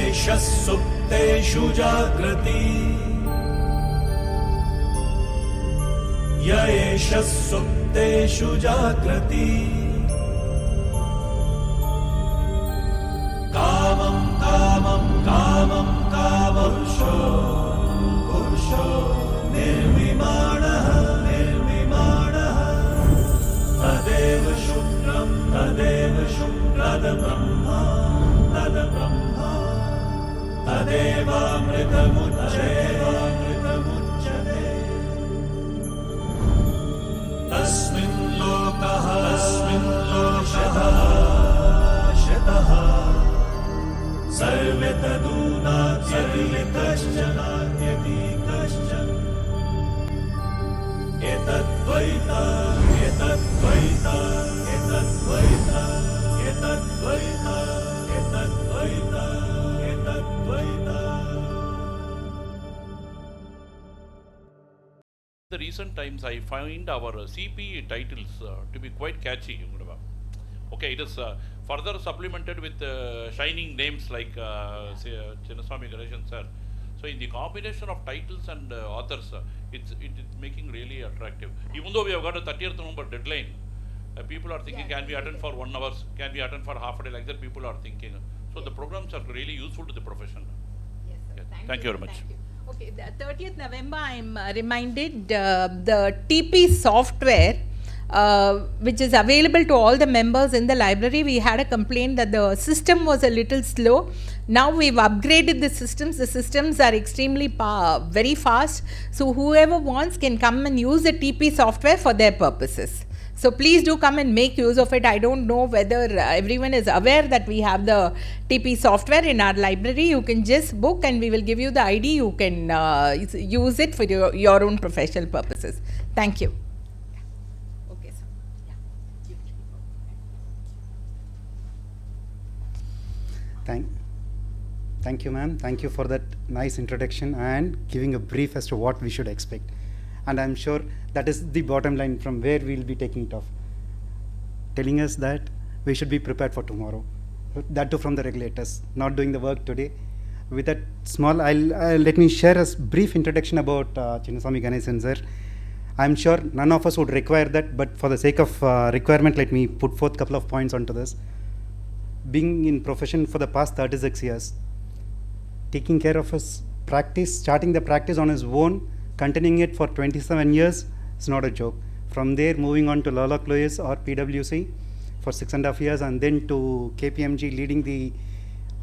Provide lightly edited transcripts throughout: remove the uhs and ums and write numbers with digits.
एष सुप्तेषु जागृति य एष सुप्तेषु जागृति कामं कामं कामं कामपुरुषो पुरुषो निर्विमाणः निर्विमाणः तदेव शुक्रं तद्ब्रह्मा तदेवामृतमुच्यते तस्मिन् लोकः शतः सर्वे तदूनात्यपि कश्चन एतद्वैता एतद्वैता एतद्वैता एतद्वैता एतद्वैता एतद्वैता. The recent times I find our CPE titles to be quite catchy. Okay, it is further supplemented with shining names like Chinnsamy Ganesan sir. So in the combination of titles and authors, it's making really attractive. Even though we have got a 30th November deadline, people are thinking, can we attend for 1 hour, can we attend for half a day, like that people are thinking. So the programs are really useful to the profession. Yes, sir. Yeah. Thank you very much. Thank you. Okay, the 30th November I'm reminded the TP software which is available to all the members in the library. We had a complaint that the system was a little slow. Now we've upgraded the systems. The systems are extremely very fast. So whoever wants can come and use the TP software for their purposes. So please do come and make use of it. I don't know whether everyone is aware that we have the TP software in our library. You can just book and we will give you the ID. You can use it for your own professional purposes. Thank you. Okay, sir. Thank you, ma'am. Thank you for that nice introduction and giving a brief as to what we should expect. And I'm sure that is the bottom line from where we'll be taking it off. Telling us that we should be prepared for tomorrow. That too from the regulators, not doing the work today. With that small, let me share a brief introduction about Chinnsamy Ganesan sir. I'm sure none of us would require that, but for the sake of requirement, let me put forth a couple of points onto this. Being in profession for the past 36 years, taking care of his practice, starting the practice on his own, continuing it for 27 years, it's not a joke. From there, moving on to Laloc Lewis or PwC for 6.5 years, and then to KPMG, leading the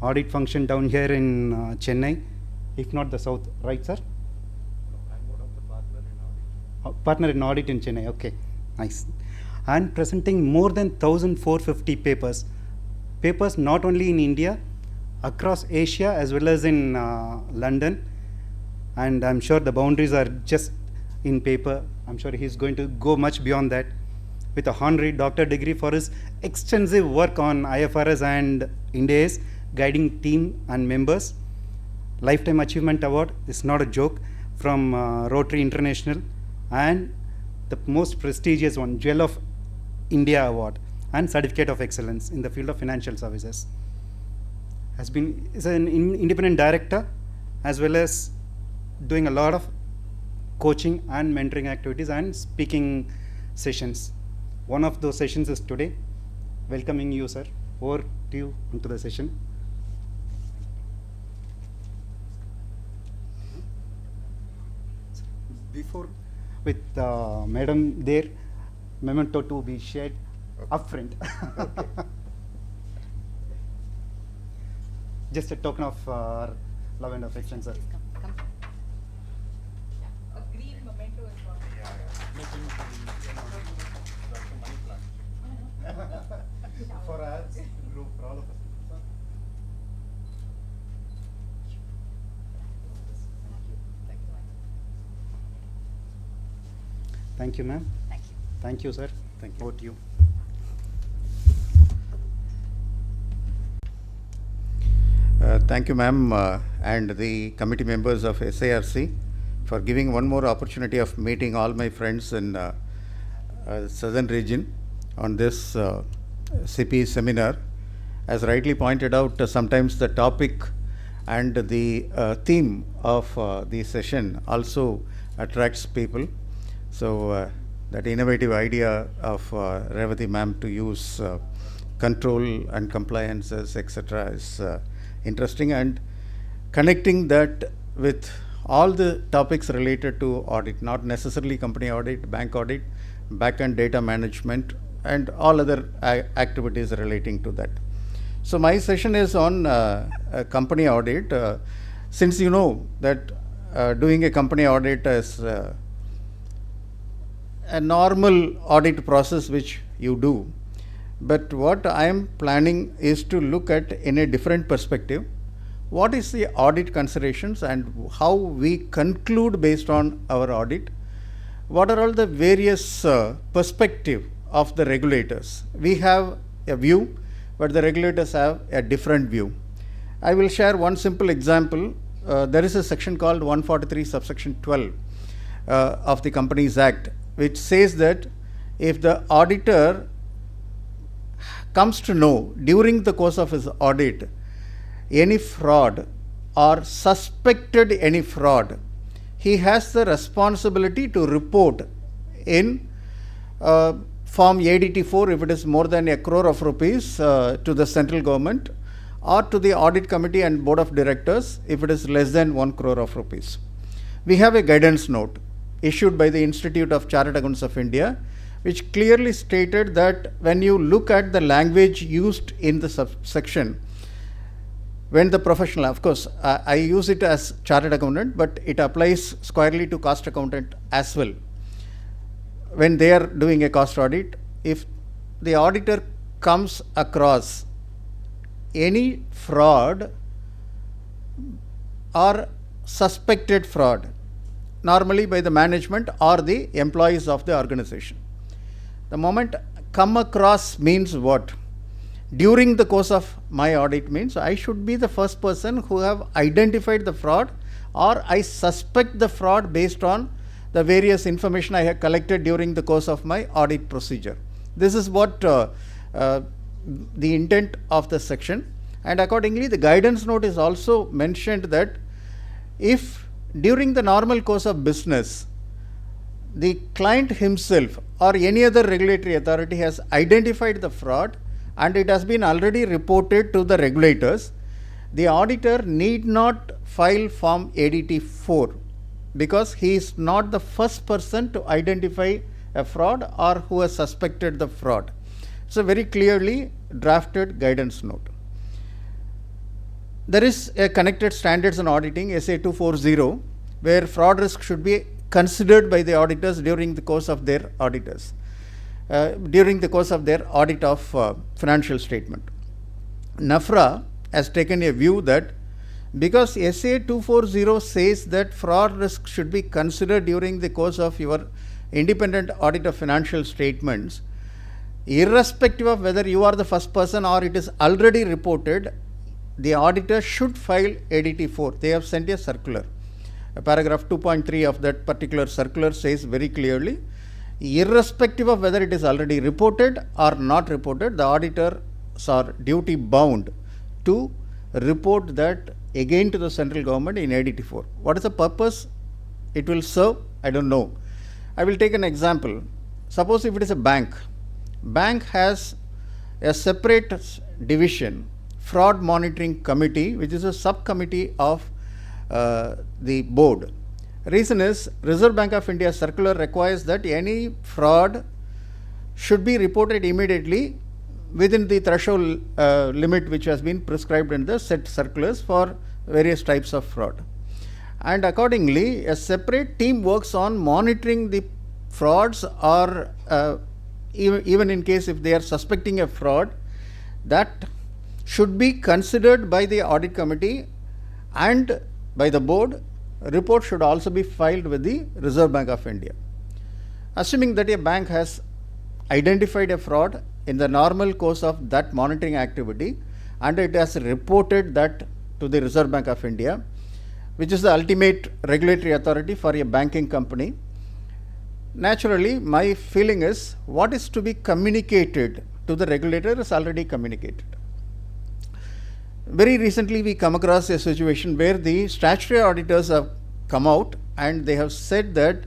audit function down here in Chennai, if not the south, right, sir? I'm one of the partner in audit. Partner in audit in Chennai, okay, nice. And presenting more than 1,450 papers. Papers not only in India, across Asia as well as in London. And I'm sure the boundaries are just in paper. I'm sure he's going to go much beyond that with a honorary doctorate degree for his extensive work on IFRS and Ind AS, guiding team and members. Lifetime Achievement Award is not a joke from Rotary International, and the most prestigious one, Jewel of India Award and Certificate of Excellence in the field of financial services. Is an independent director as well as doing a lot of coaching and mentoring activities and speaking sessions. One of those sessions is today. Welcoming you, sir. Over to you into the session. Before, with Madam there, memento to be shared up front. Okay. Just a token of love and affection, sir. Come. Yeah. A green memento is what. For us, group, for all of us. Thank you, ma'am. Thank you. Thank you, sir. Thank you. Over to you. Thank you, ma'am, and the committee members of SIRC for giving one more opportunity of meeting all my friends in southern region on this CPE seminar. As rightly pointed out, sometimes the topic and the theme of the session also attracts people. So that innovative idea of Revati ma'am to use control and compliances, etc., is interesting, and connecting that with all the topics related to audit, not necessarily company audit, bank audit, back-end data management, and all other activities relating to that. So my session is on a company audit. Since you know that doing a company audit is a normal audit process which you do, but what I am planning is to look at in a different perspective. What is the audit considerations and how we conclude based on our audit? What are all the various perspective of the regulators? We have a view, but the regulators have a different view. I will share one simple example. There is a section called 143 subsection 12 of the Companies Act, which says that if the auditor comes to know during the course of his audit any fraud or suspected any fraud, he has the responsibility to report in Form ADT4 if it is more than 1 crore of rupees to the central government, or to the audit committee and board of directors if it is less than 1 crore of rupees. We have a guidance note issued by the Institute of Chartered Accountants of India, which clearly stated that when you look at the language used in the subsection, when the professional, of course, I use it as chartered accountant, but it applies squarely to cost accountant as well. When they are doing a cost audit, if the auditor comes across any fraud or suspected fraud, normally by the management or the employees of the organization. The moment come across means what? During the course of my audit means I should be the first person who have identified the fraud, or I suspect the fraud based on the various information I have collected during the course of my audit procedure. This is what the intent of the section, and accordingly the guidance note is also mentioned that if during the normal course of business the client himself or any other regulatory authority has identified the fraud and it has been already reported to the regulators, the auditor need not file Form ADT4 because he is not the first person to identify a fraud or who has suspected the fraud. It's a very clearly drafted guidance note. There is a connected standards on auditing, SA 240, where fraud risk should be considered by the auditors during the course of their audit of financial statement. NAFRA has taken a view that because SA 240 says that fraud risk should be considered during the course of your independent audit of financial statements, irrespective of whether you are the first person or it is already reported, the auditor should file ADT4. They have sent a circular. Paragraph 2.3 of that particular circular says very clearly, irrespective of whether it is already reported or not reported, the auditors are duty bound to report that again to the central government in ADT4. What is the purpose it will serve? I don't know. I will take an example. Suppose if it is a bank. Bank has a separate division, fraud monitoring committee, which is a subcommittee of the board. Reason is Reserve Bank of India circular requires that any fraud should be reported immediately within the threshold limit which has been prescribed in the set circulars for various types of fraud. And accordingly, a separate team works on monitoring the frauds, or even in case if they are suspecting a fraud, that should be considered by the audit committee and by the board. A report should also be filed with the Reserve Bank of India. Assuming that a bank has identified a fraud in the normal course of that monitoring activity and it has reported that to the Reserve Bank of India, which is the ultimate regulatory authority for a banking company, naturally my feeling is what is to be communicated to the regulator is already communicated. very recently we come across a situation where the statutory auditors have come out and they have said that,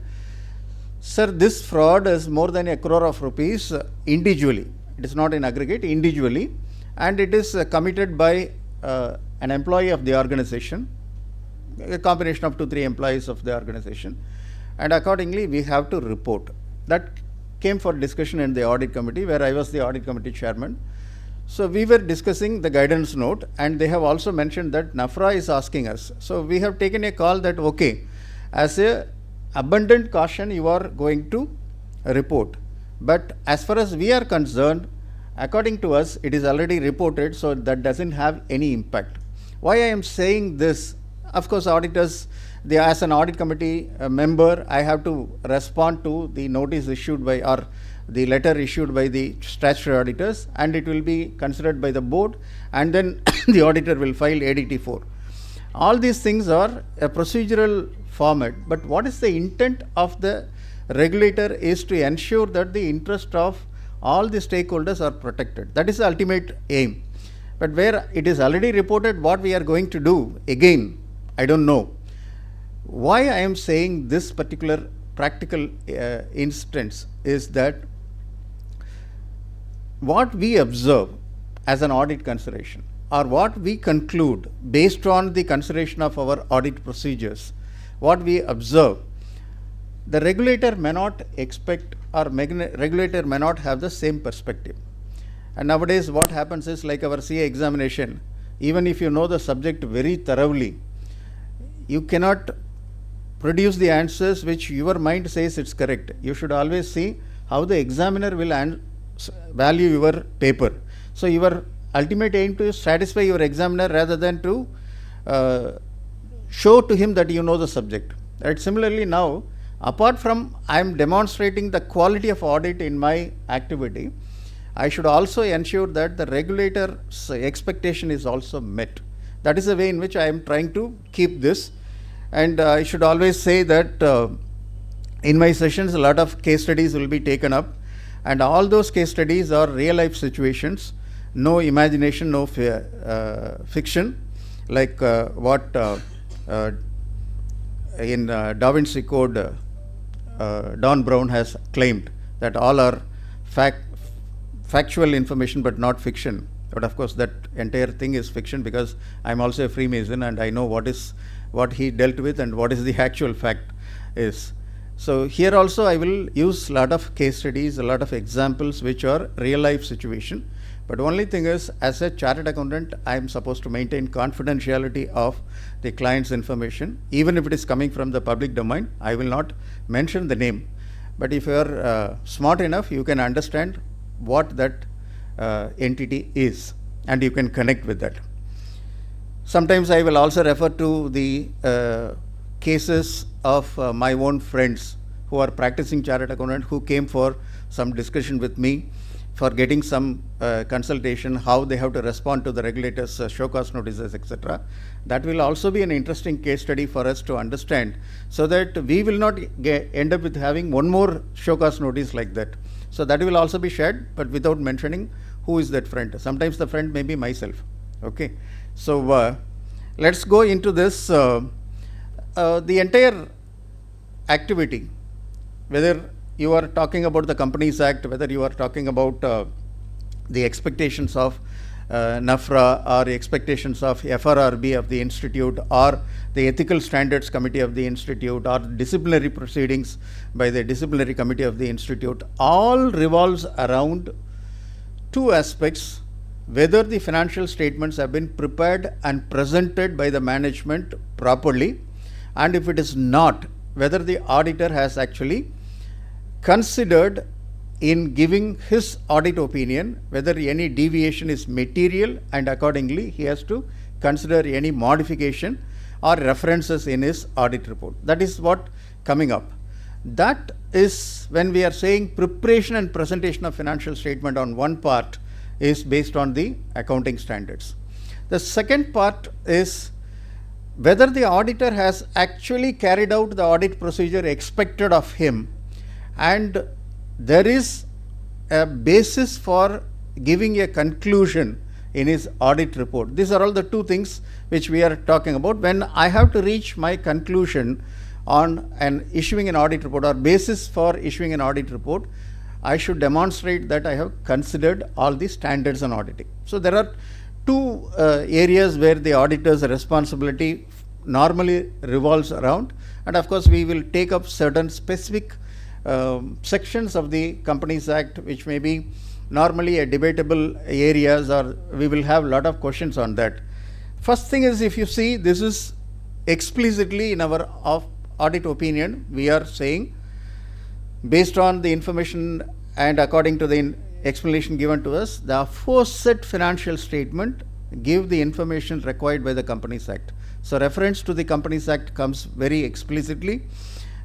sir, this fraud is more than 1 crore of rupees individually. It is not in aggregate, individually, and it is committed by an employee of the organization, a combination of 2-3 employees of the organization, and accordingly we have to report. That came for discussion in the audit committee, where I was the audit committee chairman. So we were discussing the guidance note, and they have also mentioned that NAFRA is asking us. So we have taken a call that, okay, as a abundant caution you are going to report. But as far as we are concerned, according to us, it is already reported, so that doesn't have any impact. Why I am saying this? Of course, auditors, as an audit committee member, I have to respond to the notice issued by, or the letter issued by the statutory auditors, and it will be considered by the board, and then the auditor will file ADT 4. All these things are a procedural format, but what is the intent of the regulator is to ensure that the interest of all the stakeholders are protected. That is the ultimate aim. But where it is already reported, what we are going to do, again, I don't know. Why I am saying this particular practical instance is that what we observe as an audit consideration, or what we conclude based on the consideration of our audit procedures, what we observe, the regulator may not expect, or regulator may not have the same perspective. And nowadays what happens is, like our CA examination, even if you know the subject very thoroughly, you cannot produce the answers which your mind says it's correct. You should always see how the examiner will value your paper. So your ultimate aim to satisfy your examiner rather than to show to him that you know the subject. Right? Similarly now, apart from I am demonstrating the quality of audit in my activity, I should also ensure that the regulator's expectation is also met. That is the way in which I am trying to keep this. And I should always say that in my sessions, a lot of case studies will be taken up, and all those case studies are real life situations, no imagination, no fiction, like what in Da Vinci Code, Don Brown has claimed that all are factual information but not fiction. But of course that entire thing is fiction, because I am also a Freemason and I know what he dealt with and what is the actual fact is. So here also I will use a lot of case studies, a lot of examples which are real life situation. But only thing is, as a chartered accountant, I am supposed to maintain confidentiality of the client's information. Even if it is coming from the public domain, I will not mention the name. But if you are smart enough, you can understand what that entity is, and you can connect with that. Sometimes I will also refer to the cases of my own friends who are practicing chartered accountant, who came for some discussion with me for getting some consultation, how they have to respond to the regulators' show cause notices, etc. That will also be an interesting case study for us to understand, so that we will not end up with having one more show cause notice like that. So that will also be shared, but without mentioning who is that friend. Sometimes the friend may be myself. Okay. So let's go into this. The entire activity, whether you are talking about the Companies Act, whether you are talking about the expectations of NAFRA, or the expectations of FRRB of the institute, or the Ethical Standards Committee of the institute, or disciplinary proceedings by the disciplinary committee of the institute, all revolves around two aspects: whether the financial statements have been prepared and presented by the management properly, and if it is not, whether the auditor has actually considered in giving his audit opinion whether any deviation is material, and accordingly he has to consider any modification or references in his audit report. That is what coming up. That is when we are saying preparation and presentation of financial statement on one part is based on the accounting standards. The second part is whether the auditor has actually carried out the audit procedure expected of him, and there is a basis for giving a conclusion in his audit report. These are all the two things which we are talking about. When I have to reach my conclusion on issuing an audit report or basis for issuing an audit report, I should demonstrate that I have considered all the standards on auditing. So there are two areas where the auditor's responsibility normally revolves around, and of course we will take up certain specific sections of the Companies Act which may be normally a debatable areas, or we will have a lot of questions on that. First thing is, if you see, this is explicitly in our audit opinion, we are saying, based on the information and according to the explanation given to us, the aforesaid financial statement give the information required by the Companies Act. So reference to the Companies Act comes very explicitly,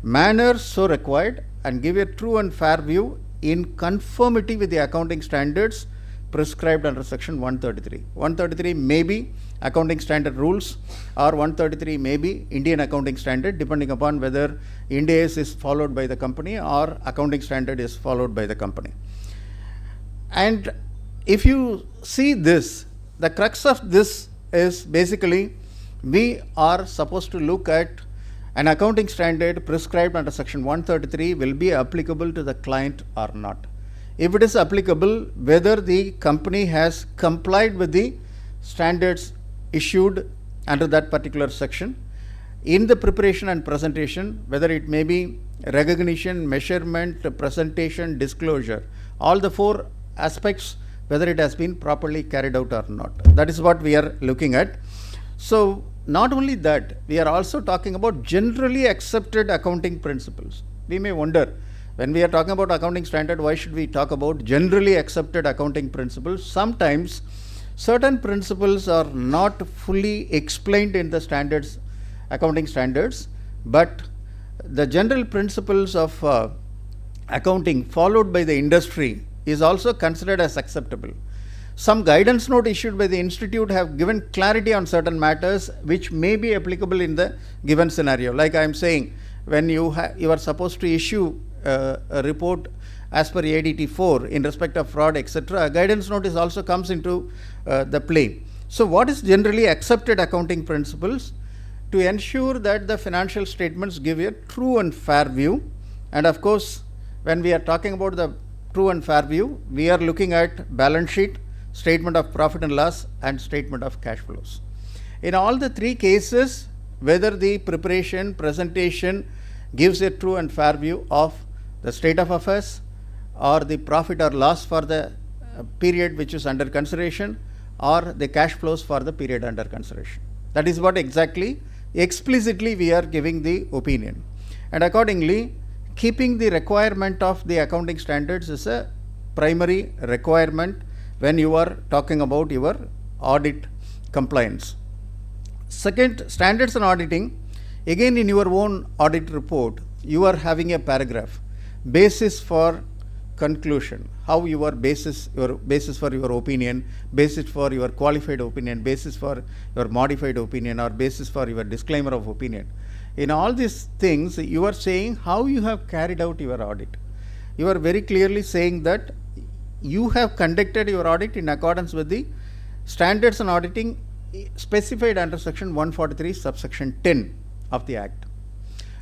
manner so required, and give a true and fair view in conformity with the accounting standards prescribed under section 133. 133 may be accounting standard rules, or 133 may be Indian accounting standard, depending upon whether Ind AS is followed by the company or accounting standard is followed by the company. And if you see this, the crux of this is basically we are supposed to look at an accounting standard prescribed under section 133 will be applicable to the client or not. If it is applicable, whether the company has complied with the standards issued under that particular section in the preparation and presentation, whether it may be recognition, measurement, presentation, disclosure, all the four aspects, whether it has been properly carried out or not. That is what we are looking at. So not only that, we are also talking about generally accepted accounting principles. We may wonder, when we are talking about accounting standard, why should we talk about generally accepted accounting principles? Sometimes certain principles are not fully explained in the standards, accounting standards, but the general principles of accounting followed by the industry is also considered as acceptable. Some guidance note issued by the institute have given clarity on certain matters which may be applicable in the given scenario. Like I am saying, when you are supposed to issue a report as per ADT 4 in respect of fraud, etc., a guidance notice also comes into the play. So what is generally accepted accounting principles? To ensure that the financial statements give a true and fair view. And of course, when we are talking about the true and fair view, we are looking at balance sheet, statement of profit and loss, and statement of cash flows. In all the three cases, whether the preparation, presentation gives a true and fair view of the state of affairs or the profit or loss for the period which is under consideration, or the cash flows for the period under consideration. That is what exactly explicitly we are giving the opinion. And accordingly, keeping the requirement of the accounting standards is a primary requirement when you are talking about your audit compliance. Second, standards on auditing. Again, in your own audit report, you are having a paragraph, basis for conclusion, how your basis for your opinion, basis for your qualified opinion, basis for your modified opinion, or basis for your disclaimer of opinion. In all these things, you are saying how you have carried out your audit. You are very clearly saying that you have conducted your audit in accordance with the standards on auditing specified under section 143 subsection 10 of the Act.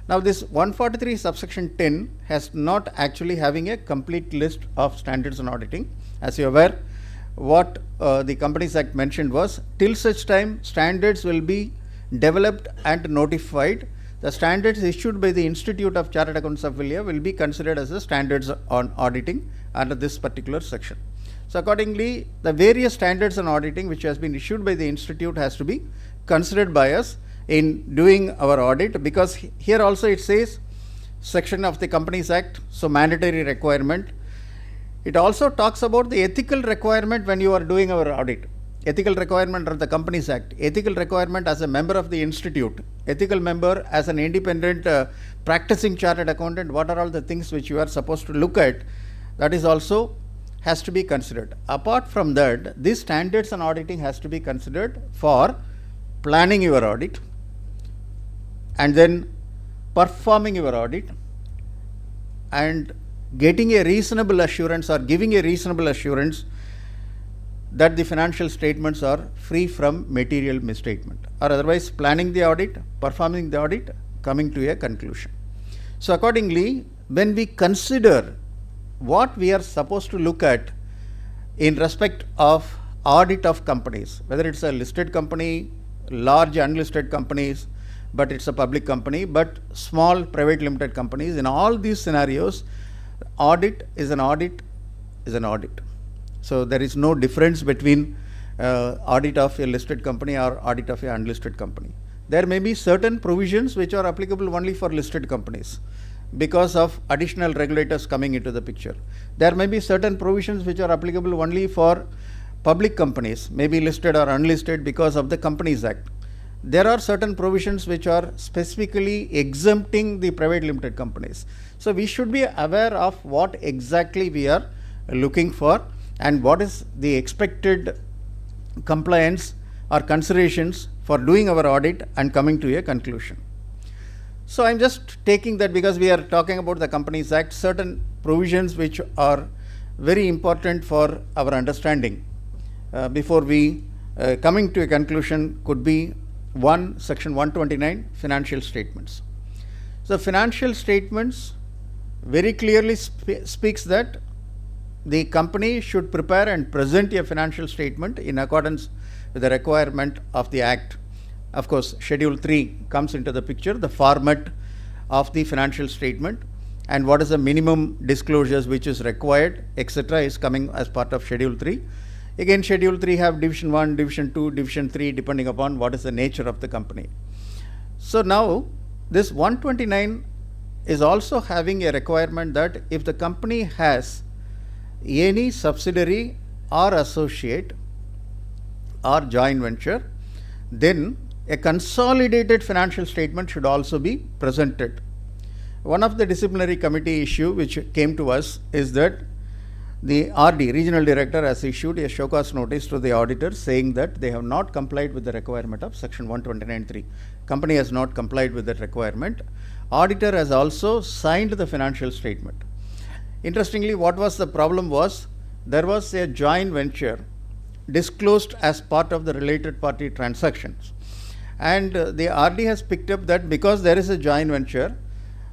Now this 143 subsection 10 has not actually having a complete list of standards on auditing. As you are aware, what the Companies Act mentioned was, till such time standards will be developed and notified, the standards issued by the Institute of Chartered Accountants of India will be considered as the standards on auditing under this particular section. So accordingly, the various standards on auditing which has been issued by the institute has to be considered by us in doing our audit, because here also it says section of the Companies Act, so mandatory requirement. It also talks about the ethical requirement when you are doing our audit. Ethical requirement of the Companies Act, ethical requirement as a member of the institute, ethical member as an independent practicing chartered accountant, what are all the things which you are supposed to look at, that is also has to be considered. Apart from that, these standards on auditing has to be considered for planning your audit and then performing your audit and getting a reasonable assurance or giving a reasonable assurance that the financial statements are free from material misstatement, or otherwise planning the audit, performing the audit, coming to a conclusion. So accordingly, when we consider what we are supposed to look at in respect of audit of companies, whether it's a listed company, large unlisted companies, but it's a public company, but small private limited companies, in all these scenarios, audit is an audit is an audit. So there is no difference between audit of a listed company or audit of an unlisted company. There may be certain provisions which are applicable only for listed companies because of additional regulators coming into the picture. There may be certain provisions which are applicable only for public companies, maybe listed or unlisted because of the Companies Act. There are certain provisions which are specifically exempting the private limited companies. So we should be aware of what exactly we are looking for and what is the expected compliance or considerations for doing our audit and coming to a conclusion. So I'm just taking that because we are talking about the Companies Act, certain provisions which are very important for our understanding before we coming to a conclusion could be one, section 129, financial statements. So financial statements very clearly speaks that the company should prepare and present a financial statement in accordance with the requirement of the Act. Of course, Schedule 3 comes into the picture, the format of the financial statement and what is the minimum disclosures which is required, etc. is coming as part of Schedule 3. Again, Schedule 3 have Division 1, Division 2, Division 3 depending upon what is the nature of the company. So now this 129 is also having a requirement that if the company has any subsidiary or associate or joint venture, then a consolidated financial statement should also be presented. One of the disciplinary committee issue which came to us is that the RD, regional director, has issued a show cause notice to the auditor saying that they have not complied with the requirement of section 129(3). Company has not complied with that requirement. Auditor has also signed the financial statement. Interestingly, what was the problem was there was a joint venture disclosed as part of the related party transactions. And the RD has picked up that because there is a joint venture,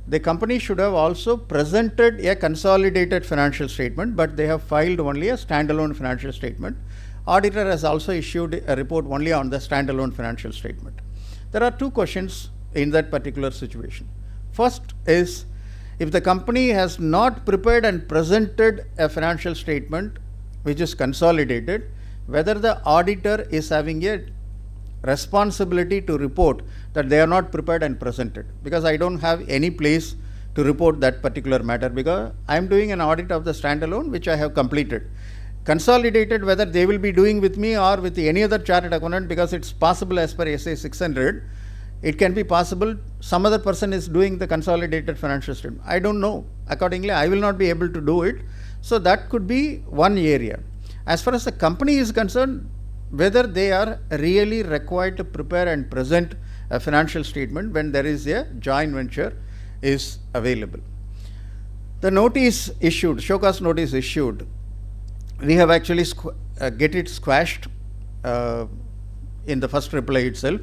the company should have also presented a consolidated financial statement, but they have filed only a standalone financial statement. Auditor has also issued a report only on the standalone financial statement. There are two questions in that particular situation. First is, if the company has not prepared and presented a financial statement which is consolidated, whether the auditor is having a responsibility to report that they are not prepared and presented, because I don't have any place to report that particular matter because I am doing an audit of the standalone which I have completed. Consolidated, whether they will be doing with me or with any other chartered accountant, because it's possible as per SA 600, it can be possible some other person is doing the consolidated financial statement. I don't know. Accordingly, I will not be able to do it. So that could be one area. As far as the company is concerned, whether they are really required to prepare and present a financial statement when there is a joint venture is available. The notice issued, show cause notice issued, we have actually get it squashed in the first reply itself,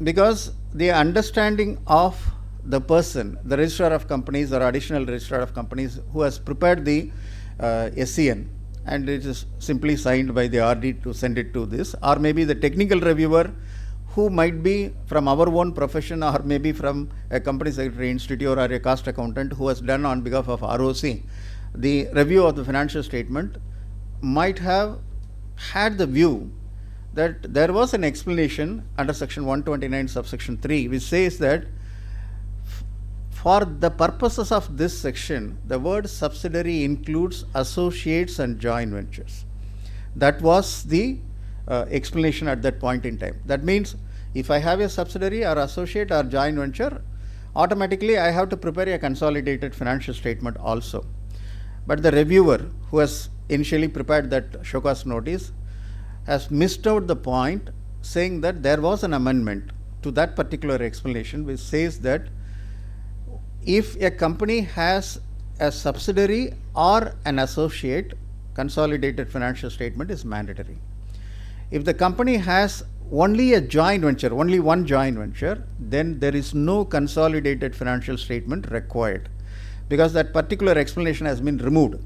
because the understanding of the person, the registrar of companies or additional registrar of companies who has prepared the SCN, and it is simply signed by the RD to send it to this, or maybe the technical reviewer who might be from our own profession or maybe from a company secretary institute or a cost accountant who has done on behalf of ROC the review of the financial statement, might have had the view that there was an explanation under section 129 subsection 3 which says that for the purposes of this section, the word subsidiary includes associates and joint ventures. That was the explanation at that point in time. That means if I have a subsidiary or associate or joint venture, automatically I have to prepare a consolidated financial statement also. But the reviewer who has initially prepared that show cause notice has missed out the point, saying that there was an amendment to that particular explanation which says that if a company has a subsidiary or an associate, consolidated financial statement is mandatory. If the company has only a joint venture, only one joint venture, then there is no consolidated financial statement required, because that particular explanation has been removed.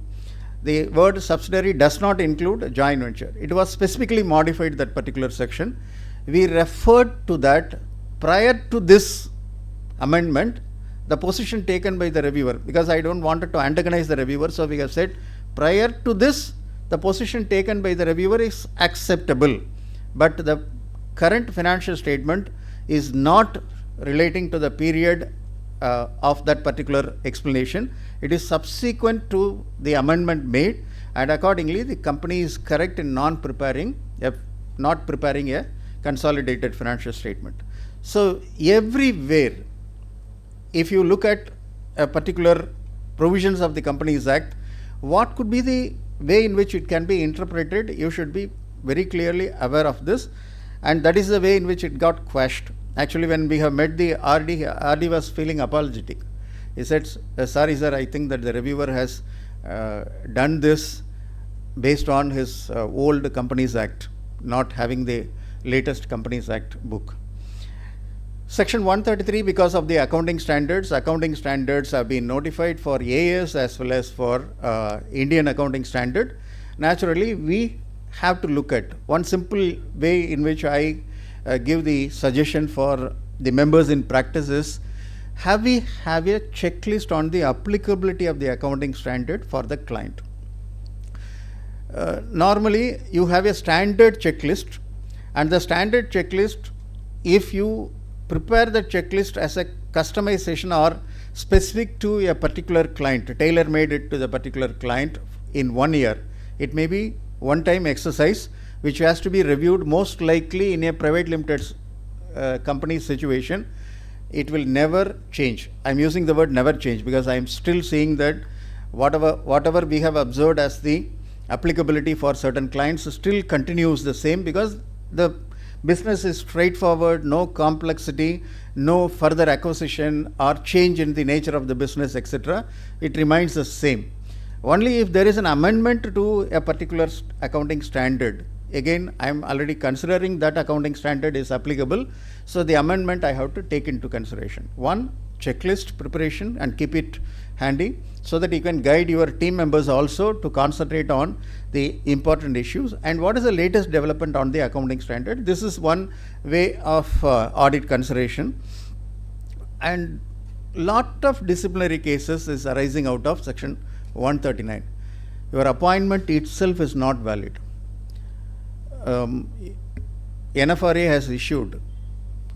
The word subsidiary does not include a joint venture. It was specifically modified, that particular section. We referred to that prior to this amendment, the position taken by the reviewer, because I don't want to antagonize the reviewer, so we have said prior to this, the position taken by the reviewer is acceptable, but the current financial statement is not relating to the period of that particular explanation. It is subsequent to the amendment made, and accordingly the company is correct in not preparing a consolidated financial statement. So everywhere, if you look at a particular provisions of the Companies Act, what could be the way in which it can be interpreted, you should be very clearly aware of this, and that is the way in which it got quashed. Actually, when we have met the RD was feeling apologetic. He said, sorry sir, I think that the reviewer has done this based on his old Companies Act, not having the latest Companies Act book. Section 133, because of the accounting standards have been notified for AS as well as for Indian accounting standard. Naturally, we have to look at one simple way in which I give the suggestion for the members in practice is, have a checklist on the applicability of the accounting standard for the client. Normally, you have a standard checklist, and the standard checklist, if you prepare the checklist as a customization or specific to a particular client, tailor-made it to the particular client in 1 year, it may be one-time exercise which has to be reviewed most likely in a private limited company situation. It will never change. I am using the word never change because I am still seeing that whatever we have observed as the applicability for certain clients still continues the same, because the business is straightforward, no complexity, no further acquisition or change in the nature of the business, etc. It remains the same. Only if there is an amendment to a particular accounting standard, again I am already considering that accounting standard is applicable, so the amendment I have to take into consideration. One, checklist preparation and keep it handy so that you can guide your team members also to concentrate on the important issues. And what is the latest development on the accounting standard? This is one way of audit consideration, and lot of disciplinary cases is arising out of section 139. Your appointment itself is not valid. NFRA has issued,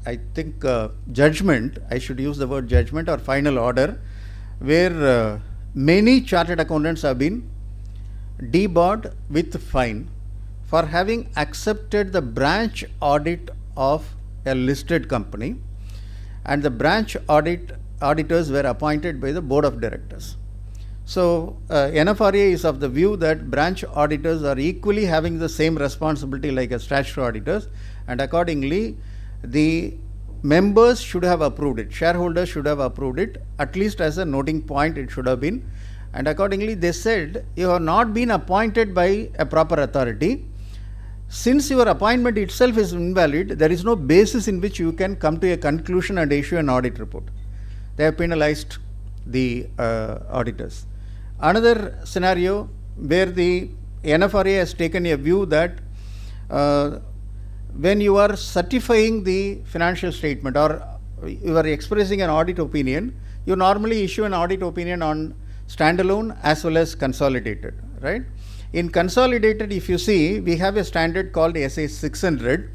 I think, judgment, I should use the word judgment or final order, where many chartered accountants have been debarred with fine for having accepted the branch audit of a listed company, and the branch auditors were appointed by the board of directors. So NFRA is of the view that branch auditors are equally having the same responsibility like a statutory auditors, and accordingly the members should have approved it, shareholders should have approved it, at least as a noting point it should have been. And accordingly they said, you have not been appointed by a proper authority. Since your appointment itself is invalid, there is no basis in which you can come to a conclusion and issue an audit report. They have penalized the auditors. Another scenario where the NFRA has taken a view that when you are certifying the financial statement or you are expressing an audit opinion, you normally issue an audit opinion on standalone as well as consolidated, right? In consolidated, if you see, we have a standard called SA 600.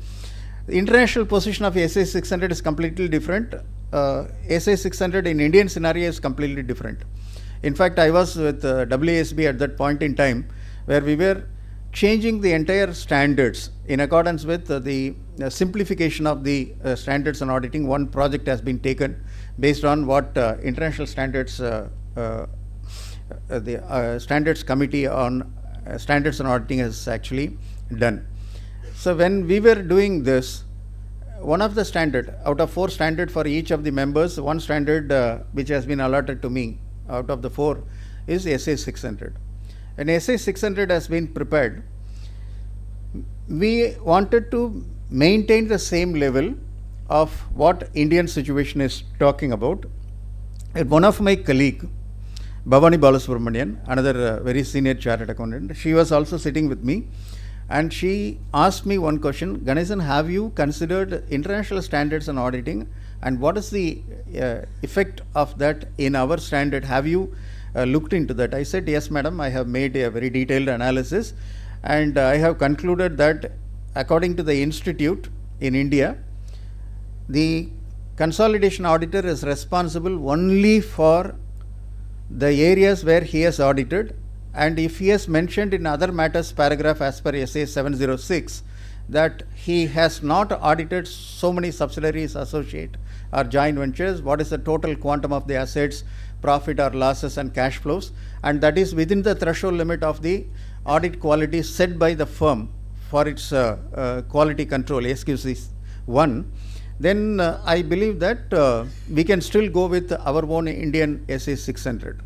The international position of SA 600 is completely different. SA 600 in Indian scenario is completely different. In fact, I was with WASB at that point in time where we were changing the entire standards in accordance with the simplification of the standards on auditing. One project has been taken based on what international standards, the standards committee on standards on auditing has actually done. So when we were doing this, one of the standard, out of 4 standard for each of the members, one standard which has been allotted to me out of the 4 is SA 600. when SA 600 has been prepared, we wanted to maintain the same level of what Indian situation is talking about. And one of my colleague, Bhavani Balasubramanian, another very senior chartered accountant, she was also sitting with me, and she asked me one question: Ganesan, have you considered international standards on auditing, and what is the effect of that in our standard? Have you looked into that? I said, yes, madam, I have made a very detailed analysis, and I have concluded that according to the institute in India, the consolidation auditor is responsible only for the areas where he has audited, and if he has mentioned in other matters paragraph as per SA 706 that he has not audited so many subsidiaries, associate or joint ventures, what is the total quantum of the assets, profit or losses and cash flows, and that is within the threshold limit of the audit quality set by the firm for its quality control, SQC 1, then I believe that we can still go with our own Indian SA 600.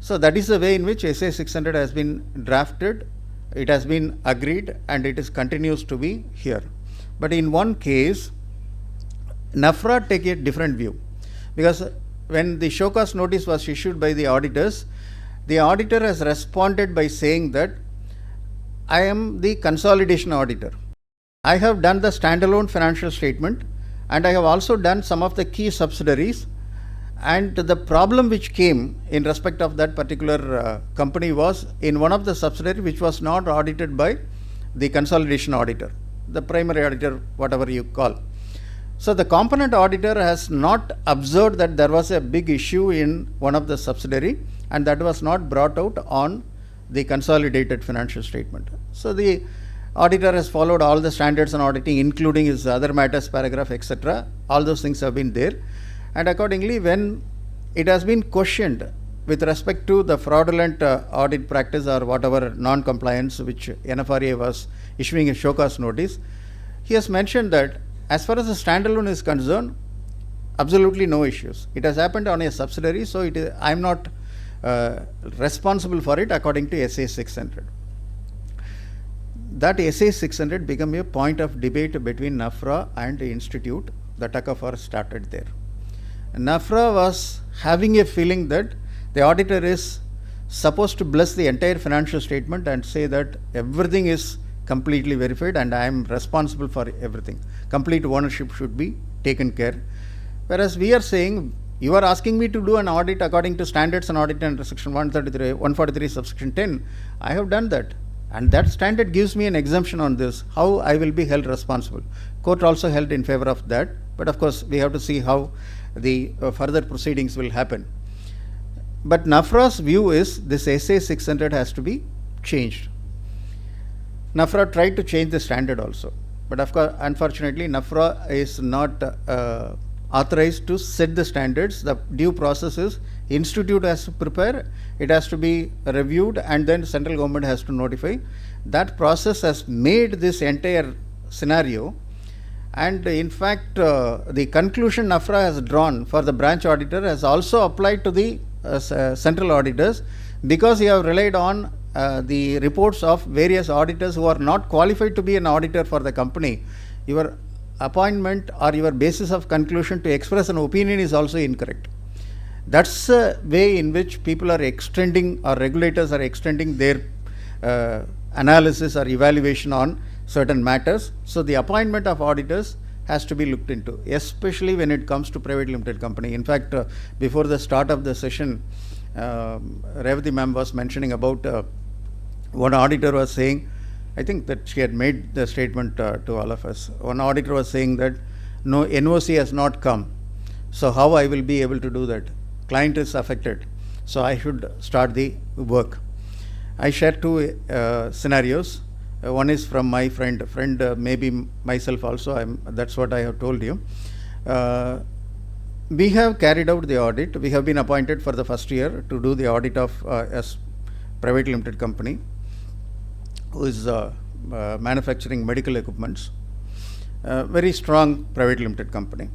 So that is the way in which SA 600 has been drafted, it has been agreed, and it is continues to be here. But in one case, NAFRA take a different view, because when the show cause notice was issued by the auditors, the auditor has responded by saying that I am the consolidation auditor. I have done the standalone financial statement, and I have also done some of the key subsidiaries, and the problem which came in respect of that particular company was in one of the subsidiaries which was not audited by the consolidation auditor, the primary auditor, whatever you call. So the component auditor has not observed that there was a big issue in one of the subsidiary, and that was not brought out on the consolidated financial statement. So the auditor has followed all the standards on auditing, including his other matters paragraph, etc. All those things have been there, and accordingly when it has been questioned with respect to the fraudulent audit practice or whatever non-compliance which NFRA was issuing a show cause notice, he has mentioned that as far as the standalone is concerned, absolutely no issues. It has happened on a subsidiary, so I am not responsible for it according to SA 600. That SA 600 became a point of debate between NAFRA and the institute. The tug of war started there. NAFRA was having a feeling that the auditor is supposed to bless the entire financial statement and say that everything is completely verified and I am responsible for everything. Complete ownership should be taken care. Whereas we are saying, you are asking me to do an audit according to standards on audit under section 143 subsection 10. I have done that. And that standard gives me an exemption on this. How I will be held responsible? Court also held in favor of that. But of course, we have to see how the further proceedings will happen. But NAFRA's view is this SA 600 has to be changed. NAFRA tried to change the standard also. But of course, unfortunately, NAFRA is not authorized to set the standards. The due process is institute has to prepare, it has to be reviewed, and then central government has to notify. That process has made this entire scenario, and in fact the conclusion NAFRA has drawn for the branch auditor has also applied to the central auditors, because you have relied on the reports of various auditors who are not qualified to be an auditor for the company. Your appointment or your basis of conclusion to express an opinion is also incorrect. That's a way in which people are extending, or regulators are extending their analysis or evaluation on certain matters. So the appointment of auditors has to be looked into, especially when it comes to private limited company. In fact, before the start of the session, Revati ma'am was mentioning about one auditor was saying, I think that she had made the statement to all of us. One auditor was saying that no, NOC has not come. So how I will be able to do that? Client is affected. So I should start the work. I share two scenarios. One is from my friend, maybe myself also, that's what I have told you. We have carried out the audit. We have been appointed for the first year to do the audit of a private limited company who is manufacturing medical equipments. Very strong private limited company.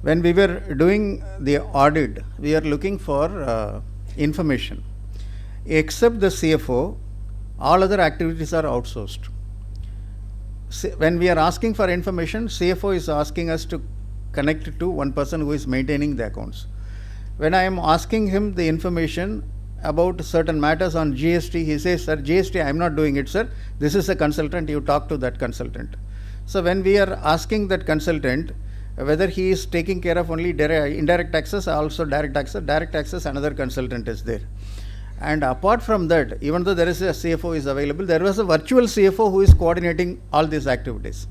When we were doing the audit, we are looking for information. except the CFO, all other activities are outsourced. When we are asking for information, CFO is asking us to connect to one person who is maintaining the accounts. When I am asking him the information about certain matters on GST, he says, sir, GST, I am not doing it, sir. This is a consultant, you talk to that consultant. So when we are asking that consultant whether he is taking care of only indirect taxes, also direct taxes, another consultant is there. And apart from that, even though there is a CFO is available, there was a virtual CFO who is coordinating all these activities.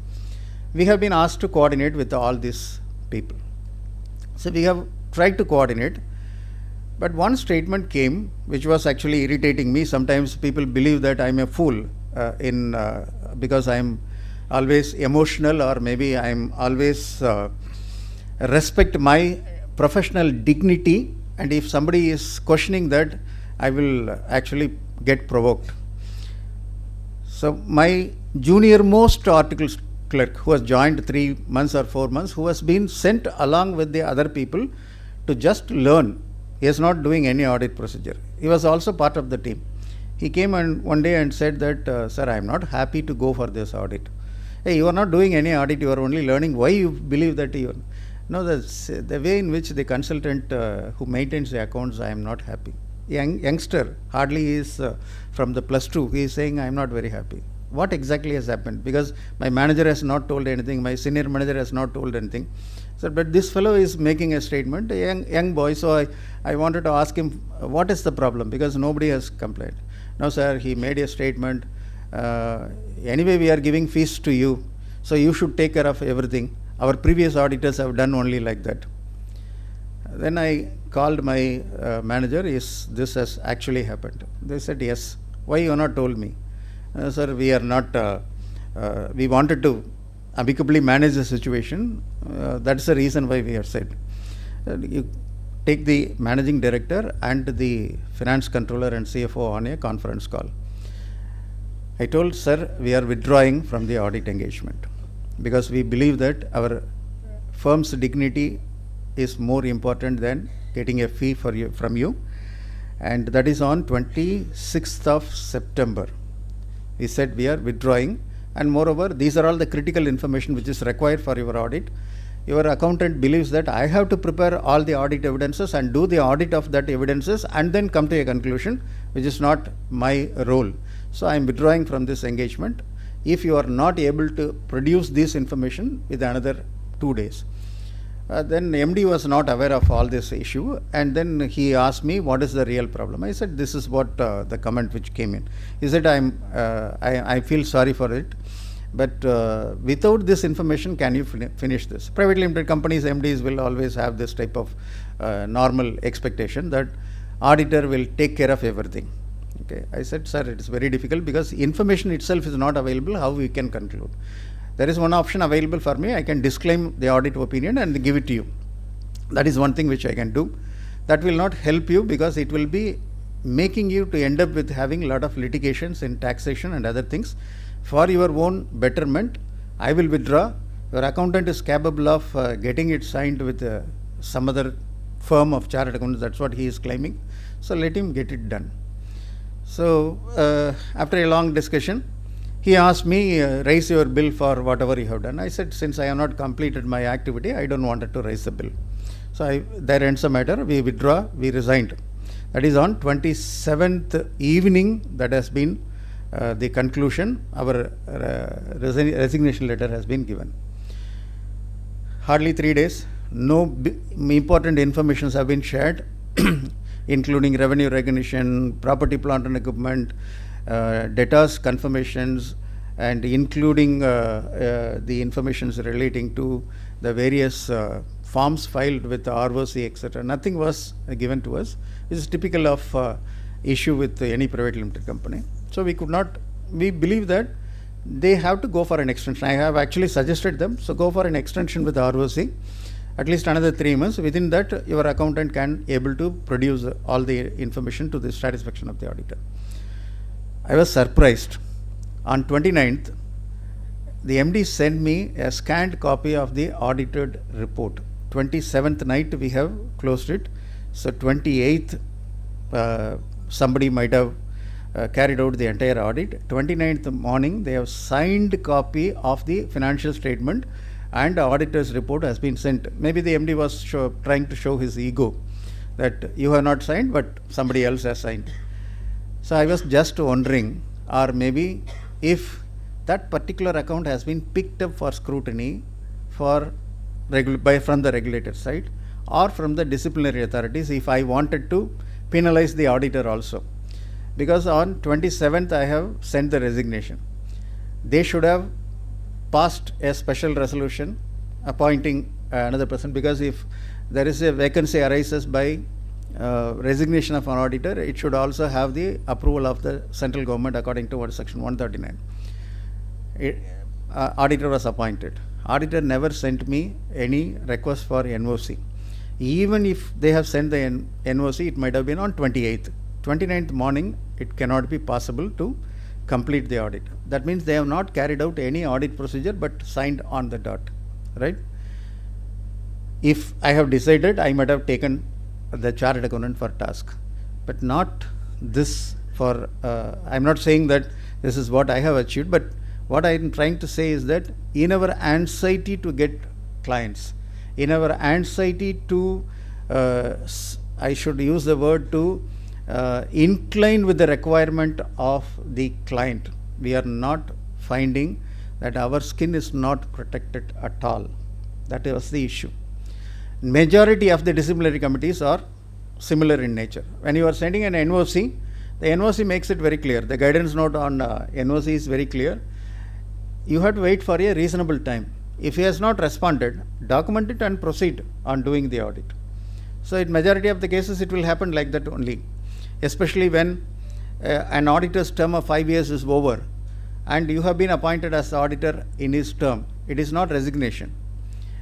We have been asked to coordinate with all these people. So we have tried to coordinate, but one statement came which was actually irritating me. Sometimes people believe that I am a fool because I am always emotional, or maybe I am always respect my professional dignity, and if somebody is questioning that, I will actually get provoked. So my junior most articles clerk, who has joined 3 months or 4 months, who has been sent along with the other people to just learn. He is not doing any audit procedure. He was also part of the team. He came one day and said that, sir, I am not happy to go for this audit. Hey, you are not doing any audit, you are only learning. Why you believe that you... No, the way in which the consultant who maintains the accounts, I am not happy. Youngster hardly is from the +2, he is saying I am not very happy. What exactly has happened? Because my manager has not told anything, my senior manager has not told anything. So, but this fellow is making a statement, a young boy, so I wanted to ask him, what is the problem? Because nobody has complained. No, sir, he made a statement, anyway we are giving fees to you, so you should take care of everything. Our previous auditors have done only like that. Then I called my manager, this has actually happened. They said, yes. Why you have not told me? Sir, we are not, we wanted to amicably manage the situation. That's the reason why we have said. You take the managing director and the finance controller and CFO on a conference call. I told, sir, we are withdrawing from the audit engagement because we believe that our firm's dignity is more important than getting a fee from you. And that is on 26th of September. We said we are withdrawing, and moreover, these are all the critical information which is required for your audit. Your accountant believes that I have to prepare all the audit evidences and do the audit of that evidences and then come to a conclusion, which is not my role. So I am withdrawing from this engagement if you are not able to produce this information with another 2 days. Then MD was not aware of all this issue, and then he asked me what is the real problem. I said this is what the comment which came in. He said I feel sorry for it, but without this information can you finish this? Private limited companies MDs will always have this type of normal expectation that auditor will take care of everything. Okay, I said, sir, it is very difficult because information itself is not available. How we can conclude? There is one option available for me. I can disclaim the audit opinion and give it to you. That is one thing which I can do. That will not help you because it will be making you to end up with having a lot of litigations in taxation and other things. For your own betterment, I will withdraw. Your accountant is capable of getting it signed with some other firm of chartered accountants. That's what he is claiming. So let him get it done. So after a long discussion, he asked me, raise your bill for whatever you have done. I said, since I have not completed my activity, I don't want to raise the bill. So there ends the matter. We withdraw, we resigned. That is on 27th evening, that has been the conclusion. Our resignation letter has been given. Hardly 3 days, no important informations have been shared, including revenue recognition, property, plant and equipment, debtors confirmations, and including the informations relating to the various forms filed with the ROC, etc. Nothing was given to us. This is typical of issue with any private limited company. So we could not, we believe that they have to go for an extension. I have actually suggested them, so go for an extension with the ROC, at least another 3 months. Within that, your accountant can able to produce all the information to the satisfaction of the auditor. I was surprised. On 29th, the MD sent me a scanned copy of the audited report. 27th night we have closed it. So 28th somebody might have carried out the entire audit. 29th morning, they have signed copy of the financial statement and the auditor's report has been sent. Maybe the MD was trying to show his ego that you have not signed, but somebody else has signed. So I was just wondering, or maybe if that particular account has been picked up for scrutiny from the regulator side or from the disciplinary authorities, if I wanted to penalize the auditor also. Because on 27th I have sent the resignation. They should have passed a special resolution appointing another person, because if there is a vacancy arises by resignation of an auditor, it should also have the approval of the central government according to what section 139. Auditor was appointed. Auditor never sent me any request for NOC. Even if they have sent the NOC, it might have been on 28th. 29th morning, it cannot be possible to complete the audit. That means they have not carried out any audit procedure but signed on the dot, right? If I have decided, I might have taken the chartered accountant for task, but not this for, I'm not saying that this is what I have achieved, but what I am trying to say is that in our anxiety to get clients, in our anxiety to, I should use the word to incline with the requirement of the client, we are not finding that our skin is not protected at all. That was the issue. Majority of the disciplinary committees are similar in nature. When you are sending an NOC, the NOC makes it very clear. The guidance note on NOC is very clear. You have to wait for a reasonable time. If he has not responded, document it and proceed on doing the audit. So in majority of the cases, it will happen like that only. Especially when an auditor's term of 5 years is over and you have been appointed as the auditor in his term, it is not resignation.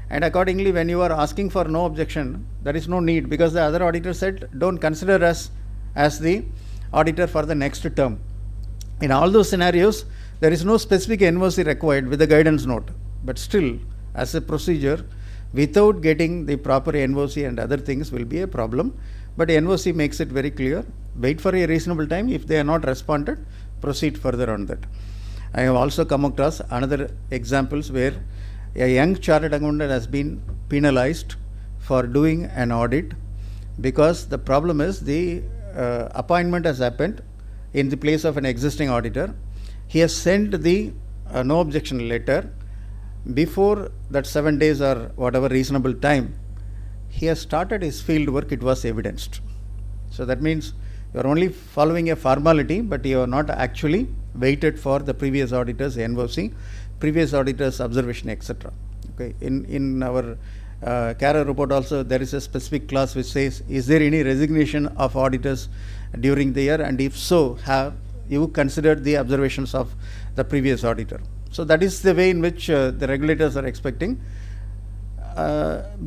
And accordingly, when you are asking for no objection, there is no need, because the other auditor said, don't consider us as the auditor for the next term. In all those scenarios, there is no specific NOC required with the guidance note. But still, as a procedure, without getting the proper NOC and other things will be a problem. But NOC makes it very clear. Wait for a reasonable time. If they are not responded, proceed further on that. I have also come across another examples where a young chartered accountant has been penalized for doing an audit, because the problem is the appointment has happened in the place of an existing auditor. He has sent the no objection letter before that 7 days or whatever reasonable time. He has started his field work, it was evidenced. So that means you are only following a formality, but you are not actually waited for the previous auditor's NOC, previous auditor's observation, etc. Okay. In our CARA report also, there is a specific clause which says, is there any resignation of auditors during the year, and if so, have you considered the observations of the previous auditor? So that is the way in which the regulators are expecting.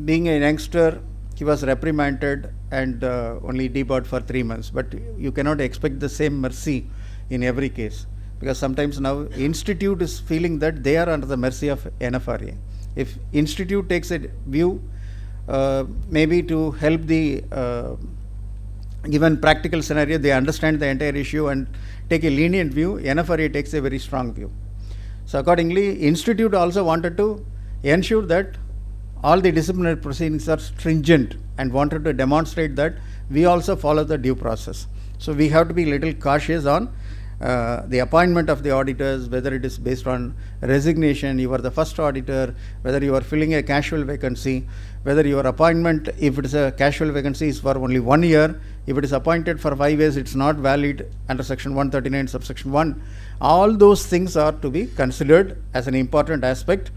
Being a youngster, he was reprimanded and only debarred for 3 months, but you cannot expect the same mercy in every case, because sometimes now institute is feeling that they are under the mercy of NFRA. If institute takes a view, maybe to help the given practical scenario, they understand the entire issue and take a lenient view, NFRA takes a very strong view. So accordingly, institute also wanted to ensure that all the disciplinary proceedings are stringent and wanted to demonstrate that we also follow the due process. So we have to be little cautious on the appointment of the auditors, whether it is based on resignation, you are the first auditor, whether you are filling a casual vacancy, whether your appointment, if it is a casual vacancy, is for only 1 year, if it is appointed for 5 years, it's not valid under section 139 subsection 1. All those things are to be considered as an important aspect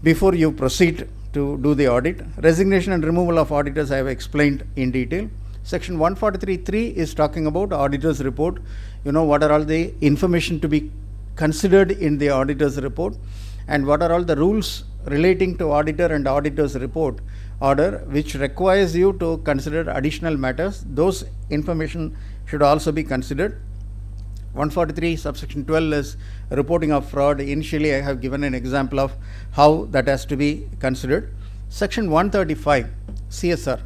before you proceed to do the audit. Resignation and removal of auditors I have explained in detail. Section 143(3) is talking about auditor's report. You know what are all the information to be considered in the auditor's report, and what are all the rules relating to auditor and auditor's report order which requires you to consider additional matters. Those information should also be considered. 143 subsection 12 is reporting of fraud. Initially I have given an example of how that has to be considered. Section 135 CSR.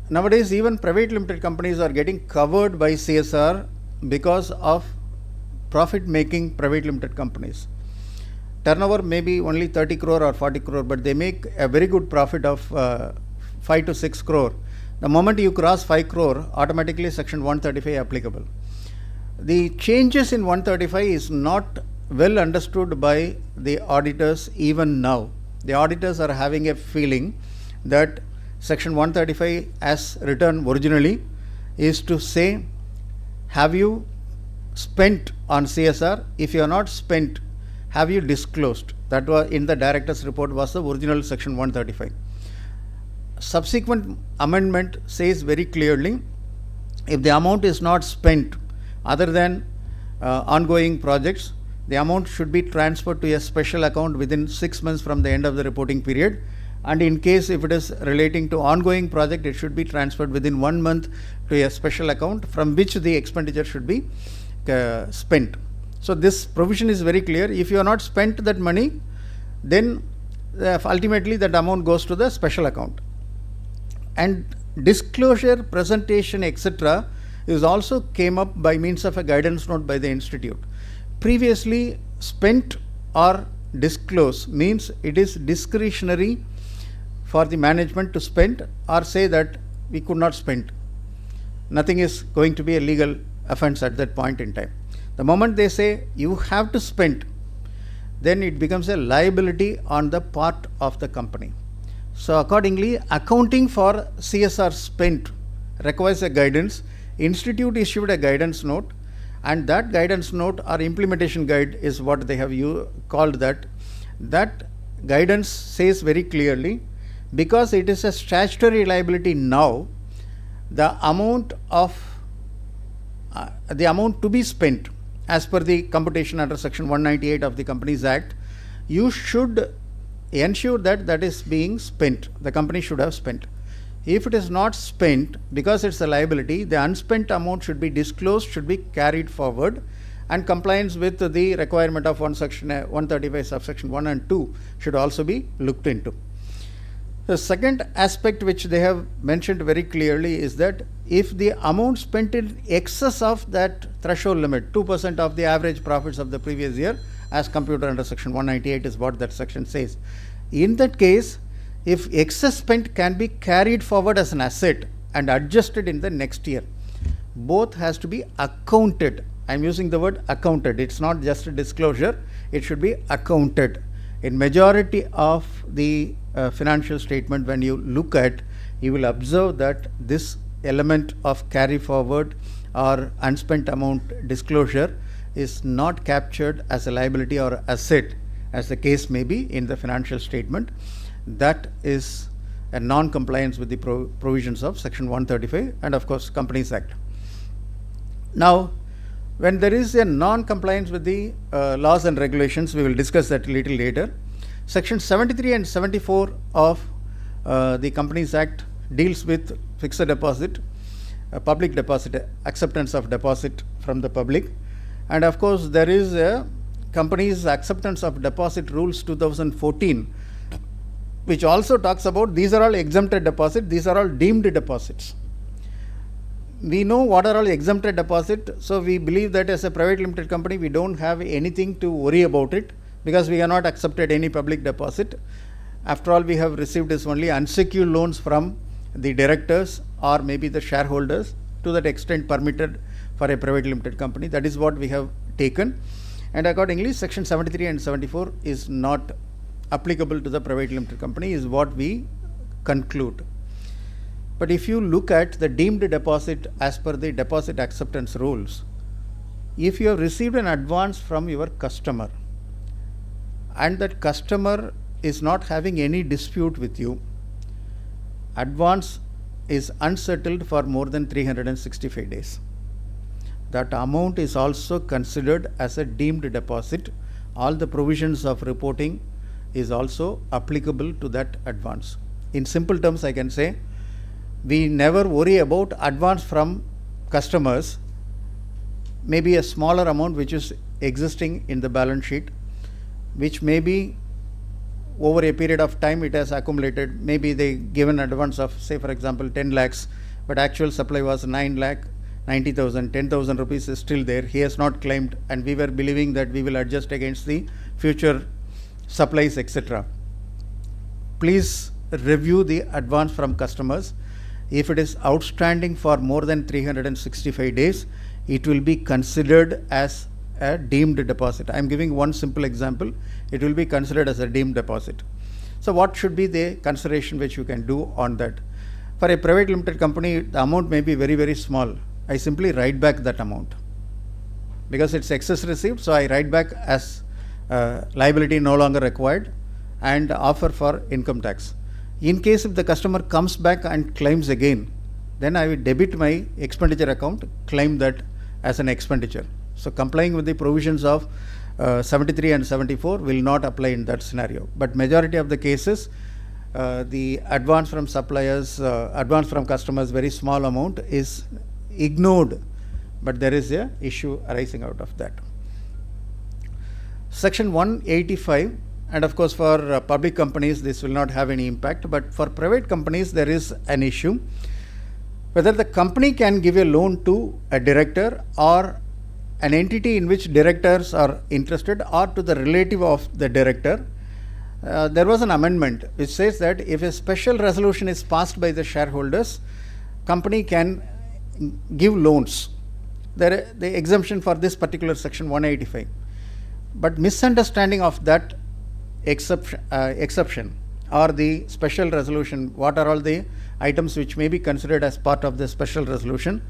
nowadays even private limited companies are getting covered by CSR because of profit making private limited companies. Turnover may be only 30 crore or 40 crore, but they make a very good profit of 5 to 6 crore. The moment you cross 5 crore, automatically section 135 applicable. The changes in 135 is not well understood by the auditors even now. The auditors are having a feeling that section 135 as written originally is to say, have you spent on CSR? If you are not spent, have you disclosed? That was in the director's report was the original section 135. Subsequent amendment says very clearly, if the amount is not spent other than ongoing projects, the amount should be transferred to a special account within 6 months from the end of the reporting period. And in case if it is relating to ongoing project, it should be transferred within 1 month to a special account from which the expenditure should be spent. So this provision is very clear. If you are not spent that money, then ultimately that amount goes to the special account. And disclosure, presentation, etc. is also came up by means of a guidance note by the institute. Previously, spent or disclose means it is discretionary for the management to spend or say that we could not spend. Nothing is going to be a legal offense at that point in time. The moment they say you have to spend, then it becomes a liability on the part of the company. So accordingly, accounting for CSR spent requires a guidance. Institute issued a guidance note, and that guidance note or implementation guide is what they have called that. That guidance says very clearly, because it is a statutory liability now, the amount to be spent as per the computation under section 198 of the Companies Act, you should ensure that that is being spent. The company should have spent. If it is not spent, because it's a liability, the unspent amount should be disclosed, should be carried forward, and compliance with the requirement of section 135 subsection 1 and 2 should also be looked into. The second aspect which they have mentioned very clearly is that if the amount spent in excess of that threshold limit, 2% of the average profits of the previous year, as computed under section 198 is what that section says. In that case, if excess spent can be carried forward as an asset and adjusted in the next year, both has to be accounted. I am using the word accounted. It's not just a disclosure. It should be accounted. In majority of the financial statement, when you look at, you will observe that this element of carry forward or unspent amount disclosure is not captured as a liability or asset, as the case may be in the financial statement. That is a non-compliance with the provisions of section 135 and of course Companies Act. Now, when there is a non-compliance with the laws and regulations, we will discuss that a little later. Section 73 and 74 of the Companies Act deals with fixed deposit, public deposit, acceptance of deposit from the public. And of course, there is a Companies Acceptance of Deposit Rules 2014, which also talks about these are all exempted deposit, these are all deemed deposits. We know what are all exempted deposit, so we believe that as a private limited company, we don't have anything to worry about it because we are not accepted any public deposit. After all, we have received is only unsecured loans from the directors or maybe the shareholders, to that extent permitted for a private limited company. That is what we have taken, and accordingly section 73 and 74 is not applicable to the private limited company is what we conclude. But if you look at the deemed deposit as per the deposit acceptance rules, if you have received an advance from your customer and that customer is not having any dispute with you, advance is unsettled for more than 365 days. That amount is also considered as a deemed deposit. All the provisions of reporting is also applicable to that advance. In simple terms, I can say we never worry about advance from customers, maybe a smaller amount which is existing in the balance sheet, which may be over a period of time it has accumulated. Maybe they give an advance of, say for example, 10 lakhs, but actual supply was 9 lakh 90,000, 10,000 rupees is still there. He has not claimed, and we were believing that we will adjust against the future supplies, etc. Please review the advance from customers. If it is outstanding for more than 365 days, it will be considered as a deemed deposit. I am giving one simple example. It will be considered as a deemed deposit. So what should be the consideration which you can do on that? For a private limited company, the amount may be very, very small. I simply write back that amount because it's excess received. So I write back as liability no longer required and offer for income tax. In case if the customer comes back and claims again, then I will debit my expenditure account, claim that as an expenditure. So complying with the provisions of 73 and 74 will not apply in that scenario. But majority of the cases, the advance from suppliers, advance from customers, very small amount is ignored, but there is a issue arising out of that. Section 185, and of course for public companies this will not have any impact, but for private companies there is an issue whether the company can give a loan to a director or an entity in which directors are interested or to the relative of the director. There was an amendment which says that if a special resolution is passed by the shareholders, company can give loans. The exemption for this particular section 185. But misunderstanding of that exception or the special resolution, what are all the items which may be considered as part of the special resolution,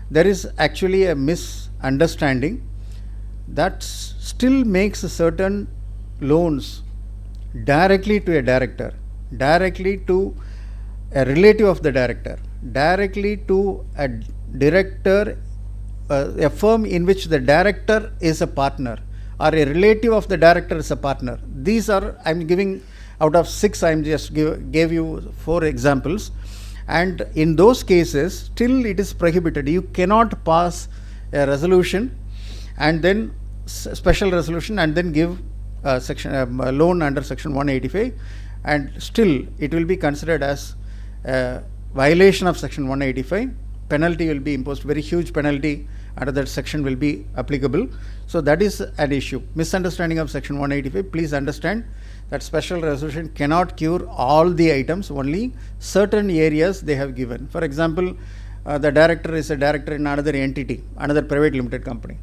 there is actually a misunderstanding that still makes certain loans directly to a director, directly to a relative of the director, directly to a director, a firm in which the director is a partner or a relative of the director is a partner. These are, I am giving out of 6, I am just gave you 4 examples, and in those cases still it is prohibited. You cannot pass a resolution and then special resolution and then give a loan under section 185, and still it will be considered as a violation of section 185. Penalty will be imposed, very huge penalty under that section will be applicable. So that is an issue. Misunderstanding of section 185. Please understand that special resolution cannot cure all the items, only certain areas they have given. For example, the director is a director in another entity, another private limited company.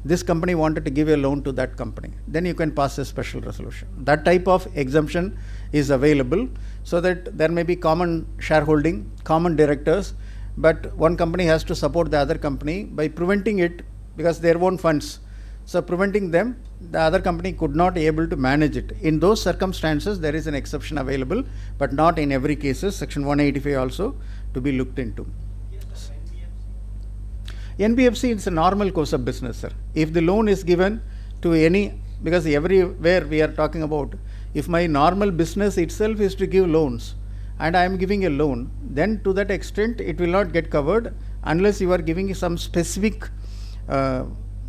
This company wanted to give a loan to that company, then you can pass a special resolution. That type of exemption is available, so that there may be common shareholding, common directors, but one company has to support the other company by preventing it because their own funds. So preventing them, the other company could not be able to manage it. In those circumstances, there is an exception available, but not in every cases. Section 185 also to be looked into. NBFC is a normal course of business, sir. If the loan is given to any, because everywhere we are talking about, if my normal business itself is to give loans and I am giving a loan, then to that extent it will not get covered unless you are giving some specific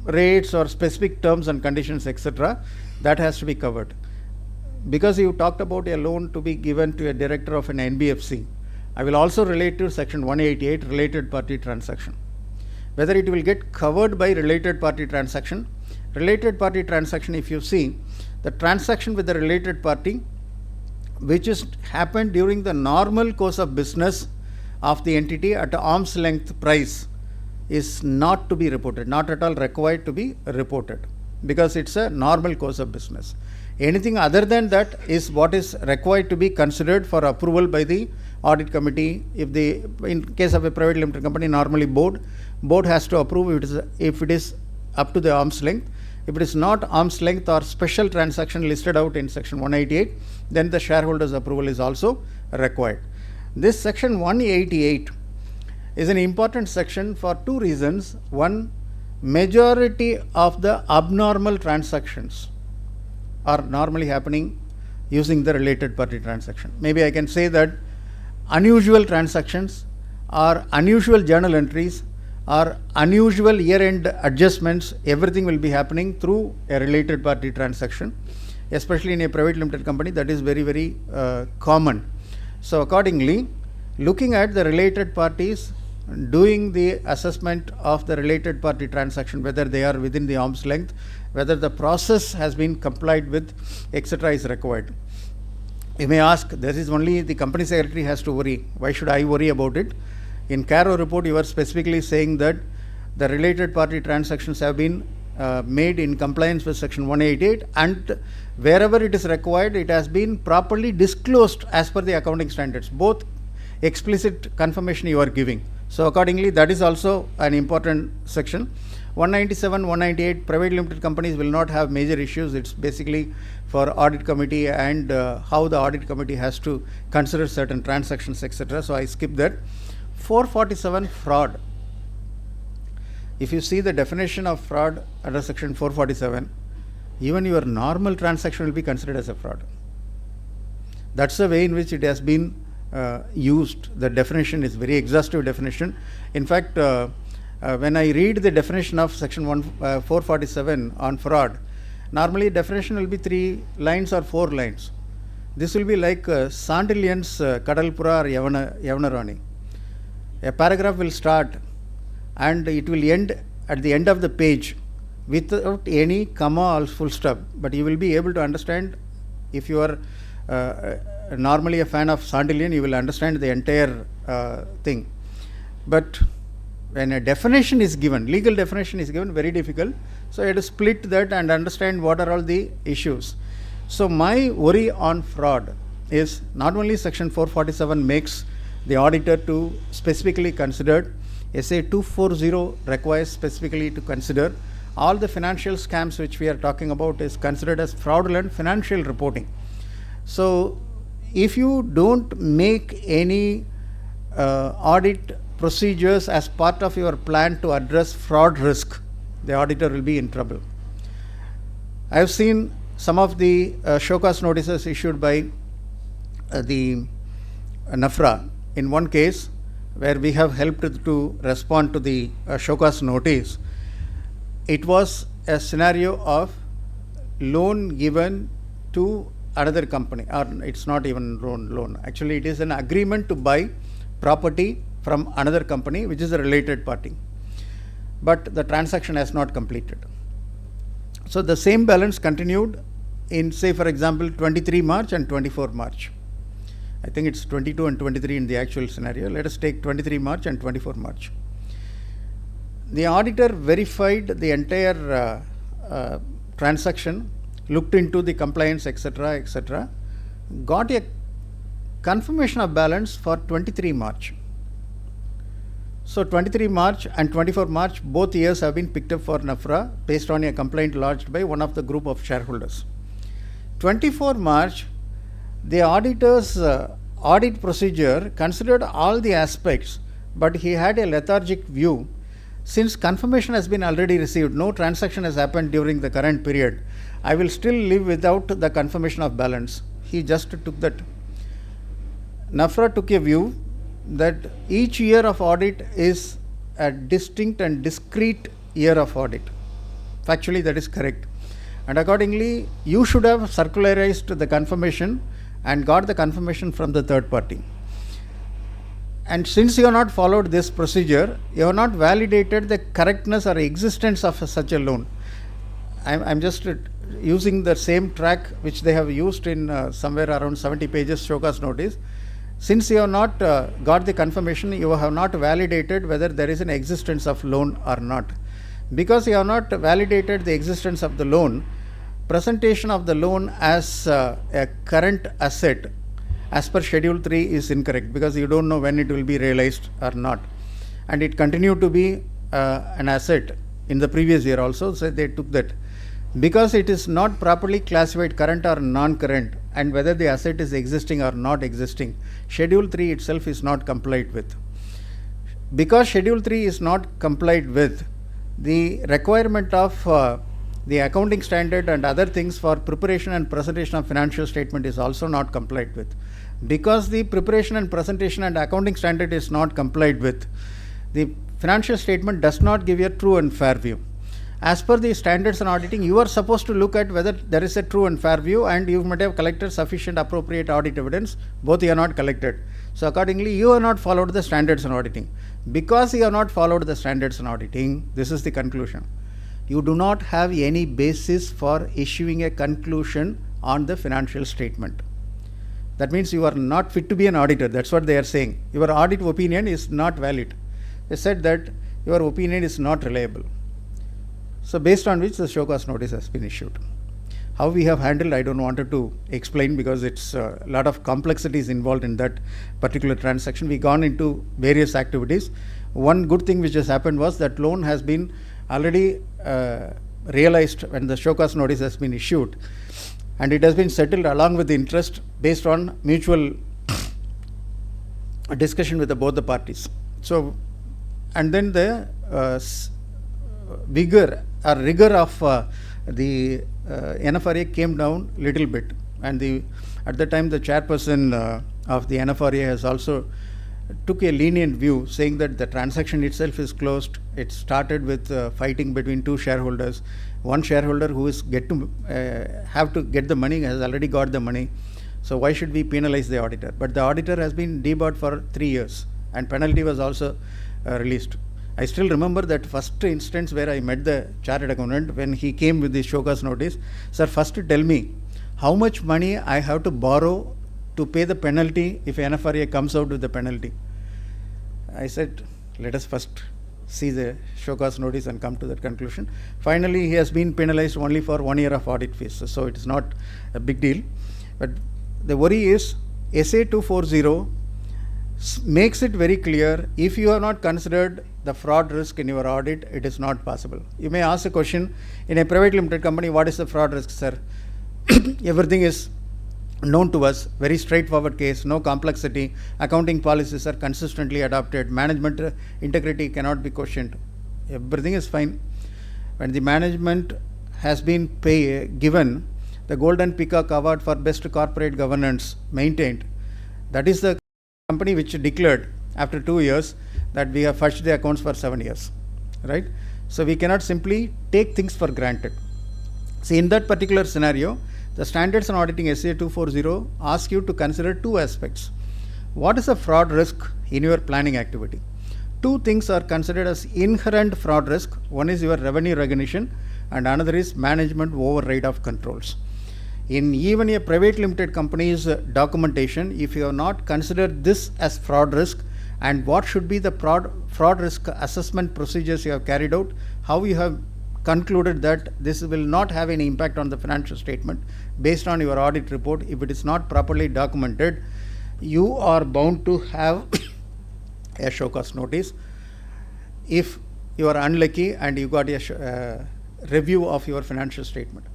rates or specific terms and conditions, etc. That has to be covered. Because you talked about a loan to be given to a director of an NBFC, I will also relate to section 188, related party transaction. Whether it will get covered by related party transaction. Related party transaction, if you see, the transaction with the related party which is happened during the normal course of business of the entity at arm's length price is not to be reported, not at all required to be reported, because it's a normal course of business. Anything other than that is what is required to be considered for approval by the audit committee. In case of a private limited company, normally board has to approve if it is up to the arm's length. If it is not arm's length or special transaction listed out in section 188, then the shareholders' approval is also required. This section 188 is an important section for 2 reasons. One, majority of the abnormal transactions are normally happening using the related party transaction. Maybe I can say that unusual transactions or unusual journal entries or unusual year-end adjustments, everything will be happening through a related party transaction. especially in a private limited company, that is very, very common. So accordingly, looking at the related parties, doing the assessment of the related party transaction, whether they are within the arm's length, whether the process has been complied with, etc. is required. You may ask, there is only the company secretary has to worry. Why should I worry about it? In Caro report, you are specifically saying that the related party transactions have been made in compliance with section 188, and wherever it is required, it has been properly disclosed as per the accounting standards. Both explicit confirmation you are giving. So accordingly, that is also an important section. 197, 198, private limited companies will not have major issues. It's basically for audit committee and how the audit committee has to consider certain transactions, etc. So I skip that. 447, fraud. If you see the definition of fraud under section 447, even your normal transaction will be considered as a fraud. That's the way in which it has been used. The definition is very exhaustive definition. In fact, when I read the definition of section 447 on fraud, normally definition will be 3 lines or 4 lines. This will be like Sandilian's Kadalpura or Yavanarani. A paragraph will start and it will end at the end of the page without any comma or full stop. But you will be able to understand, if you are normally a fan of Sandilian, you will understand the entire thing. But when a definition is given, legal definition is given, very difficult. So you have to split that and understand what are all the issues. So my worry on fraud is not only section 447 makes the auditor to specifically consider, SA 240 requires specifically to consider all the financial scams which we are talking about is considered as fraudulent financial reporting. So if you don't make any audit procedures as part of your plan to address fraud risk, the auditor will be in trouble. I have seen some of the show cause notices issued by the NAFRA. In one case, where we have helped to respond to the show cause notice, it was a scenario of loan given to another company, or it's not even loan. Actually, it is an agreement to buy property from another company, which is a related party. But the transaction has not completed. So the same balance continued in, say, for example, 23 March and 24 March. I think it's 22 and 23 in the actual scenario. Let us take 23 March and 24 March. The auditor verified the entire transaction, looked into the compliance, etc., got a confirmation of balance for 23 March. So 23 March and 24 March, both years have been picked up for NAFRA based on a complaint lodged by one of the group of shareholders. 24 March, the auditor's audit procedure considered all the aspects, but he had a lethargic view. Since confirmation has been already received, no transaction has happened during the current period, I will still live without the confirmation of balance. He just took that. NAFRA took a view that each year of audit is a distinct and discrete year of audit. Factually, that is correct. And accordingly, you should have circularized the confirmation and got the confirmation from the third party. And since you have not followed this procedure, you have not validated the correctness or existence of such a loan. I'm just using the same track which they have used in somewhere around 70 pages show cause notice. Since you have not got the confirmation, you have not validated whether there is an existence of loan or not. Because you have not validated the existence of the loan, presentation of the loan as a current asset as per schedule 3 is incorrect, because you don't know when it will be realized or not, and it continued to be an asset in the previous year also. So they took that. Because it is not properly classified current or non-current, and whether the asset is existing or not existing, schedule 3 itself is not complied with. Because schedule 3 is not complied with, the requirement of the accounting standard and other things for preparation and presentation of financial statement is also not complied with. Because the preparation and presentation and accounting standard is not complied with, the financial statement does not give a true and fair view. as per the standards on auditing, you are supposed to look at whether there is a true and fair view, and you might have collected sufficient appropriate audit evidence. Both you are not collected. So accordingly, you have not followed the standards on auditing. Because you have not followed the standards on auditing, this is the conclusion. You do not have any basis for issuing a conclusion on the financial statement. That means you are not fit to be an auditor. That's what they are saying. Your audit opinion is not valid. They said that your opinion is not reliable. So based on which the show cause notice has been issued. How we have handled, I don't want to explain because it's a lot of complexities involved in that particular transaction. We gone into various activities. One good thing which has happened was that loan has been already realized when the show cause notice has been issued, and it has been settled along with the interest based on mutual discussion with both the parties. So, and then the rigor of the NFRA came down little bit, and at the time the chairperson of the NFRA has also took a lenient view, saying that the transaction itself is closed. It started with fighting between two shareholders. One shareholder who is have to get the money has already got the money. So why should we penalize the auditor? But the auditor has been debarred for 3 years, and penalty was also released. I still remember that first instance where I met the chartered accountant when he came with the show cause notice. Sir, first tell me how much money I have to borrow to pay the penalty if NFRA comes out with the penalty. I said, let us first see the show cause notice and come to that conclusion. Finally, he has been penalized only for 1 year of audit fees, so it is not a big deal. But the worry is SA 240 makes it very clear, if you have not considered the fraud risk in your audit, it is not possible. You may ask a question, in a private limited company, what is the fraud risk, sir? Everything is known to us, very straightforward case, no complexity, accounting policies are consistently adopted, management integrity cannot be questioned, everything is fine. When the management has been given the Golden Peacock Award for Best Corporate Governance maintained, that is the company which declared after 2 years that we have fudged the accounts for 7 years, right? So we cannot simply take things for granted. See, in that particular scenario, the standards on auditing SA 240 ask you to consider two aspects. What is the fraud risk in your planning activity? Two things are considered as inherent fraud risk. One is your revenue recognition, and another is management override of controls. In even a private limited company's documentation, if you have not considered this as fraud risk, and what should be the fraud risk assessment procedures you have carried out, how you have concluded that this will not have any impact on the financial statement based on your audit report, if it is not properly documented, you are bound to have a show cause notice. If you are unlucky and you got a review of your financial statement.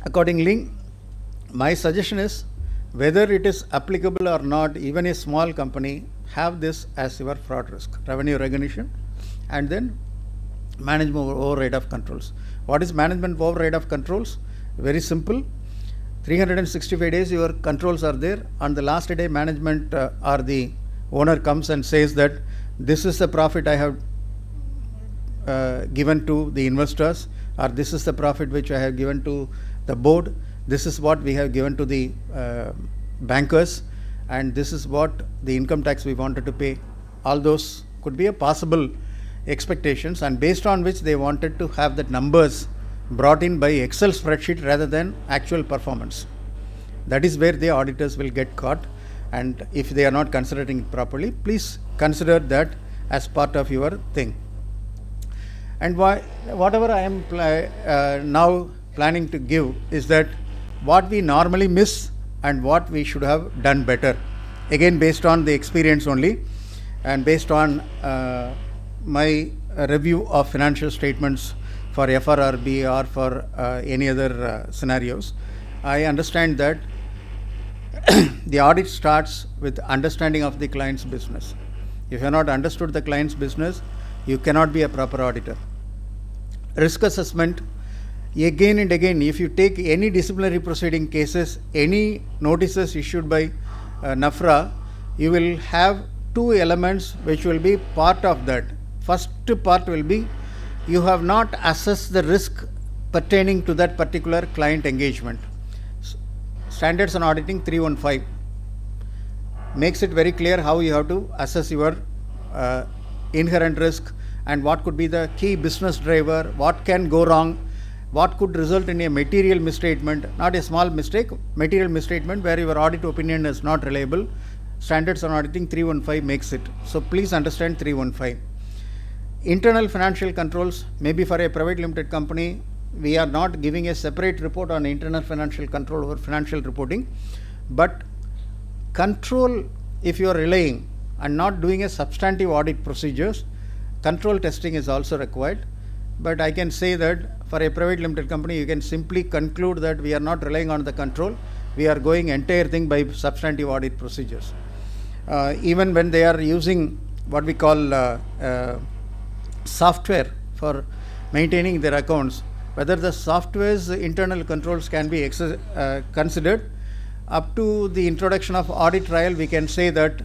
Accordingly, my suggestion is, whether it is applicable or not, even a small company have this as your fraud risk, revenue recognition, and then management override of controls. What is management override of controls? Very simple. 365 days your controls are there. On the last day, management or the owner comes and says that this is the profit I have given to the investors, or this is the profit which I have given to the board, this is what we have given to the bankers, and this is what the income tax we wanted to pay. All those could be a possible expectations, and based on which they wanted to have the numbers brought in by Excel spreadsheet rather than actual performance. That is where the auditors will get caught, and if they are not considering it properly, please consider that as part of your thing. And whatever I am now planning to give is that what we normally miss and what we should have done better, again based on the experience only and based on my review of financial statements for FRRB or for any other scenarios. I understand that the audit starts with understanding of the client's business. If you have not understood the client's business, you cannot be a proper auditor. Risk assessment, again and again, if you take any disciplinary proceeding cases, any notices issued by NAFRA, you will have two elements which will be part of that. First part will be you have not assessed the risk pertaining to that particular client engagement. Standards on Auditing 315 makes it very clear how you have to assess your inherent risk and what could be the key business driver, what can go wrong, what could result in a material misstatement, not a small mistake, material misstatement where your audit opinion is not reliable. Standards on Auditing 315 makes it. So please understand 315. Internal financial controls, maybe for a private limited company, we are not giving a separate report on internal financial control or financial reporting, but control, if you are relying and not doing a substantive audit procedures, control testing is also required. But I can say that for a private limited company, you can simply conclude that we are not relying on the control, we are going entire thing by substantive audit procedures. Even when they are using what we call software for maintaining their accounts, whether the software's internal controls can be considered. Up to the introduction of audit trial, we can say that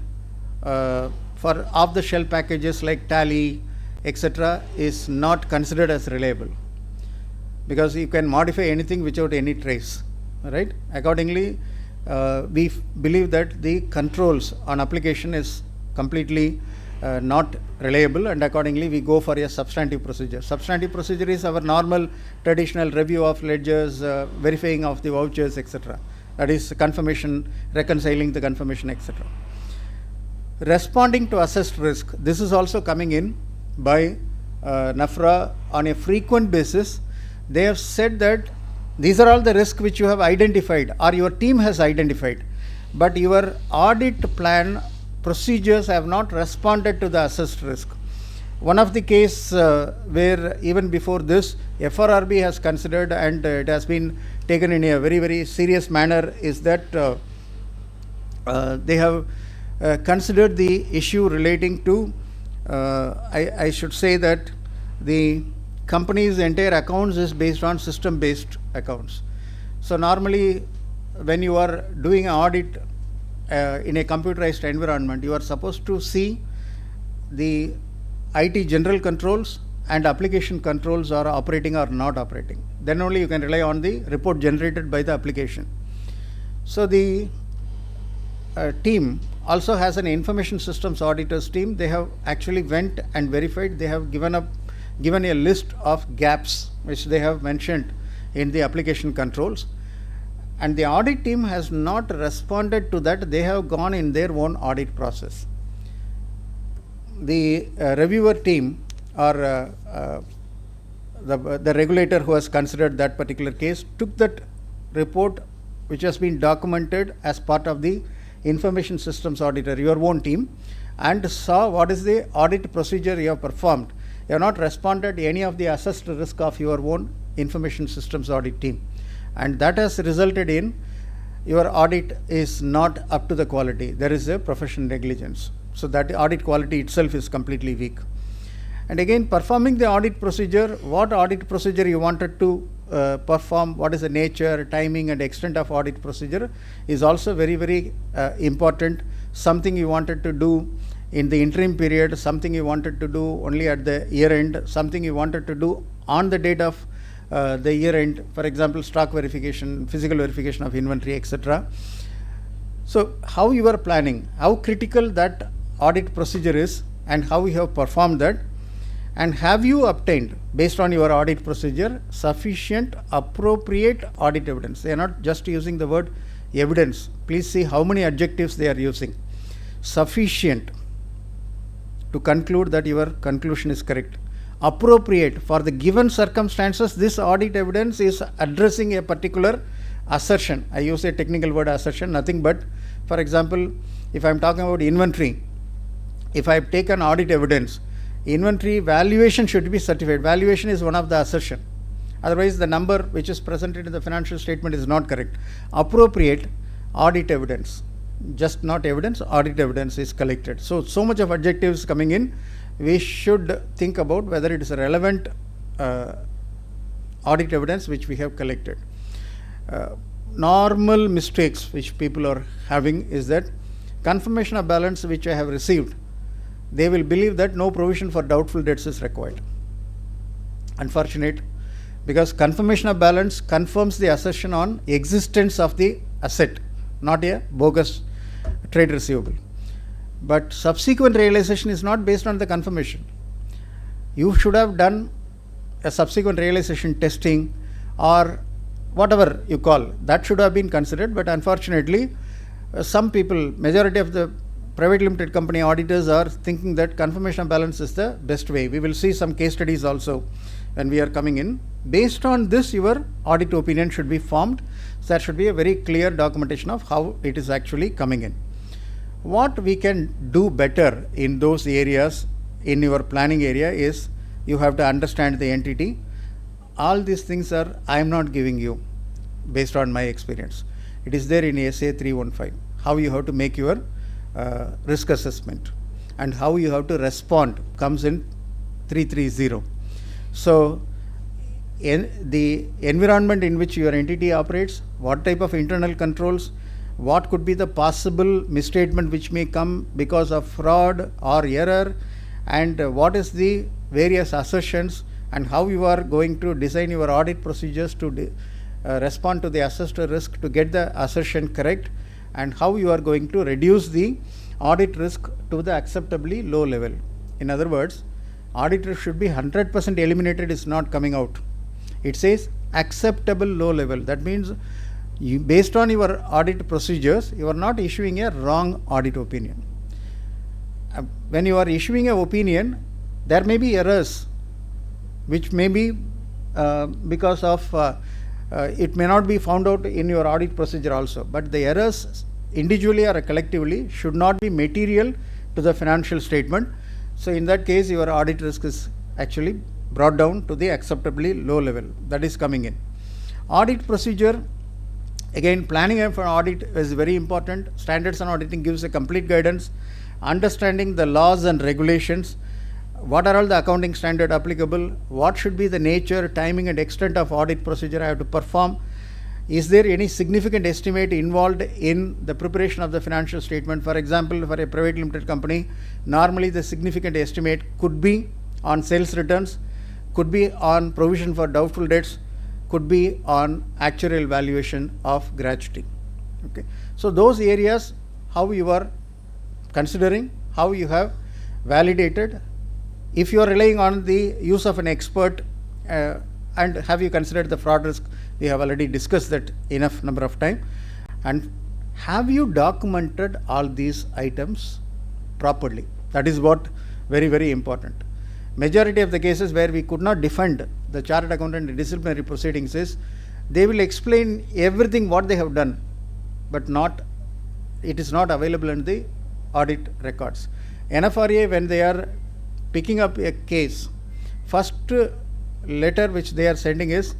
for off-the-shelf packages like Tally, etc., is not considered as reliable, because you can modify anything without any trace, right? Accordingly, we believe that the controls on application is completely not reliable, and accordingly we go for a substantive procedure. Substantive procedure is our normal traditional review of ledgers, verifying of the vouchers, etc. That is confirmation, reconciling the confirmation, etc. Responding to assessed risk, this is also coming in by NAFRA on a frequent basis. They have said that these are all the risks which you have identified or your team has identified, but your audit plan procedures have not responded to the assessed risk. One of the case where even before this FRRB has considered and it has been taken in a very, very serious manner is that they have considered the issue relating to, I should say that the company's entire accounts is based on system-based accounts. So normally when you are doing an audit in a computerized environment, you are supposed to see the IT general controls and application controls are operating or not operating. Then only you can rely on the report generated by the application. So the team also has an information systems auditors team. They have actually went and verified. They have given a list of gaps which they have mentioned in the application controls, and the audit team has not responded to that. They have gone in their own audit process. The reviewer team or the regulator who has considered that particular case took that report which has been documented as part of the information systems auditor, your own team, and saw what is the audit procedure you have performed. You have not responded to any of the assessed risk of your own information systems audit team, and that has resulted in your audit is not up to the quality. There is a professional negligence. So that audit quality itself is completely weak. And again, performing the audit procedure, what audit procedure you wanted to perform, what is the nature, timing and extent of audit procedure is also very, very important. Something you wanted to do in the interim period, something you wanted to do only at the year end, something you wanted to do on the date of the year end, for example, stock verification, physical verification of inventory, etc. So how you are planning, how critical that audit procedure is and how you have performed that, and have you obtained based on your audit procedure sufficient appropriate audit evidence. They are not just using the word evidence. Please see how many adjectives they are using. Sufficient to conclude that your conclusion is correct. Appropriate for the given circumstances, this audit evidence is addressing a particular assertion. I use a technical word assertion, nothing but, for example, if I am talking about inventory, if I have taken audit evidence, inventory valuation should be certified. Valuation is one of the assertion. Otherwise, the number which is presented in the financial statement is not correct. Appropriate audit evidence, just not evidence, audit evidence is collected. So much of adjectives coming in. We should think about whether it is a relevant audit evidence which we have collected. Normal mistakes which people are having is that confirmation of balance which I have received, they will believe that no provision for doubtful debts is required. unfortunate, because confirmation of balance confirms the assertion on existence of the asset, not a bogus trade receivable. But subsequent realization is not based on the confirmation. You should have done a subsequent realization testing or whatever you call, that should have been considered. But unfortunately, some people, majority of the private limited company auditors are thinking that confirmation of balance is the best way. We will see some case studies also when we are coming in. Based on this, your audit opinion should be formed. So there should be a very clear documentation of how it is actually coming in. What we can do better in those areas, in your planning area, is you have to understand the entity. All these things are, I am not giving you based on my experience. It is there in SA 315, how you have to make your risk assessment and how you have to respond comes in 330. So the environment in which your entity operates, what type of internal controls, what could be the possible misstatement which may come because of fraud or error, and what is the various assertions, and how you are going to design your audit procedures to respond to the assessed risk to get the assertion correct, and how you are going to reduce the audit risk to the acceptably low level. In other words, audit risk should be 100% eliminated, is not coming out. It says acceptable low level. That means you, based on your audit procedures, you are not issuing a wrong audit opinion. When you are issuing an opinion, there may be errors which may be because of it may not be found out in your audit procedure also, but the errors individually or collectively should not be material to the financial statement. So in that case, your audit risk is actually brought down to the acceptably low level. That is coming in. Audit procedure, again, planning for audit is very important. Standards on auditing gives a complete guidance. Understanding the laws and regulations, what are all the accounting standard applicable, what should be the nature, timing and extent of audit procedure I have to perform, is there any significant estimate involved in the preparation of the financial statement. For example, for a private limited company, normally the significant estimate could be on sales returns, could be on provision for doubtful debts, could be on actuarial valuation of gratuity. Okay. So those areas, how you are considering, how you have validated. If you are relying on the use of an expert, and have you considered the fraud risk? We have already discussed that enough number of times. And have you documented all these items properly? That is what very, very important. Majority of the cases where we could not defend the chartered accountant in disciplinary proceedings is they will explain everything what they have done, but it is not available in the audit records. NFRA, when they are picking up a case, first letter which they are sending is,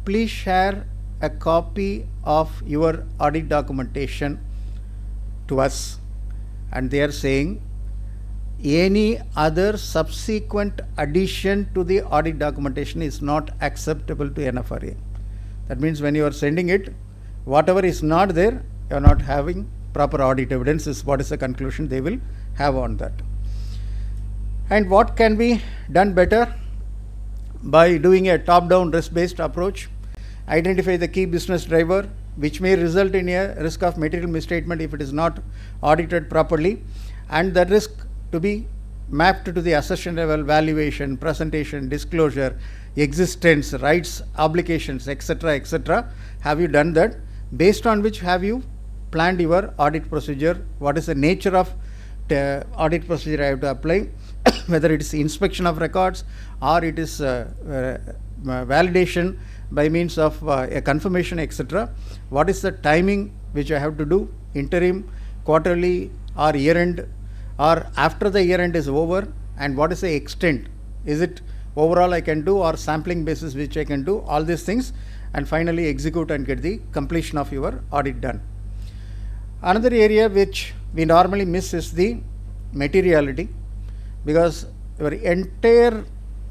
please share a copy of your audit documentation to us. And they are saying any other subsequent addition to the audit documentation is not acceptable to NFRA. That means when you are sending it, whatever is not there, you are not having proper audit evidence, is what is the conclusion they will have on that. And what can be done better? By doing a top-down risk-based approach, identify the key business driver which may result in a risk of material misstatement if it is not audited properly, and the risk to be mapped to the assertion level, valuation, presentation, disclosure, existence, rights, obligations, etc., etc. Have you done that? Based on which have you planned your audit procedure? What is the nature of the audit procedure I have to apply? Whether it is inspection of records or it is validation by means of a confirmation, etc. What is the timing which I have to do? Interim, quarterly or year end, or after the year end is over, and what is the extent? Is it overall I can do or sampling basis which I can do? All these things, and finally execute and get the completion of your audit done. Another area which we normally miss is the materiality, because your entire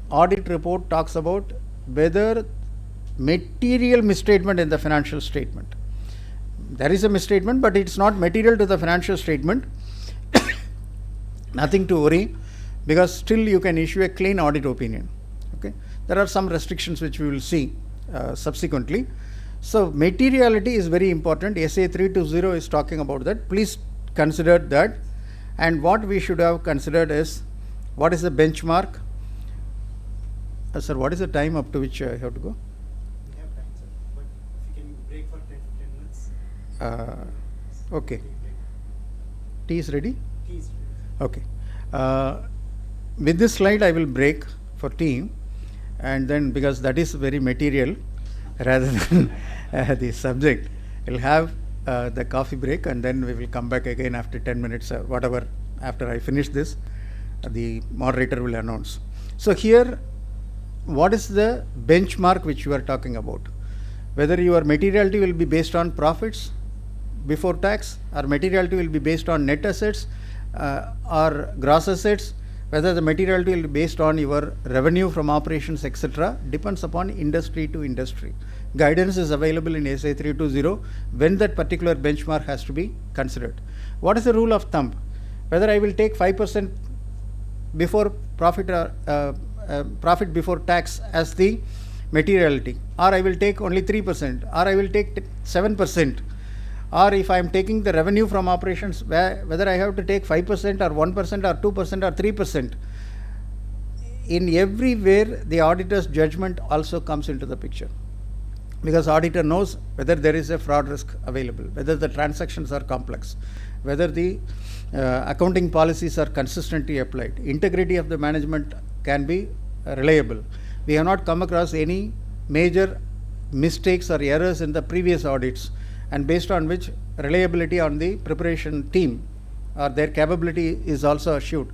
audit report talks about whether material misstatement in the financial statement. There is a misstatement, but it's not material to the financial statement. Nothing to worry, because still you can issue a clean audit opinion. Okay. there are some restrictions which we will see subsequently. So materiality is very important. SA 320 is talking about that. Please consider that. And what we should have considered is, what is the benchmark? Sir, what is the time up to which I have to go? We have time, sir, but if you can break for 10-15 minutes. Okay. Tea is ready? Please. Okay. With this slide, I will break for tea, and then because that is very material rather than the subject, we'll have the coffee break, and then we will come back again after 10 minutes or whatever. After I finish this, the moderator will announce. So here, what is the benchmark which you are talking about? Whether your materiality will be based on profits before tax, or materiality will be based on net assets or gross assets, whether the materiality will be based on your revenue from operations, etc., depends upon industry to industry. Guidance is available in SA 320 when that particular benchmark has to be considered. What is the rule of thumb? Whether I will take 5% before profit or profit before tax as the materiality, or I will take only 3%, or I will take 7%, or if I am taking the revenue from operations, whether I have to take 5% or 1% or 2% or 3%. In everywhere, the auditor's judgment also comes into the picture, because auditor knows whether there is a fraud risk available, whether the transactions are complex, whether the accounting policies are consistently applied, integrity of the management can be reliable. We have not come across any major mistakes or errors in the previous audits, and based on which reliability on the preparation team or their capability is also assured.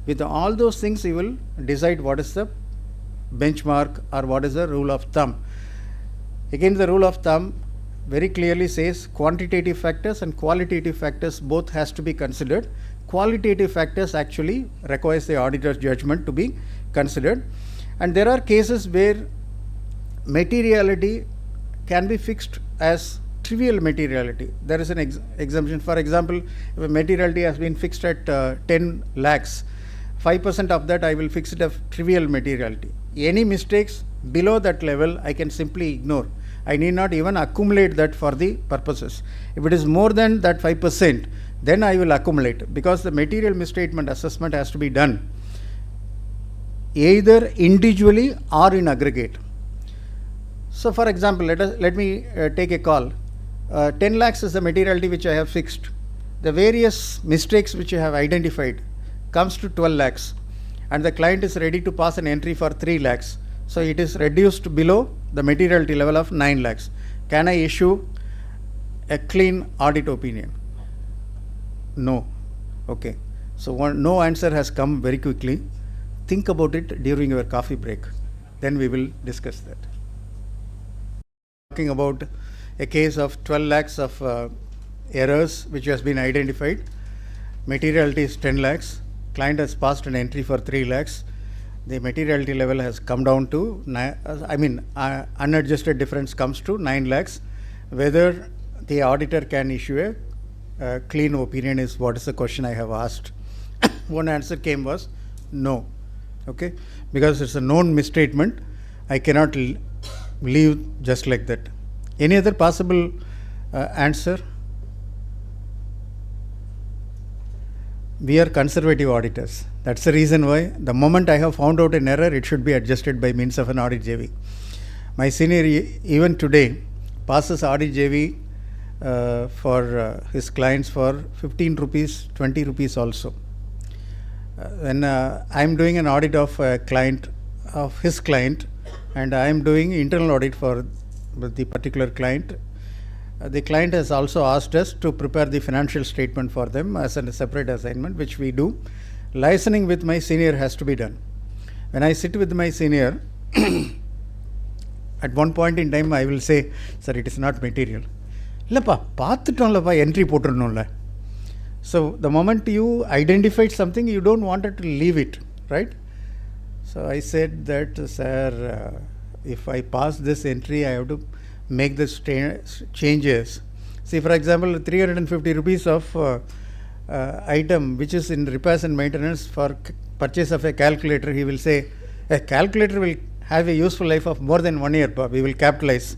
With all those things, you will decide what is the benchmark or what is the rule of thumb. Again, the rule of thumb very clearly says quantitative factors and qualitative factors both has to be considered. Qualitative factors actually requires the auditor's judgment to be considered, and there are cases where materiality can be fixed as trivial materiality. There is an exemption. For example, if a materiality has been fixed at 10 lakhs, 5% of that I will fix it as trivial materiality. Any mistakes below that level I can simply ignore. I need not even accumulate that for the purposes. If it is more than that 5%, then I will accumulate, because the material misstatement assessment has to be done either individually or in aggregate. So for example, let me take a call. 10 lakhs is the materiality which I have fixed. The various mistakes which I have identified comes to 12 lakhs, and the client is ready to pass an entry for 3 lakhs. So it is reduced below the materiality level of 9 lakhs. Can I issue a clean audit opinion? No. Okay. So no answer has come very quickly. Think about it during your coffee break. Then we will discuss that. Talking about a case of 12 lakhs of errors which has been identified. Materiality is 10 lakhs. Client has passed an entry for 3 lakhs. The materiality level has come down to, unadjusted difference comes to 9 lakhs. Whether the auditor can issue a clean opinion is what is the question I have asked. One answer came was no. Okay, because it's a known misstatement, I cannot leave just like that. Any other possible answer? We are conservative auditors. That's the reason why the moment I have found out an error, it should be adjusted by means of an audit JV. My senior even today passes audit JV for his clients for 15 rupees, 20 rupees also. When I am doing an audit of a client, of his client, and I am doing internal audit for the particular client, the client has also asked us to prepare the financial statement for them as a separate assignment, which we do. Liaising with my senior has to be done. When I sit with my senior, at one point in time I will say, sir, it is not material. Entry potrunnolla. So the moment you identified something, you don't want to leave it, right? So I said that, sir, if I pass this entry, I have to make this changes. See, for example, 350 rupees of item which is in repairs and maintenance for purchase of a calculator, he will say, a calculator will have a useful life of more than 1 year, we will capitalize.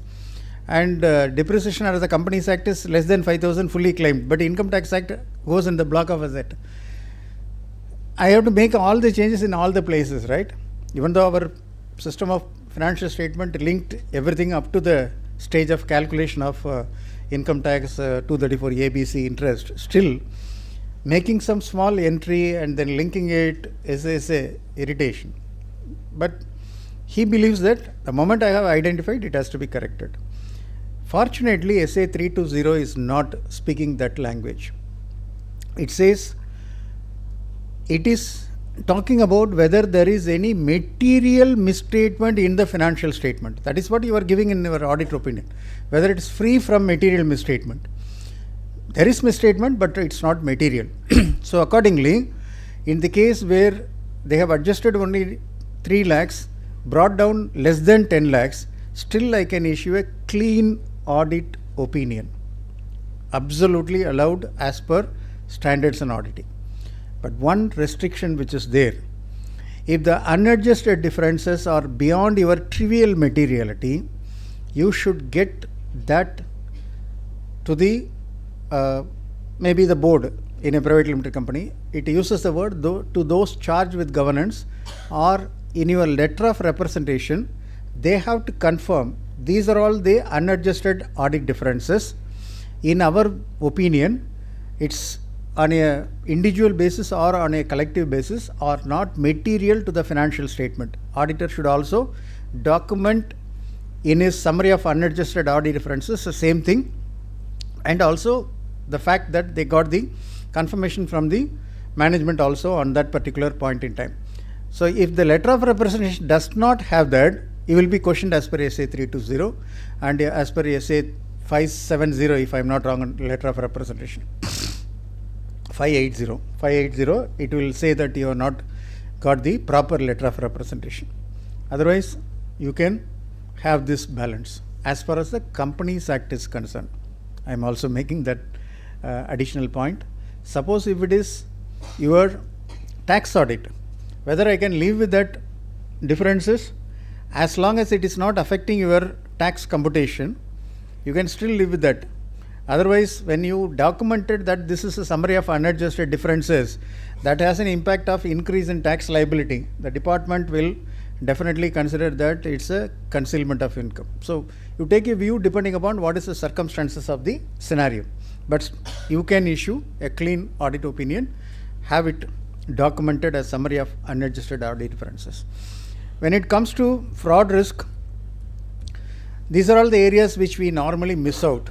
And depreciation under the Companies Act is less than 5,000 fully claimed, but Income Tax Act goes in the block of asset. I have to make all the changes in all the places, right? Even though our system of financial statement linked everything up to the stage of calculation of income tax 234 ABC interest, still making some small entry and then linking it is a irritation. But he believes that the moment I have identified, it has to be corrected. Fortunately, SA 320 is not speaking that language. It says it is talking about whether there is any material misstatement in the financial statement. That is what you are giving in your audit opinion, whether it is free from material misstatement. There is misstatement, but it's not material. So accordingly, in the case where they have adjusted only 3 lakhs, brought down less than 10 lakhs, still I can issue a clean audit opinion. Absolutely allowed as per standards in auditing. But one restriction which is there, if the unadjusted differences are beyond your trivial materiality, you should get that to the maybe the board in a private limited company. It uses the word to those charged with governance, or in your letter of representation, they have to confirm these are all the unadjusted audit differences. In our opinion, it's on a individual basis or on a collective basis are not material to the financial statement. Auditor should also document in his summary of unadjusted audit differences the same thing, and also the fact that they got the confirmation from the management also on that particular point in time. So if the letter of representation does not have that, you will be questioned as per SA 320 and as per SA 570, if I am not wrong, on letter of representation. 580, it will say that you have not got the proper letter of representation. Otherwise, you can have this balance. As far as the Companies Act is concerned, I am also making that additional point. Suppose if it is your tax audit, whether I can live with that differences, as long as it is not affecting your tax computation, you can still live with that. Otherwise, when you documented that this is a summary of unadjusted differences, that has an impact of increase in tax liability, the department will definitely consider that it's a concealment of income. So you take a view depending upon what is the circumstances of the scenario. But you can issue a clean audit opinion, have it documented as summary of unadjusted audit differences. When it comes to fraud risk, these are all the areas which we normally miss out.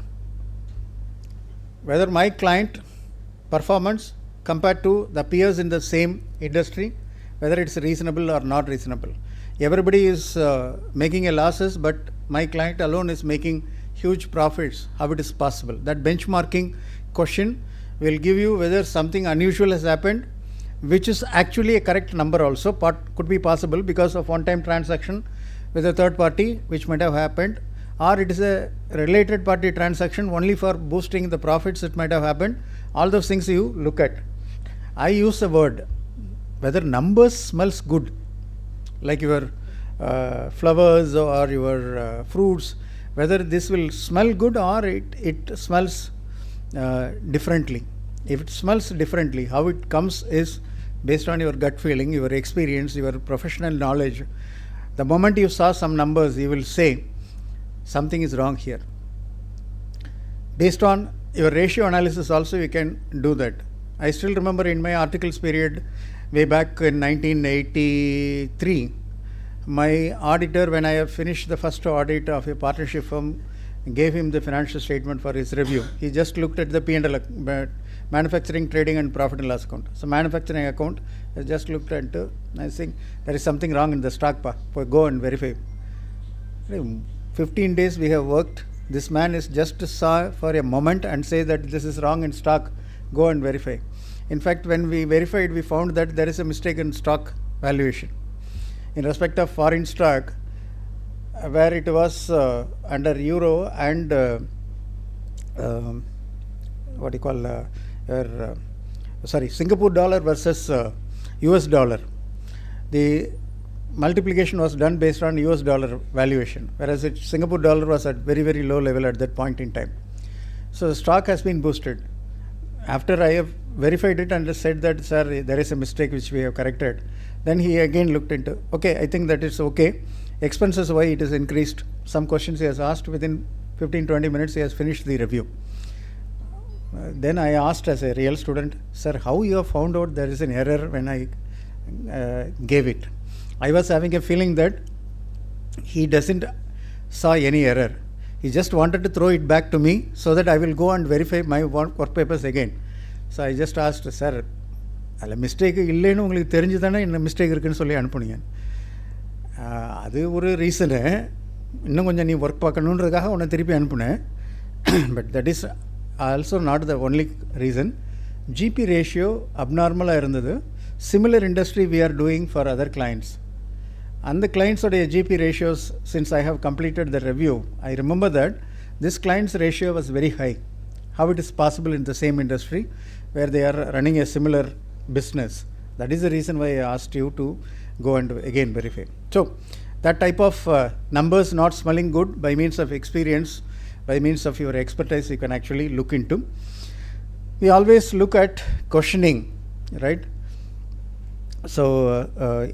Whether my client performance compared to the peers in the same industry, whether it's reasonable or not reasonable. Everybody is making a losses, but my client alone is making huge profits. How it is possible? That benchmarking question will give you whether something unusual has happened, which is actually a correct number also, could be possible because of one-time transaction with a third party which might have happened, or it is a related party transaction only for boosting the profits it might have happened. All those things you look at. I use the word whether numbers smells good, like your flowers or your fruits, whether this will smell good or it smells differently. If it smells differently, how it comes is based on your gut feeling, your experience, your professional knowledge. The moment you saw some numbers, you will say something is wrong here. Based on your ratio analysis also, you can do that. I still remember in my articles period way back in 1983, my auditor, when I have finished the first audit of a partnership firm, gave him the financial statement for his review. He just looked at the P&L, manufacturing, trading and profit and loss account. So manufacturing account, I just looked at, I think there is something wrong in the stock, go and verify. 15 days we have worked. This man is just saw for a moment and say that this is wrong in stock, go and verify. In fact, when we verified, we found that there is a mistake in stock valuation. In respect of foreign stock, where it was under euro and Singapore dollar versus US dollar. The multiplication was done based on US dollar valuation, whereas Singapore dollar was at very, very low level at that point in time. So the stock has been boosted. After I have verified it and said that, sir, there is a mistake which we have corrected, then he again looked into, okay, I think that is okay. Expenses, why it is increased? Some questions he has asked. Within 15-20 minutes he has finished the review. Then I asked as a real student, sir, how you have found out there is an error when I gave it? I was having a feeling that he doesn't saw any error. He just wanted to throw it back to me so that I will go and verify my work papers again. So I just asked, sir, அதில் mistake இல்லைன்னு உங்களுக்கு தெரிஞ்சு தானே என்ன mistake இருக்குன்னு சொல்லி அனுப்புனீங்க. அது ஒரு ரீசனு, இன்னும் கொஞ்சம் நீ ஒர்க் பார்க்கணுன்றதுக்காக உன்னை திருப்பி அனுப்புனேன். But that is also not the only reason. GP ratio அப்நார்மலாக இருந்தது. Similar industry we are doing for other clients. அந்த கிளைண்ட்ஸோடைய GP ratios, since I have completed the review, I remember that this client's ratio was very high. How it is possible in the same industry where they are running a similar business? That is the reason why I asked you to go and again verify. So that type of numbers not smelling good, by means of experience, by means of your expertise, you can actually look into. We always look at questioning, right? So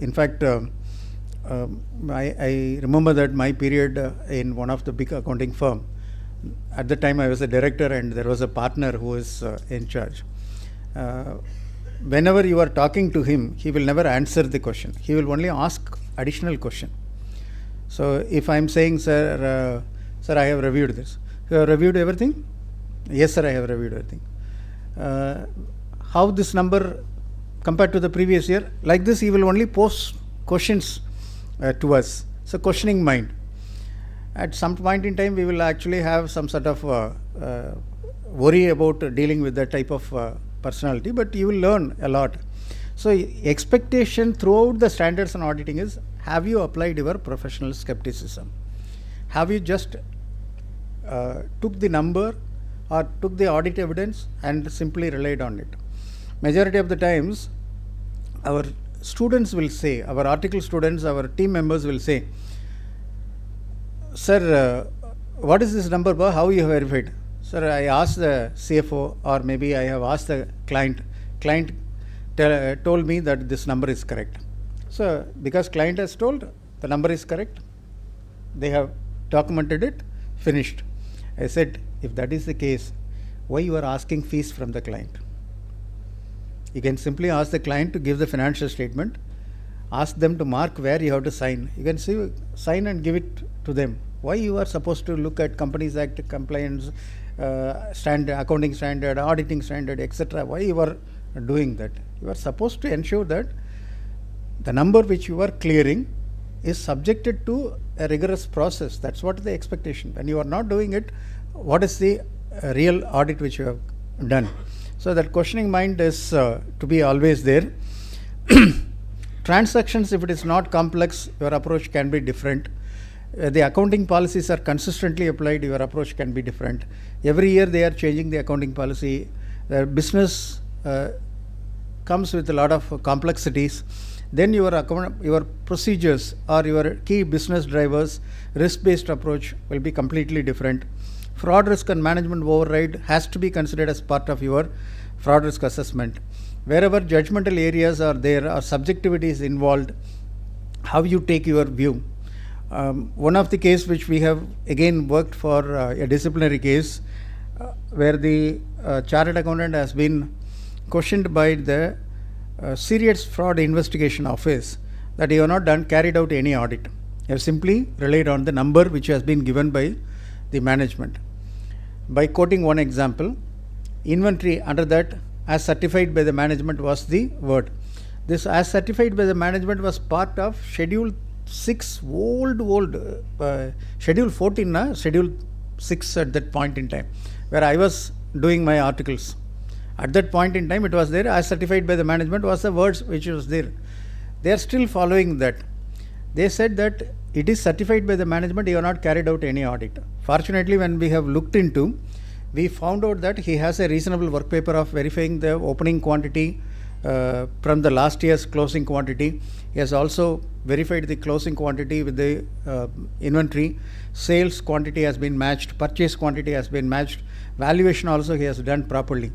in fact, I remember that my period in one of the big accounting firm, at the time I was a director and there was a partner who was in charge. Whenever you are talking to him, he will never answer the question. He will only ask additional question. So if I am saying, sir, I have reviewed this. You have reviewed everything? Yes, sir, I have reviewed everything. How this number compared to the previous year? Like this, he will only pose questions to us. So questioning mind. At some point in time, we will actually have some sort of worry about dealing with that type of personality, but you will learn a lot. So expectation throughout the standards and auditing is, have you applied your professional skepticism? Have you just took the number or took the audit evidence and simply relied on it? Majority of the times, our students will say, our article students, our team members will say, sir, what is this number, how you have verified? Sir, I asked the CFO, or maybe I have asked the client. Client told me that this number is correct. So because client has told the number is correct, they have documented it, finished. I said, if that is the case, why you are asking fees from the client? You can simply ask the client to give the financial statement, ask them to mark where you have to sign. You can sign and give it to them. Why you are supposed to look at Companies Act compliance, standard, accounting standard, auditing standard, etc.? Why you are doing that? You are supposed to ensure that the number which you are clearing is subjected to a rigorous process. That's what the expectation. When you are not doing it, what is the real audit which you have done? So that questioning mind is to be always there. Transactions, if it is not complex, your approach can be different. The accounting policies are consistently applied, your approach can be different. Every year they are changing the accounting policy. The business comes with a lot of complexities. Then your procedures or your key business drivers, risk-based approach will be completely different. Fraud risk and management override has to be considered as part of your fraud risk assessment. Wherever judgmental areas are there or subjectivity is involved, how you take your view. One of the case which we have again worked for a disciplinary case where the chartered accountant has been questioned by the serious fraud investigation office that you have not carried out any audit. You have simply relied on the number which has been given by the management. By quoting one example, inventory under that as certified by the management was the word. This as certified by the management was part of Schedule 6, Schedule 14, Schedule 6 at that point in time, where I was doing my articles. At that point in time, it was there, as certified by the management was the words which was there. They are still following that. They said that it is certified by the management, you have not carried out any audit. Fortunately, when we have looked into, we found out that he has a reasonable work paper of verifying the opening quantity, from the last year's closing quantity. He has also verified the closing quantity with the inventory. Sales quantity has been matched, purchase quantity has been matched, valuation also he has done properly.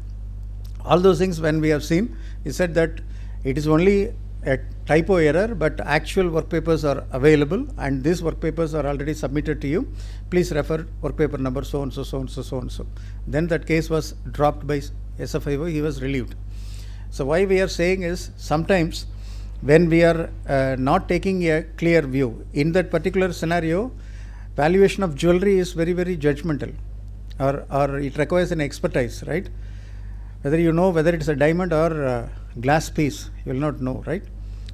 All those things when we have seen, he said that it is only a typo error, but actual work papers are available and these work papers are already submitted to you. Please refer work paper number so and so, so and so, so and so. Then that case was dropped by SFIO, he was relieved. So why we are saying is, sometimes when we are not taking a clear view, in that particular scenario, valuation of jewelry is very, very judgmental, or it requires an expertise, right? Whether you know whether it's a diamond or glass piece, you will not know, right?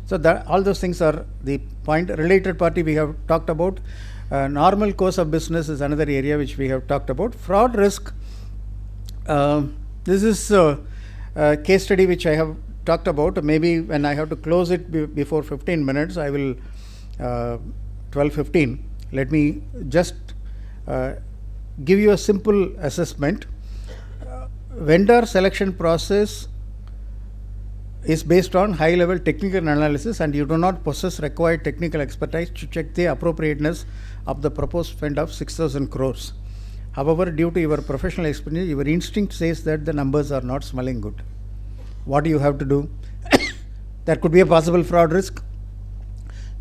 So that all those things are the point. Related party we have talked about. Normal course of business is another area which we have talked about. Fraud risk. This is a case study which I have talked about. Maybe when I have to close it before 15 minutes, I will 12:15. Let me just give you a simple assessment. Vendor selection process is based on high level technical analysis, and you do not possess required technical expertise to check the appropriateness of the proposed spend of 6,000 crores. However, due to your professional experience, your instinct says that the numbers are not smelling good. What do you have to do? There could be a possible fraud risk.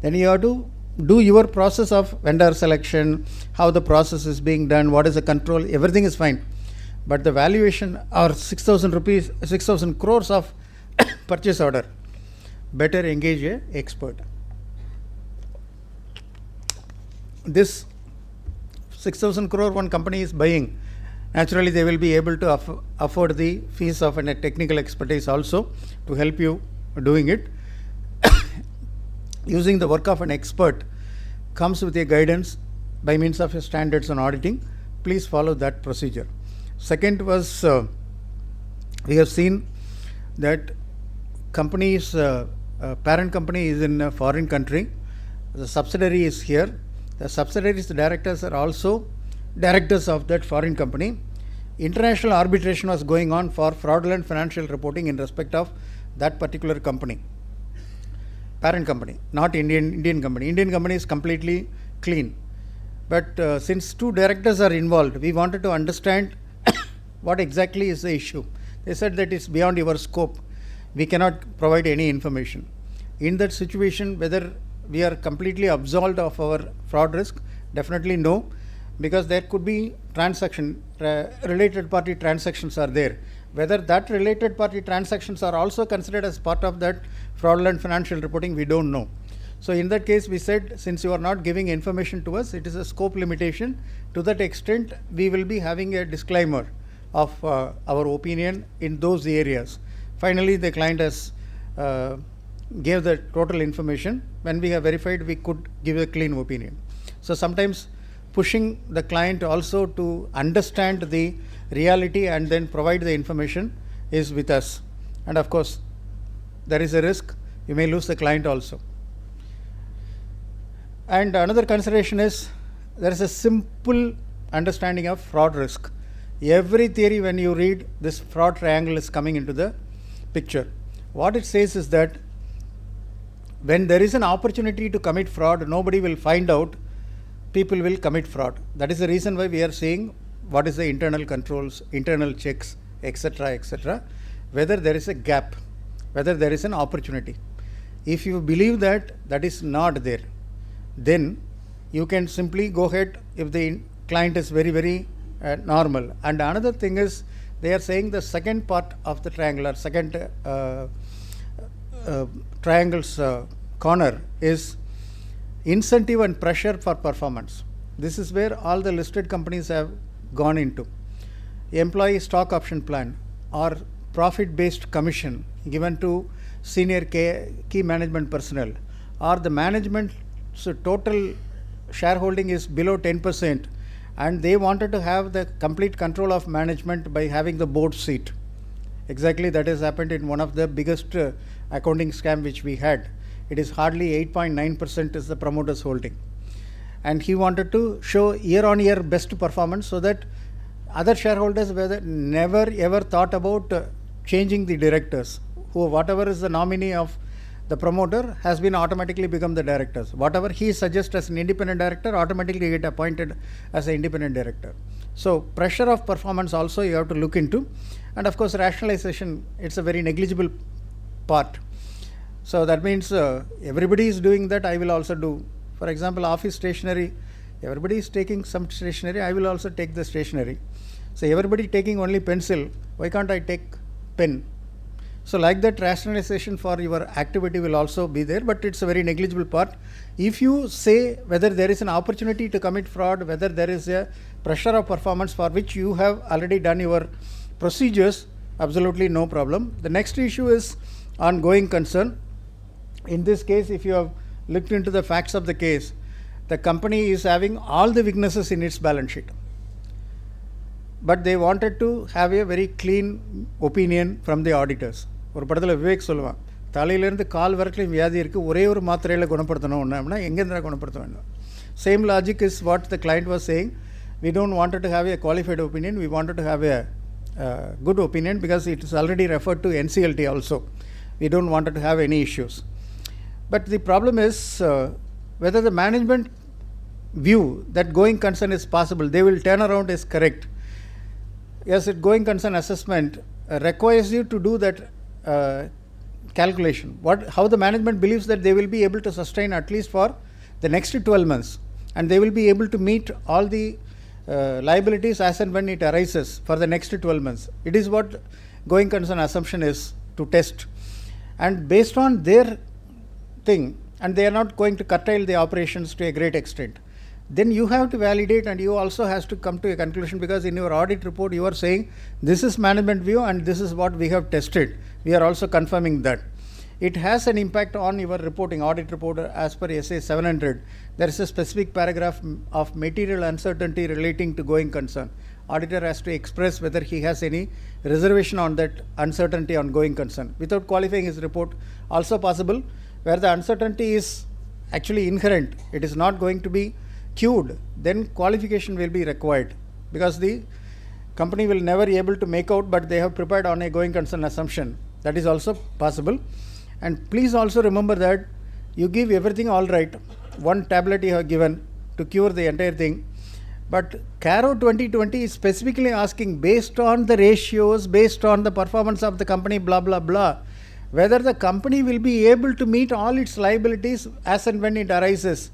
Then you have to do your process of vendor selection, how the process is being done, what is the control, everything is fine. But the valuation or 6,000 crores of purchase order, better engage a expert. This 6,000 crore one company is buying, naturally they will be able to afford the fees of a technical expertise also to help you doing it. Using the work of an expert comes with a guidance by means of standards on auditing. Please follow that procedure. Second was, we have seen that companies, parent company is in a foreign country, the subsidiary is here, the subsidiaries directors are also directors of that foreign company. International arbitration was going on for fraudulent financial reporting in respect of that particular company. Parent company, not Indian company. Indian company is completely clean. But since two directors are involved, we wanted to understand what exactly is the issue. They said that it's beyond your scope. We cannot provide any information. In that situation, whether we are completely absolved of our fraud risk, definitely no, because there could be related party transactions are there. Whether that related party transactions are also considered as part of that fraudulent financial reporting, we don't know. So in that case, we said, since you are not giving information to us, it is a scope limitation. To that extent, we will be having a disclaimer of our opinion in those areas. Finally, the client has gave the total information. When we have verified, we could give a clean opinion. So sometimes pushing the client also to understand the reality and then provide the information is with us. And of course, there is a risk. You may lose the client also. And another consideration is, there is a simple understanding of fraud risk. Every theory, when you read, this fraud triangle is coming into the picture. What it says is that when there is an opportunity to commit fraud, nobody will find out, people will commit fraud. That is the reason why we are saying what is the internal controls, internal checks, etc., whether there is a gap, whether there is an opportunity. If you believe that that is not there, then you can simply go ahead if the client is very, very normal. And another thing is, they are saying the second part of the triangle, or second triangle's corner is incentive and pressure for performance. This is where all the listed companies have gone into. Employee stock option plan or profit-based commission given to senior key management personnel, or the management's total shareholding is below 10%, and they wanted to have the complete control of management by having the board seat. Exactly, that has happened in one of the biggest accounting scam which we had. It is hardly 8.9% is the promoter's holding. And he wanted to show year-on-year best performance so that other shareholders never ever thought about changing the directors whatever is the nominee of the promoter has been automatically become the directors. Whatever he suggests as an independent director automatically get appointed as an independent director. So pressure of performance also you have to look into, and of course rationalization, it's a very negligible part. So that means everybody is doing that, I will also do. For example, office stationery, everybody is taking some stationery, I will also take the stationery. So everybody taking only pencil, why can't I take pen? So like that, rationalization for your activity will also be there, but it's a very negligible part. If you say whether there is an opportunity to commit fraud, whether there is a pressure of performance for which you have already done your procedures, absolutely no problem. The next issue is on going concern. In this case, if you have looked into the facts of the case, the company is having all the weaknesses in its balance sheet. But they wanted to have a very clean opinion from the auditors. ஒரு படத்தில் விவேக் சொல்லுவான், தலையிலேருந்து கால் வரைக்கும் வியாதி இருக்குது, ஒரே ஒரு மாத்திரையில் குணப்படுத்தணும் அப்படின்னா எங்கேருந்தா குணப்படுத்த வேண்டும். Same logic is what the client was saying. We don't wanted to have a qualified opinion, we wanted to have a good opinion because it is already referred to NCLT also. We don't wanted to have any issues. But the problem is whether the management view that going concern is possible, they will turn around is correct. Yes, it going concern assessment requires you to do that calculation. How the management believes that they will be able to sustain at least for the next 12 months, and they will be able to meet all the liabilities as and when it arises for the next 12 months. It is what going concern assumption is to test, and based on their thing, and they are not going to curtail the operations to a great extent, then you have to validate, and you also has to come to a conclusion, because in your audit report you are saying this is management view and this is what we have tested. We are also confirming that. It has an impact on your reporting, audit report as per SA 700. There is a specific paragraph of material uncertainty relating to going concern. Auditor has to express whether he has any reservation on that uncertainty on going concern. Without qualifying his report, also possible, where the uncertainty is actually inherent, it is not going to be cured, then qualification will be required, because the company will never be able to make out, but they have prepared on a going concern assumption. That is also possible. And please also remember that you give everything all right. One tablet you have given to cure the entire thing. But CARO 2020 is specifically asking, based on the ratios, based on the performance of the company, blah, blah, blah, whether the company will be able to meet all its liabilities as and when it arises.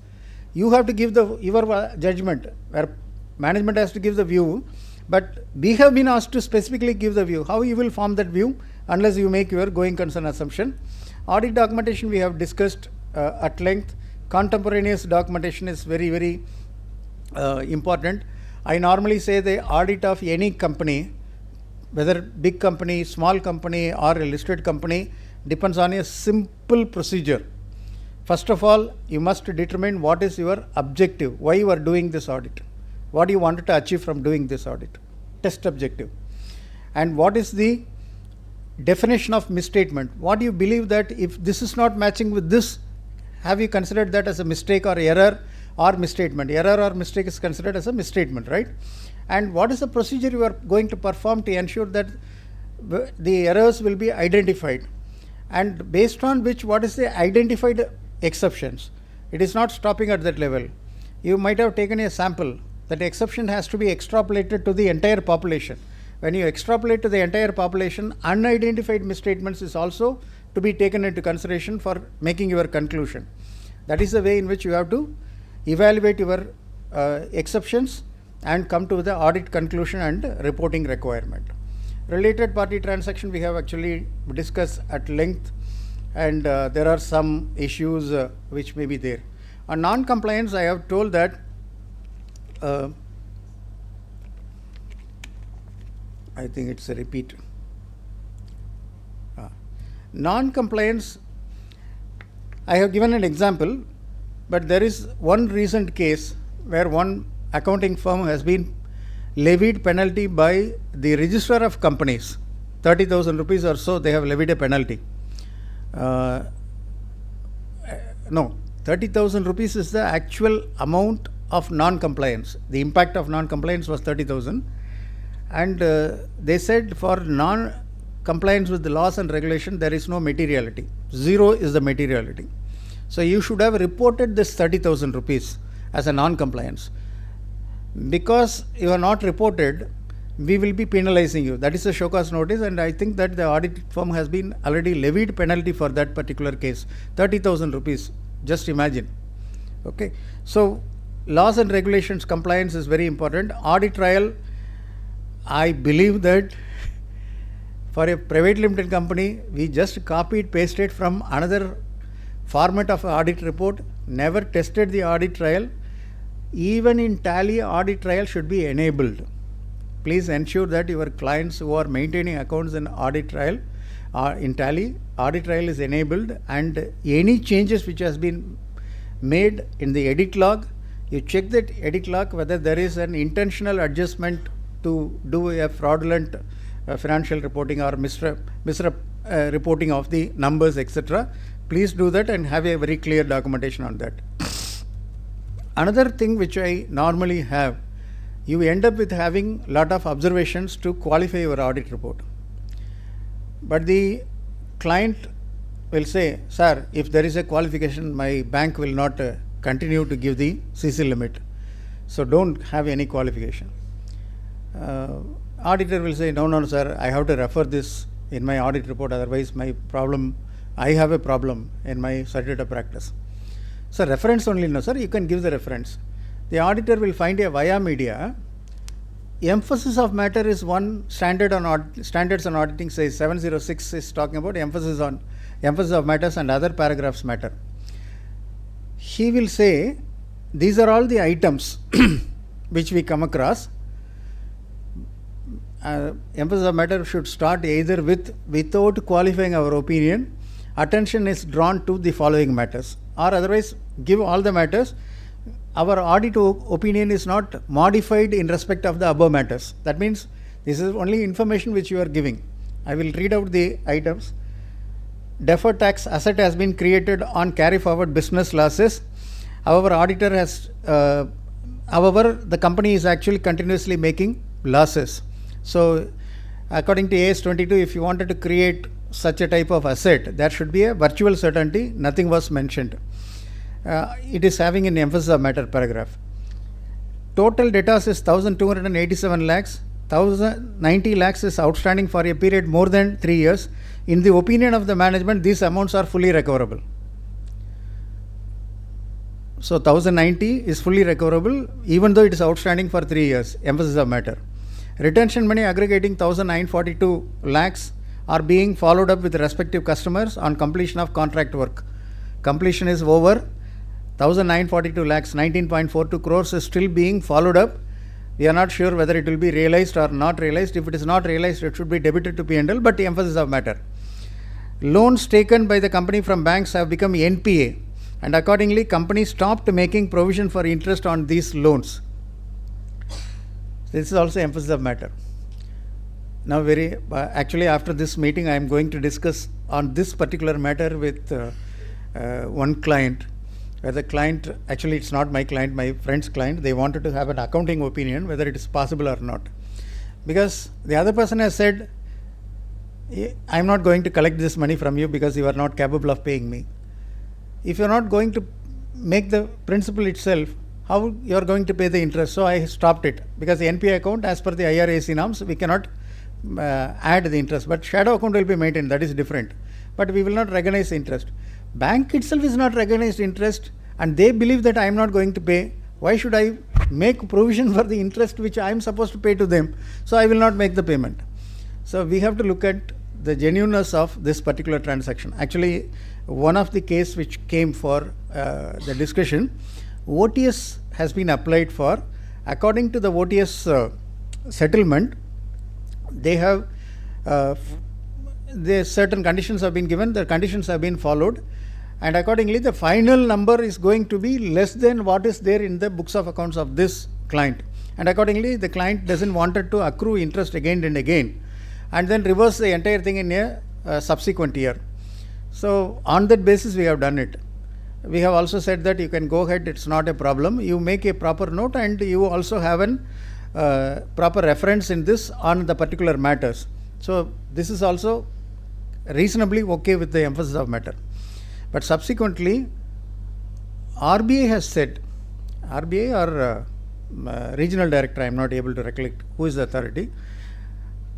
You have to give your judgment, where management has to give the view, but we have been asked to specifically give the view. How you will form that view unless you make your going concern assumption. Audit documentation we have discussed at length. Contemporaneous documentation is very, very important. I normally say the audit of any company, whether big company, small company or a listed company, depends on a simple procedure. First of all, you must determine what is your objective, why you are doing this audit, what you wanted to achieve from doing this audit, test objective, and what is the definition of misstatement. What do you believe that if this is not matching with this, have you considered that as a mistake or error or misstatement? Error or mistake is considered as a misstatement, right? And what is the procedure you are going to perform to ensure that the errors will be identified, and based on which, what is the identified exceptions? It is not stopping at that level. You might have taken a sample. That exception has to be extrapolated to the entire population. When you extrapolate to the entire population, unidentified misstatements is also to be taken into consideration for making your conclusion. That is the way in which you have to evaluate your exceptions and come to the audit conclusion and reporting requirement. Related party transaction we have actually discussed at length, and there are some issues which may be there. On non-compliance, I have told that I think it's a repeat. Non-compliance, I have given an example, but there is one recent case where one accounting firm has been levied penalty by the registrar of companies, 30,000 rupees or so. They have levied a penalty. No, 30,000 rupees is the actual amount of non-compliance. The impact of non-compliance was 30,000, and they said for compliance with the laws and regulation, there is no materiality. 0 is the materiality. So you should have reported this 30,000 rupees as a non-compliance. Because you are not reported, we will be penalizing you. That is a show cause notice, and I think that the audit firm has been already levied penalty for that particular case. 30,000 rupees, just imagine. Okay. So laws and regulations compliance is very important. Audit trail, I believe that for a private limited company, we just copied, pasted from another format of audit report, never tested the audit trail. Even in Tally, audit trail should be enabled. Please ensure that your clients who are maintaining accounts in audit trail, in Tally, audit trail is enabled, and any changes which has been made in the edit log, you check that edit log whether there is an intentional adjustment to do a fraudulent financial reporting or misreporting of the numbers, etc. Please do that and have a very clear documentation on that. Another thing which I normally have, you end up with having lot of observations to qualify your audit report. But the client will say, sir, if there is a qualification, my bank will not continue to give the CC limit. So don't have any qualification. Auditor will say, no, sir, I have to refer this in my audit report, otherwise I have a problem in my certificate of practice. So reference only, no sir, you can give the reference. The auditor will find a via media. Emphasis of matter is one standard on standards on auditing says 706 is talking about emphasis of matters and other paragraphs matter. He will say these are all the items which we come across. Emphasis of matter should start either without qualifying our opinion. Attention is drawn to the following matters, or otherwise give all the matters. Our audit opinion is not modified in respect of the above matters. That means this is only information which you are giving. I will read out the items. Deferred tax asset has been created on carry forward business losses. However, auditor has, the company is actually continuously making losses. So according to AS 22, if you wanted to create such a type of asset, there should be a virtual certainty. Nothing was mentioned. It is having an emphasis of matter paragraph. Total debtors is 1,287 lakhs. 1,090 lakhs is outstanding for a period more than 3 years. In the opinion of the management, these amounts are fully recoverable. So 1,090 is fully recoverable even though it is outstanding for 3 years. Emphasis of matter. Retention money aggregating 1,942 lakhs are being followed up with respective customers on completion of contract work. Completion is over. 1,942 lakhs, 19.42 crores is still being followed up. We are not sure whether it will be realized or not realized. If it is not realized, it should be debited to P&L, but the emphasis of matter. Loans taken by the company from banks have become NPA, and accordingly, company stopped making provision for interest on these loans. This is also emphasis of matter. Now, actually, after this meeting, I am going to discuss on this particular matter with one client. Where the client, actually it's not my client, my friend's client, they wanted to have an accounting opinion whether it is possible or not. Because the other person has said, I am not going to collect this money from you because you are not capable of paying me. If you are not going to make the principal itself, how you are going to pay the interest? So I stopped it, because the NPA account, as per the IRAC norms, we cannot add the interest, but shadow account will be maintained, that is different. But we will not recognize the interest. Bank itself is not recognized interest, and they believe that I am not going to pay. Why should I make provision for the interest which I am supposed to pay to them? So I will not make the payment. So we have to look at the genuineness of this particular transaction. Actually, one of the case which came for the discussion, OTS has been applied for. According to the OTS settlement, they have certain conditions have been given, the conditions have been followed, and accordingly the final number is going to be less than what is there in the books of accounts of this client, and accordingly the client doesn't wanted to accrue interest again and again and then reverse the entire thing in a subsequent year. So on that basis we have done it. We have also said that you can go ahead, it's not a problem, you make a proper note and you also have an proper reference in this on the particular matters. So this is also reasonably okay with the emphasis of matter. But subsequently, RBI has said, RBI or regional director, I am not able to recollect who is the authority,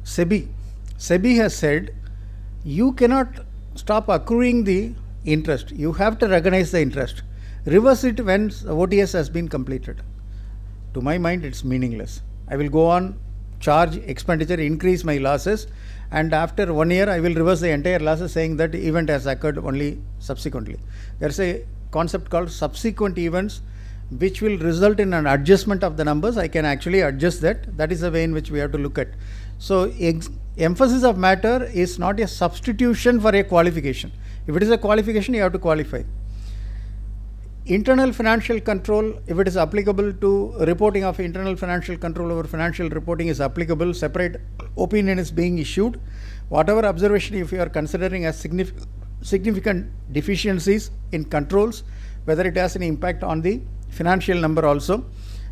SEBI has said, you cannot stop accruing the interest. You have to recognize the interest. Reverse it when OTS has been completed. To my mind, it's meaningless. I will go on, charge expenditure, increase my losses, and after 1 year, I will reverse the entire losses, saying that event has occurred only subsequently. There is a concept called subsequent events, which will result in an adjustment of the numbers. I can actually adjust that. That is the way in which we have to look at. So, emphasis of matter is not a substitution for a qualification. If it is a qualification, you have to qualify. Internal financial control, if it is applicable to reporting of internal financial control over financial reporting is applicable, separate opinion is being issued. Whatever observation, if you are considering as significant deficiencies in controls, whether it has an impact on the financial number also.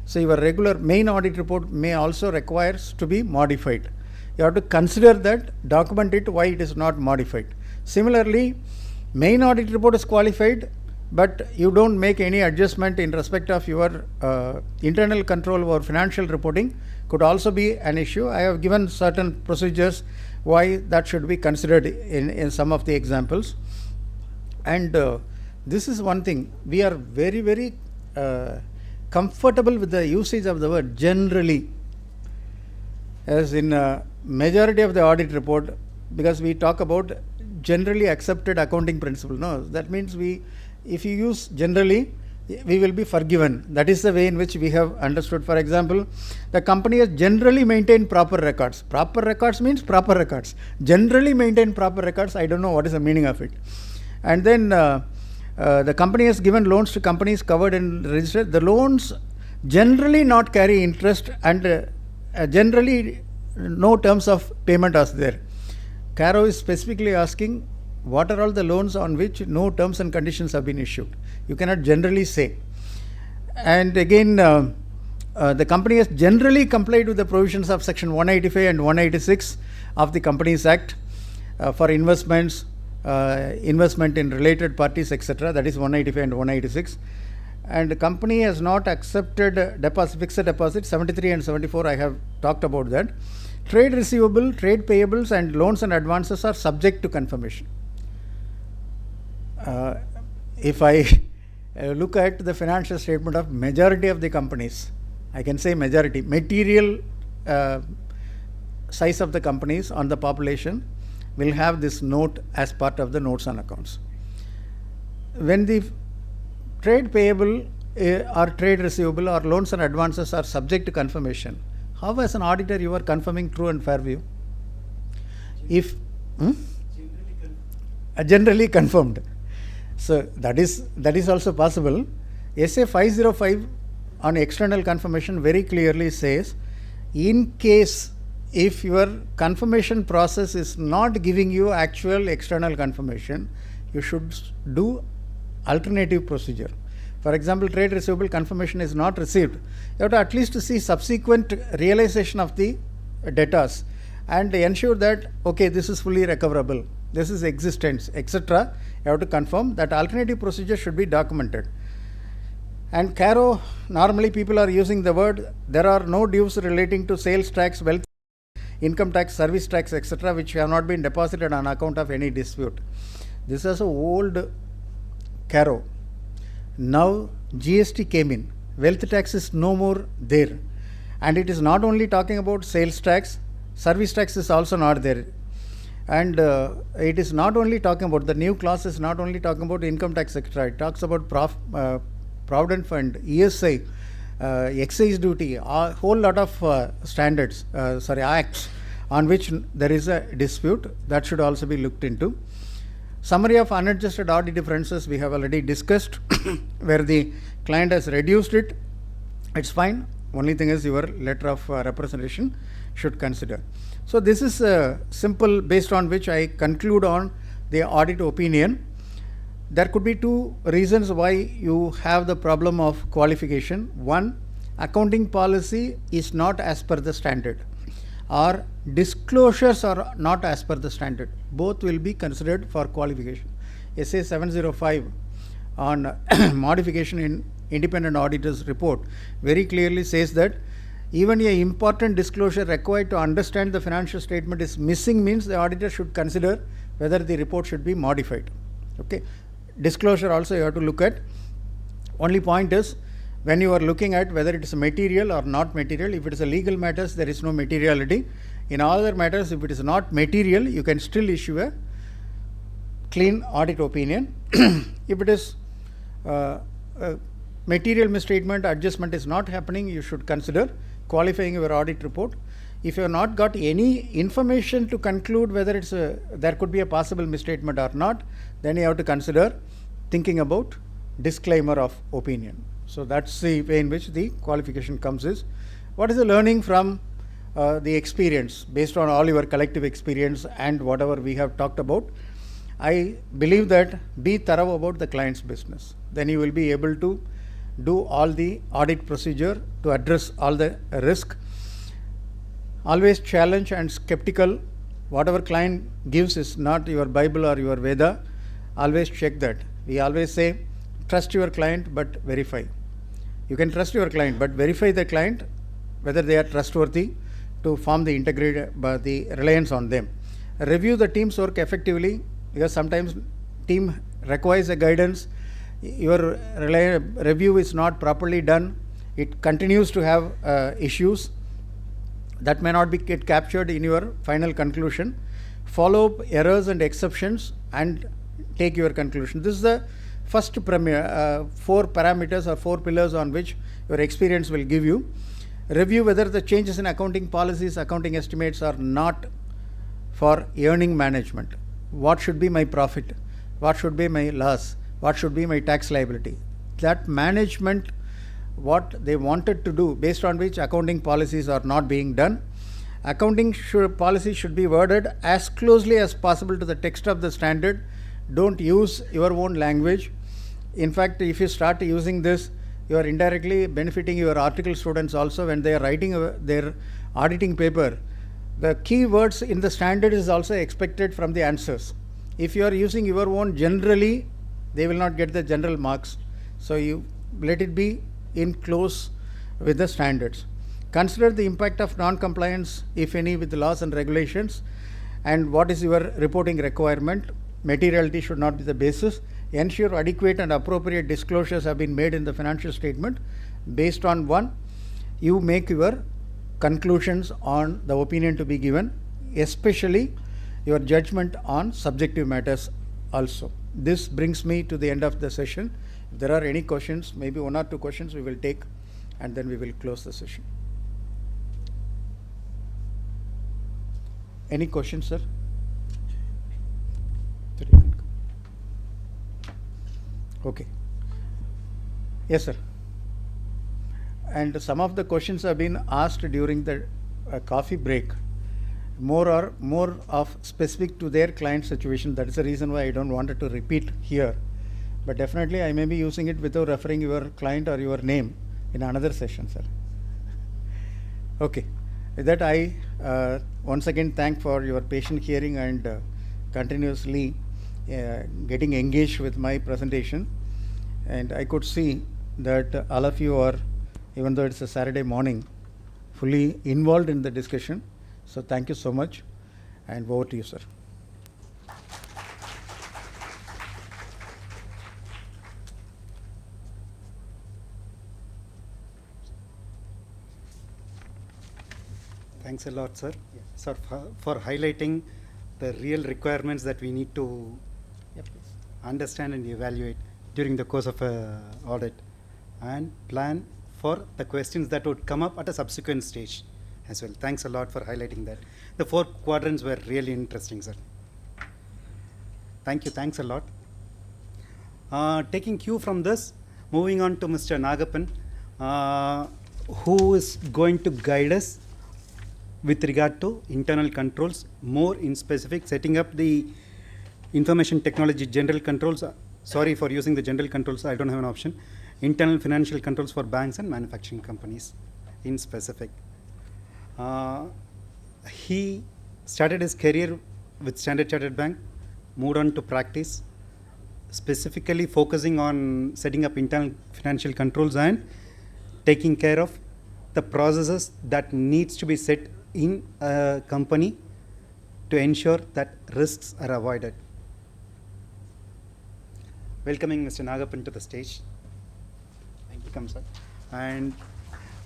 So your regular main audit report may also requires to be modified. You have to consider that, document it, why it is not modified. Similarly, main audit report is qualified, but you don't make any adjustment in respect of your internal control or financial reporting, could also be an issue. I have given certain procedures why that should be considered in some of the examples. And this is one thing, we are very, very comfortable with the usage of the word generally, as in majority of the audit report, because we talk about generally accepted accounting principle. No, that means if you use generally, we will be forgiven. That is the way in which we have understood. For example, the company has generally maintained proper records. Proper records means proper records. Generally maintain proper records, I don't know what is the meaning of it. And then the company has given loans to companies covered and registered. The loans generally not carry interest, and generally no terms of payment are there. Caro is specifically asking, what are all the loans on which no terms and conditions have been issued? You cannot generally say. And again, the company has generally complied with the provisions of section 185 and 186 of the Companies Act for investments, investment in related parties, etc. That is 185 and 186. And the company has not accepted fixed deposit 73 and 74. I have talked about that. Trade receivable, trade payables, and loans and advances are subject to confirmation. If I look at the financial statement of majority of the companies, I can say majority, material size of the companies on the population will have this note as part of the notes on accounts. When the trade payable or trade receivable or loans and advances are subject to confirmation, how as an auditor you are confirming true and fair view? If generally confirmed. So that is also possible. SA 505 on external confirmation very clearly says, in case if your confirmation process is not giving you actual external confirmation, you should do alternative procedure. For example, trade receivable confirmation is not received. You have to at least see subsequent realization of the debtors and ensure that, okay, this is fully recoverable, this is existence, etc. You have to confirm that alternative procedure should be documented. And Caro, normally people are using the word, there are no dues relating to sales tax, wealth, income tax, service tax, etc., which have not been deposited on account of any dispute. This is an old Caro. Now GST came in, wealth tax is no more there, and it is not only talking about sales tax, service tax is also not there, and it is not only talking about, the new clause is not only talking about income tax, etc. It talks about provident fund, ESI, excise duty, a whole lot of standards, acts on which there is a dispute that should also be looked into. Summary of unadjusted audit differences we have already discussed, where the client has reduced it, it's fine. Only thing is your letter of representation should consider. So this is simple, based on which I conclude on the audit opinion. There could be two reasons why you have the problem of qualification. One, accounting policy is not as per the standard. or disclosures are not as per the standard. Both will be considered for qualification. SA 705 on modification in independent auditor's report very clearly says that even a important disclosure required to understand the financial statement is missing, means the auditor should consider whether the report should be modified. Okay. Disclosure also you have to look at. Only point is, when you are looking at whether it is material or not material, if it is a legal matters, there is no materiality. In all other matters, if it is not material, you can still issue a clean audit opinion. If it is material misstatement, adjustment is not happening, you should consider qualifying your audit report. If you have not got any information to conclude whether it's there could be a possible misstatement or not, then you have to consider thinking about disclaimer of opinion. So that's the way in which the qualification comes is, what is the learning from the experience, based on all your collective experience and whatever we have talked about. I believe that be thorough about the client's business. Then you will be able to do all the audit procedure to address all the risk. Always challenge and skeptical. Whatever client gives is not your Bible or your Veda. Always check that. We always say, trust your client but verify. You can trust your client but verify the client whether they are trustworthy to form the integrated the reliance on them. Review the team's work effectively, because sometimes team requires a guidance. Your review is not properly done. It continues to have issues that may not be get captured in your final conclusion. Follow up errors and exceptions and take your conclusion. This is the first 4 parameters or 4 pillars on which your experience will give you. Review whether the changes in accounting policies, accounting estimates are not for earning management. What should be my profit? What should be my loss? What should be my tax liability? That management, what they wanted to do, based on which accounting policies are not being done. Accounting policy should be worded as closely as possible to the text of the standard. Don't use your own language. In fact, if you start using this, you are indirectly benefiting your article students also when they are writing their auditing paper. The key words in the standard is also expected from the answers. If you are using your own generally, they will not get the general marks. So you let it be in close with the standards. Consider the impact of non-compliance, if any, with the laws and regulations, and what is your reporting requirement. Materiality should not be the basis. Ensure adequate and appropriate disclosures have been made in the financial statement. Based on one, you make your conclusions on the opinion to be given, especially your judgment on subjective matters also. This brings me to the end of the session. If there are any questions, maybe 1 or 2 questions we will take, and then we will close the session. Any questions, sir? Okay. Yes, sir. And some of the questions have been asked during the coffee break. More of specific to their client situation. That is the reason why I don't want it to repeat here. But definitely I may be using it without referring your client or your name in another session, sir. Okay. With that, I once again thank for your patient hearing and continuously getting engaged with my presentation. And I could see that all of you are, even though it's a Saturday morning, fully involved in the discussion. So thank you so much, and over to you, sir. Thanks a lot, sir. Yeah. Sir, for highlighting the real requirements that we need to understand and evaluate during the course of an audit, and plan for the questions that would come up at a subsequent stage as well. Thanks a lot for highlighting that. The 4 quadrants were really interesting, sir. Thank you. Thanks a lot. Taking cue from this, moving on to Mr. Nagappan, who is going to guide us with regard to internal controls, more in specific, setting up the information technology general controls. Sorry for using the general controls, I don't have an option. Internal financial controls for banks and manufacturing companies in specific. He started his career with Standard Chartered Bank, moved on to practice, specifically focusing on setting up internal financial controls and taking care of the processes that needs to be set in a company to ensure that risks are avoided. Welcoming Mr. Nagappan to the stage. Thank you, sir. And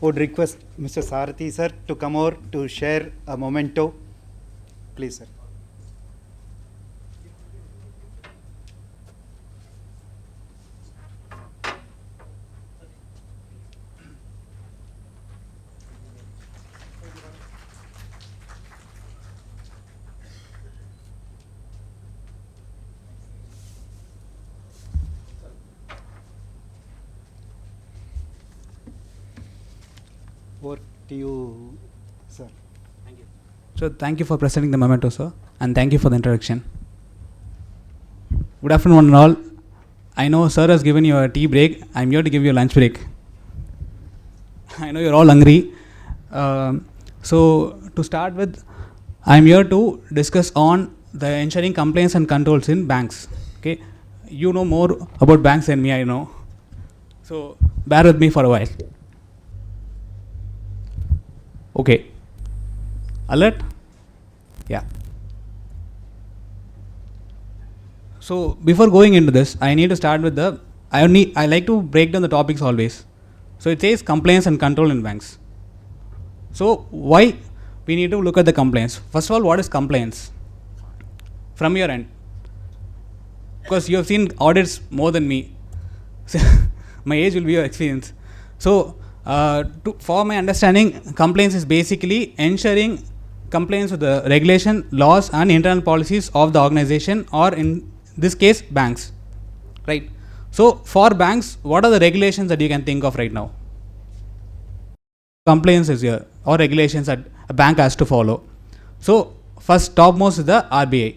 would request Mr. Sarathi sir to come over to share a memento. Please, sir. Over to you, sir. Thank you. So thank you for presenting the memento, sir, and thank you for the introduction. Good afternoon, one and all. I know sir has given you a tea break. I'm here to give you a lunch break. I know you're all hungry. So to start with, I'm here to discuss on the ensuring compliance and controls in banks. Okay, you know more about banks than me, I know. So bear with me for a while. Okay. Alert? Yeah. So before going into this, I need to start with I like to break down the topics always. So it says compliance and control in banks. So why we need to look at the compliance? First of all, what is compliance? From your end. Because you have seen audits more than me. So my age will be your experience. So for my understanding, compliance is basically ensuring compliance with the regulation, laws and internal policies of the organization, or in this case, banks. Right? So for banks, what are the regulations that you can think of right now? Compliance is here, or regulations that a bank has to follow. So first, topmost is the RBI.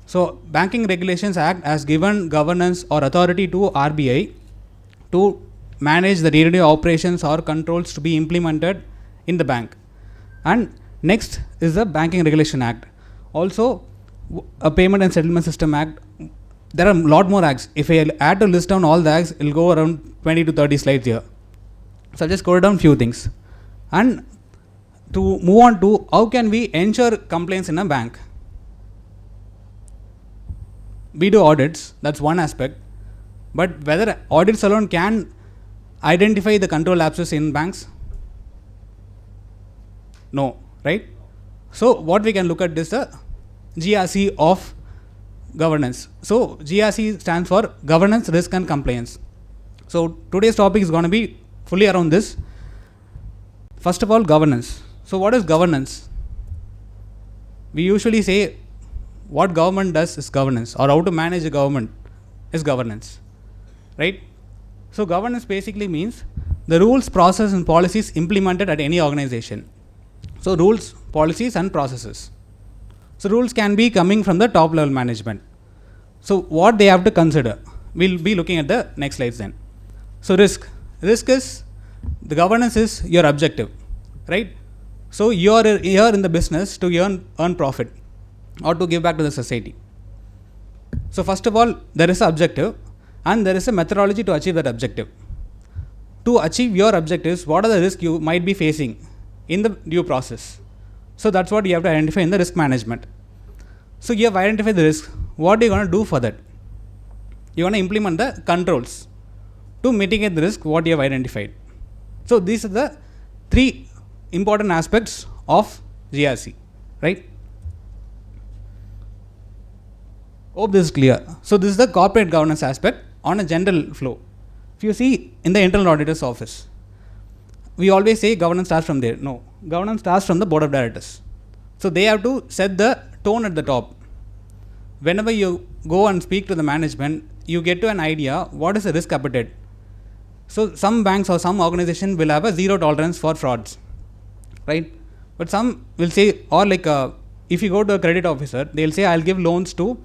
So Banking Regulations Act has given governance or authority to RBI to manage the day-to-day operations or controls to be implemented in the bank. And next is the Banking Regulation Act. Also, a Payment and Settlement System Act. There are a lot more acts. If I add to list down all the acts, it will go around 20 to 30 slides here. So I'll just go down few things. And to move on to how can we ensure compliance in a bank? We do audits, that's one aspect. But whether audits alone can identify the control lapses in banks? No, right? So what we can look at is the GRC of governance. So GRC stands for Governance, Risk and Compliance. So today's topic is going to be fully around this. First of all, governance. So what is governance? We usually say what government does is governance, or how to manage a government is governance, right? So governance basically means the rules, process and policies implemented at any organization. So rules, policies and processes. So rules can be coming from the top level management. So what they have to consider, we'll be looking at the next slides then. So risk is, the governance is your objective, right? So you're here in the business to earn profit or to give back to the society. So first of all, there is an objective and there is a methodology to achieve that objective. To achieve your objectives, what are the risks you might be facing in the due process? So that's what you have to identify in the risk management. So you have identified the risk. What are you going to do for that? You want to implement the controls to mitigate the risk what you have identified. So these are the three important aspects of GRC, right? Hope this is clear. So this is the corporate governance aspect on a general flow. If you see in the internal auditor's office, we always say governance starts from there. No, governance starts from the board of directors. So they have to set the tone at the top. Whenever you go and speak to the management, you get to an idea what is the risk appetite. So some banks or some organization will have a zero tolerance for frauds, right? But some will say, or like if you go to a credit officer, they'll say I'll give loans to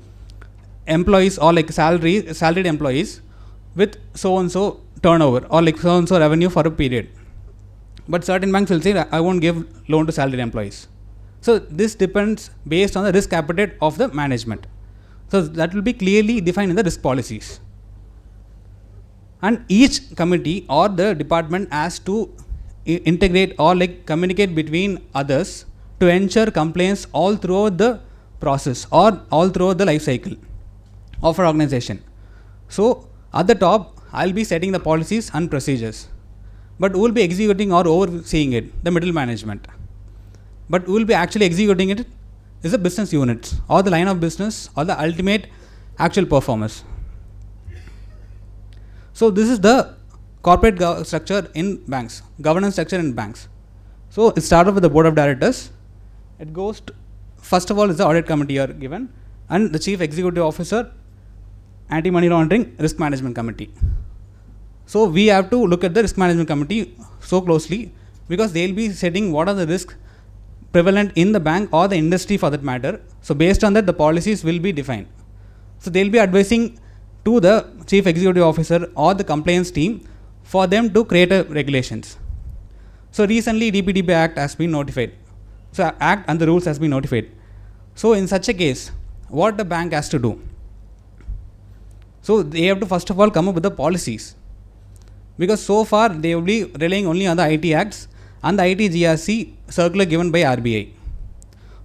employees or like salaried employees with so and so turnover or like so and so revenue for a period. But certain banks will say I won't give loan to salaried employees. So So this depends based on the risk appetite of the management. So that will be clearly defined in the risk policies. And each committee or the department has to integrate or like communicate between others to ensure compliance all throughout the process or all throughout the life cycle of our organization. So at the top, I'll be setting the policies and procedures, but who will be executing or overseeing it? The middle management. But who will be actually executing it is the business units or the line of business or the ultimate actual performers. So this is the corporate structure in banks, governance structure in banks. So it started with the board of directors. It goes to, first of all, is the audit committee are given, and the chief executive officer, anti-money laundering, risk management committee. So we have to look at the risk management committee so closely because they will be setting what are the risks prevalent in the bank or the industry for that matter. So based on that, the policies will be defined. So they will be advising to the chief executive officer or the compliance team for them to create regulations. So recently DPDP Act has been notified. So Act and the rules has been notified. So in such a case, what the bank has to do? So they have to first of all come up with the policies, because so far they will be relying only on the IT Acts and the IT GRC circular given by RBI.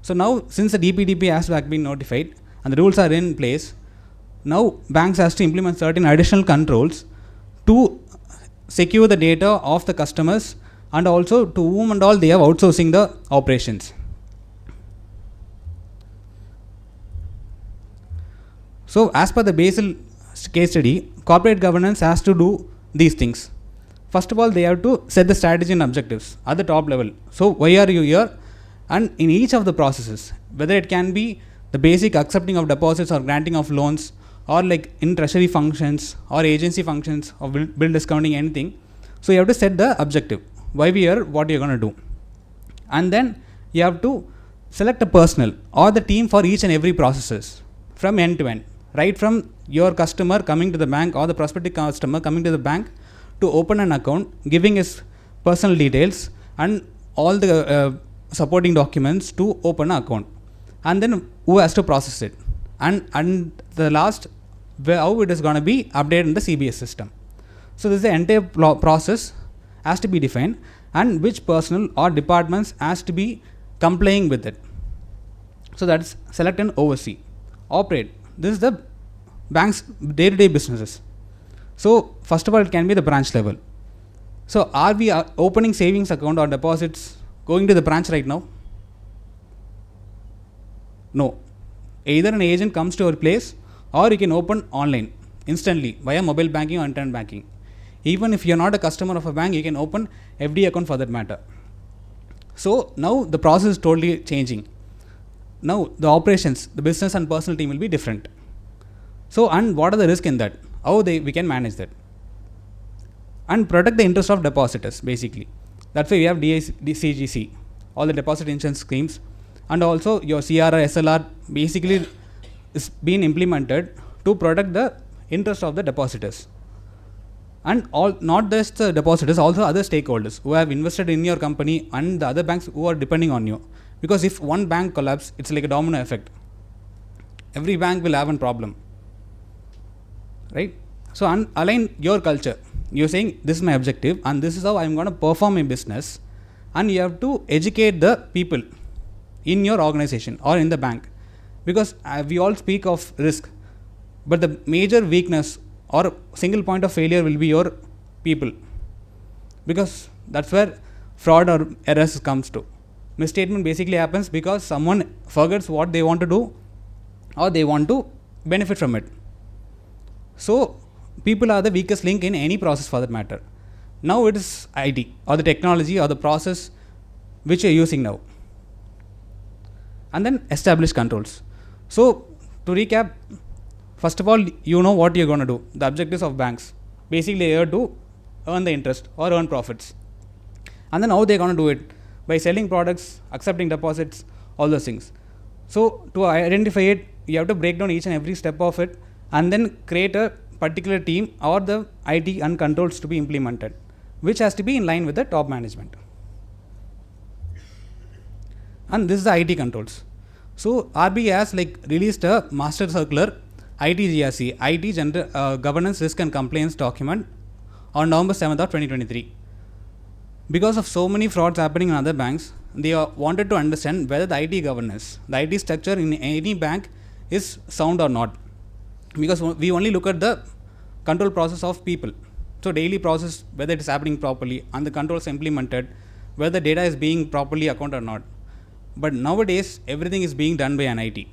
So now since the DPDP has been notified and the rules are in place, now banks has to implement certain additional controls to secure the data of the customers and also to whom and all they are outsourcing the operations. So as per the Basel case study, corporate governance has to do these things. First of all, they have to set the strategy and objectives at the top level. So why are you here? And in each of the processes, whether it can be the basic accepting of deposits or granting of loans, or like in treasury functions or agency functions or bill discounting, anything. So you have to set the objective. Why we are, what you're going to do. And then you have to select a personnel or the team for each and every processes from end to end. Right from your customer coming to the bank or the prospective customer coming to the bank to open an account, giving his personal details and all the supporting documents to open an account. And then who has to process it. And the last, how it is going to be updated in the CBS system. So this is the entire process has to be defined and which personnel or departments has to be complying with it. So that is select and oversee. Operate. This is the bank's day-to-day businesses. So first of all, it can be the branch level. So are we opening savings account or deposits going to the branch right now? No. Either an agent comes to your place or you can open online instantly via mobile banking or internet banking. Even if you are not a customer of a bank, you can open FD account for that matter. So now the process is totally changing. Now the operations, the business and personal team will be different. So and what are the risks in that? How we can manage that? And protect the interest of depositors basically. That's why we have DCGC, all the deposit insurance schemes, and also your CRR, SLR basically is being implemented to protect the interest of the depositors. And all, not just the depositors, also other stakeholders who have invested in your company and the other banks who are depending on you. Because if one bank collapses, it's like a domino effect. Every bank will have a problem. Right? So align your culture. You're saying this is my objective and this is how I'm going to perform in business, and you have to educate the people in your organization or in the bank, because we all speak of risk, but the major weakness or single point of failure will be your people, because that's where fraud or errors comes to. Misstatement basically happens because someone forgets what they want to do or they want to benefit from it. So people are the weakest link in any process for that matter. Now it is IT or the technology or the process which you're using now. And then establish controls. So to recap, first of all, you know what you're going to do. The objectives of banks. Basically here to earn the interest or earn profits. And then how they're going to do it? By selling products, accepting deposits, all those things. So to identify it, you have to break down each and every step of it and then create a particular team or the IT and controls to be implemented, which has to be in line with the top management. And this is the IT controls. So RBI has like released a master circular IT GRC, Governance Risk and Compliance document on November 7th of 2023. Because of so many frauds happening in other banks, they wanted to understand whether the IT governance, the IT structure in any bank is sound or not. Because we only look at the control process of people. So daily process, whether it is happening properly and the controls implemented, whether the data is being properly accounted or not. But nowadays, everything is being done by an IT.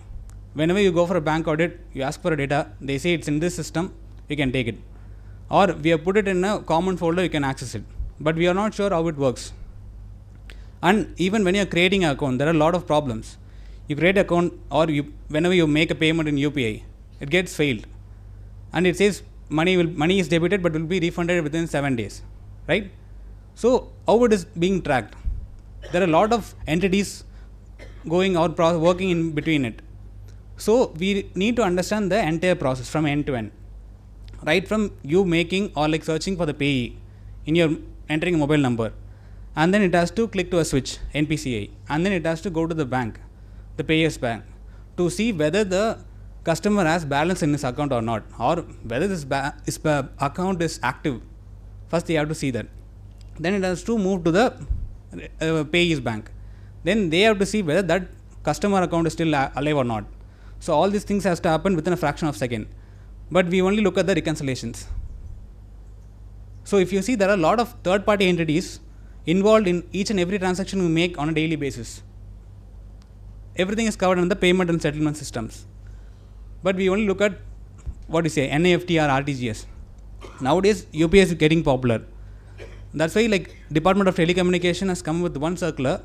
Whenever you go for a bank audit, you ask for a data, they say it's in this system, you can take it. Or we have put it in a common folder, you can access it. But we are not sure how it works. And even when you are creating an account, there are a lot of problems. You create an account or whenever you make a payment in UPI, it gets failed. And it says money is debited but will be refunded within 7 days. Right? So how it is being tracked? There are a lot of entities going or working in between it. So we need to understand the entire process from end to end. Right from you making or like searching for the payee in your entering a mobile number, and then it has to click to a switch, NPCI, and then it has to go to the bank, the payer's bank, to see whether the customer has balance in his account or not, or whether this account is active. First they have to see that. Then it has to move to the payee's bank. Then they have to see whether that customer account is still alive or not. So all these things has to happen within a fraction of a second. But we only look at the reconciliations. So if you see, there are a lot of third-party entities involved in each and every transaction we make on a daily basis. Everything is covered in the payment and settlement systems. But we only look at what you say, NEFT or RTGS. Nowadays, UPI is getting popular. That's why like Department of Telecommunication has come with one circular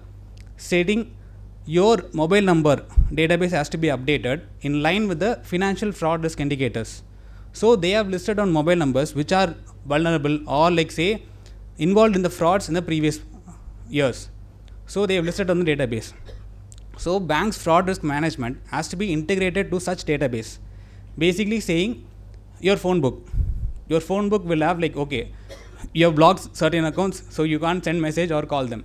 stating your mobile number database has to be updated in line with the financial fraud risk indicators. So they have listed on mobile numbers which are vulnerable or like say involved in the frauds in the previous years. So they have listed on the database. So bank's fraud risk management has to be integrated to such database. Basically saying your phone book will have like, okay, you have blocked certain accounts, so you can't send message or call them.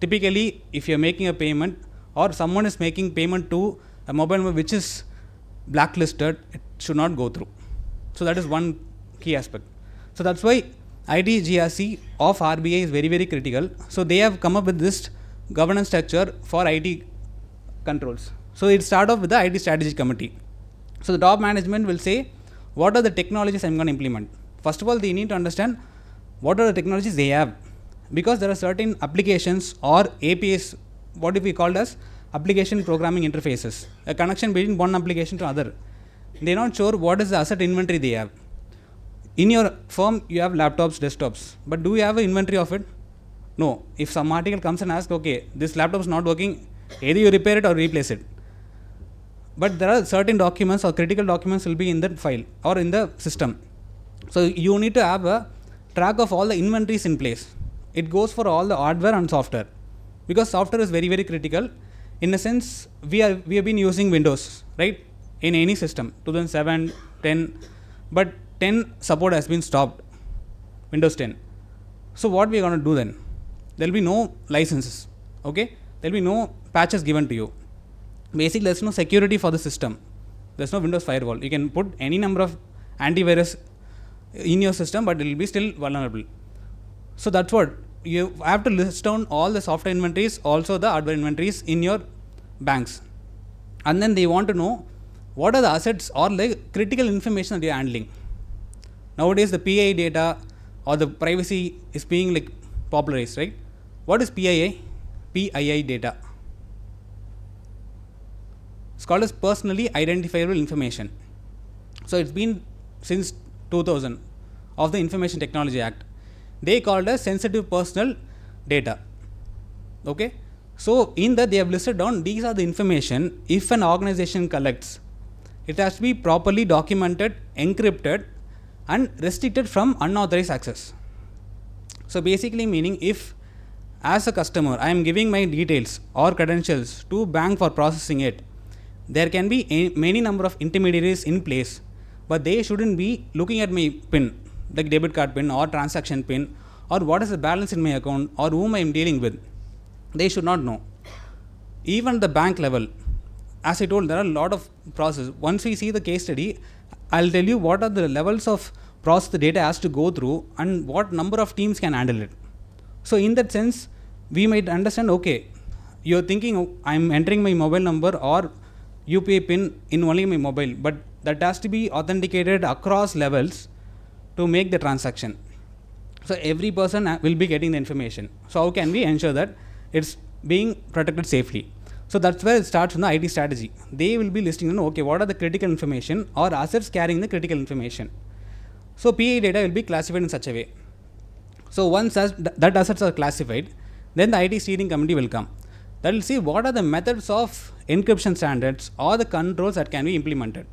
Typically, if you are making a payment or someone is making payment to a mobile number which is blacklisted, it should not go through. So that is one key aspect. So that's why IT GRC of RBI is very, very critical. So they have come up with this governance structure for IT controls. So it starts off with the IT strategy committee. So the top management will say, what are the technologies I'm going to implement? First of all, they need to understand what are the technologies they have. Because there are certain applications or APIs, what if we called as application programming interfaces, a connection between one application to other. They are not sure what is the asset inventory they have. In your firm, you have laptops, desktops, but do you have an inventory of it? No. If some article comes and asks, okay, this laptop is not working, either you repair it or replace it. But there are certain documents or critical documents will be in that file or in the system. So you need to have a track of all the inventories in place. It goes for all the hardware and software, because software is very, very critical. In a sense, we have been using Windows, right, in any system, 2007, 10, but 10 support has been stopped, Windows 10. So what we are going to do then? There will be no licenses, okay? There will be no patches given to you. Basically, there is no security for the system. There is no Windows firewall. You can put any number of antivirus in your system, but it will be still vulnerable. So that's what you have to list down all the software inventories, also the hardware inventories in your banks. And then they want to know what are the assets or like critical information that you are handling. Nowadays, the PII data or the privacy is being like popularized, right? What is PII? PII data. It's called as personally identifiable information. So it's been since 2000 of the Information Technology Act. They called as sensitive personal data. Okay. So in that they have listed down these are the information if an organization collects. It has to be properly documented, encrypted and restricted from unauthorized access. So basically meaning if as a customer I am giving my details or credentials to bank for processing it, there can be many number of intermediaries in place, but they shouldn't be looking at my PIN, like debit card PIN or transaction PIN or what is the balance in my account or whom I am dealing with. They should not know. even the bank level, as I told, there are a lot of process. Once we see the case study, I'll tell you what are the levels of process the data has to go through and what number of teams can handle it. So in that sense, we might understand, okay, you're thinking, oh, I'm entering my mobile number or UPI pin in only my mobile, but that has to be authenticated across levels to make the transaction. So every person will be getting the information. So how can we ensure that it's being protected safely? So that's where it starts from the IT strategy. They will be listing, okay, what are the critical information or assets carrying the critical information. So PA data will be classified in such a way. So once that assets are classified, then the IT steering committee will come. That will see what are the methods of encryption standards or the controls that can be implemented.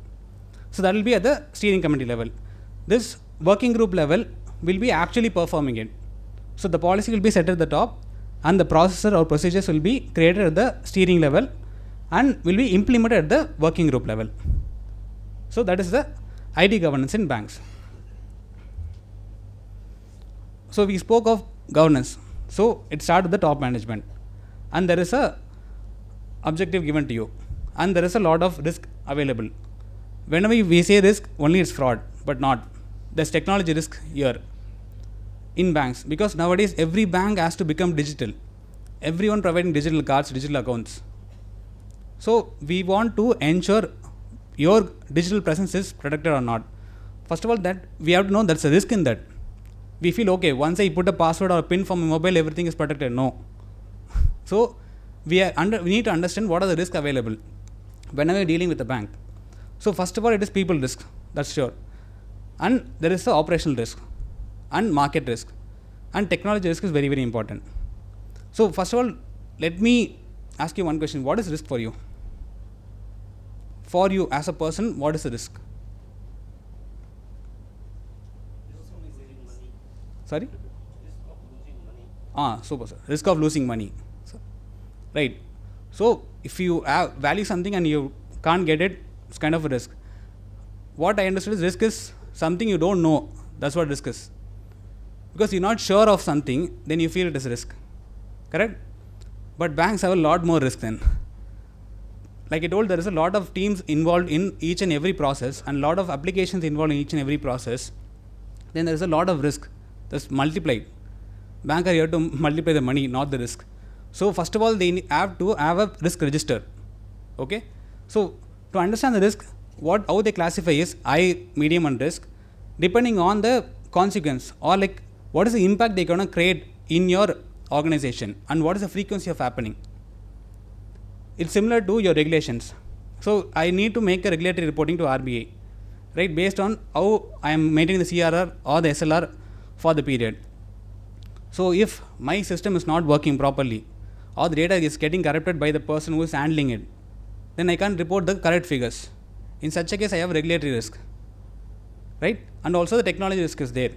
So that will be at the steering committee level. This working group level will be actually performing it. So the policy will be set at the top and the processor or procedures will be created at the steering level and will be implemented at the working group level. So that is the IT governance in banks. So we spoke of governance. So it starts with the top management and there is a objective given to you and there is a lot of risk available. Whenever we say risk, only it's fraud, but not. There's technology risk here in banks because nowadays every bank has to become digital. Everyone providing digital cards, digital accounts. So we want to ensure your digital presence is protected or not. First of all, that we have to know there's a risk in that. We feel, okay, once I put a password or a PIN for my mobile, everything is protected. No. So we need to understand what are the risks available whenever you're dealing with a bank. So first of all, it is people risk, that's sure. And there is the operational risk and market risk and technology risk is very, very important. So first of all, let me ask you one question. What is risk for you? For you as a person, what is the risk? Sorry? Super, sir. Risk of losing money. Right. So if you value something and you can't get it, it's kind of a risk. What I understood is risk is something you don't know. That's what risk is. Because you're not sure of something, then you feel it is risk. Correct? But banks have a lot more risk then. Like I told, there is a lot of teams involved in each and every process and a lot of applications involved in each and every process. Then there is a lot of risk. That's multiplied. Banks are here to multiply the money, not the risk. So first of all, they have to have a risk register. Okay? So to understand the risk, how they classify is high, medium and risk depending on the consequence or like what is the impact they're going to create in your organization and what is the frequency of happening. It's similar to your regulations. So I need to make a regulatory reporting to RBI, right, based on how I am maintaining the CRR or the SLR for the period. So if my system is not working properly or the data is getting corrupted by the person who is handling it, then I can't report the correct figures. In such a case, I have regulatory risk, right? And also the technology risk is there.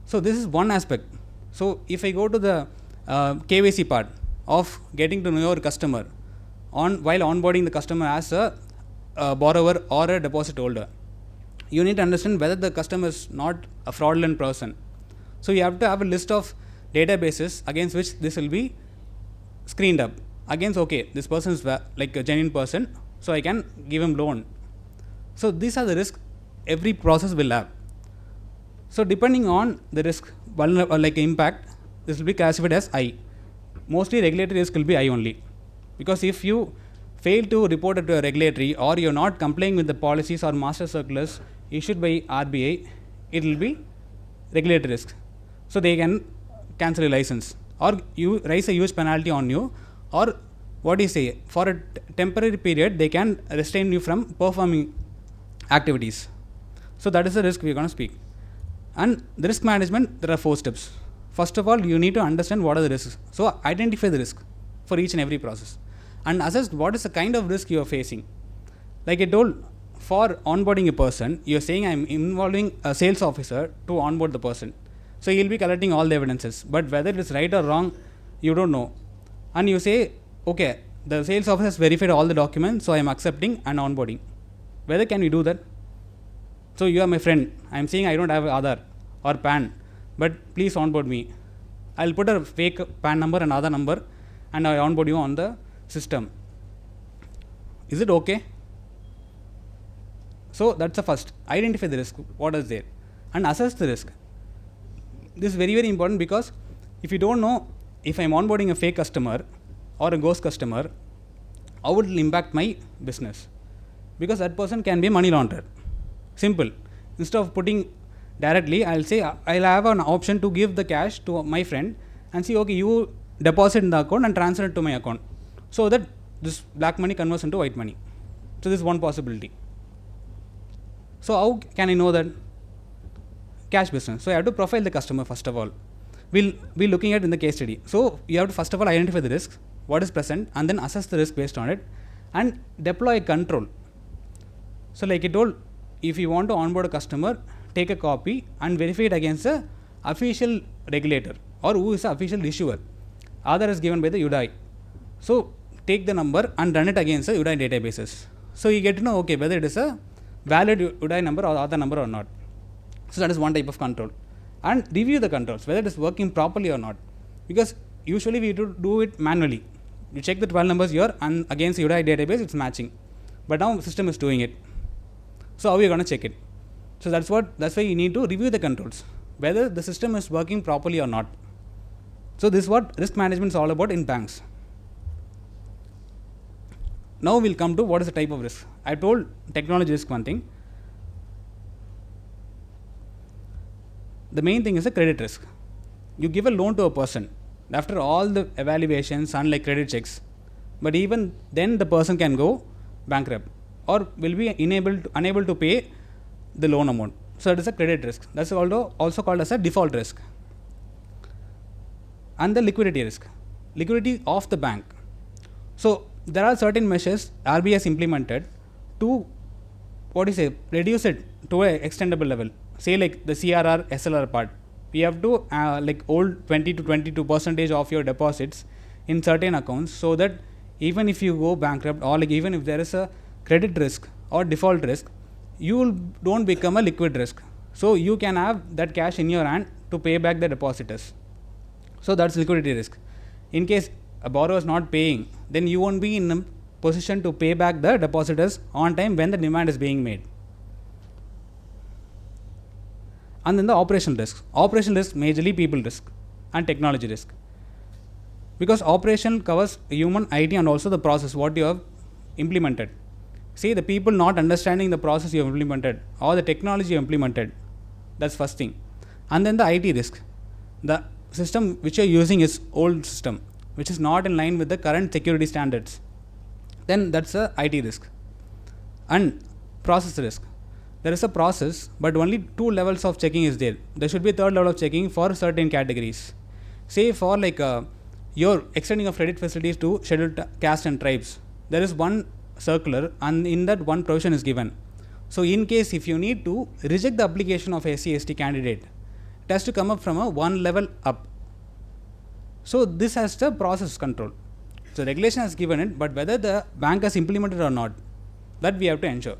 So this is one aspect. So if I go to the KYC part of getting to know your customer while onboarding the customer as a borrower or a deposit holder, you need to understand whether the customer is not a fraudulent person. So you have to have a list of databases against which this will be screened up. Against, okay, this person is like a genuine person, so I can give him loan. So these are the risks every process will have. So depending on the risk, like impact, this will be classified as I. Mostly regulatory risk will be I only. Because if you fail to report it to a regulatory or you're not complying with the policies or master circulars issued by RBI, it will be regulatory risk. So they can cancel a license or you raise a huge penalty on you, or what do you say, for a temporary period they can restrain you from performing activities. So that is the risk we are going to speak. And the risk management, there are 4 steps. First of all, you need to understand what are the risks. So identify the risk for each and every process and assess what is the kind of risk you are facing. Like I told, for onboarding a person, you are saying I am involving a sales officer to onboard the person. So he will be collecting all the evidences, but whether it is right or wrong, you don't know. And you say, okay, the sales officer has verified all the documents, so I am accepting and onboarding. Whether can we do that? So you are my friend. I am saying I don't have Aadhaar or PAN, but please onboard me. I will put a fake PAN number and Aadhaar number and I onboard you on the system. Is it okay? So that's the first. Identify the risk, what is there, and assess the risk. This is very, very important, because if you don't know if I'm onboarding a fake customer or a ghost customer, how it will impact my business. Because that person can be a money launderer. Simple. Instead of putting directly, I'll say I'll have an option to give the cash to my friend and say, okay, you deposit in the account and transfer it to my account, so that this black money converts into white money. So this is one possibility. So how can I know that? Cash business. So I have to profile the customer first of all. We'll be looking at in the case study. So you have to first of all identify the risk, what is present, and then assess the risk based on it, and deploy control. So like I told, if you want to onboard a customer, take a copy and verify it against the official regulator or who is the official issuer. Aadhaar is given by the UDAI. So take the number and run it against the UDAI databases. So you get to know, okay, whether it is a valid UDAI number or Aadhaar number or not. So that is one type of control. And review the controls, whether it is working properly or not. Because usually we do it manually. You check the 12 numbers here and against the UDAI database, it's matching. But now the system is doing it. So how are you going to check it? So that's why you need to review the controls, whether the system is working properly or not. So this is what risk management is all about in banks. Now we'll come to what is the type of risk. I told technology risk one thing. The main thing is the credit risk. You give a loan to a person after all the evaluations and like credit checks, but even then the person can go bankrupt or will be unable to pay the loan amount. So that is a credit risk. That's also called as a default risk. And the liquidity risk, liquidity of the bank. So there are certain measures RBI has implemented to reduce it to an extendable level. Say like the CRR, SLR part. We have to hold 20 to 22% of your deposits in certain accounts, so that even if you go bankrupt or even if there is a credit risk or default risk, you don't become a liquid risk. So you can have that cash in your hand to pay back the depositors. So that's liquidity risk. In case a borrower is not paying, then you won't be in a position to pay back the depositors on time when the demand is being made. And then the operational risk. Operational risk, majorly people risk and technology risk. Because operation covers human, IT and also the process, what you have implemented. See, the people not understanding the process you have implemented or the technology you have implemented. That's first thing. And then the IT risk. The system which you are using is old system, which is not in line with the current security standards. Then that's a IT risk. And process risk. There is a process, but only 2 levels of checking is there. There should be a 3rd level of checking for certain categories. Say for you're extending of credit facilities to scheduled caste and tribes. There is one circular and in that one provision is given. So in case if you need to reject the application of SC/ST candidate, it has to come up from a 1 level up. So this has the process control. So regulation has given it, but whether the bank has implemented or not, that we have to ensure.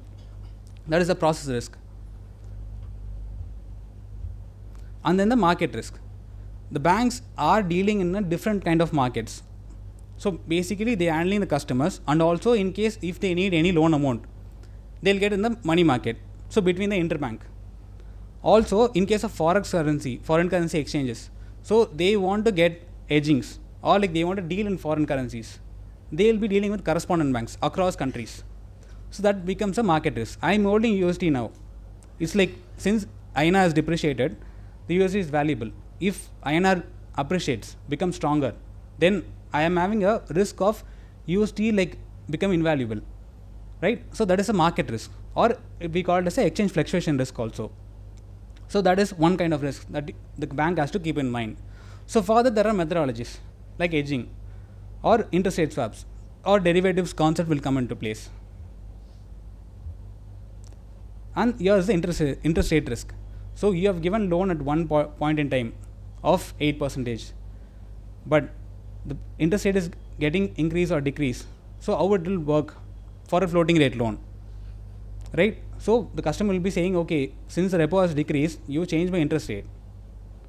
That is the process risk. And then the market risk. The banks are dealing in a different kind of markets. So basically they are handling the customers, and also in case if they need any loan amount, they'll get in the money market. So between the interbank. Also in case of foreign currency exchanges. So they want to get hedgings or they want to deal in foreign currencies. They'll be dealing with correspondent banks across countries. So that becomes a market risk. I am holding USD now. It's like since INR has depreciated, the USD is valuable. If INR appreciates, becomes stronger, then I am having a risk of USD become invaluable, right? So that is a market risk, or we call it as a exchange fluctuation risk also. So that is one kind of risk that the bank has to keep in mind. So further there are methodologies like hedging or interest rate swaps or derivatives concept will come into place. And here is the interest rate risk. So you have given loan at one point in time of 8%, but the interest rate is getting increase or decrease. So how it will work for a floating rate loan, right? So the customer will be saying, okay, since the repo has decreased, you change my interest rate.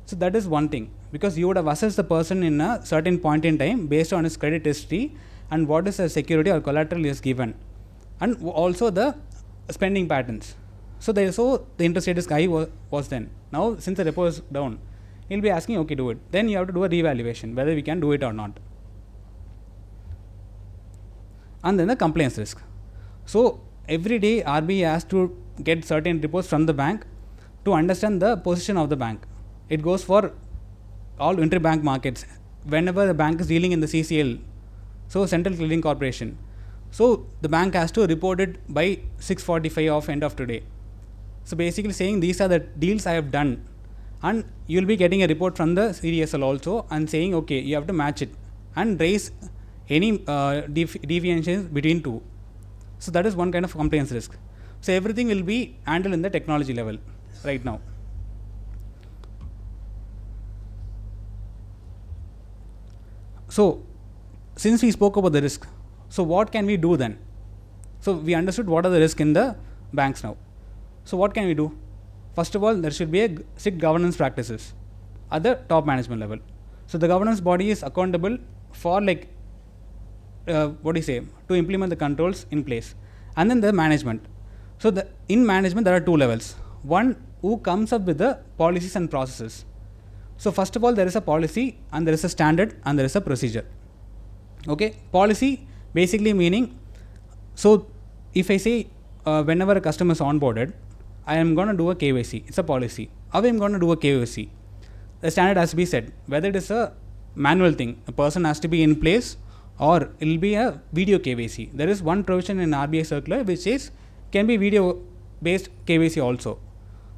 So that is one thing, because you would have assessed the person in a certain point in time based on his credit history and what is the security or collateral is given, and also the spending patterns. So the interest rate is high was then. Now since the repo is down, he'll be asking, okay, do it. Then you have to do a revaluation whether we can do it or not. And then the compliance risk. So every day RBI has to get certain reports from the bank to understand the position of the bank. It goes for all interbank markets. Whenever the bank is dealing in the CCL, so Central Clearing Corporation, so the bank has to report it by 6:45 of end of today. So basically saying these are the deals I have done, and you will be getting a report from the CDSL also and saying, okay, you have to match it and raise any deviations between two. So that is one kind of compliance risk. So everything will be handled in the technology level right now. So since we spoke about the risk, so what can we do then? So we understood what are the risks in the banks now. So what can we do? First of all, there should be a strict governance practices at the top management level. So the governance body is accountable for to implement the controls in place. And then the management. So in management there are two levels. One who comes up with the policies and processes. So first of all, there is a policy and there is a standard and there is a procedure. Okay, policy basically meaning, so if I say whenever a customer is onboarded, I am going to do a KYC. It's a policy. How I am going to do a KYC? The standard has to be set. Whether it is a manual thing, a person has to be in place, or it will be a video KYC. There is one provision in RBI circular which says can be video based KYC also.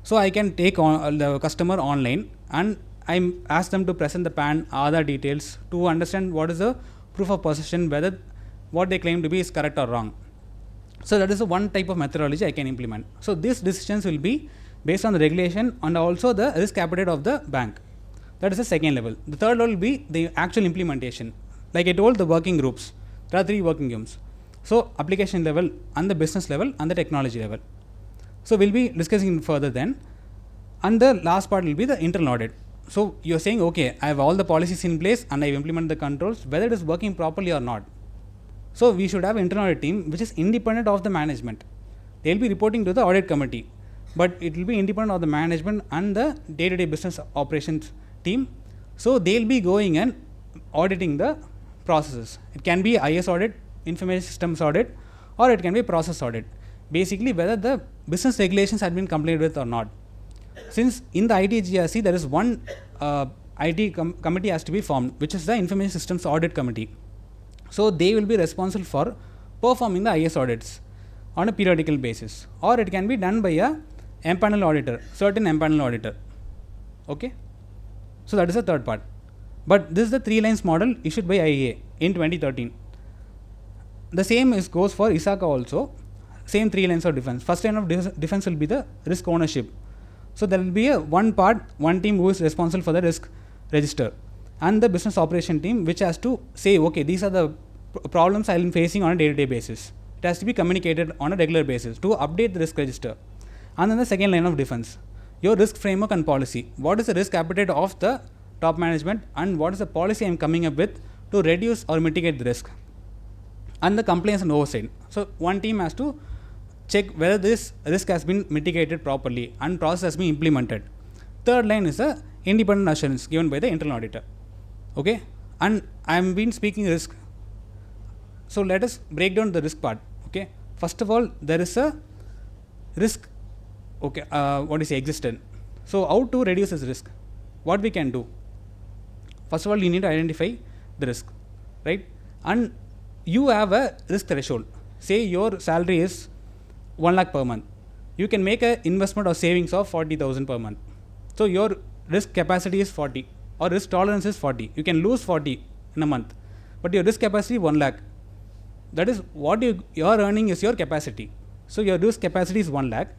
So I can take on the customer online and I ask them to present the PAN, Aadhaar details to understand what is the proof of possession, whether what they claim to be is correct or wrong. So that is the one type of methodology I can implement. So these decisions will be based on the regulation and also the risk appetite of the bank. That is the second level. The third level will be the actual implementation. Like I told, the working groups, there are 3 working groups. So application level and the business level and the technology level. So we'll be discussing further then. And the last part will be the internal audit. So you're saying, okay, I have all the policies in place and I've implemented the controls, whether it is working properly or not. So we should have an internal audit team which is independent of the management. They'll be reporting to the audit committee, but it will be independent of the management and the day-to-day business operations team. So they'll be going and auditing the processes. It can be IS audit, information systems audit, or it can be process audit. Basically whether the business regulations have been complied with or not. Since in the IT GRC there is one IT committee has to be formed, which is the Information Systems Audit Committee. So they will be responsible for performing the IS audits on a periodical basis, or it can be done by a empanel auditor, certain empanel auditor. Okay, so that is the third part. But this is the 3 lines model issued by IAA in 2013. The same goes for ISACA also. Same 3 lines of defense. First line of defense will be the risk ownership. So there will be one team who is responsible for the risk register, and the business operation team which has to say, okay, these are the problems I am facing on a day-to-day basis. It has to be communicated on a regular basis to update the risk register. And then the second line of defense, your risk framework and policy. What is the risk appetite of the top management and what is the policy I am coming up with to reduce or mitigate the risk. And the compliance and oversight. So one team has to check whether this risk has been mitigated properly and process has been implemented. Third line is the independent assurance given by the internal auditor. Okay, and I have been speaking risk. So let us break down the risk part. Okay, first of all, there is a risk. Okay, what is existent? So how to reduce this risk? What we can do? First of all, you need to identify the risk, right? And you have a risk threshold. Say your salary is 1 lakh per month. You can make an investment or savings of 40,000 per month. So your risk capacity is 40 or risk tolerance is 40. You can lose 40 in a month, but your risk capacity 1 lakh. That is what your earning is your capacity. So your risk capacity is 1 lakh.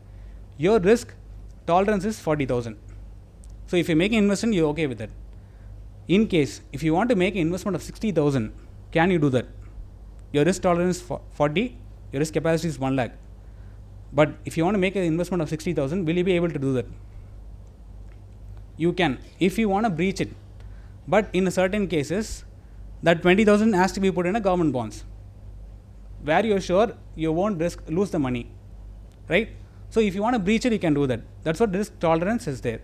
Your risk tolerance is 40,000. So if you make an investment, you're okay with it. In case if you want to make an investment of 60,000, can you do that? Your risk tolerance is 40. Your risk capacity is 1 lakh. But if you want to make an investment of 60,000, will you be able to do that? You can, if you want to breach it. But in certain cases, that 20,000 has to be put in a government bonds, where you're sure you won't lose the money, right? So if you want to breach it, you can do that. That's what risk tolerance is there.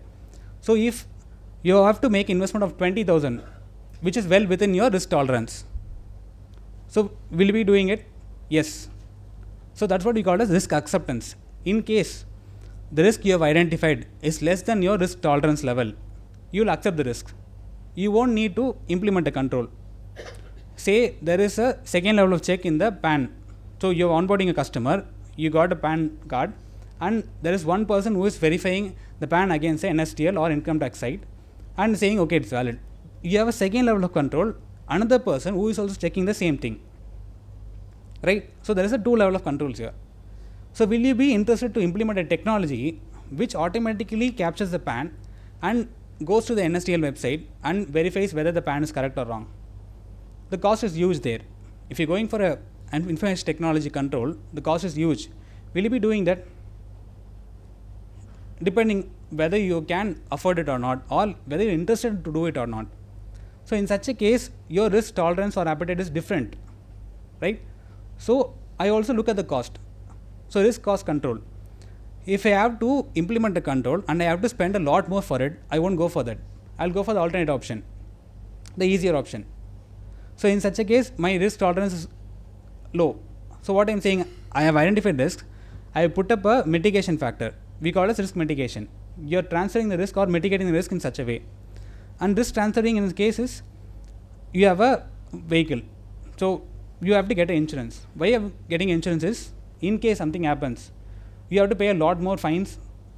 So if you have to make investment of 20,000, which is well within your risk tolerance, so will you be doing it? Yes. So that's what we call as risk acceptance. In case the risk you have identified is less than your risk tolerance level, you will accept the risk. You won't need to implement a control. Say there is a second level of check in the PAN. So you're onboarding a customer, you got a PAN card, and there is one person who is verifying the PAN against say NSTL or income tax site and saying okay, it's valid. You have a second level of control, another person who is also checking the same thing, right? So there is a two level of controls here. So will you be interested to implement a technology which automatically captures the PAN and goes to the NSTL website and verifies whether the PAN is correct or wrong? The cost is huge there. If you're going for an information technology control, the cost is huge. Will you be doing that? Depending whether you can afford it or not, or whether you're interested to do it or not. So in such a case, your risk tolerance or appetite is different, right? So I also look at the cost. So risk cost control. If I have to implement a control and I have to spend a lot more for it, I won't go for that. I'll go for the alternate option, the easier option. So in such a case, my risk tolerance is low. So what I'm saying, I have identified risks, I have put up a mitigation factor. We call it risk mitigation. You're transferring the risk or mitigating the risk in such a way. And risk transferring in this case is, you have a vehicle. So you have to get an insurance. Why are getting insurance is, in case something happens, you have to pay a lot more fines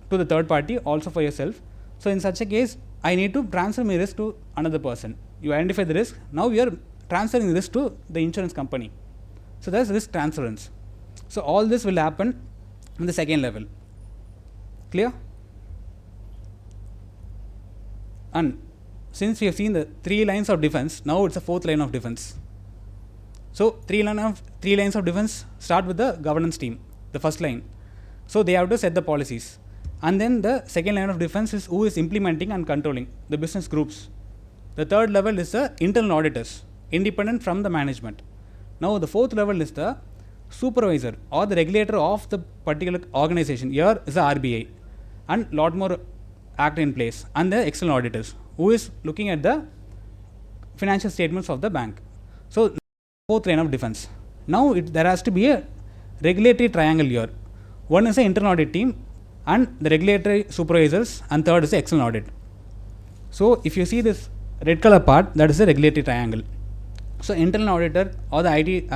to the third party, also for yourself. So in such a case, I need to transfer my risk to another person. You identify the risk, now you are transferring the risk to the insurance company. So that's risk transference. So all this will happen in the second level. Clear? And since we have seen the 3 lines of defense, now it's a 4th line of defense. So 3 lines of defense start with the governance team, the first line. So they have to set the policies. And then the second line of defense is who is implementing and controlling, the business groups. The third level is the internal auditors, independent from the management. Now the 4th level is the supervisor or the regulator of the particular organization. Here is the RBI and lot more act in place, and the external auditors who is looking at the financial statements of the bank. So 4th line of defense. Now there has to be a regulatory triangle here. One is the internal audit team and the regulatory supervisors, and third is the external audit. So if you see this red color part, that is the regulatory triangle. So internal auditor or the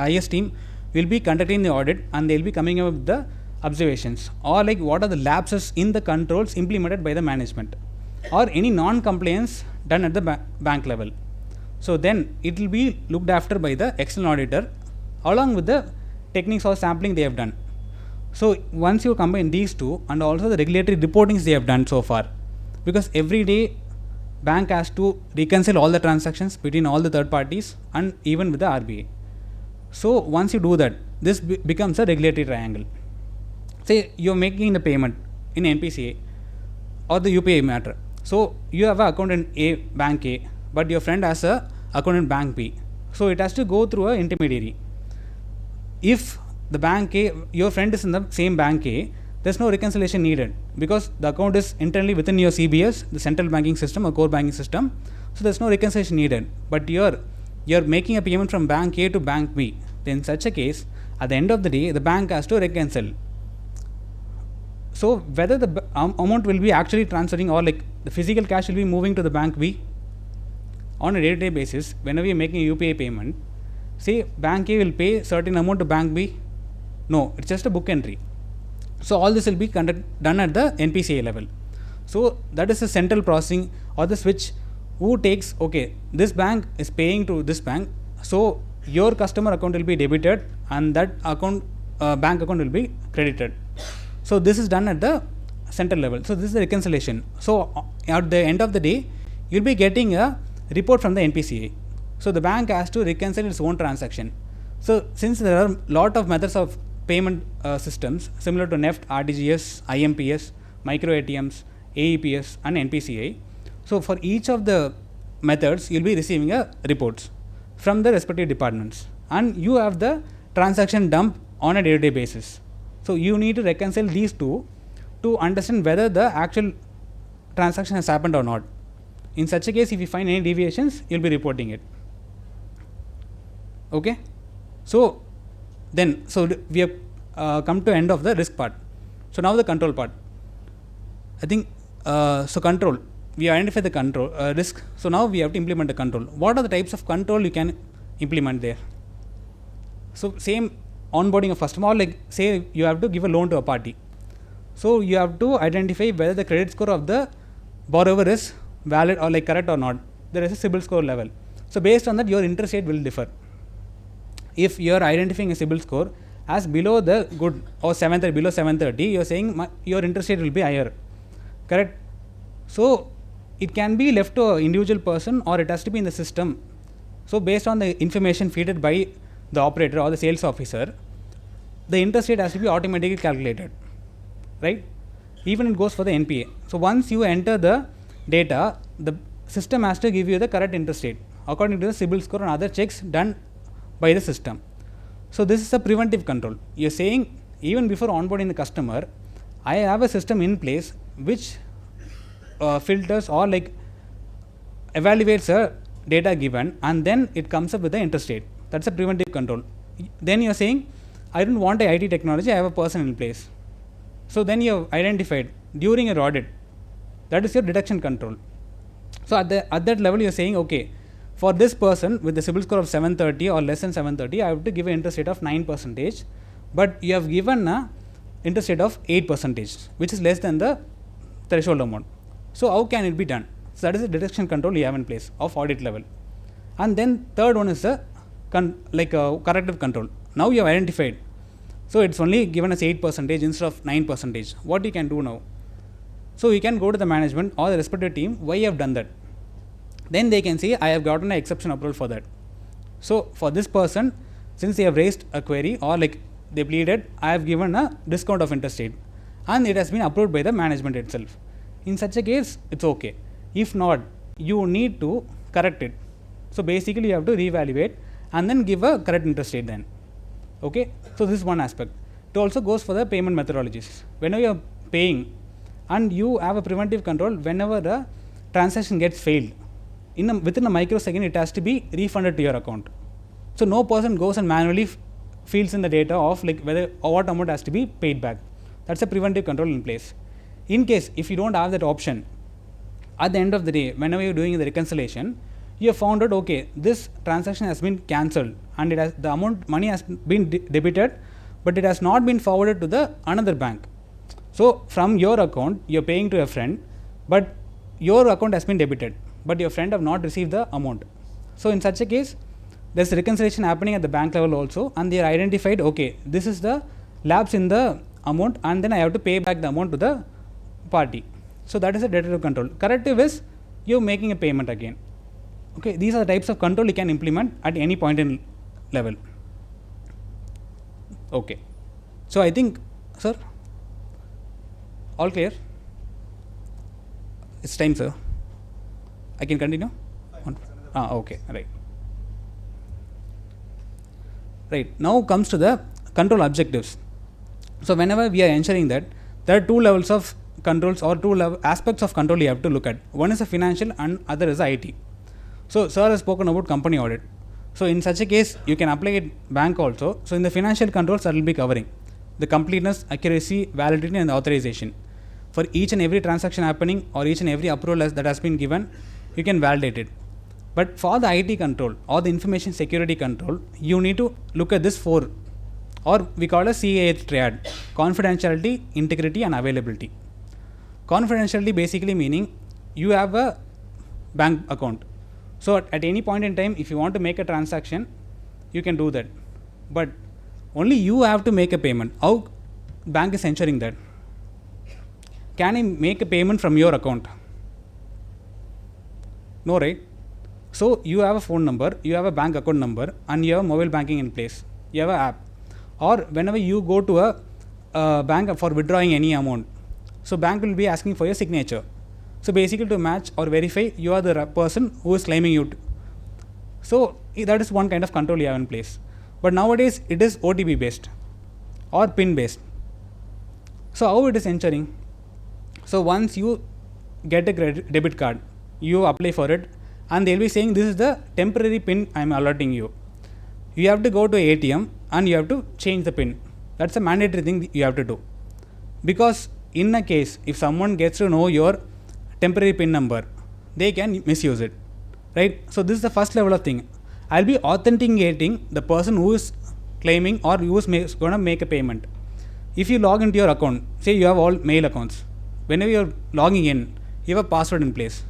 IS team will be conducting the audit, and they will be coming up with the observations, or like what are the lapses in the controls implemented by the management, or any non-compliance done at the bank level. So then it will be looked after by the external auditor along with the techniques or sampling they have done. So once you combine these two and also the regulatory reportings they have done so far, because every day bank has to reconcile all the transactions between all the third parties and even with the RBI. So once you do that, this becomes a regulatory triangle. Say you're making the payment in NPCA or the UPI matter. So you have an account in A, bank A, but your friend has a account in bank B. So it has to go through an intermediary. If the bank A, your friend is in the same bank A, there's no reconciliation needed because the account is internally within your CBS, the central banking system or core banking system. So there's no reconciliation needed. But you're making a payment from bank A to bank B. Then in such a case, at the end of the day, the bank has to reconcile. So whether the amount will be actually transferring or like the physical cash will be moving to the bank B on a day-to-day basis, whenever you're making a UPI payment, say bank A will pay certain amount to bank B. No, it's just a book entry. So all this will be done at the NPCA level. So that is the central processing or the switch who takes, okay, this bank is paying to this bank, so your customer account will be debited and that account, bank account will be credited. So this is done at the central level. So this is the reconciliation. So at the end of the day, you'll be getting a report from the NPCA. So the bank has to reconcile its own transaction. So since there are a lot of methods of payment systems similar to NEFT, RTGS, IMPS, micro ATMs, AEPS and NPCA. So for each of the methods, you'll be receiving a reports. from the respective departments, and you have the transaction dump on a day-to-day basis. So you need to reconcile these two to understand whether the actual transaction has happened or not. In such a case, if you find any deviations, you'll be reporting it. Okay? So then, we have come to end of the risk part. So now the control part. I think, so control, we identify the control risk. So now we have to implement the control. What are the types of control you can implement there? So same onboarding of customer, or like say you have to give a loan to a party. So you have to identify whether the credit score of the borrower is valid or like correct or not. There is a CIBIL score level. So based on that, your interest rate will differ. If you are identifying a CIBIL score as below the good or 730, below 730, you are saying your interest rate will be higher. Correct? So it can be left to an individual person, or it has to be in the system. So based on the information fed by the operator or the sales officer, the interest rate has to be automatically calculated. Right? Even it goes for the NPA. So once you enter the data, the system has to give you the correct interest rate according to the CIBIL score and other checks done by the system. So this is a preventive control. You are saying even before onboarding the customer, I have a system in place which filters or like evaluates a data given, and then it comes up with the interest rate. That's a preventive control. Then you are saying, I don't want a IT technology, I have a person in place. So then you have identified during your audit, that is your deduction control. So at that level you are saying, okay, for this person with the CIBIL score of 730 or less than 730, I have to give an interest rate of 9%, but you have given a interest rate of 8%, which is less than the threshold amount. So how can it be done? So that is the deduction control you have in place of audit level. And then third one is the corrective control. Now you have identified. So it's only given as 8% instead of 9%. What you can do now? So you can go to the management or the respective team, why you have done that. Then they can say, I have gotten an exception approval for that. So for this person, since they have raised a query or like they pleaded, I have given a discount of interest rate, and it has been approved by the management itself. In such a case, it's okay. If not, you need to correct it. So basically you have to reevaluate and then give a correct interest rate then. Okay, so this is one aspect. It also goes for the payment methodologies. Whenever you are paying and you have a preventive control, whenever the transaction gets failed, within a microsecond it has to be refunded to your account. So no person goes and manually fills in the data of like whether or what amount has to be paid back. That's a preventive control in place. In case if you don't have that option, at the end of the day, whenever you're doing the reconciliation, you have found out, okay, this transaction has been cancelled and the money has been debited, but it has not been forwarded to the another bank. So from your account, you're paying to a friend, but your account has been debited, but your friend have not received the amount. So in such a case, there's reconciliation happening at the bank level also, and they are identified, okay, this is the lapse in the amount, and then I have to pay back the amount to the party. So that is a deductive control. Corrective is you're making a payment again. Okay, these are the types of control you can implement at any point in level. Okay, so I think, sir, all clear? It's time, sir. I can continue? Okay, right. Right, now comes to the control objectives. So whenever we are ensuring that, there are two levels of controls or two aspects of control you have to look at. One is a financial and other is IT. So sir has spoken about company audit. So in such a case, you can apply it bank also. So in the financial controls, that will be covering the completeness, accuracy, validity and authorization. For each and every transaction happening or each and every approval that has been given, you can validate it. But for the IT control or the information security control, you need to look at this four, or we call a CAA triad: confidentiality, integrity and availability. Confidentiality basically meaning you have a bank account. So at any point in time, if you want to make a transaction, you can do that. But only you have to make a payment. How bank is ensuring that? Can I make a payment from your account? No, right? So you have a phone number, you have a bank account number, and you have mobile banking in place. You have an app. Or whenever you go to a bank for withdrawing any amount, so bank will be asking for your signature. So basically to match or verify you are the person who is claiming you. So that is one kind of control you have in place. But nowadays it is OTP based or PIN based. So how it is ensuring? So once you get a debit card, you apply for it, and they will be saying this is the temporary PIN I am allotting you. You have to go to ATM and you have to change the PIN. That's a mandatory thing you have to do. Because in a case, if someone gets to know your temporary PIN number, they can misuse it, right? So this is the first level of thing. I'll be authenticating the person who is claiming or who is going to make a payment. If you log into your account, say you have all mail accounts, whenever you're logging in, you have a password in place.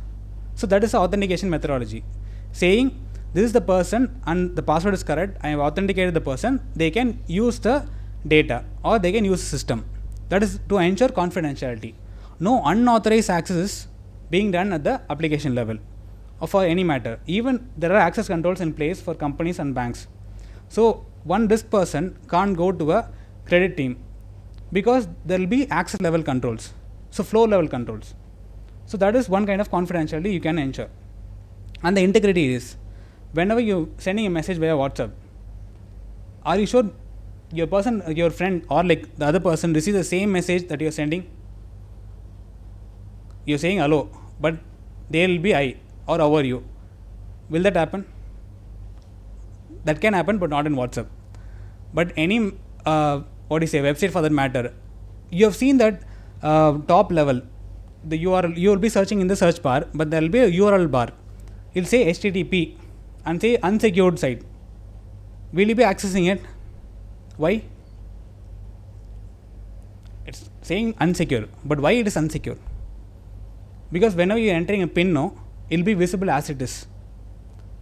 So that is the authentication methodology, saying this is the person and the password is correct, I have authenticated the person, they can use the data or they can use the system. That is to ensure confidentiality. No unauthorized access is being done at the application level or for any matter. Even there are access controls in place for companies and banks. So one risk person can't go to a credit team because there will be access level controls, so flow level controls. So that is one kind of confidentiality you can ensure. And the integrity is, whenever you sending a message via WhatsApp, are you sure your person, your friend or like the other person receives the same message that you are sending? You are saying hello, but they will be I or how are you. Will that happen? That can happen, but not in WhatsApp. But any website for that matter, you have seen that top level, the URL, you will be searching in the search bar, but there will be a URL bar. It will say HTTP and say unsecured site. Will you be accessing it? Why? It's saying unsecure, but why it is unsecure? Because whenever you are entering a PIN, it will be visible as it is.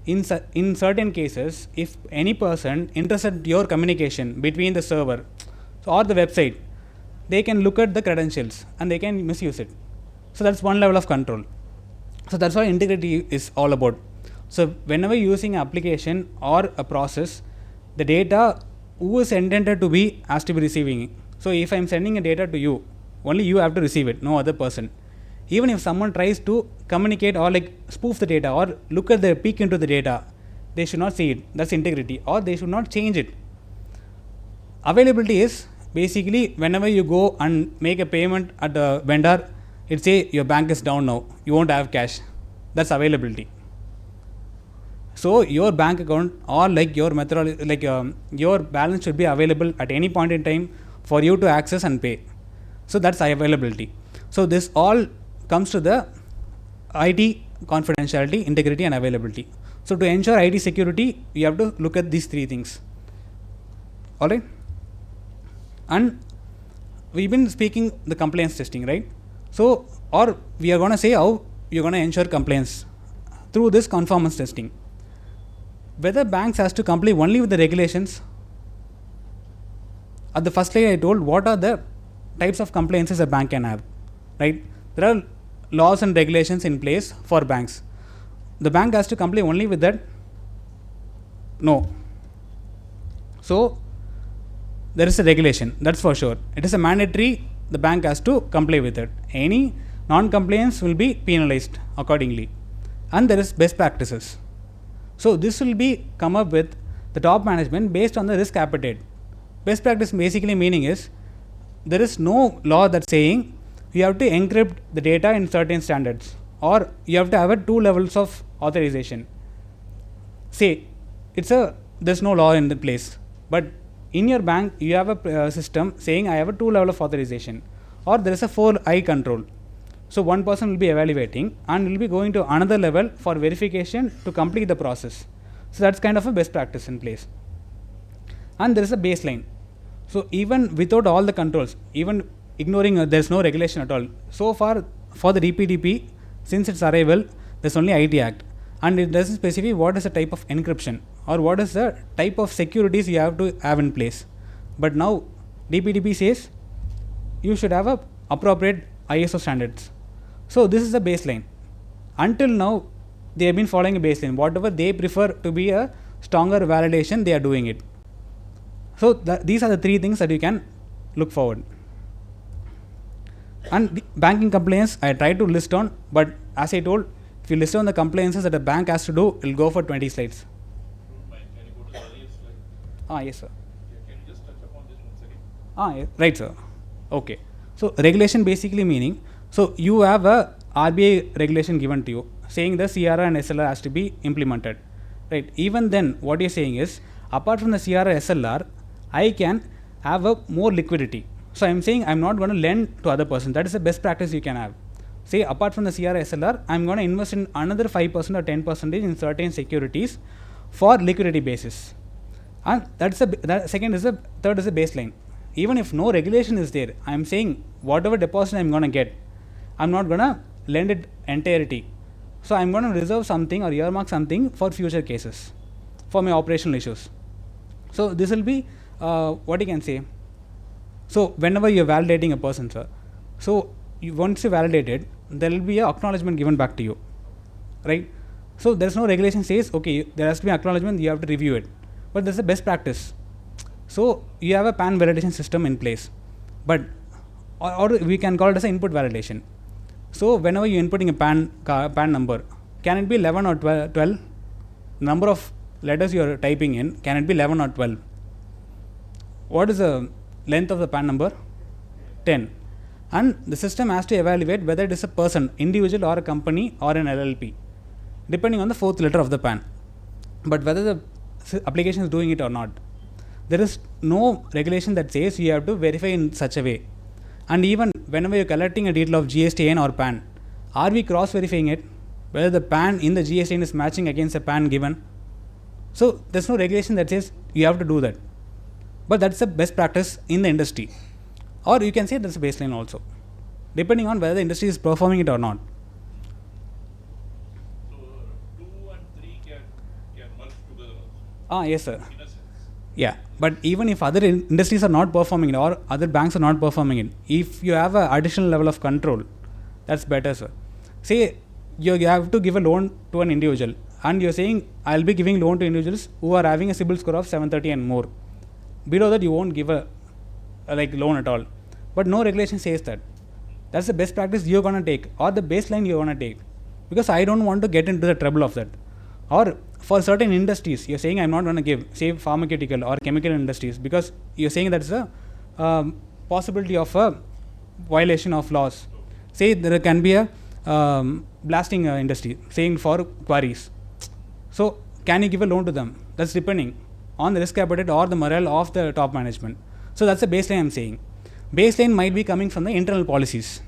In certain cases, if any person interested in your communication between the server or the website, they can look at the credentials and they can misuse it. So that's one level of control. So that's what integrity is all about. So whenever using an application or a process, the data who is intended to be has to be receiving it. So if I am sending a data to you, only you have to receive it, no other person. Even if someone tries to communicate or like spoof the data or look at the peek into the data, they should not see it. That's integrity. Or they should not change it. Availability is basically whenever you go and make a payment at the vendor, it say your bank is down now, you won't have cash. That's availability. So your bank account or like your methodology, like your balance should be available at any point in time for you to access and pay. So that's availability. So this all comes to the IT confidentiality, integrity and availability. So to ensure IT security, you have to look at these three things. Alright? And we've been speaking the compliance testing, right? So, or we are going to say how you're going to ensure compliance through this conformance testing. Whether banks has to comply only with the regulations. At the first slide I told what are the types of compliances a bank can have, right? There are laws and regulations in place for banks. The bank has to comply only with that? No. So there is a regulation, that's for sure. It is a mandatory, the bank has to comply with it. Any non-compliance will be penalized accordingly. And there is best practices. So this will be come up with the top management based on the risk appetite. Best practice basically meaning is there is no law that's saying you have to encrypt the data in certain standards or you have to have 2 levels of authorization. Say there's no law in the place, but in your bank you have a system saying I have a 2 level of authorization or there is a 4i control. So one person will be evaluating and will be going to another level for verification to complete the process. So that's kind of a best practice in place. And there is a baseline. So even without all the controls, even ignoring there's no regulation at all. So far for the DPDP, since its arrival, there's only IT Act. And it doesn't specify what is the type of encryption or what is the type of securities you have to have in place. But now DPDP says you should have a appropriate ISO standards. So this is the baseline. Until now, they have been following a baseline. Whatever they prefer to be a stronger validation, they are doing it. So these are the 3 things that you can look forward. And the banking compliance, I tried to list on, but as I told, if you list on the compliances that a bank has to do, it will go for 20 slides. Yes, sir. Can you just touch upon this once again? Yes. Right, sir. Okay. So regulation basically meaning, so you have a RBI regulation given to you saying the CRR and SLR has to be implemented. Right. Even then, what you're saying is, apart from the CRR SLR, I can have a more liquidity. So I'm saying I'm not going to lend to other person. That is the best practice you can have. Say apart from the CRR SLR, I'm going to invest in another 5% or 10% in certain securities for liquidity basis. And that's the second is the third is the baseline. Even if no regulation is there, I'm saying whatever deposit I'm going to get, I'm not going to lend it entirety. So I'm going to reserve something or earmark something for future cases, for my operational issues. So this will be what you can say. So whenever you're validating a person, sir, so once you validate it, there will be an acknowledgement given back to you, right? So there's no regulation says, okay, there has to be acknowledgement, you have to review it. But that's the best practice. So you have a PAN validation system in place, but or we can call it as an input validation. So whenever you're inputting a PAN number, can it be 11 or 12? Number of letters you are typing in, can it be 11 or 12? What is the length of the PAN number? 10. And the system has to evaluate whether it is a person, individual or a company or an LLP, depending on the fourth letter of the PAN. But whether the application is doing it or not, there is no regulation that says you have to verify in such a way. And even whenever you're collecting a detail of GSTN or PAN, are we cross-verifying it? Whether the PAN in the GSTN is matching against the PAN given? So there's no regulation that says you have to do that. But that's the best practice in the industry. Or you can say that's a baseline also, depending on whether the industry is performing it or not. So 2 and 3 can merge together also. Yes, sir. In a sense. Yeah, but even if other industries are not performing it or other banks are not performing it, if you have an additional level of control, that's better, sir. Say you have to give a loan to an individual, and you're saying I'll be giving loan to individuals who are having a CIBIL score of 730 and more. Below that, you won't give a loan at all. But no regulation says that. That's the best practice you're going to take, or the baseline you're going to take, because I don't want to get into the trouble of that. Or for certain industries, you're saying I'm not going to give, say pharmaceutical or chemical industries, because you're saying that's a possibility of a violation of laws. Say there can be a blasting industry, saying for quarries. So can you give a loan to them? That's depending on the risk appetite or the morale of the top management. So that's the baseline I'm saying. Baseline might be coming from the internal policies.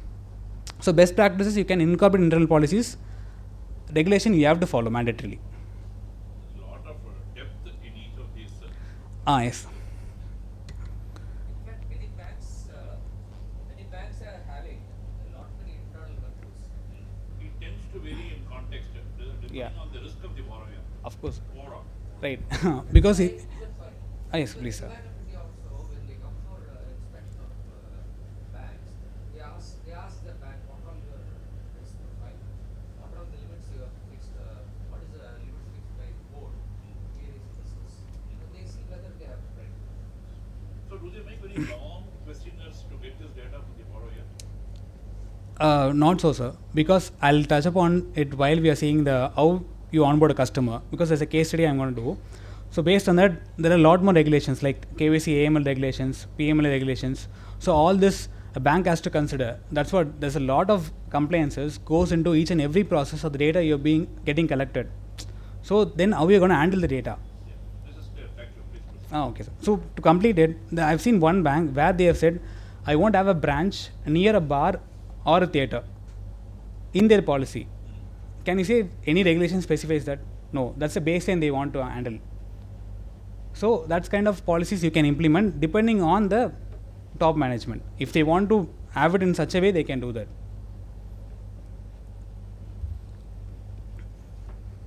So best practices, you can incorporate internal policies. Regulation you have to follow mandatorily. There's a lot of depth in each of these. Yes. In fact, many banks are having not many internal controls. It tends to vary in context, depending Yeah. on the risk of the borrower. Of course. Overall. Right. Because it. Even for Yes, please, sir. India also, when they come for inspection of banks, they ask the bank what are your risk profile, what are the limits you have fixed, what is the limit fixed by the board, here is business. And they see whether they have right. So do they make very long questionnaires to get this data from the borrower? Not so, sir. Because I'll touch upon it while we are seeing the how you onboard a customer. Because there's a case study I'm going to do. So based on that, there are a lot more regulations like KYC, AML regulations, PML regulations. So all this a bank has to consider. That's what there's a lot of compliances goes into each and every process of the data you're getting collected. So then how are you going to handle the data? Yeah. This is clear. Thank you. Please proceed. Okay, sir. So to complete it, I've seen one bank where they have said, I won't have a branch near a bar or a theatre in their policy. Can you say any regulation specifies that? No, that's a baseline they want to handle. So that's kind of policies you can implement depending on the top management. If they want to have it in such a way, they can do that.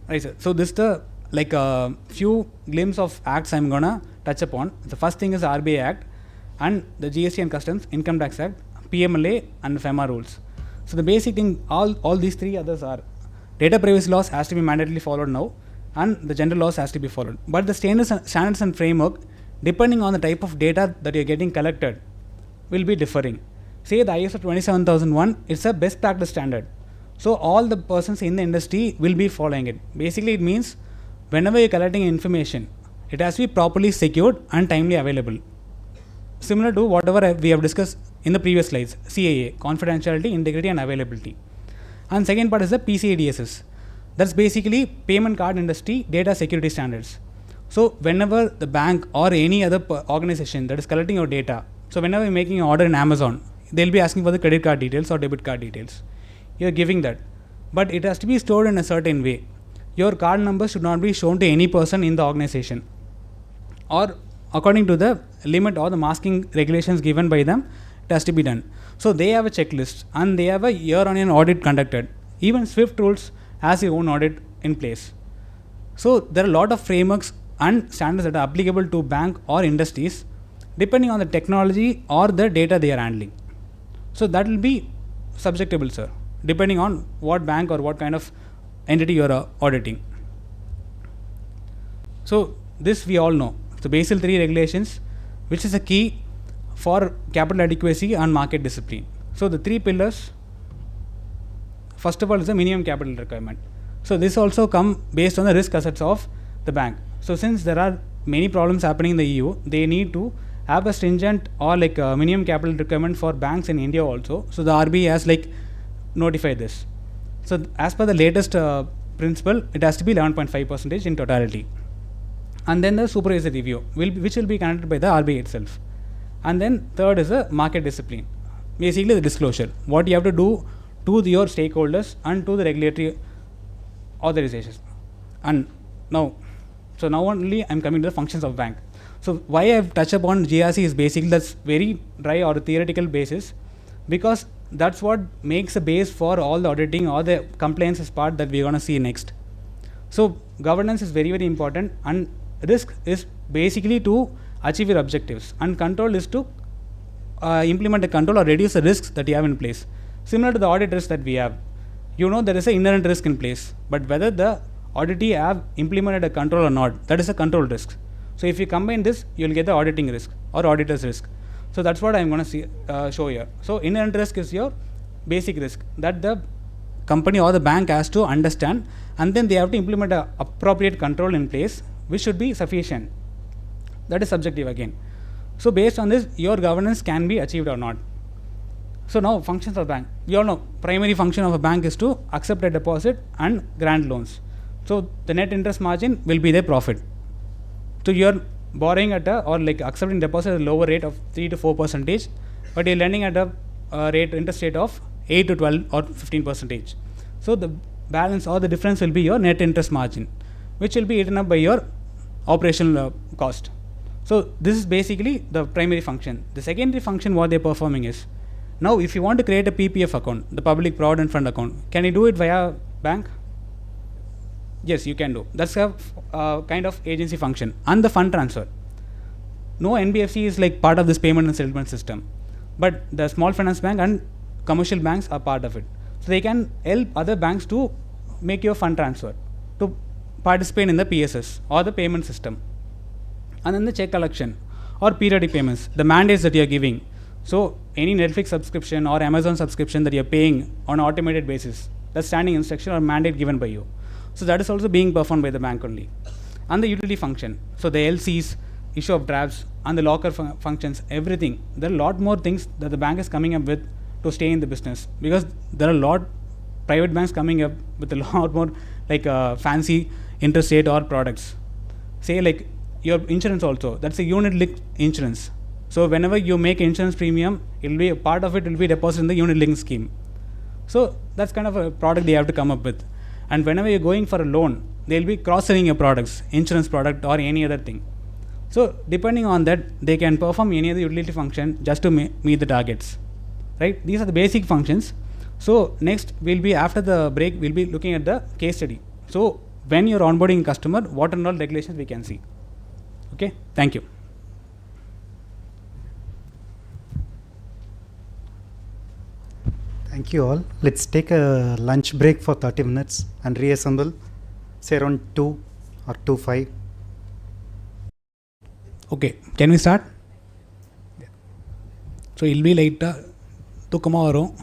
Right, sir. So this is the few glimpse of acts I'm gonna touch upon. The first thing is RBI Act and the GST and Customs Income Tax Act, PMLA and FEMA rules. So the basic thing, all these three others are data privacy laws has to be mandatorily followed now, and the general laws has to be followed. But the standards and framework, depending on the type of data that you're getting collected, will be differing. Say the ISO 27001, it's a best practice standard. So all the persons in the industry will be following it. Basically, it means whenever you're collecting information, it has to be properly secured and timely available. Similar to whatever we have discussed in the previous slides, CAA, confidentiality, integrity and availability. And second part is the PCI DSS. That's basically payment card industry data security standards. So whenever the bank or any other organization that is collecting your data, so whenever you're making an order in Amazon, they'll be asking for the credit card details or debit card details. You're giving that. But it has to be stored in a certain way. Your card number should not be shown to any person in the organization, or according to the limit or the masking regulations given by them, it has to be done. So they have a checklist and they have a year-on-year audit conducted. Even Swift Rules has its own audit in place. So there are a lot of frameworks and standards that are applicable to bank or industries depending on the technology or the data they are handling. So that will be subjectable, sir, depending on what bank or what kind of entity you are auditing. So this we all know. So Basel III regulations, which is a key for capital adequacy and market discipline. So the three pillars, first of all, is the minimum capital requirement. So this also come based on the risk assets of the bank. So since there are many problems happening in the EU, they need to have a stringent or like a minimum capital requirement for banks in India also. So the RBI has like notified this. So as per the latest principle, it has to be 11.5% in totality. And then the supervisory review, which will be conducted by the RBI itself. And then third is the market discipline. Basically the disclosure. What you have to do to your stakeholders and to the regulatory authorizations. And now only I'm coming to the functions of bank. So why I've touched upon GRC is basically that's very dry or theoretical basis, because that's what makes a base for all the auditing or the compliances part that we're going to see next. So governance is very, very important, and risk is basically to achieve your objectives, and control is to implement a control or reduce the risks that you have in place. Similar to the audit risk that we have, there is an inherent risk in place, but whether the auditee have implemented a control or not, that is a control risk. So if you combine this, you'll get the auditing risk or auditor's risk. So that's what I'm going to show here. So inherent risk is your basic risk that the company or the bank has to understand, and then they have to implement an appropriate control in place, which should be sufficient. That is subjective again. So based on this, your governance can be achieved or not. So now functions of bank. We all know primary function of a bank is to accept a deposit and grant loans. So the net interest margin will be their profit. So you're borrowing at accepting deposit at a lower rate of 3 to 4%, but you're lending at a interest rate of 8 to 12 or 15%. So the balance or the difference will be your net interest margin, which will be eaten up by your operational cost. So this is basically the primary function. The secondary function what they're performing is, now if you want to create a PPF account, the public provident fund account, can you do it via bank? Yes, you can do. That's a kind of agency function. And the fund transfer. No NBFC is like part of this payment and settlement system, but the small finance bank and commercial banks are part of it. So they can help other banks to make your fund transfer, to participate in the PSS or the payment system. And then the check collection or periodic payments, the mandates that you are giving. So any Netflix subscription or Amazon subscription that you are paying on an automated basis, that's standing instruction or mandate given by you. So that is also being performed by the bank only. And the utility function, so the LCs, issue of drafts, and the locker functions, everything. There are a lot more things that the bank is coming up with to stay in the business, because there are a lot private banks coming up with a lot more fancy interest rate or products. Say like your insurance also, that's a unit-linked insurance. So whenever you make insurance premium, it will be a part of it will be deposited in the unit-linked scheme. So that's kind of a product they have to come up with. And whenever you're going for a loan, they'll be cross-selling your products, insurance product or any other thing. So depending on that, they can perform any other utility function just to meet the targets, right? These are the basic functions. So next we'll be, after the break, we'll be looking at the case study. So when you're onboarding a customer, what and all regulations we can see. Okay, thank you. Thank you all. Let's take a lunch break for 30 minutes and reassemble, say around 2 or 2:05. Okay, can we start? So it'll be like tomorrow.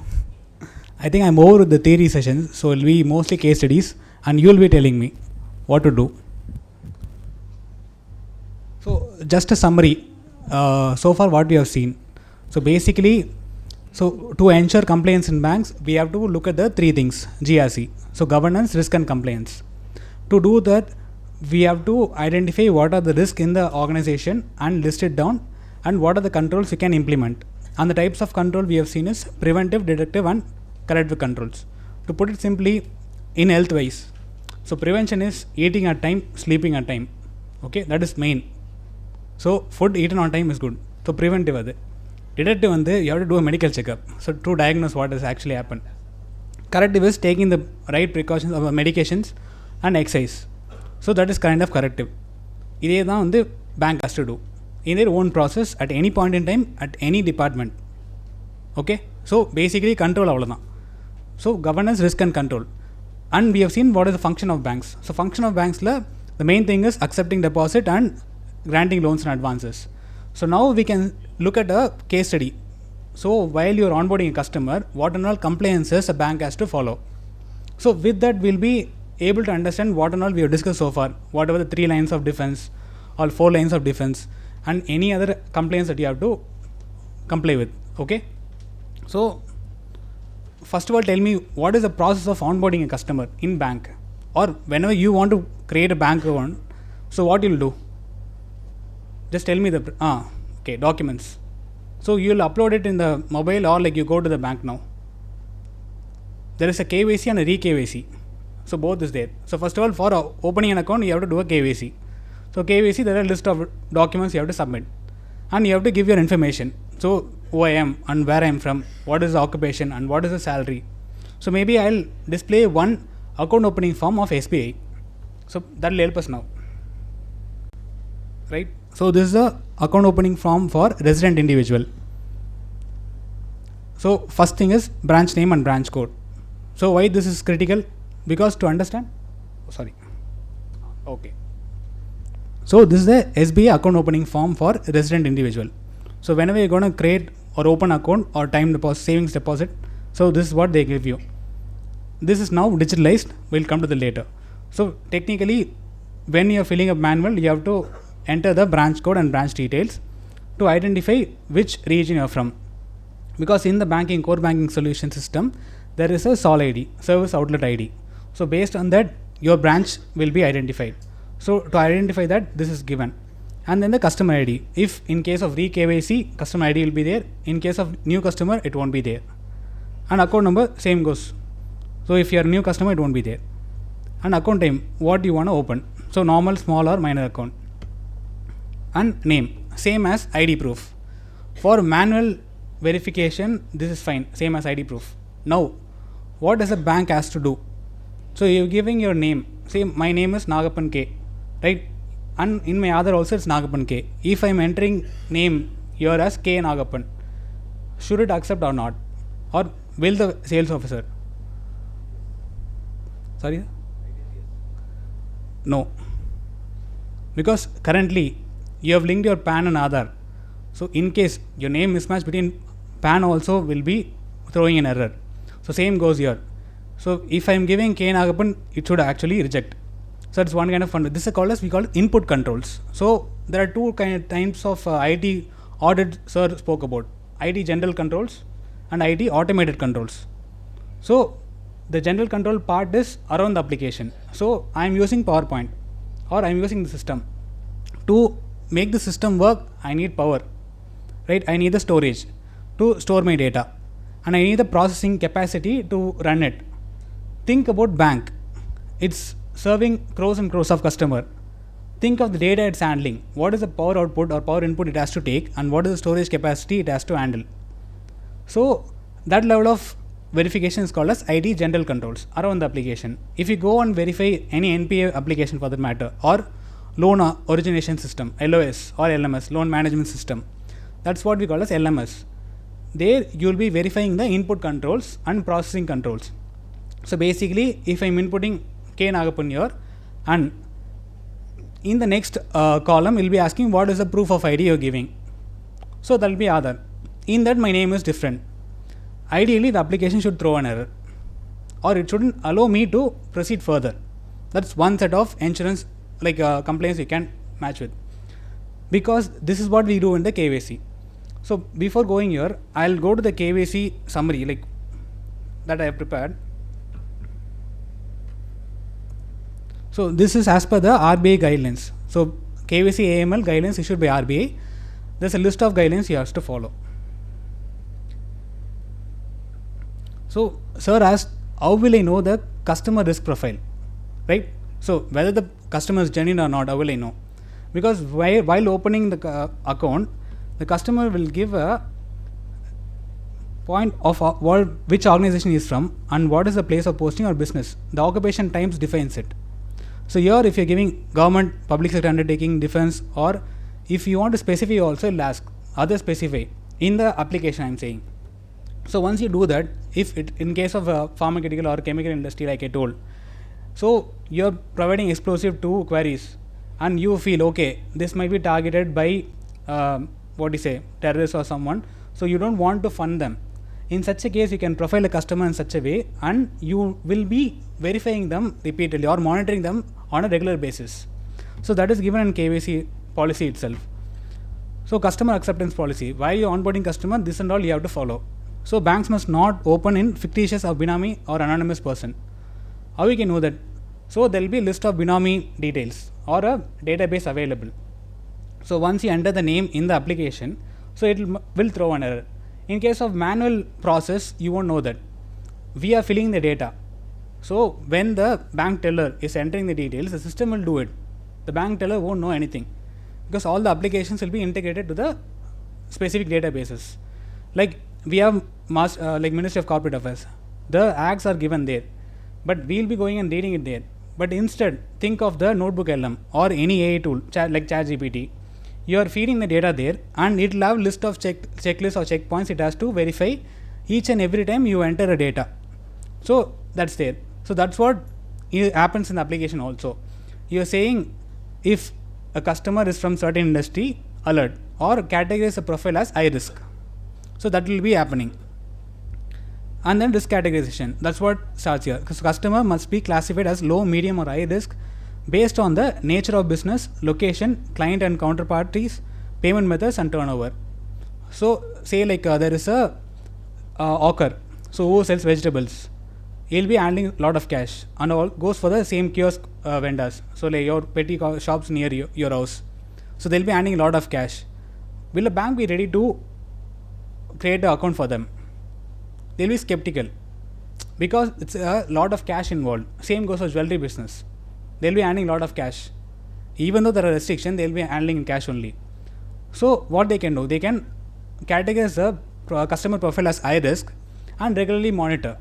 I think I'm over with the theory sessions, so it'll be mostly case studies, and you'll be telling me what to do. just a summary. So far what we have seen. So basically, so to ensure compliance in banks, we have to look at the three things, GRC. So governance, risk and compliance. To do that, we have to identify what are the risks in the organization and list it down, and what are the controls we can implement. And the types of control we have seen is preventive, detective and corrective controls. To put it simply, in health wise, so prevention is eating at time, sleeping at time. Okay, that is main. So food eaten on time is good. So preventive adu. Detective and you have to do a medical checkup. So to diagnose what has actually happened. Corrective is taking the right precautions of medications and exercise. So that is kind of corrective. This is the bank has to do in their own process at any point in time at any department. Okay, so basically control avladhaan. So governance, risk and control. And we have seen what is the function of banks. So function of banks la, the main thing is accepting deposit and granting loans and advances. So now we can look at a case study. So while you are onboarding a customer, what and all compliances a bank has to follow. So with that we'll be able to understand what and all we have discussed so far, whatever the 3 lines of defense or 4 lines of defense and any other compliance that you have to comply with. Okay, so first of all tell me what is the process of onboarding a customer in bank, or whenever you want to create a bank account. So what you'll do, just tell me the okay, documents. So you'll upload it in the mobile, or like you go to the bank now. There is a KYC and a re-KYC. So both is there. So first of all, for opening an account, you have to do a KYC. So KYC, there are a list of documents you have to submit, and you have to give your information. So who I am and where I am from, what is the occupation and what is the salary. So maybe I'll display one account opening form of SBI. So that will help us now, right? So this is the account opening form for resident individual. So first thing is branch name and branch code. So why this is critical? Because to understand, okay. So this is the SBI account opening form for resident individual. So whenever you're going to create or open account or time deposit, savings deposit, so this is what they give you. This is now digitalized. We'll come to the later. So technically, when you're filling up manual, you have to enter the branch code and branch details to identify which region you're from. Because in the banking, core banking solution system, there is a SOL ID, service outlet ID. So based on that, your branch will be identified. So to identify that, this is given. And then the customer ID. If in case of re-KYC, customer ID will be there. In case of new customer, it won't be there. And account number, same goes. So if you are a new customer, it won't be there. And account time, what you want to open. So normal, small or minor account. And name, same as ID proof. For manual verification, this is fine, same as ID proof. Now, what does a bank has to do? So you're giving your name. Say my name is Nagappan K, right? And in my Aadhaar also it's Nagappan K. If I'm entering name here as K Nagappan, should it accept or not? Or will the sales officer? Sorry? No. Because currently you have linked your PAN and Aadhaar. So in case your name mismatch between PAN also will be throwing an error. So same goes here. So if I am giving K Nagappan, it should actually reject. So it's one kind of fun. This is called as, we call it input controls. So there are two types of IT audit sir spoke about. IT general controls and IT automated controls. So the general control part is around the application. So I am using PowerPoint or I am using the system. To make the system work, I need power, right? I need the storage to store my data, and I need the processing capacity to run it. Think about bank. It's serving crores and crores of customer. Think of the data it's handling. What is the power output or power input it has to take, and what is the storage capacity it has to handle. So that level of verification is called as IT general controls around the application. If you go and verify any NPA application for that matter, or loan origination system, LOS or LMS, loan management system, that's what we call as LMS. There you will be verifying the input controls and processing controls. So basically, if I'm inputting K Nagappan here, and in the next column will be asking what is the proof of ID you're giving. So that will be Aadhaar. In that my name is different. Ideally the application should throw an error, or it shouldn't allow me to proceed further. That's one set of insurance complaints you can match with. because this is what we do in the KYC. So before going here, I'll go to the KYC summary like that I have prepared. So this is as per the RBI guidelines. So KYC AML guidelines issued by RBI. There's a list of guidelines you have to follow. So sir asked, how will I know the customer risk profile, right? So whether the customer is genuine or not, how will I know? Because while opening the account, the customer will give a point of which organization he is from and what is the place of posting or business. The occupation times defines it. So here if you're giving government, public sector undertaking, defense, or if you want to specify also, it'll ask other specify in the application I'm saying. So once you do that, if it in case of a pharmaceutical or chemical industry like I told, so you're providing explosive to queries and you feel okay, this might be targeted by terrorists or someone, so you don't want to fund them. In such a case, you can profile a customer in such a way and you will be verifying them repeatedly or monitoring them on a regular basis. So that is given in KYC policy itself. So customer acceptance policy, while you're onboarding customer, this and all you have to follow. So banks must not open in fictitious or Binami or anonymous person. How we can know that? So there will be a list of Binami details or a database available. So once you enter the name in the application, so it will throw an error. In case of manual process, you won't know that. We are filling the data. So when the bank teller is entering the details, the system will do it. The bank teller won't know anything because all the applications will be integrated to the specific databases. Like we have like Ministry of Corporate Affairs. The acts are given there, but we'll be going and reading it there. But instead, think of the Notebook LM or any AI tool like ChatGPT. You are feeding the data there and it will have list of checklists or checkpoints it has to verify each and every time you enter a data. So that's there. So that's what happens in the application also. You are saying if a customer is from certain industry, alert, or categorize a profile as high risk. So that will be happening. And then risk categorization, that's what starts here. Because customer must be classified as low, medium or high risk based on the nature of business, location, client and counterparties, payment methods and turnover. So say like there is a hawker, so who sells vegetables, he'll be handling a lot of cash and all goes for the same kiosk vendors. So like your petty shops near your house. So they'll be handling a lot of cash. Will a bank be ready to create an account for them? They'll be skeptical because it's a lot of cash involved. Same goes for jewelry business. They'll be handling a lot of cash. Even though there are restrictions, they'll be handling in cash only. So what they can do, they can categorize the customer profile as high risk and regularly monitor.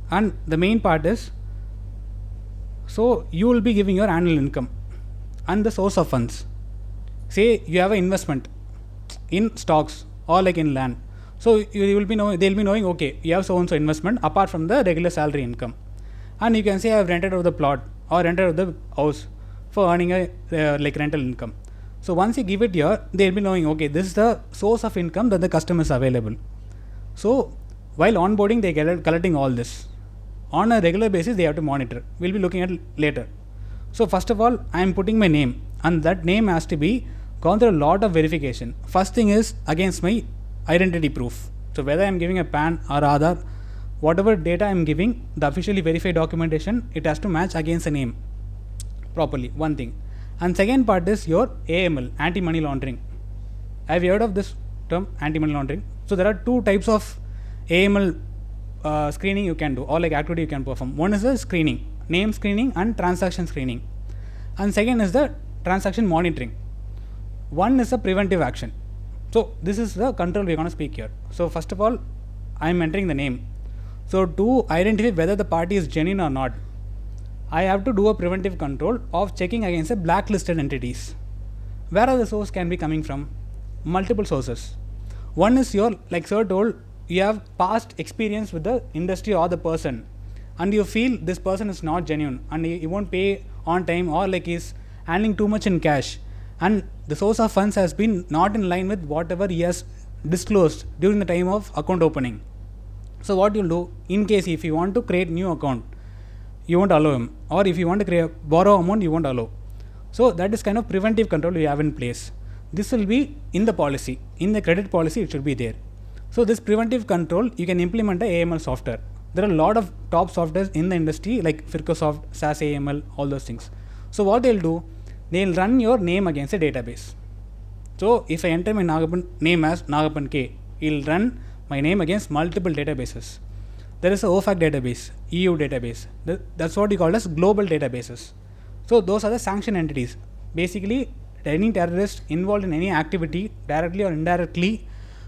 And the main part is, so you will be giving your annual income and the source of funds. Say you have an investment in stocks or like in land. So you will be knowing, they'll be knowing, okay, you have so-and-so investment apart from the regular salary income. And you can say I have rented out the plot or rented out the house for earning a like rental income. So once you give it here, they'll be knowing, okay, this is the source of income that the customer is available. So while onboarding, they get collecting all this. On a regular basis, they have to monitor. We'll be looking at it later. So first of all, I am putting my name and that name has to be gone through a lot of verification. First thing is against my identity proof. So whether I am giving a PAN or Aadhaar, whatever data I am giving, the officially verified documentation, it has to match against the name properly, one thing. And second part is your AML, anti-money laundering. Have you heard of this term, anti-money laundering? So there are two types of AML screening you can do or like activity you can perform. One is the screening, name screening and transaction screening. And second is the transaction monitoring. One is a preventive action. So this is the control we're going to speak here. So first of all, I am entering the name. So to identify whether the party is genuine or not, I have to do a preventive control of checking against the blacklisted entities. Where are the source can be coming from? Multiple sources. One is your, like sir told, you have past experience with the industry or the person and you feel this person is not genuine and he won't pay on time or like he's handling too much in cash and the source of funds has been not in line with whatever he has disclosed during the time of account opening. So what you'll do, in case if you want to create new account, you won't allow him, or if you want to borrow amount, you won't allow. So that is kind of preventive control we have in place. This will be in the policy. In the credit policy, it should be there. So this preventive control, you can implement a AML software. There are a lot of top softwares in the industry like Fircosoft, SAS AML, all those things. So what they'll do, they'll run your name against a database. So if I enter my Nagappan name as Nagappan K, it'll run my name against multiple databases. There is a OFAC database, EU database. That's what we call as global databases. So those are the sanctioned entities. Basically, any terrorist involved in any activity, directly or indirectly,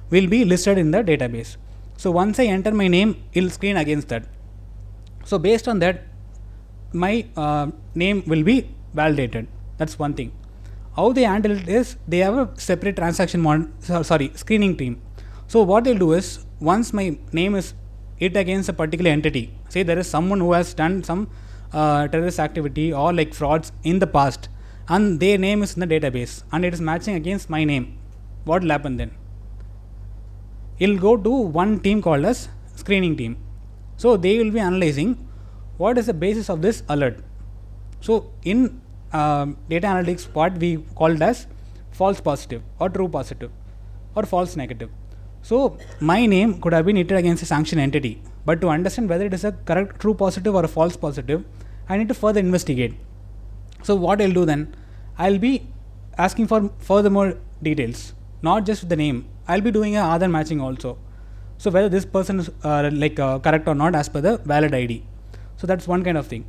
will be listed in the database. So once I enter my name, it'll screen against that. So based on that, my name will be validated. That's one thing. How they handle it is, they have a separate screening team. So what they'll do is, once my name is hit against a particular entity, say there is someone who has done some terrorist activity or like frauds in the past, and their name is in the database and it is matching against my name, what will happen then? It'll go to one team called as screening team. So they will be analyzing what is the basis of this alert. So in data analytics, what we called as false positive or true positive or false negative. So my name could have been hit against a sanctioned entity, but to understand whether it is a correct true positive or a false positive, I need to further investigate. So what I'll do then, I'll be asking for furthermore details, not just the name. I'll be doing a Aadhaar matching also. So whether this person is correct or not as per the valid ID. So that's one kind of thing.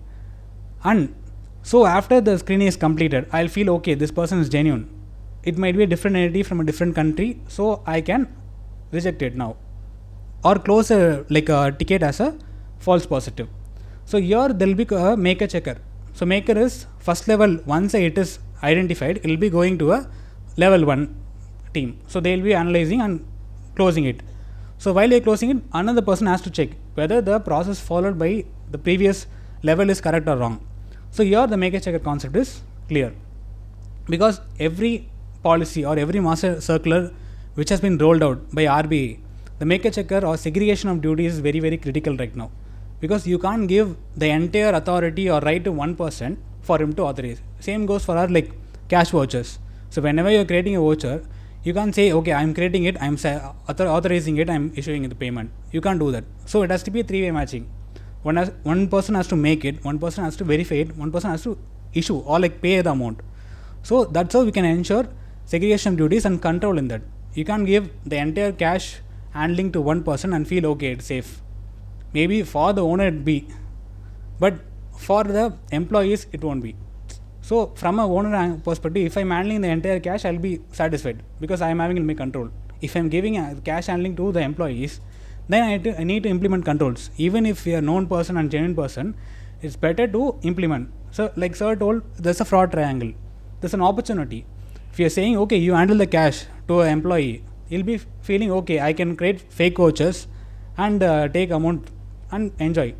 And so after the screening is completed, I'll feel okay, this person is genuine. It might be a different entity from a different country, so I can reject it now or close a ticket as a false positive. So here there will be a maker checker. So maker is first level. Once it is identified, it will be going to a level 1 team. So they will be analyzing and closing it. So while they are closing it, another person has to check whether the process followed by the previous level is correct or wrong. So here the maker checker concept is clear, because every policy or every master circular which has been rolled out by RBI, the maker checker or segregation of duties is very, very critical right now, because you can't give the entire authority or right to one person for him to authorize. Same goes for our cash vouchers. So whenever you're creating a voucher, you can't say, okay, I'm creating it, I'm authorizing it, I'm issuing the payment. You can't do that. So it has to be a three-way matching. One person has to make it, one person has to verify it, one person has to issue or pay the amount. So that's how we can ensure segregation of duties and control in that. You can't give the entire cash handling to one person and feel okay, it's safe. Maybe for the owner it be, but for the employees it won't be. So from a owner perspective, if I'm handling the entire cash, I'll be satisfied because I'm having it in my control. If I'm giving cash handling to the employees, then I need to implement controls. Even if you're a known person and genuine person, it's better to implement. So like sir told, there's a fraud triangle. There's an opportunity. If you're saying, okay, you handle the cash to an employee, he'll be feeling, okay, I can create fake vouchers and take amount and enjoy.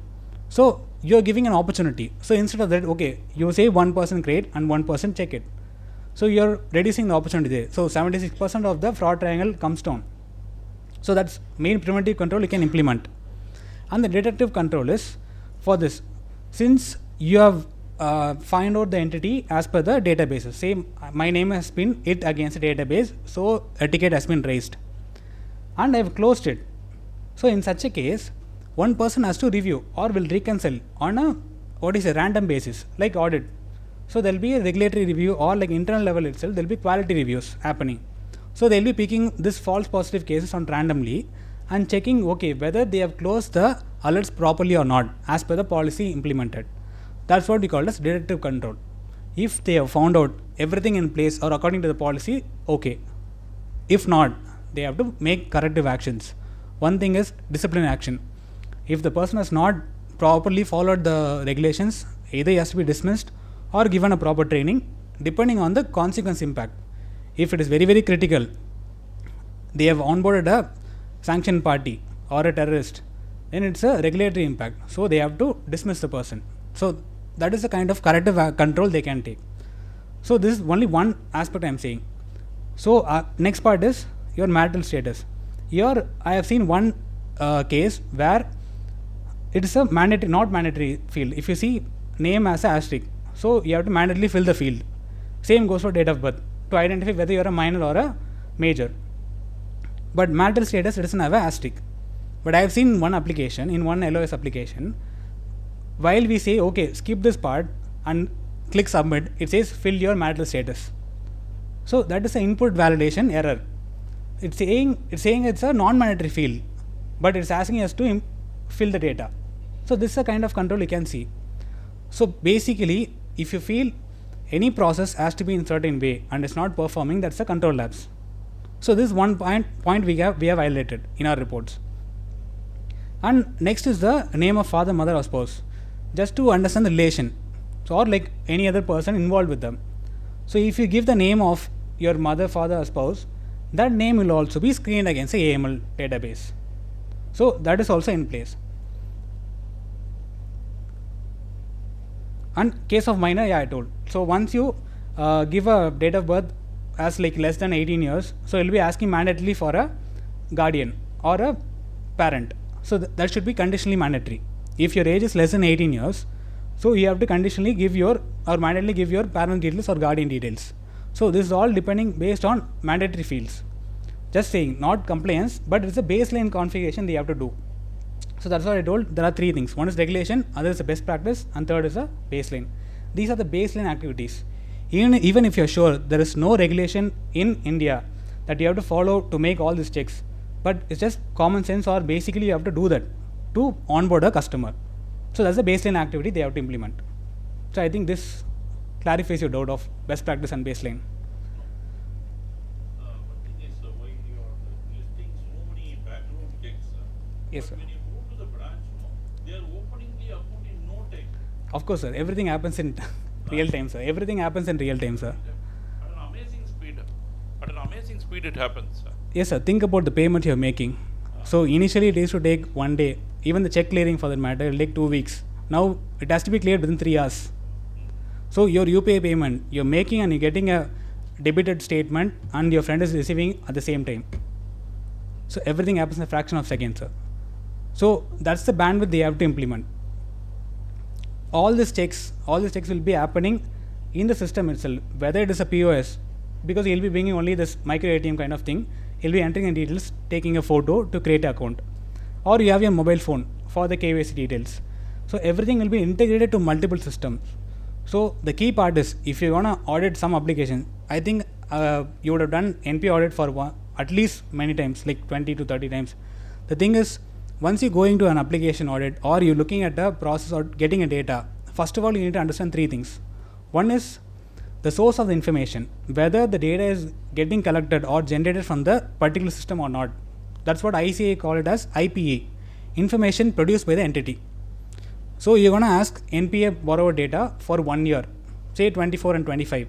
So you're giving an opportunity. So instead of that, okay, you say one person create and one person check it. So you're reducing the opportunity there. So 76% of the fraud triangle comes down. So that's main preventive control you can implement. And the detective control is for this. Since you have find out the entity as per the databases. Say my name has been hit against a database, so a ticket has been raised. And I have closed it. So in such a case, one person has to review or will reconcile on a random basis, like audit. So there will be a regulatory review or internal level itself, there will be quality reviews happening. So they will be picking this false positive cases on randomly and checking, okay, whether they have closed the alerts properly or not as per the policy implemented. That's what we call as detective control. If they have found out everything in place or according to the policy, okay. If not, they have to make corrective actions. One thing is disciplinary action. If the person has not properly followed the regulations, either he has to be dismissed or given a proper training, depending on the consequence impact. If it is very, very critical, they have onboarded a sanctioned party or a terrorist, then it's a regulatory impact. So they have to dismiss the person. So that is the kind of corrective control they can take. So this is only one aspect I am saying. So next part is your marital status. Here I have seen one case where it is a mandatory, not mandatory field. If you see name as an asterisk, so you have to mandatorily fill the field. Same goes for date of birth to identify whether you are a minor or a major. But marital status, it doesn't have a asterisk. But I have seen one application, in one LOS application, while we say, okay, skip this part and click submit, it says fill your marital status. So that is an input validation error. It's saying it's a non-mandatory field, but it's asking us to fill the data. So this is a kind of control you can see. So basically, if you feel any process has to be in certain way and it's not performing, that's a control lapse. So this is one point we have highlighted in our reports. And next is the name of father, mother or spouse, just to understand the relation, so, or like any other person involved with them. So if you give the name of your mother, father or spouse, that name will also be screened against the AML database. So that is also in place. And case of minor, I told. So once you give a date of birth as like less than 18 years, so it will be asking mandatorily for a guardian or a parent. So that should be conditionally mandatory. If your age is less than 18 years, so you have to conditionally give your or mandatorily give your parent details or guardian details. So this is all depending based on mandatory fields. Just saying, not compliance, but it's a baseline configuration they have to do. So that's what I told. There are three things. One is regulation, other is a best practice, and third is a baseline. These are the baseline activities. Even if you're sure there is no regulation in India that you have to follow to make all these checks, but it's just common sense, or basically you have to do that to onboard a customer. So that's the baseline activity they have to implement. So I think this clarifies your doubt of best practice and baseline. One thing is, while you are listing so many background checks, Yes, but sir. when you go to the branch, they are opening the account in no time. Of course, sir. Everything happens in real time, sir. Everything happens in real time, sir. At an amazing speed. At an amazing speed it happens. Yes, sir. Think about the payment you're making. So initially it used to take 1 day. Even the check clearing for that matter will take 2 weeks. Now it has to be cleared within 3 hours. So your UPI payment you're making and you're getting a debited statement and your friend is receiving at the same time. So everything happens in a fraction of seconds, sir. So that's the bandwidth they have to implement. All these checks will be happening in the system itself, whether it is a POS, because he'll be bringing only this micro ATM kind of thing. He'll be entering the details, taking a photo to create an account, or you have your mobile phone for the KYC details. So everything will be integrated to multiple systems. So the key part is, if you want to audit some application, I think you would have done NP audit for at least many times, like 20 to 30 times. The thing is, once you go into an application audit or you're looking at a process or getting a data, first of all you need to understand 3 things. One is the source of the information, whether the data is getting collected or generated from the particular system or not. That's what ICAI call it as IPE, information produced by the entity. So you're going to ask NPA borrower data for 1 year, say 24 and 25.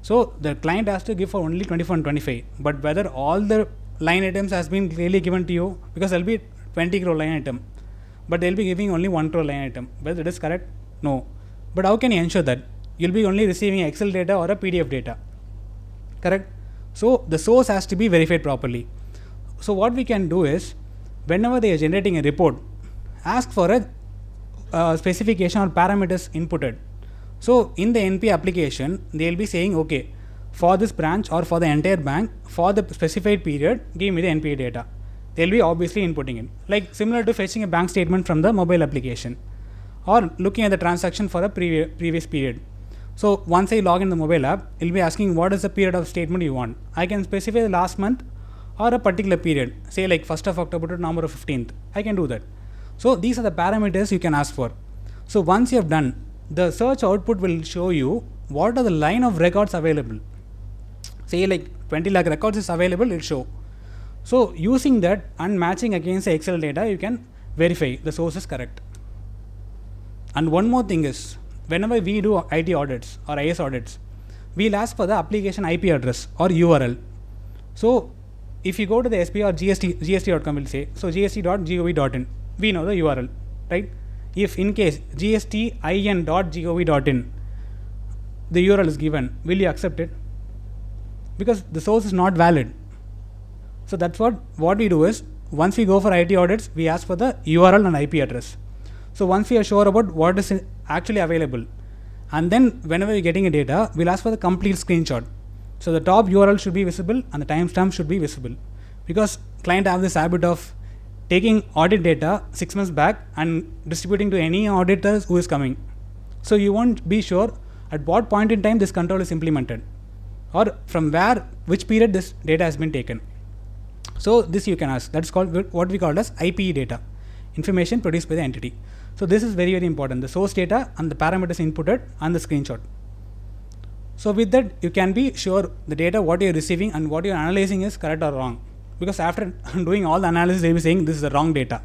So the client has to give for only 24 and 25, but whether all the line items has been clearly given to you, because there'll be 20 crore line item, but they'll be giving only 1 crore line item. Whether it is correct? No. But how can you ensure that? You'll be only receiving Excel data or a PDF data. Correct? So the source has to be verified properly. So what we can do is, whenever they are generating a report, ask for a specification or parameters inputted. So in the NP application, they'll be saying, okay, for this branch or for the entire bank, for the specified period, give me the NPA data. They'll be obviously inputting it. Like similar to fetching a bank statement from the mobile application or looking at the transaction for a previous period. So once I log in the mobile app, it'll be asking what is the period of statement you want. I can specify the last month or a particular period, say like 1st of October to November 15th. I can do that. So these are the parameters you can ask for. So once you have done, the search output will show you what are the line of records available. Say like 20 lakh records is available, it'll show. So using that and matching against the Excel data, you can verify the source is correct. And one more thing is, whenever we do IT audits or IS audits, we'll ask for the application IP address or URL. So if you go to the SP or gst.com, we'll say, so gst.gov.in, we know the URL, right? If in case gstin.gov.in, the URL is given, will you accept it? Because the source is not valid. So that's what we do is, once we go for IT audits, we ask for the URL and IP address. So once we are sure about what is actually available, And then whenever you're getting a data, we'll ask for the complete screenshot. So the top URL should be visible and the timestamp should be visible, because client have this habit of taking audit data 6 months back and distributing to any auditors who is coming. So you won't be sure at what point in time this control is implemented, or from where, which period this data has been taken. So this you can ask. That's called what we call as IPE data, information produced by the entity. So this is very, very important, the source data and the parameters inputted and the screenshot. So with that, you can be sure the data what you're receiving and what you're analyzing is correct or wrong. Because after doing all the analysis, they'll be saying this is the wrong data.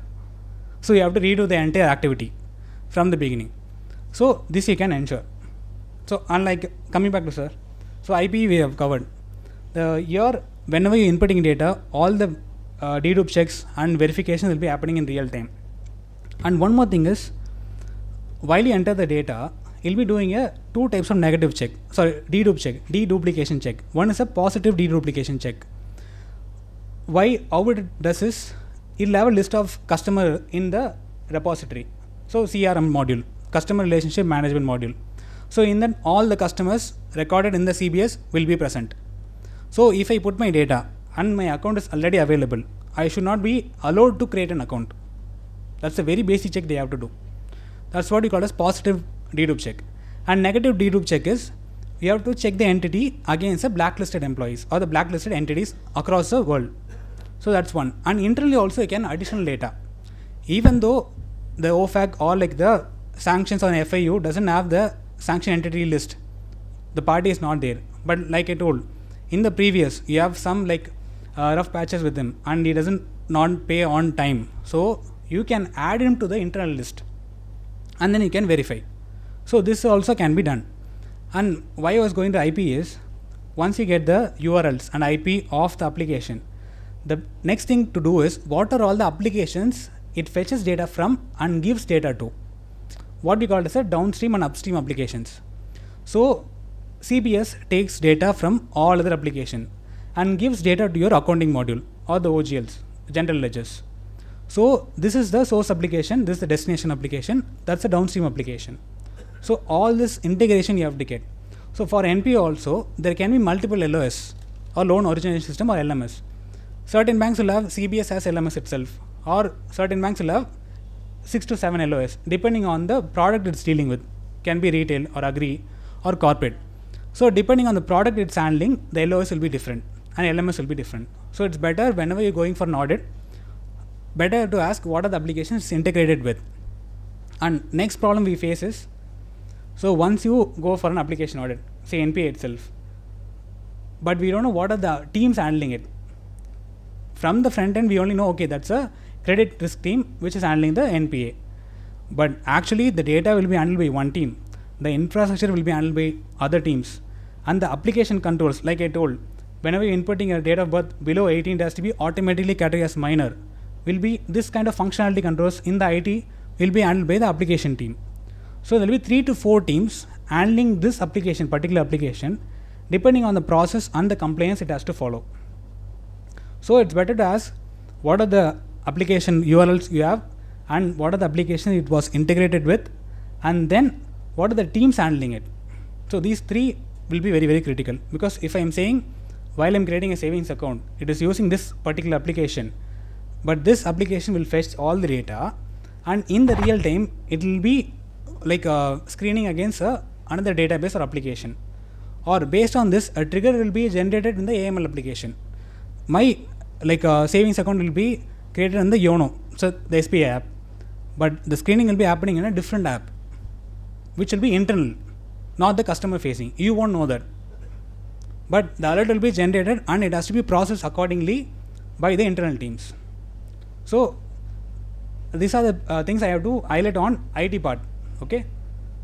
So you have to redo the entire activity from the beginning. So this you can ensure. So unlike, coming back to sir, so IPE we have covered. Here, whenever you're inputting data, all the dedupe checks and verification will be happening in real time. And one more thing is, while you enter the data, you'll be doing two types of negative check. Sorry, dedupe check, deduplication check. One is a positive deduplication check. How it does is, it'll have a list of customer in the repository. So CRM module, customer relationship management module. So in that, all the customers recorded in the CBS will be present. So if I put my data and my account is already available, I should not be allowed to create an account. That's a very basic check they have to do. That's what we call as positive dedupe check. And negative dedupe check is, you have to check the entity against the blacklisted employees or the blacklisted entities across the world. So that's one. And internally also you can additional data. Even though the OFAC or like the sanctions on FIU doesn't have the sanction entity list, the party is not there. But like I told, in the previous, you have some like rough patches with him and he doesn't not pay on time. So you can add him to the internal list and then you can verify. So this also can be done. And why I was going to IP is, once you get the URLs and IP of the application, the next thing to do is, what are all the applications it fetches data from and gives data to? What we call as a downstream and upstream applications. So CBS takes data from all other application and gives data to your accounting module or the OGLs, general ledgers. So this is the source application, this is the destination application, that's the downstream application. So all this integration you have to get. So for NPO also, there can be multiple LOS or loan origination system or LMS. Certain banks will have CBS as LMS itself, or certain banks will have 6 to 7 LOS, depending on the product it's dealing with. Can be retail or agri or corporate. So depending on the product it's handling, the LOS will be different and LMS will be different. So it's better whenever you're going for an audit, better to ask what are the applications it's integrated with. And next problem we face is, so once you go for an application audit, say NPA itself, but we don't know what are the teams handling it. From the front end, we only know, okay, that's a credit risk team which is handling the NPA. But actually, the data will be handled by one team. The infrastructure will be handled by other teams. And the application controls, like I told, whenever you're inputting a date of birth below 18, it has to be automatically categorized as minor. Will be this kind of functionality controls in the IT will be handled by the application team. So there will be 3 to 4 teams handling this application, particular application, depending on the process and the compliance it has to follow. So it's better to ask what are the application URLs you have and what are the applications it was integrated with, and then what are the teams handling it. So these 3 will be very, very critical, because if I am saying while I am creating a savings account, it is using this particular application, but this application will fetch all the data and in the real time it will be like screening against another database or application, or based on this a trigger will be generated in the AML application. My savings account will be created in the YONO, so the SPI app, but the screening will be happening in a different app which will be internal, not the customer facing. You won't know that, but the alert will be generated and it has to be processed accordingly by the internal teams. So these are the things I have to highlight on IT part, okay?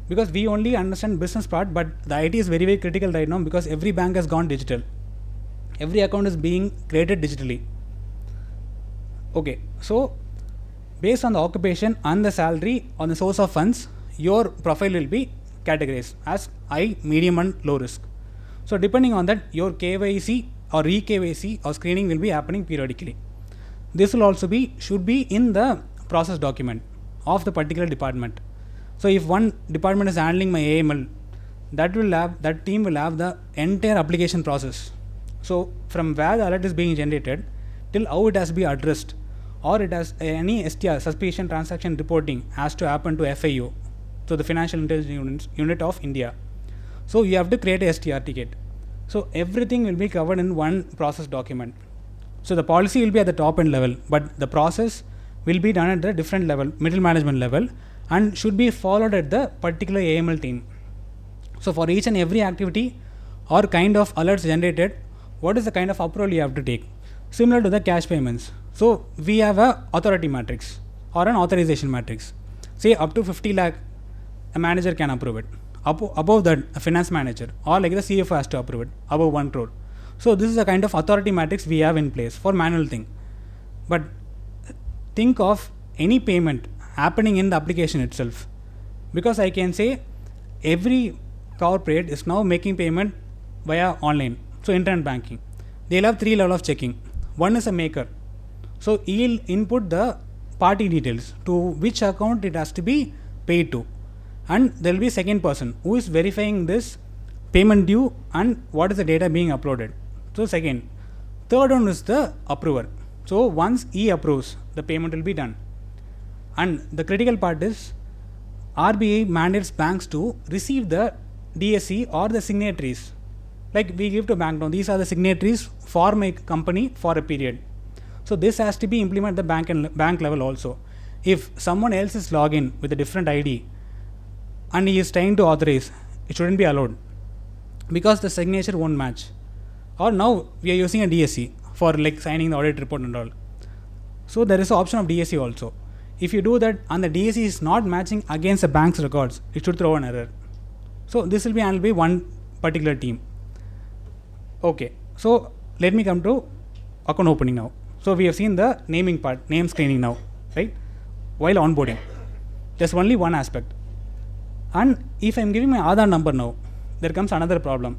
Because we only understand business part, but the IT is very, very critical right now, because every bank has gone digital. Every account is being created digitally. Okay, so based on the occupation and the salary on the source of funds, your profile will be categorized as high, medium and low risk. So depending on that, your KYC or re-KYC or screening will be happening periodically. This will also should be in the process document of the particular department. So if one department is handling my AML that team will have the entire application process. So from where the alert is being generated till how it has to be addressed, or it has any STR, suspicion transaction reporting, has to happen to FIU, so the Financial Intelligence Unit of India. So you have to create a STR ticket. So everything will be covered in one process document. So the policy will be at the top end level, but the process will be done at the different level, middle management level, and should be followed at the particular AML team. So for each and every activity or kind of alerts generated, what is the kind of approval you have to take? Similar to the cash payments. So we have a authority matrix or an authorization matrix. Say up to 50 lakh, a manager can approve it. Above that, a finance manager or like the CFO has to approve it, above 1 crore. So this is a kind of authority matrix we have in place for manual thing. But think of any payment happening in the application itself, because I can say every corporate is now making payment via online, so internet banking. They'll have 3 levels of checking. One is a maker, so he'll input the party details to which account it has to be paid to, and there will be a second person who is verifying this payment due and what is the data being uploaded. So second, third one is the approver. So once he approves, the payment will be done. And the critical part is RBI mandates banks to receive the DSC or the signatories. Like we give to bank now, these are the signatories for my company for a period. So this has to be implemented at the bank level also. If someone else is login with a different ID and he is trying to authorize, it shouldn't be allowed because the signature won't match. Or now we are using a DSC for like signing the audit report and all. So there is an option of DSC also. If you do that and the DSC is not matching against the bank's records, it should throw an error. So this will be handled by one particular team. Okay, so let me come to account opening now. So we have seen the naming part, name screening now, right? While onboarding, there's only one aspect. And if I'm giving my Aadhaar number now, there comes another problem.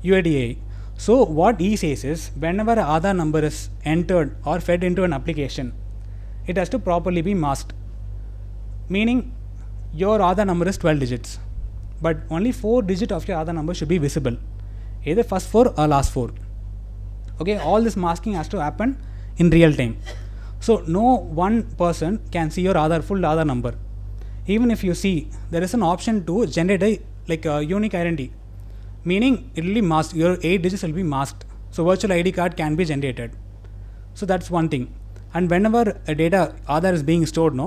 UIDAI. So what he says is, whenever an Aadhaar number is entered or fed into an application, it has to properly be masked. Meaning, your Aadhaar number is 12 digits, but only 4 digits of your Aadhaar number should be visible, either first 4 or last 4. Okay, all this masking has to happen in real time. So no one person can see your full Aadhaar number. Even if you see, there is an option to generate a unique identity, meaning it will be masked, your 8 digits will be masked. So virtual ID card can be generated. So that's one thing. And whenever a data Aadhaar is being stored,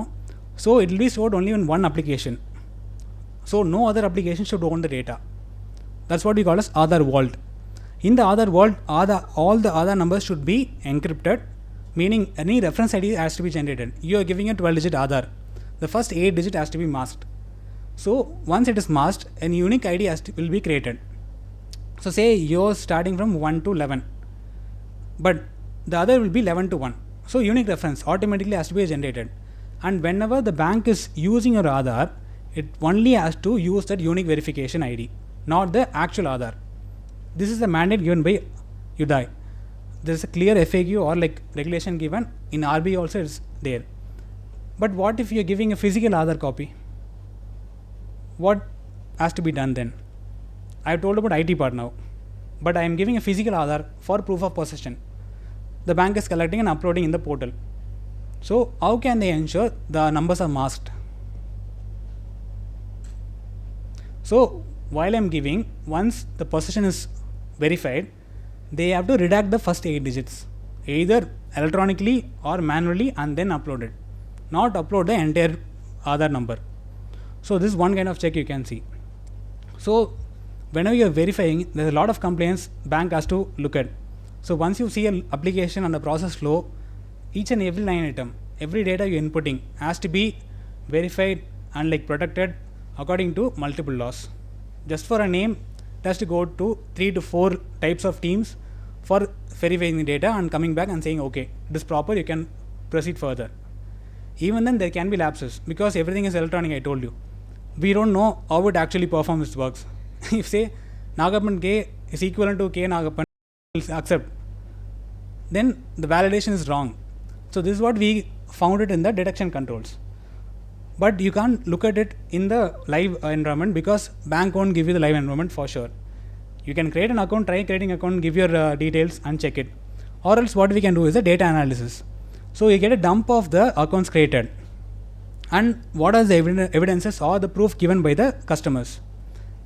so it will be stored only in one application. So no other application should own the data. That's what we call as Aadhaar vault. In the Aadhaar vault, all the Aadhaar numbers should be encrypted, meaning any reference ID has to be generated. You are giving a 12-digit Aadhaar. The first 8 digit has to be masked. So once it is masked, a unique ID will be created. So say you're starting from 1 to 11, but the other will be 11 to 1. So unique reference automatically has to be generated. And whenever the bank is using your Aadhaar, it only has to use that unique verification ID, not the actual Aadhaar. This is the mandate given by UIDAI. There is a clear FAQ or regulation given. In RBI also it's there. But what if you are giving a physical Aadhaar copy? What has to be done then? I have told about IT part now, but I am giving a physical Aadhaar for proof of possession. The bank is collecting and uploading in the portal. So how can they ensure the numbers are masked? So while I am giving, once the possession is verified, they have to redact the first 8 digits, either electronically or manually, and then upload it. Not upload the entire Aadhaar number. So this is one kind of check you can see. So whenever you are verifying, there is a lot of complaints bank has to look at. So once you see an application and a process flow, each and every line item, every data you are inputting has to be verified and protected according to multiple laws. Just for a name, it has to go to 3 to 4 types of teams for verifying the data and coming back and saying, okay, it is proper, you can proceed further. Even then there can be lapses because everything is electronic, I told you. We don't know how it actually performs works. If say Nagappan K is equivalent to K Nagappan, accept, then the validation is wrong. So this is what we found it in the detection controls. but you can't look at it in the live environment because bank won't give you the live environment for sure. You can create an account, try creating an account, give your details and check it. Or else what we can do is a data analysis. So you get a dump of the accounts created and what are the evidences or the proof given by the customers.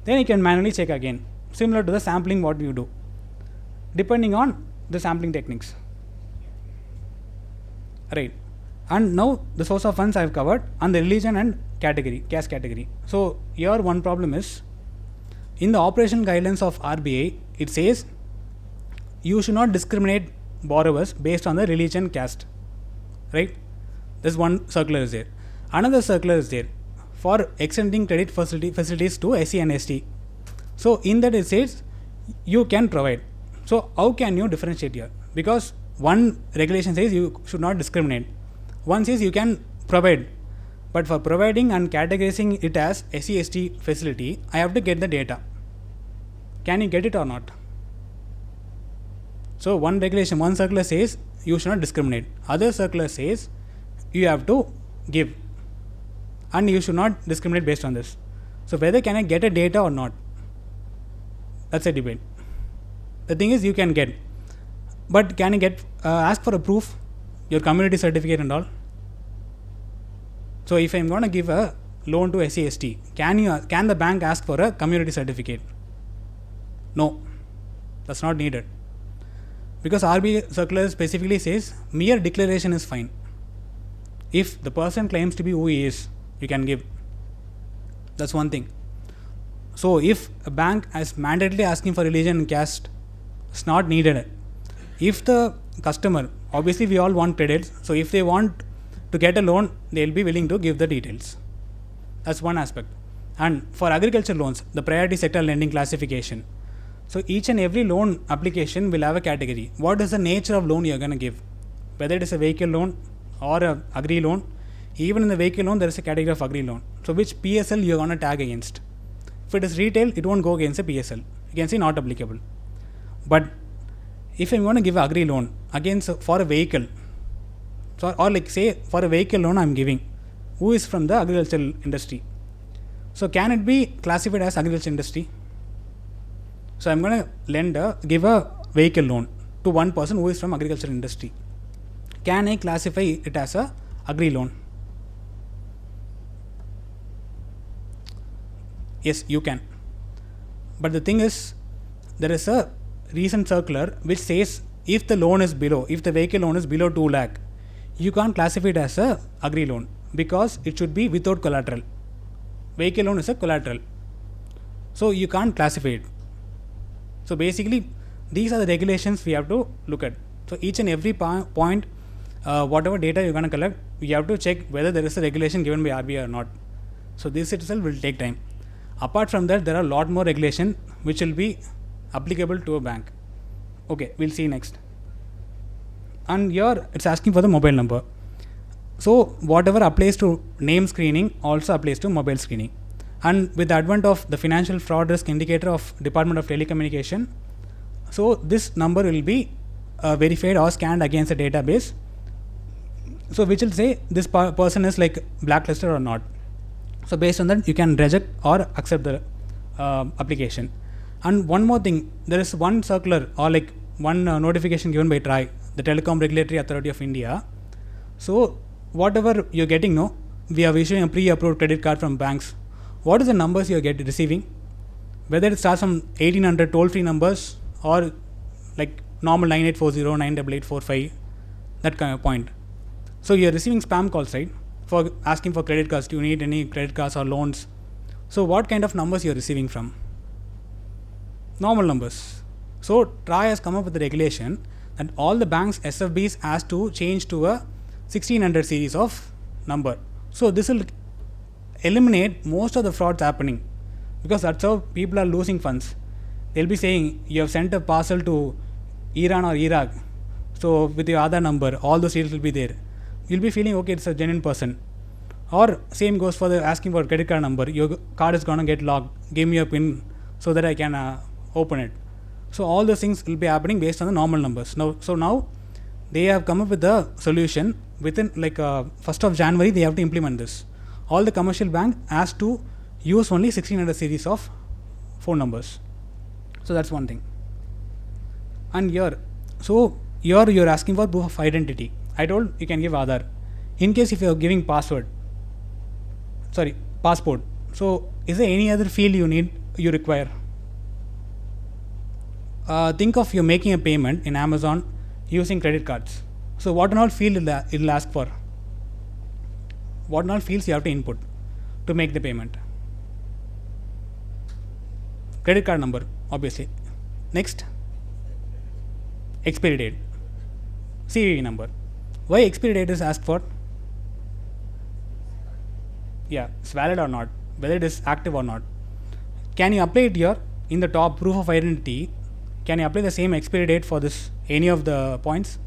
Then you can manually check again, similar to the sampling what you do, depending on the sampling techniques. Right. And now the source of funds I have covered and the religion and category, caste category. So here one problem is, in the operation guidelines of RBI, it says you should not discriminate borrowers based on the religion, caste. Right? This one circular is there. Another circular is there for extending credit facilities to SC and ST. So in that it says you can provide. So how can you differentiate here? Because one regulation says you should not discriminate. One says you can provide. But for providing and categorizing it as SC, ST facility, I have to get the data. Can you get it or not? So one regulation, one circular says you should not discriminate. Other circular says you have to give. And you should not discriminate based on this. So whether can I get a data or not? That's a debate. The thing is you can get. But can you get ask for a proof, your community certificate and all? So if I'm going to give a loan to SCST, can the bank ask for a community certificate? No, that's not needed. Because RBI circular specifically says mere declaration is fine. If the person claims to be who he is, you can give. That's one thing. So if a bank is mandatorily asking for religion and caste, it's not needed. If the customer, obviously we all want credits, so if they want to get a loan, they'll be willing to give the details. That's one aspect. And for agriculture loans, the priority sector lending classification. So each and every loan application will have a category. What is the nature of loan you're going to give? Whether it is a vehicle loan or a agri loan, even in the vehicle loan, there is a category of agri loan. So which PSL you're going to tag against? If it is retail, it won't go against a PSL. You can say not applicable. But if I'm going to give an agri loan against for a vehicle, so, or like say for a vehicle loan I'm giving, who is from the agricultural industry? So can it be classified as agricultural industry? So I'm going to give a vehicle loan to one person who is from agricultural industry. Can I classify it as a agri loan? Yes, you can. But the thing is, there is a recent circular which says if the vehicle loan is below 2 lakh, you can't classify it as a agri loan because it should be without collateral. Vehicle loan is a collateral. So you can't classify it. So basically, these are the regulations we have to look at. So each and every point, whatever data you're going to collect, you have to check whether there is a regulation given by RBI or not. So this itself will take time. Apart from that, there are a lot more regulation which will be applicable to a bank. Okay, we'll see next. And here it's asking for the mobile number. So whatever applies to name screening also applies to mobile screening. And with the advent of the financial fraud risk indicator of Department of Telecommunication, so this number will be verified or scanned against a database. So which will say this person is like blacklisted or not. So based on that, you can reject or accept the application. And one more thing, there is one circular or like one notification given by TRAI, the Telecom Regulatory Authority of India. So whatever you're getting, we are issuing a pre-approved credit card from banks. What is the numbers you're receiving? Whether it starts from 1800 toll-free numbers or like normal 9840, 98845, that kind of point. So you're receiving spam calls, right? For asking for credit cards. Do you need any credit cards or loans? So what kind of numbers you're receiving from? Normal numbers. So TRAI has come up with the regulation that all the banks SFBs has to change to a 1600 series of number. So this will eliminate most of the frauds happening because that's how people are losing funds. They'll be saying you have sent a parcel to Iran or Iraq. So with your Aadhaar number, all those details will be there. You'll be feeling okay, it's a genuine person. Or same goes for the asking for credit card number. Your card is gonna get locked. Give me a PIN so that I can open it. So all those things will be happening based on the normal numbers. Now they have come up with a solution within like 1st of January they have to implement this. all the commercial bank has to use only 1600 series of phone numbers. So that's one thing. And here you're asking for proof of identity. I told you can give Aadhaar. In case if you're giving passport, so is there any other field you require? Think of you making a payment in Amazon using credit cards. So what and all field it'll ask for? What and all fields you have to input to make the payment? Credit card number, obviously. Next, expiry date, CVV number. Why expiry date is asked for? Yeah, it's valid or not, whether it is active or not. Can you apply it here in the top proof of identity? Can you apply the same expiry date for this any of the points?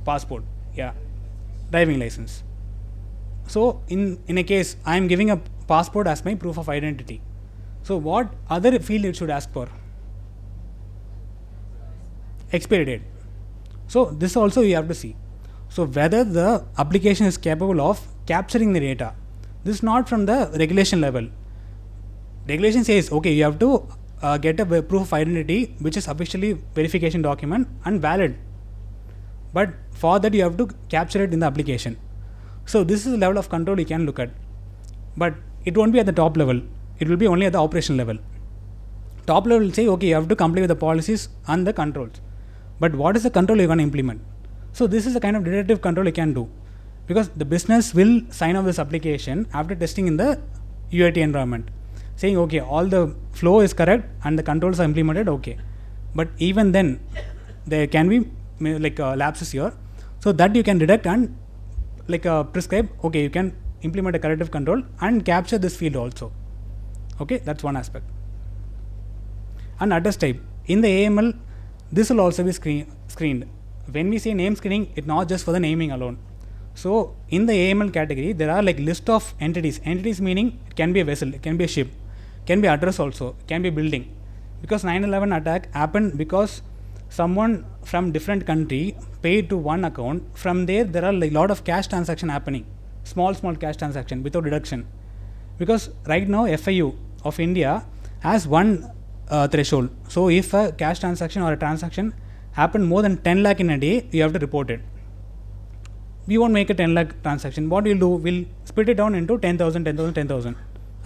Passport, yeah, driving license. So in a case I am giving a passport as my proof of identity. So what other field it should ask for? Expiry date. So this also you have to see. So whether the application is capable of capturing the data. This is not from the regulation level. Regulation says, okay, you have to get a proof of identity which is officially verification document and valid. But for that you have to capture it in the application. So this is the level of control you can look at. But it won't be at the top level. It will be only at the operational level. Top level will say, okay, you have to comply with the policies and the controls. But what is the control you're going to implement? So this is the kind of detective control you can do. Because the business will sign off this application after testing in the UAT environment. Saying, okay, all the flow is correct and the controls are implemented, okay. But even then, there can be lapses here. So that you can detect and prescribe, okay, you can implement a corrective control and capture this field also. Okay, that's one aspect. And address type. In the AML, this will also be screened. When we say name screening, it's not just for the naming alone. So in the AML category, there are list of entities. Entities meaning it can be a vessel, it can be a ship, can be address also, can be building. Because 9/11 attack happened because someone from different country paid to one account. From there are lot of cash transaction happening, small cash transaction without deduction. Because right now FIU of India has one threshold. So if a cash transaction or a transaction happen more than 10 lakh in a day, you have to report it. We won't make a 10 lakh transaction. What we'll do, we'll split it down into 10,000, 10,000, 10,000.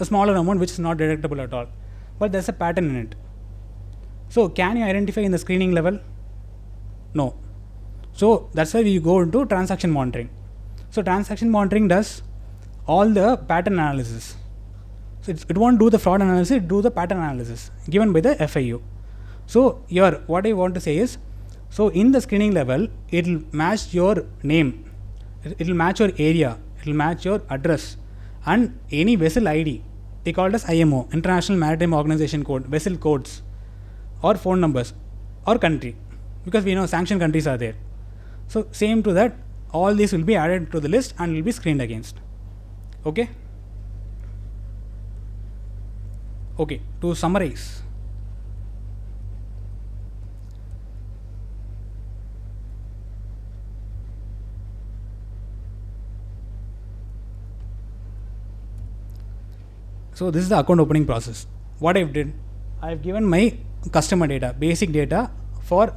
A smaller amount which is not deductible at all. But there's a pattern in it. So can you identify in the screening level? No. So that's why we go into transaction monitoring. So transaction monitoring does all the pattern analysis. So it won't do the fraud analysis, it do the pattern analysis given by the FIU. So here what I want to say is, so in the screening level, it will match your name, it will match your area, it will match your address and any vessel ID. They call it as IMO, International Maritime Organization Code, vessel codes or phone numbers or country, because we know sanctioned countries are there. So same to that, all these will be added to the list and will be screened against. Okay. Okay, to summarize. So this is the account opening process. What I've did, I've given my customer data, basic data for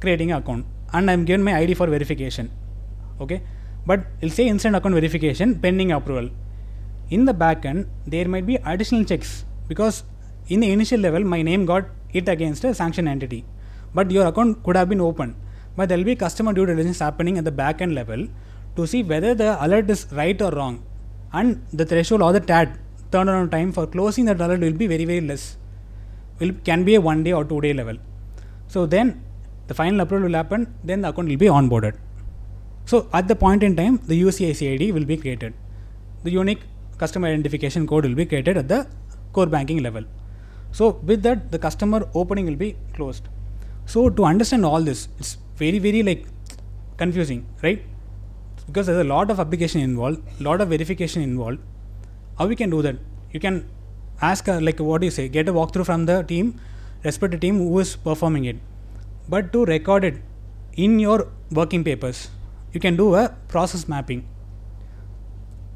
creating an account, and I'm given my ID for verification. Okay, but it'll say instant account verification pending approval. In the back end, there might be additional checks because in the initial level, my name got hit against a sanctioned entity, but your account could have been opened. But there will be customer due diligence happening at the back end level to see whether the alert is right or wrong, and the threshold or the TAD turnaround time for closing that alert will be very, very less. Can be a 1 day or 2 day level. So then the final approval will happen, then the account will be onboarded. So at the point in time, the UCIC ID will be created. The unique customer identification code will be created at the core banking level. So with that, the customer opening will be closed. So to understand all this, it's very, very confusing, right? Because there's a lot of application involved, lot of verification involved. How we can do that? You can ask what do you say, get a walkthrough from the team, respective team who is performing it. But to record it in your working papers, you can do a process mapping.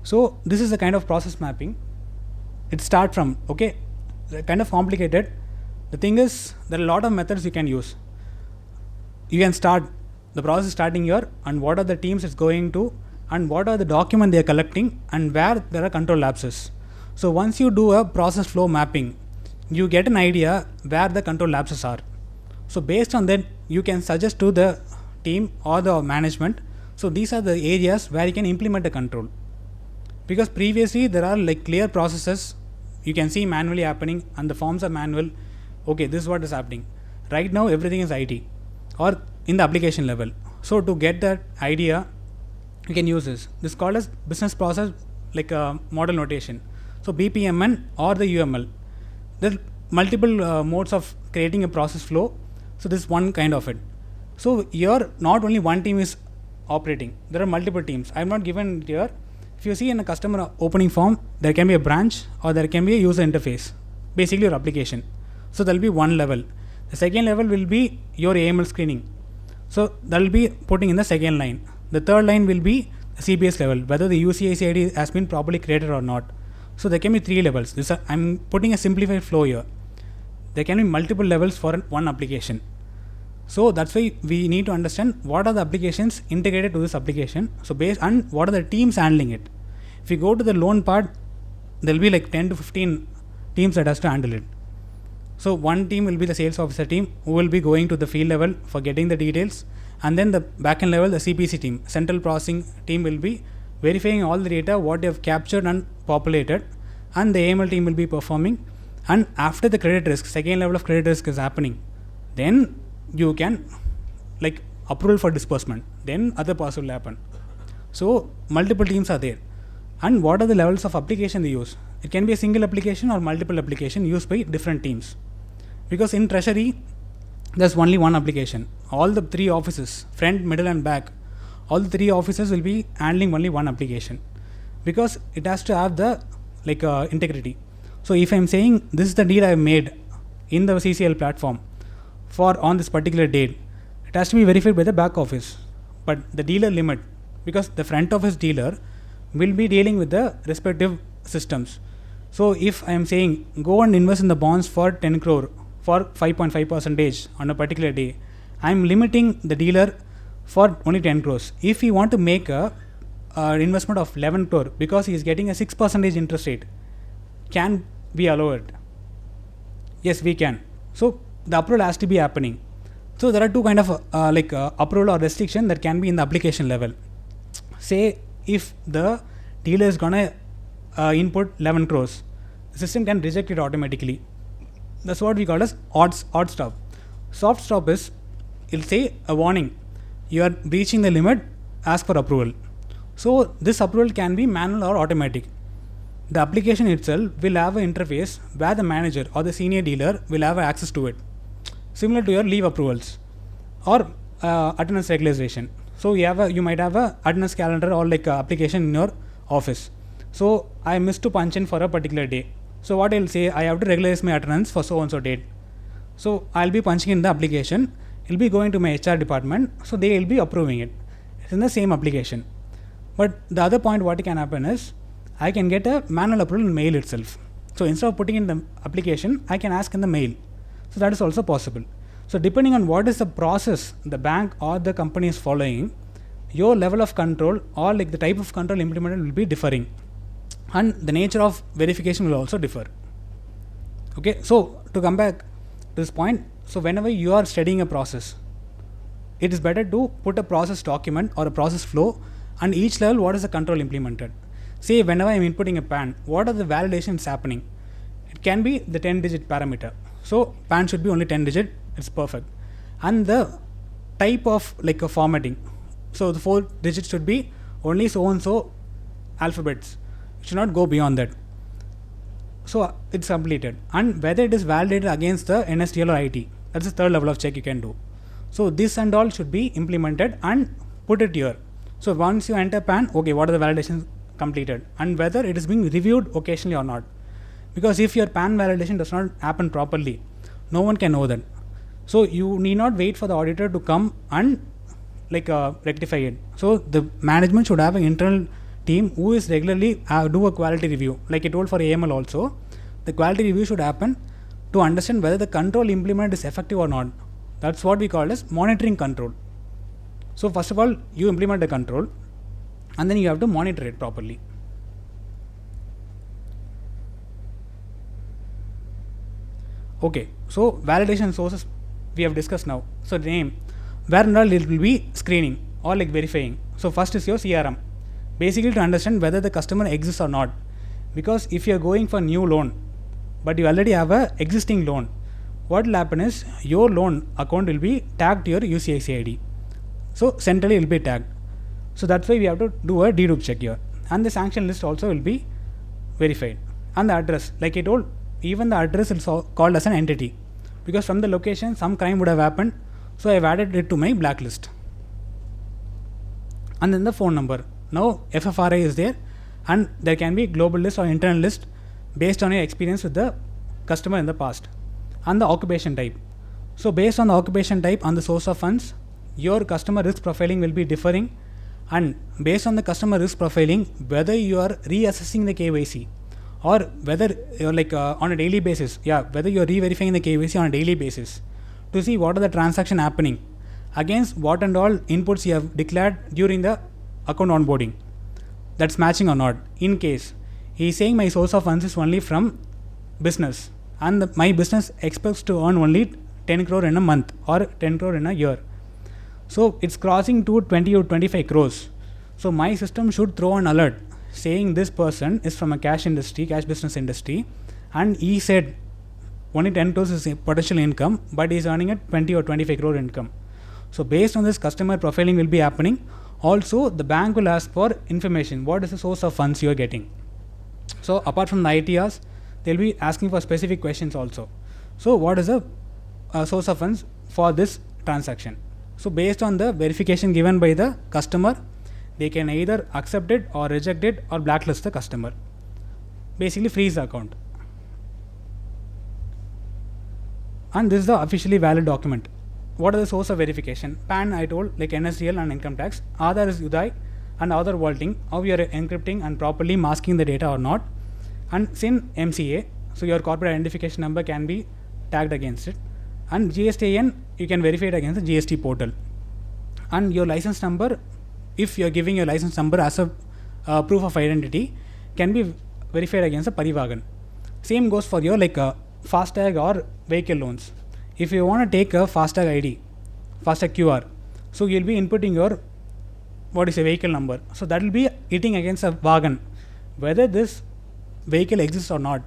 So this is the kind of process mapping. It starts from, okay, kind of complicated. The thing is, there are a lot of methods you can use. You can start the process starting here, and what are the teams it's going to, and what are the document they are collecting, and where there are control lapses. So once you do a process flow mapping, you get an idea where the control lapses are. So based on that, you can suggest to the team or the management. So these are the areas where you can implement a control. Because previously there are like clear processes you can see manually happening, and the forms are manual. Okay, this is what is happening. Right now everything is IT or in the application level. So to get that idea, you can use this. This is called as business process like a model notation. So BPMN or the UML. There are multiple modes of creating a process flow. So this is one kind of it. So here not only one team is operating, there are multiple teams. I have not given it here. If you see in a customer opening form, there can be a branch or there can be a user interface, basically your application. So there will be one level. The second level will be your AML screening. So that will be putting in the second line. The third line will be CBS level, whether the UCIC ID has been properly created or not. So there can be 3 levels. I'm putting a simplified flow here. There can be multiple levels for one application. So that's why we need to understand what are the applications integrated to this application. So based on what are the teams handling it. If you go to the loan part, there will be like 10 to 15 teams that has to handle it. So one team will be the sales officer team who will be going to the field level for getting the details, and then the backend level, the CPC team, central processing team, will be verifying all the data what they have captured and populated, and the AML team will be performing. And after the credit risk, second level of credit risk is happening, then you can like approval for disbursement, then other parts will happen. So multiple teams are there. And what are the levels of application they use? It can be a single application or multiple application used by different teams. Because in treasury, there's only one application. All the 3 offices, front, middle and back, all the 3 offices will be handling only one application. Because it has to have the integrity. So if I'm saying this is the deal I made in the CCL platform for on this particular date, it has to be verified by the back office. But the dealer limit, because the front office dealer will be dealing with the respective systems. So if I am saying go and invest in the bonds for 10 crore for 5.5% on a particular day, I am limiting the dealer for only 10 crores. If you want to make a investment of 11 crore because he is getting a 6% interest rate, can we allow it? Yes, we can. So the approval has to be happening. So there are 2 kind of approval or restriction that can be in the application level. Say if the dealer is gonna input 11 crores, the system can reject it automatically. That's what we call as odd stop. Soft stop is, it'll say a warning, you are breaching the limit, ask for approval. So this approval can be manual or automatic. The application itself will have an interface where the manager or the senior dealer will have access to it, similar to your leave approvals or attendance regularization. So you might have a attendance calendar or like a application in your office. So I missed to punch in for a particular day. So what I'll say, I have to regularize my attendance for so and so date. So I'll be punching in the application. It'll be going to my HR department. So they will be approving it. It's in the same application. But the other point what can happen is, I can get a manual approval in mail itself. So instead of putting in the application, I can ask in the mail. So that is also possible. So depending on what is the process the bank or the company is following, your level of control or like the type of control implemented will be differing. And the nature of verification will also differ. Okay, so to come back to this point, so whenever you are studying a process, it is better to put a process document or a process flow, and each level what is the control implemented. Say whenever I am inputting a PAN, what are the validations happening? It can be the 10-digit parameter. So PAN should be only 10 digit, it's perfect. And the type of like a formatting. So the 4 digits should be only so and so alphabets. It should not go beyond that. So it's completed. And whether it is validated against the NSDL or IT, that's the third level of check you can do. So this and all should be implemented and put it here. So once you enter PAN, okay, what are the validations completed and whether it is being reviewed occasionally or not. Because if your PAN validation does not happen properly, no one can know that. So you need not wait for the auditor to come and rectify it. So the management should have an internal team who is regularly do a quality review. Like I told for AML also, the quality review should happen to understand whether the control implemented is effective or not. That's what we call as monitoring control. So first of all, you implement the control and then you have to monitor it properly. Okay, so validation sources we have discussed now. So name, where and all it will be screening or like verifying. So first is your CRM, basically to understand whether the customer exists or not. Because if you are going for new loan, but you already have a existing loan, what will happen is your loan account will be tagged to your UCIC ID. So centrally it will be tagged. So that's why we have to do a dedupe check here. And the sanction list also will be verified. And the address, like I told, even the address is called as an entity. Because from the location some crime would have happened. So I have added it to my blacklist. And then the phone number. Now FFRI is there and there can be global list or internal list based on your experience with the customer in the past. And the occupation type. So based on the occupation type and the source of funds, your customer risk profiling will be differing, and based on the customer risk profiling, whether you are reassessing the KYC or whether you're like on a daily basis, whether you're re-verifying the KYC on a daily basis to see what are the transaction happening against what and all inputs you have declared during the account onboarding, that's matching or not. In case he is saying my source of funds is only from business and my business expects to earn only 10 crore in a month or 10 crore in a year, so it's crossing to 20 or 25 crores. So my system should throw an alert saying this person is from a cash business industry, and he said only 10 crores is potential income, but he is earning a 20 or 25 crore income. So based on this, customer profiling will be happening. Also, the bank will ask for information. What is the source of funds you are getting? So apart from the ITRs, they will be asking for specific questions also. So what is the source of funds for this transaction? So based on the verification given by the customer, they can either accept it or reject it or blacklist the customer. Basically freeze the account. And this is the officially valid document. What are the source of verification? PAN I told, like NSDL and income tax. Aadhaar is UDAI and Aadhaar vaulting, how you are encrypting and properly masking the data or not. And SIN MCA, so your corporate identification number can be tagged against it. And GSTN, you can verify it against the GST portal. And your license number, if you are giving your license number as a proof of identity, can be verified against the Parivagan. Same goes for your like FASTag or vehicle loans. If you want to take a FASTag ID, FASTag QR, so you will be inputting your vehicle number. So that will be hitting against a wagon, whether this vehicle exists or not,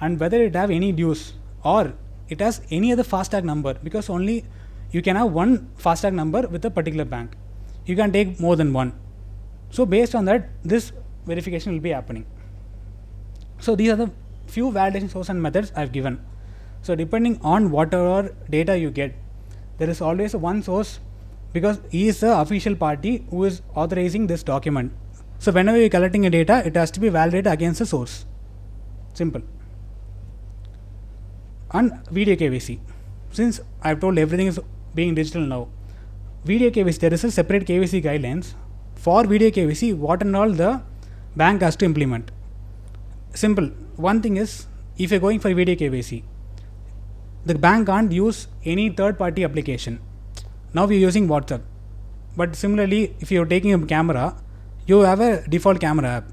and whether it have any dues or it has any other FASTag number, because only you can have one FASTag number with a particular bank. You can take more than one. So based on that, this verification will be happening. So these are the few validation source and methods I have given. So depending on whatever data you get, there is always one source, because he is the official party who is authorizing this document. So whenever you are collecting a data, it has to be validated against the source. Simple. And video KYC. Since I have told everything is being digital now, video KYC, there is a separate KYC guidelines. For video KYC, what and all the bank has to implement. Simple. One thing is, if you are going for video KYC, the bank can't use any third party application. Now we are using WhatsApp. But similarly, if you are taking a camera, you have a default camera app.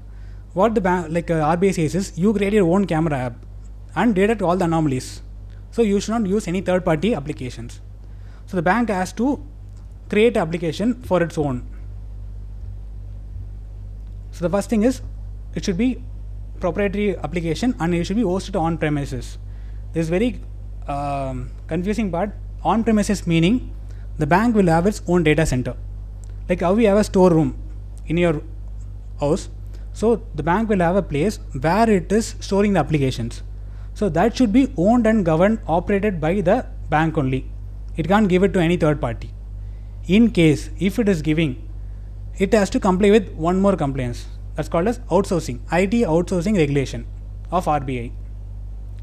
What the bank, like RBI says is, you create your own camera app and detect all the anomalies. So you should not use any third party applications. So the bank has to create an application for its own. So the first thing is, it should be proprietary application and it should be hosted on premises. This is very confusing part. On premises meaning the bank will have its own data center. Like how we have a storeroom in your house, so the bank will have a place where it is storing the applications. So that should be owned and governed, operated by the bank only. It can't give it to any third party. In case if it is giving, it has to comply with one more compliance, that's called as outsourcing, IT outsourcing regulation of RBI.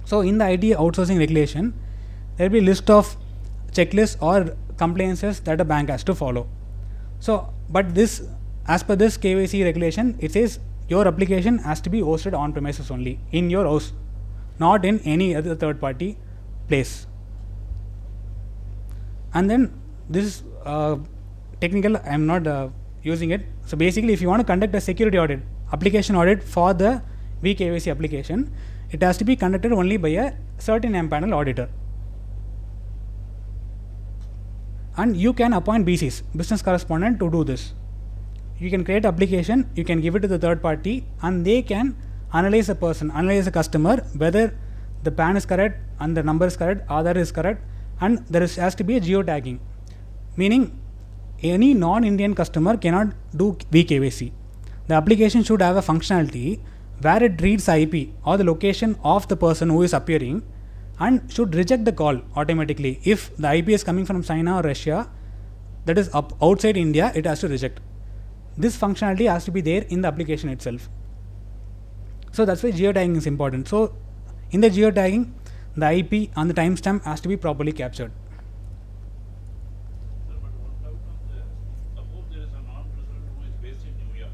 So in the IT outsourcing regulation, there will be list of checklists or compliances that a bank has to follow. So but this as per this KYC regulation, it says your application has to be hosted on premises only, in your house, not in any other third party place. And then this is technical, I am not using it. So basically, if you want to conduct a security audit, application audit for the VKYC application, it has to be conducted only by a certain M-panel auditor. And you can appoint BCs, business correspondent, to do this. You can create application, you can give it to the third party, and they can analyze a person, analyze a customer, whether the PAN is correct and the number is correct, Aadhaar is correct, and has to be a geotagging. Meaning, any non-Indian customer cannot do VKYC. The application should have a functionality where it reads IP or the location of the person who is appearing and should reject the call automatically. If the IP is coming from China or Russia, that is outside India, it has to reject. This functionality has to be there in the application itself. So that's why geotagging is important. So in the geotagging, the IP and the timestamp has to be properly captured. Sir, but one doubt on the, suppose there is a non-resident who is based in New York.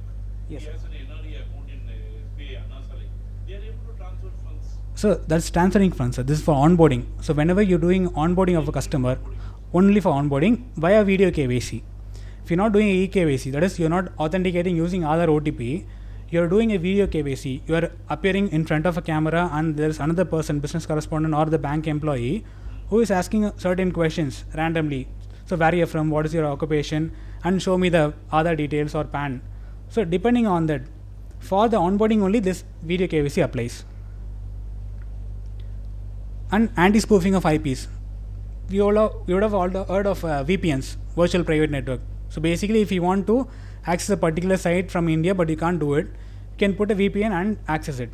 Yes. He has an NRE account in SPA, Anasali. They are able to transfer funds. So that's transferring funds, sir. This is for onboarding. So whenever you're doing onboarding of a customer, only for onboarding via video KYC. If you're not doing eKYC, that is, you're not authenticating using Aadhaar OTP, you're doing a video KYC, you are appearing in front of a camera and there's another person, business correspondent or the bank employee, who is asking certain questions randomly. So where are you from, what is your occupation, and show me the Aadhaar details or PAN. So depending on that, for the onboarding only this video KYC applies. And anti-spoofing of IPs. You would have all heard of VPNs, virtual private network. So basically, if you want to access a particular site from India but you can't do it, you can put a VPN and access it.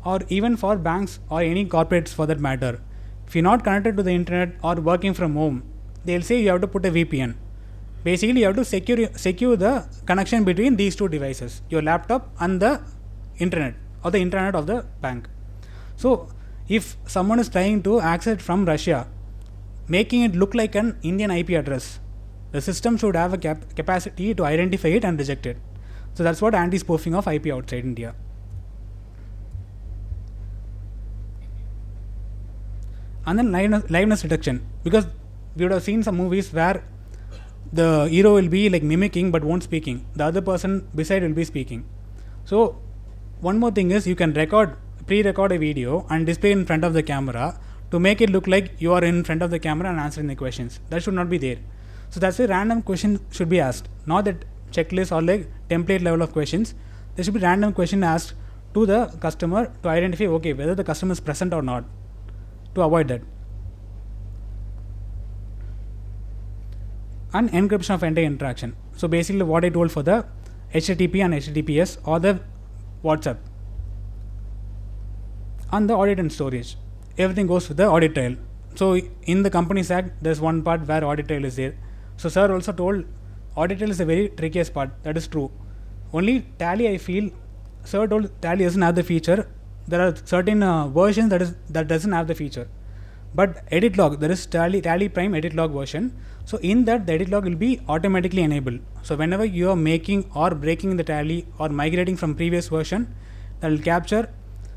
Or even for banks or any corporates for that matter, if you're not connected to the internet or working from home, they'll say you have to put a VPN. Basically, you have to secure the connection between these two devices, your laptop and the internet or the internet of the bank. So if someone is trying to access it from Russia, making it look like an Indian IP address, the system should have a capacity to identify it and reject it. So that's what anti-spoofing of IP outside India. And then liveness detection, because we would have seen some movies where the hero will be like mimicking but won't speaking. The other person beside will be speaking. So one more thing is, you can pre-record a video and display in front of the camera to make it look like you are in front of the camera and answering the questions. That should not be there. So that's why random questions should be asked, not that checklist or like template level of questions. There should be random question asked to the customer to identify, okay, whether the customer is present or not, to avoid that. And encryption of entire interaction. So basically what I told for the HTTP and HTTPS or the WhatsApp. And the audit and storage. Everything goes with the audit trail. So in the Companies Act, there's one part where audit trail is there. So sir also told audit trail is a very trickiest part. That is true. Only Tally, I feel, sir told Tally doesn't have the feature. There are certain versions that doesn't have the feature. But edit log, there is Tally Prime edit log version. So in that, the edit log will be automatically enabled. So whenever you are making or breaking the Tally or migrating from previous version, that will capture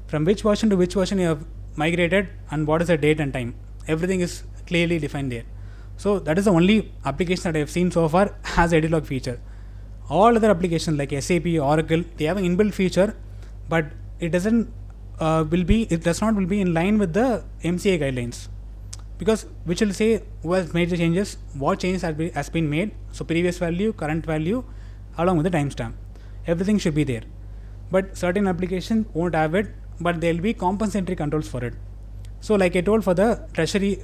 from which version to which version you have migrated and what is the date and time. Everything is clearly defined there. So that is the only application that I have seen so far has edit log feature. All other applications like SAP, Oracle, they have an inbuilt feature, but it doesn't will be in line with the MCA guidelines, because which will say who has made the changes, what changes has been made. So previous value, current value, along with the timestamp. Everything should be there. But certain applications won't have it, but there will be compensatory controls for it. So like I told for the treasury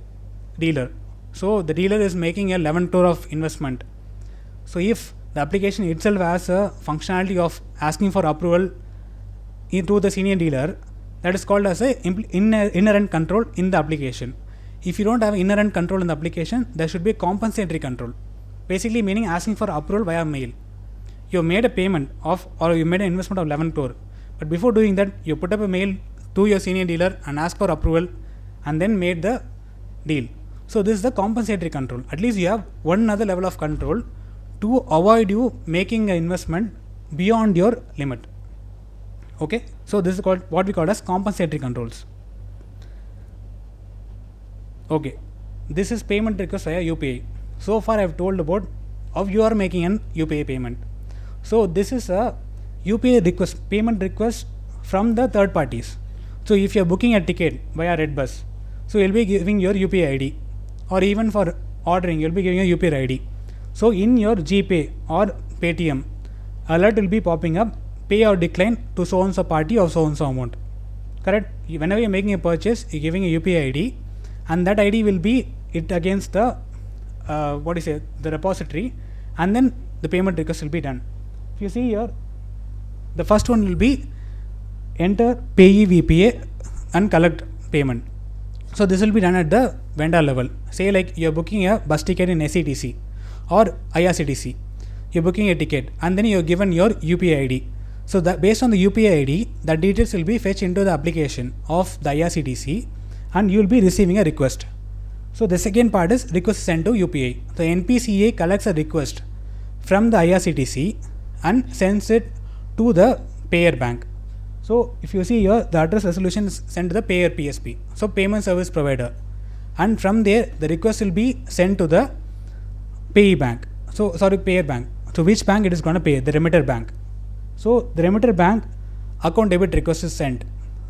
dealer, so the dealer is making a 11 crore of investment. So if the application itself has a functionality of asking for approval to the senior dealer, that is called as a inherent control in the application. If you don't have inherent control in the application, there should be a compensatory control. Basically meaning asking for approval via mail. You made a payment of, or you made an investment of 11 crore. But before doing that, you put up a mail to your senior dealer and ask for approval and then made the deal. So this is the compensatory control. At least you have one other level of control to avoid you making an investment beyond your limit. Okay, so this is called what we call as compensatory controls. Okay, this is payment request via UPI. So far I have told about how you are making an UPI payment. So this is a UPI request, payment request from the third parties. So if you are booking a ticket via Redbus, so you'll be giving your UPI ID, or even for ordering you'll be giving a UPI ID. So in your GPay or Paytm, alert will be popping up, pay or decline to so and so party or so and so amount. Correct? Whenever you're making a purchase, you're giving a UPI ID, and that ID will be it against the the repository, and then the payment request will be done. If you see here, the first one will be enter payee VPA and collect payment. So this will be done at the vendor level. Say like you're booking a bus ticket in SETC or IRCTC. You're booking a ticket and then you're given your UPI ID. So that based on the UPI ID, the details will be fetched into the application of the IRCTC and you will be receiving a request. So the second part is request sent to UPI. The NPCA collects a request from the IRCTC and sends it to the payer bank. So if you see here, the address resolution is sent to the payer PSP, so payment service provider, and from there the request will be sent to the payer bank. Payer bank. So which bank it is going to pay? The remitter bank. So the remitter bank account debit request is sent.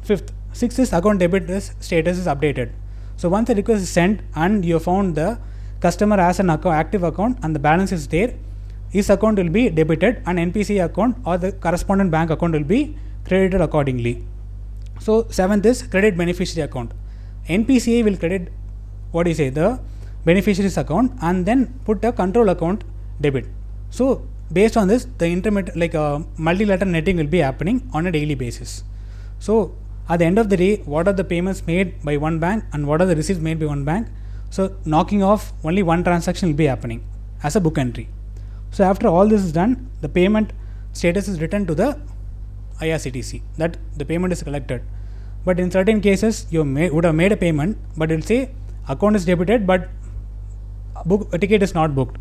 Sixth is account debit status is updated. So once the request is sent and you found the customer has an active account and the balance is there, his account will be debited and NPCA account or the correspondent bank account will be credited accordingly. So seventh is credit beneficiary account. NPCA will credit the beneficiary's account and then put a control account debit. So based on this, the multilateral netting will be happening on a daily basis. So at the end of the day, what are the payments made by one bank and what are the receipts made by one bank? So knocking off, only one transaction will be happening as a book entry. So after all this is done, the payment status is returned to the IRCTC that the payment is collected. But in certain cases, you would have made a payment, but it will say account is debited, but a ticket is not booked.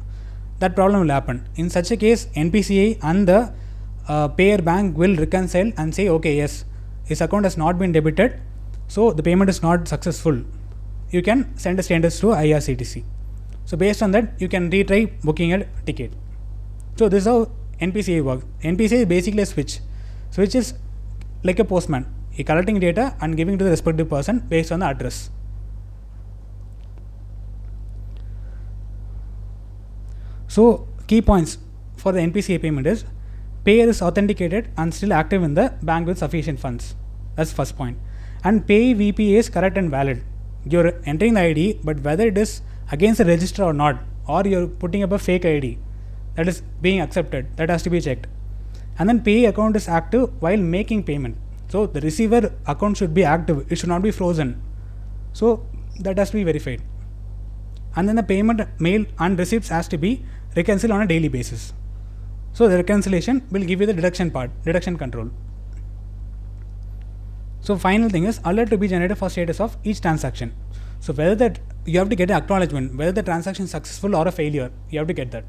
That problem will happen. In such a case, NPCA and the payer bank will reconcile and say, okay, yes, his account has not been debited, so the payment is not successful. You can send a status to IRCTC. So based on that, you can retry booking a ticket. So this is how NPCA works. NPCA is basically a switch. Switch is like a postman. He collecting data and giving to the respective person based on the address. So key points for the NPCA payment is payer is authenticated and still active in the bank with sufficient funds. That's first point. And pay VPA is correct and valid. You're entering the ID, but whether it is against the register or not, or you're putting up a fake ID that is being accepted, that has to be checked. And then pay account is active while making payment. So the receiver account should be active. It should not be frozen. So that has to be verified. And then the payment mail and receipts has to be reconciled on a daily basis. So the reconciliation will give you the deduction control. So final thing is alert to be generated for status of each transaction. So whether that you have to get an acknowledgement, whether the transaction is successful or a failure, you have to get that.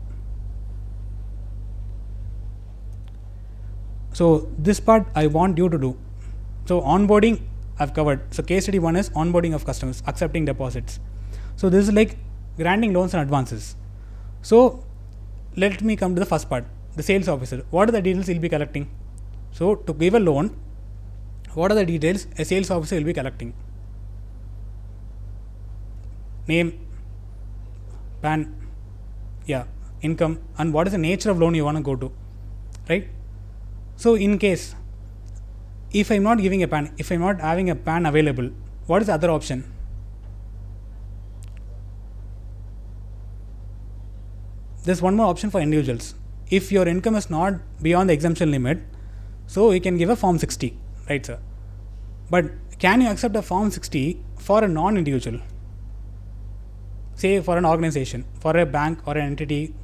So this part I want you to do. So onboarding I've covered. So case study 1 is onboarding of customers, accepting deposits. So this is like granting loans and advances. So let me come to the first part, the sales officer. What are the details he'll be collecting? So to give a loan, what are the details a sales officer will be collecting? Name, PAN, income, and what is the nature of loan you want to go to, right? So in case, if I'm not giving a PAN, if I'm not having a PAN available, what is the other option? There's one more option for individuals. If your income is not beyond the exemption limit, so you can give a Form 60, right sir? But can you accept a Form 60 for a non-individual? Say for an organization, for a bank or an entity?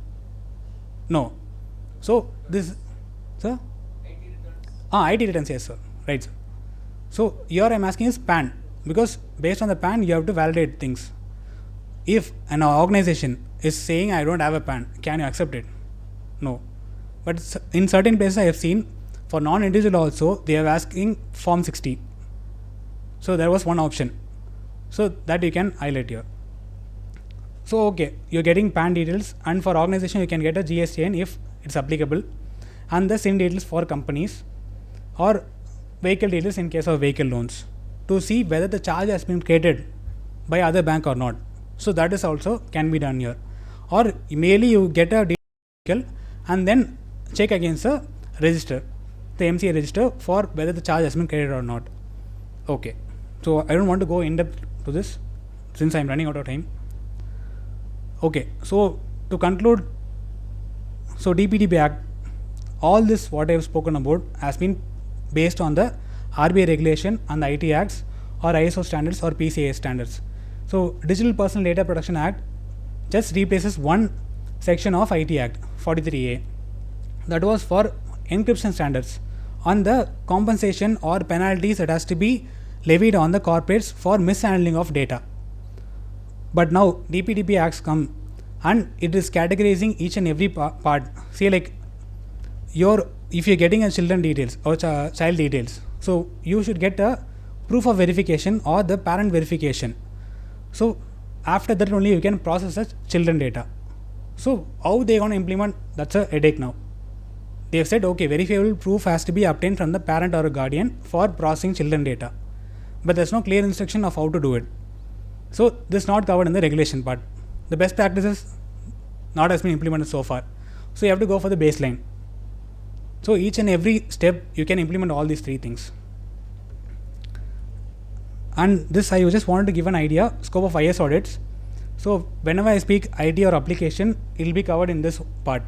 No. So this, sir? IT returns, yes sir, right sir. So here I'm asking is PAN, because based on the PAN you have to validate things. If an organization is saying I don't have a PAN, can you accept it? No. But in certain places I have seen, for non-individual also, they are asking Form 60. So there was one option. So that you can highlight here. So okay, you're getting PAN details, and for organization you can get a GSTN if it's applicable, and the SIN details for companies, or vehicle details in case of vehicle loans, to see whether the charge has been created by other bank or not. So that is also can be done here. Or merely you get a vehicle and then check against the register, the MCA register, for whether the charge has been created or not. Okay, so I don't want to go in depth to this since I'm running out of time. Okay, so to conclude, so DPDP Act, all this what I have spoken about has been based on the RBI regulation and the IT Acts or ISO standards or PCI standards. So Digital Personal Data Protection Act just replaces one section of IT Act 43A that was for encryption standards on the compensation or penalties that has to be levied on the corporates for mishandling of data. But now DPDP Acts come and it is categorizing each and every part. Say like if you're getting a children details or child details, so you should get a proof of verification or the parent verification. So after that only you can process the children data. So how they going to implement, that's a headache now. They have said okay, verifiable proof has to be obtained from the parent or a guardian for processing children data, but there's no clear instruction of how to do it. So this is not covered in the regulation part. The best practices not has been implemented so far. So you have to go for the baseline. So each and every step you can implement all these three things. And this I just wanted to give an idea, scope of IS audits. So whenever I speak IT or application, it will be covered in this part.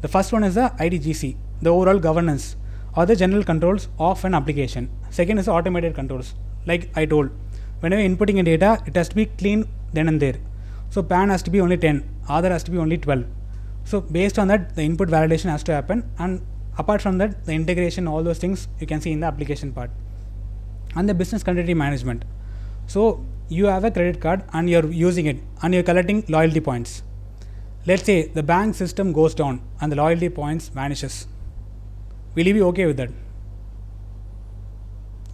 The first one is the ITGC, the overall governance or the general controls of an application. Second is the automated controls. Like I told, whenever inputting a data, it has to be clean then and there. So PAN has to be only 10, Aadhaar has to be only 12. So based on that, the input validation has to happen, and apart from that, the integration, all those things you can see in the application part. And the business continuity management. So you have a credit card and you're using it and you're collecting loyalty points. Let's say the bank system goes down and the loyalty points vanishes. Will you be okay with that?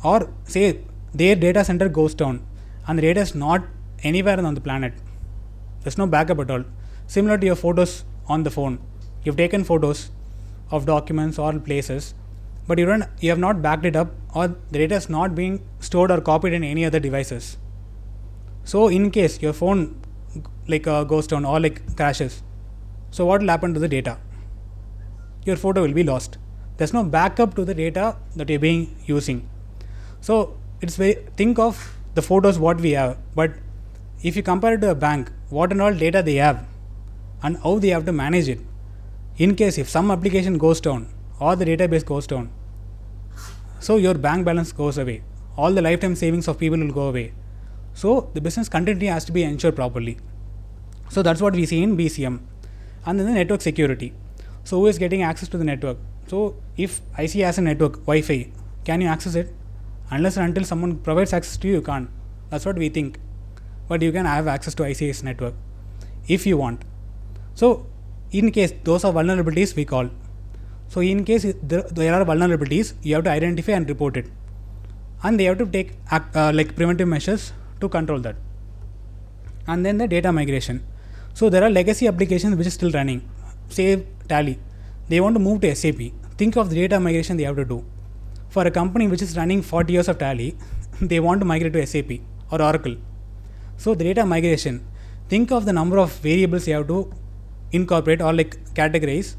Or say their data center goes down and the data is not anywhere on the planet. There's no backup at all. Similar to your photos on the phone. You've taken photos of documents or places, but you have not backed it up, or the data is not being stored or copied in any other devices. So in case your phone goes down or crashes, so what will happen to the data? Your photo will be lost. There's no backup to the data that you're being using. So it's think of the photos what we have, but if you compare it to a bank, what and all data they have and how they have to manage it. In case if some application goes down or the database goes down, so your bank balance goes away. All the lifetime savings of people will go away. So the business continuity has to be ensured properly. So that's what we see in BCM. And then the network security. So who is getting access to the network? So if IC has a network, Wi-Fi, can you access it? Unless and until someone provides access to you, you can't. That's what we think. But you can have access to IC's network if you want. So in case those are vulnerabilities we call. So in case there are vulnerabilities, you have to identify and report it. And they have to take preventive measures to control that. And then the data migration. So there are legacy applications which is still running. Say Tally. They want to move to SAP. Think of the data migration they have to do. For a company which is running 40 years of Tally, they want to migrate to SAP or Oracle. So the data migration, think of the number of variables you have to incorporate or categorize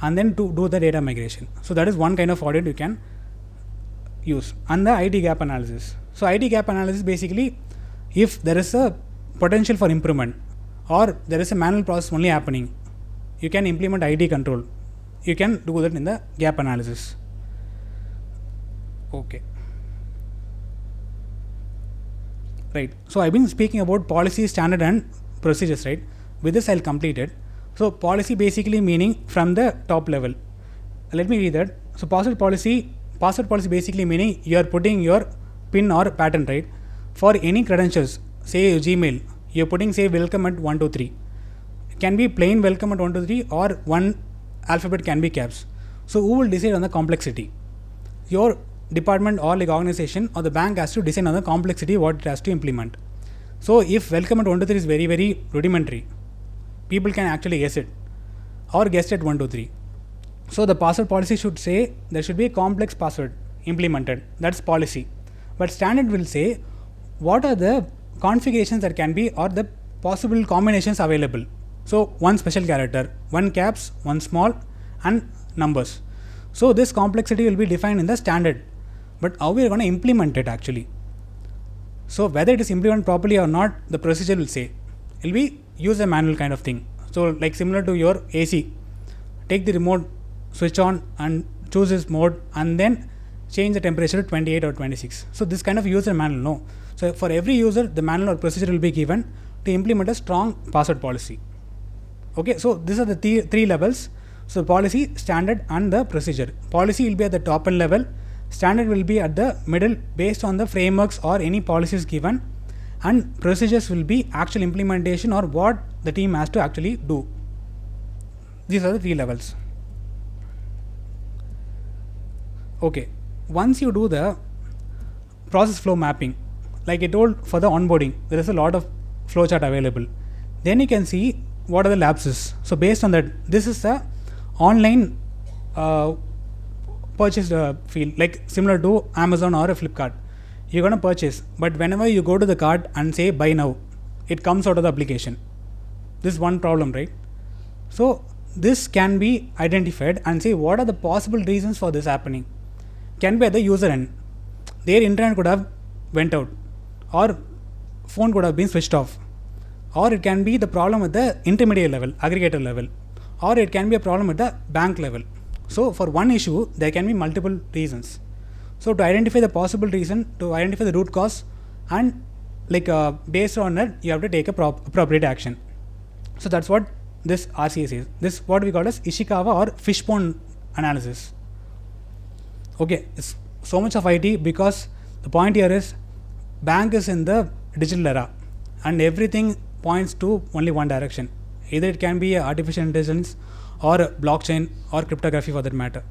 and then to do the data migration. So that is one kind of audit you can use. And the IT gap analysis. So IT gap analysis basically, if there is a potential for improvement or there is a manual process only happening, you can implement IT control. You can do that in the gap analysis. Okay. Right. So I've been speaking about policy, standard and procedures, right? With this I'll complete it. So policy basically meaning from the top level. Let me read that. So password policy basically meaning you are putting your PIN or pattern, right? For any credentials, say Gmail, you're putting say welcome at 123. It can be plain welcome at 123 or one alphabet can be caps. So who will decide on the complexity? Your department or like organization or the bank has to decide on the complexity what it has to implement. So if welcome at 1 to 3 is very, very rudimentary, people can actually guess it or guess at 1 to 3. So the password policy should say there should be a complex password implemented. That's policy. But standard will say what are the configurations that can be or the possible combinations available. So one special character, one caps, one small and numbers. So this complexity will be defined in the standard. But how we are going to implement it actually. So whether it is implemented properly or not, the procedure will say. It will be user manual kind of thing. So like similar to your AC, take the remote, switch on and choose this mode and then change the temperature to 28 or 26. So this kind of user manual, no. So for every user, the manual or procedure will be given to implement a strong password policy. Okay, so these are the three levels. So policy, standard and the procedure. Policy will be at the top end level. Standard will be at the middle based on the frameworks or any policies given, and procedures will be actual implementation or what the team has to actually do. These are the 3 levels. Okay, once you do the process flow mapping, like I told for the onboarding, there is a lot of flowchart available. Then you can see what are the lapses. So based on that, this is the online purchase field, like similar to Amazon or a Flipkart. You're going to purchase, but whenever you go to the cart and say buy now, it comes out of the application. This is one problem, right? So this can be identified and say what are the possible reasons for this happening. Can be at the user end. Their internet could have went out, or phone could have been switched off, or it can be the problem at the intermediate level, aggregator level, or it can be a problem at the bank level. So for one issue, there can be multiple reasons. So to identify the possible reason, to identify the root cause, and like based on it, you have to take a appropriate action. So that's what this RCA says. This is what we call as Ishikawa or fishbone analysis. Okay, it's so much of IT because the point here is bank is in the digital era and everything points to only one direction. Either it can be artificial intelligence or blockchain or cryptography for that matter.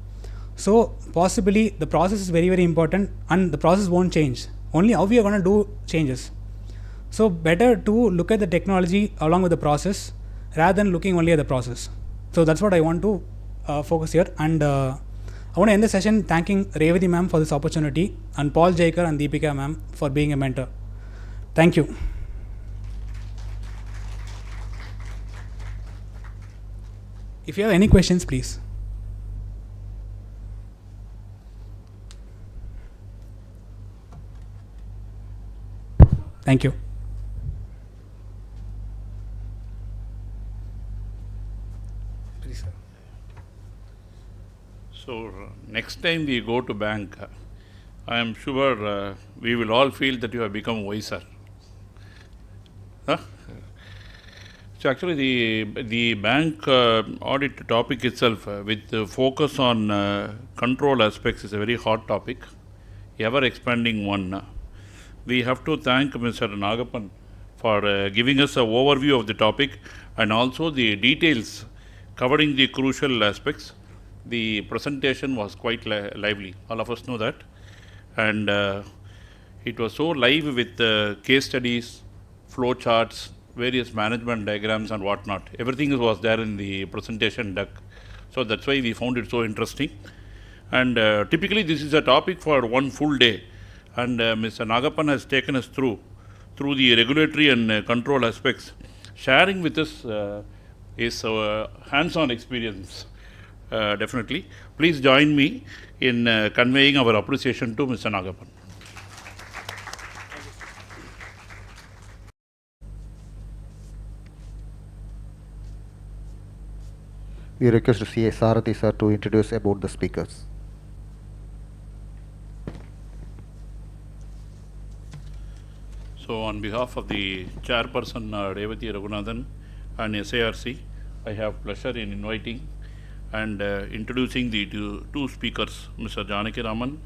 So possibly the process is very, very important and the process won't change. Only how we are going to do changes. So better to look at the technology along with the process rather than looking only at the process. So that's what I want to focus here. And I want to end the session thanking Revati ma'am for this opportunity and Paul Jaikar and Deepika ma'am for being a mentor. Thank you. If you have any questions, please. Thank you. Please, sir. So next time we go to bank, I am sure we will all feel that you have become wiser. Huh? So actually the bank audit topic itself with the focus on control aspects is a very hot topic, ever expanding one. We have to thank Mr. Nagappan for giving us an overview of the topic and also the details covering the crucial aspects. The presentation was quite lively, all of us know that, and it was so live with case studies, flow charts, various management diagrams and whatnot. Everything was there in the presentation deck. So that's why we found it so interesting. And typically this is a topic for one full day. And Mr. Nagappan has taken us through the regulatory and control aspects, sharing with us his hands-on experience, definitely. Please join me in conveying our appreciation to Mr. Nagappan. We request CA Sarathi sir to introduce about the speakers. So on behalf of the chairperson Revati Raghunathan and SIRC, I have pleasure in inviting and introducing the two speakers, Mr. Janaki Raman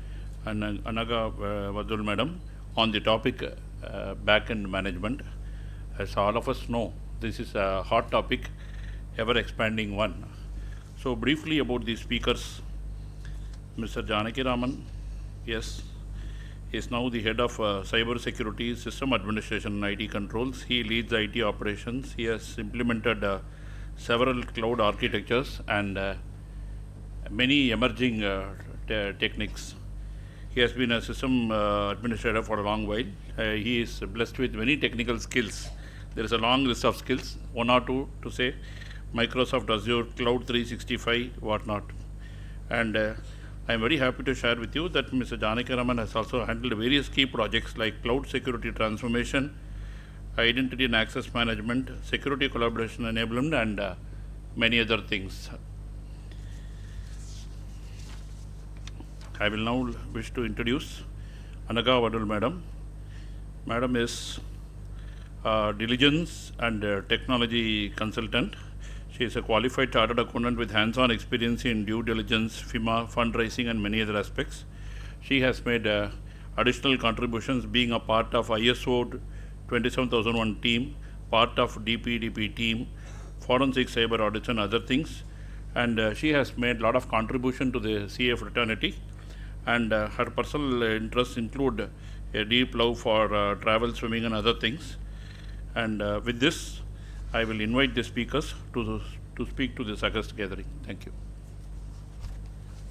and Anagha Vadul madam, on the topic back-end management. As all of us know, this is a hot topic, ever expanding one. So briefly about the speakers, Mr. Janaki Raman, yes, is now the head of cyber security, system administration, and IT controls. He leads IT operations. He has implemented several cloud architectures and many emerging techniques. He has been a system administrator for a long while. He is blessed with many technical skills. There is a long list of skills, one or two to say, Microsoft Azure, Cloud 365, whatnot. And I am very happy to share with you that Mr. Janaki Raman has also handled various key projects like cloud security transformation, identity and access management, security collaboration enablement, and many other things. I will now wish to introduce Anagha Vadul Madam. Madam is diligence and technology consultant. She is a qualified chartered accountant with hands-on experience in due diligence, FIMA, fundraising, and many other aspects. She has made additional contributions being a part of ISO 27001 team, part of DPDP team, forensic cyber audits and other things. And she has made a lot of contribution to the CA fraternity. And her personal interests include a deep love for travel, swimming, and other things. And with this, I will invite the speakers to speak to this August gathering. Thank you.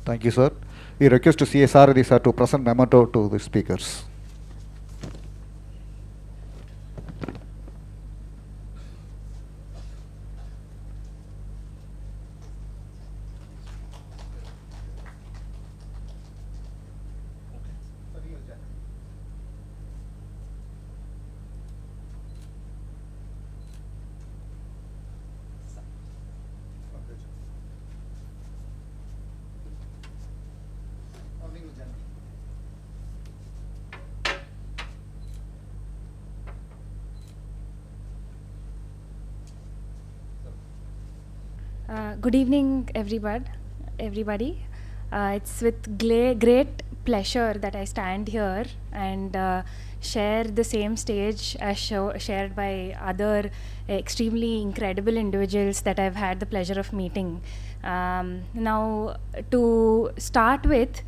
Thank you, sir. We request to CA Sarathi sir to present memento to the speakers. Good evening, everybody. It's with great pleasure that I stand here and share the same stage as shared by other extremely incredible individuals that I've had the pleasure of meeting. Now, to start with,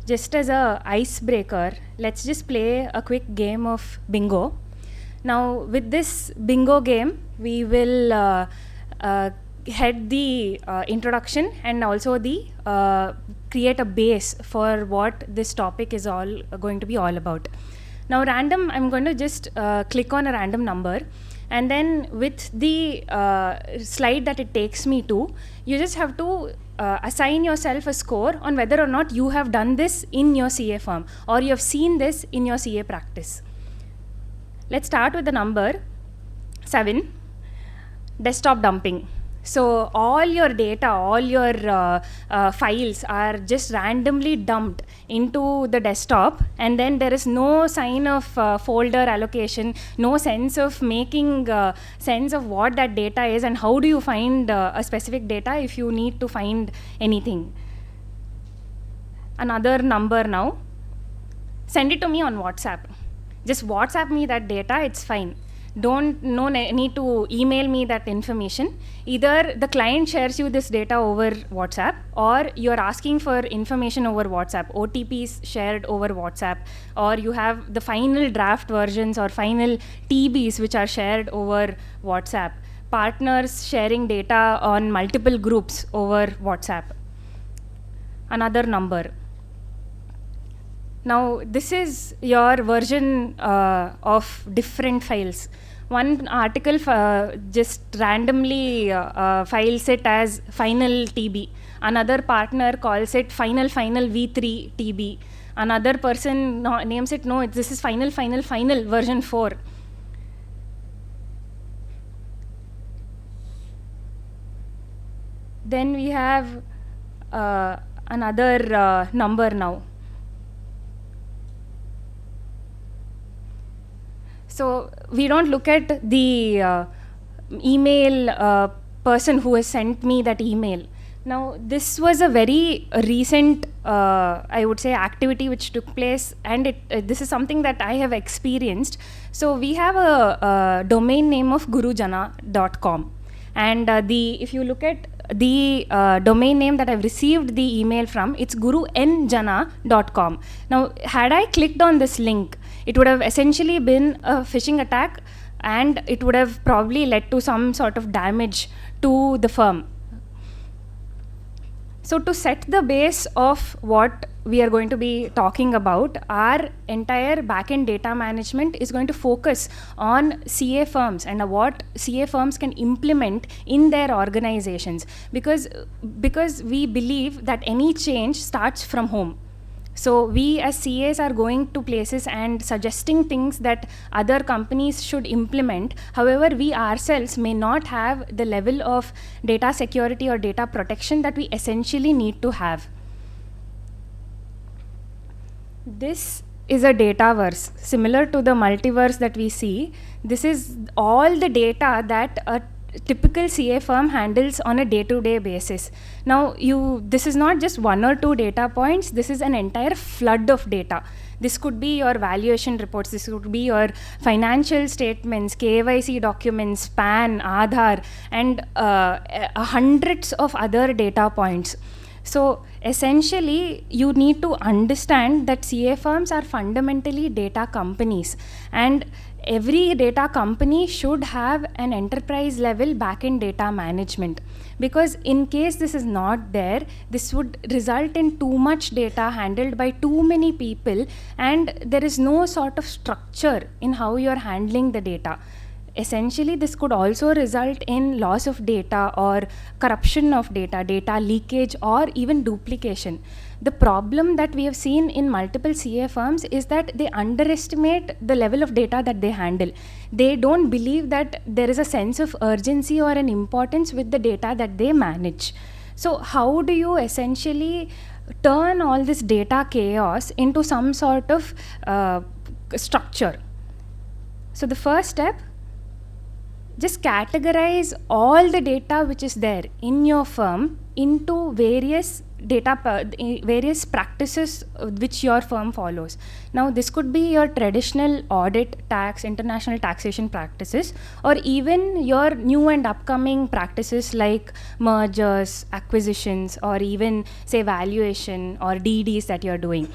just as a icebreaker, let's just play a quick game of bingo. Now, with this bingo game, we will head the introduction and also the create a base for what this topic is all going to be all about. Now, I'm going to just click on a random number, and then with the slide that it takes me to, you just have to assign yourself a score on whether or not you have done this in your CA firm or you have seen this in your CA practice. Let's start with the number 7, desktop dumping. So all your data, all your files are just randomly dumped into the desktop, and then there is no sign of folder allocation, no sense of making sense of what that data is and how do you find a specific data if you need to find anything. Another number now, send it to me on WhatsApp. Just WhatsApp me that data, it's fine. No need to email me that information. Either the client shares you this data over WhatsApp, or you're asking for information over WhatsApp, OTPs shared over WhatsApp, or you have the final draft versions or final TBs which are shared over WhatsApp. Partners sharing data on multiple groups over WhatsApp. Another number. Now, this is your version of different files. One article just randomly files it as final TB. Another partner calls it final V3 TB. Another person names it, no, this is final version 4. Then we have another number now. So we don't look at the email person who has sent me that email. Now, this was a very recent, I would say, activity which took place, and this is something that I have experienced. So we have a domain name of gurujana.com. And if you look at the domain name that I've received the email from, it's gurunjana.com. Now, had I clicked on this link, it would have essentially been a phishing attack, and it would have probably led to some sort of damage to the firm. So to set the base of what we are going to be talking about, our entire backend data management is going to focus on CA firms and what CA firms can implement in their organizations, because we believe that any change starts from home. So we as CAs are going to places and suggesting things that other companies should implement. However, we ourselves may not have the level of data security or data protection that we essentially need to have. This is a dataverse, similar to the multiverse that we see. This is all the data that a typical CA firm handles on a day-to-day basis. Now, this is not just 1 or 2 data points, this is an entire flood of data. This could be your valuation reports, this could be your financial statements, KYC documents, PAN, Aadhaar, and hundreds of other data points. So essentially, you need to understand that CA firms are fundamentally data companies, and every data company should have an enterprise level backend data management, because in case this is not there, this would result in too much data handled by too many people, and there is no sort of structure in how you're handling the data. Essentially, this could also result in loss of data or corruption of data, data leakage, or even duplication. The problem that we have seen in multiple CA firms is that they underestimate the level of data that they handle. They don't believe that there is a sense of urgency or an importance with the data that they manage. So how do you essentially turn all this data chaos into some sort of structure? So the first step, just categorize all the data which is there in your firm into various various practices which your firm follows. Now, this could be your traditional audit, tax, international taxation practices, or even your new and upcoming practices like mergers, acquisitions, or even say valuation or DDs that you're doing.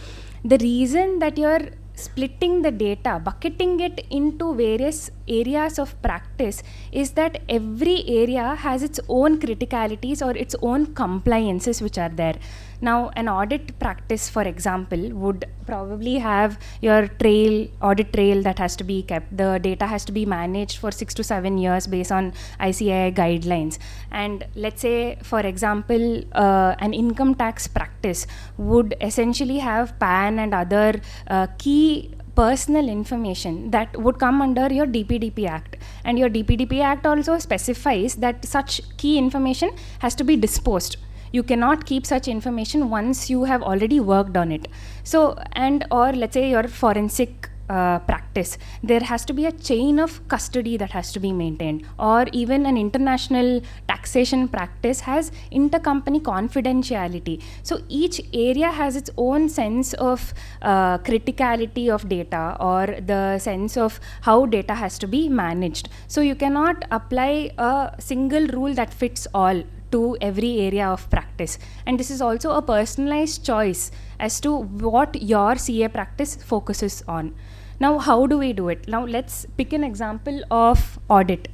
The reason that you're splitting the data, bucketing it into various areas of practice, is that every area has its own criticalities or its own compliances which are there. Now, an audit practice, for example, would probably have your audit trail that has to be kept. The data has to be managed for 6 to 7 years based on ICAI guidelines. And let's say, for example, an income tax practice would essentially have PAN and other key personal information that would come under your DPDP Act. And your DPDP Act also specifies that such key information has to be disposed. You cannot keep such information once you have already worked on it. So, or let's say your forensic practice, there has to be a chain of custody that has to be maintained, or even an international taxation practice has intercompany confidentiality. So each area has its own sense of criticality of data, or the sense of how data has to be managed. So you cannot apply a single rule that fits all to every area of practice. And this is also a personalized choice as to what your CA practice focuses on. Now, how do we do it? Now, let's pick an example of audit.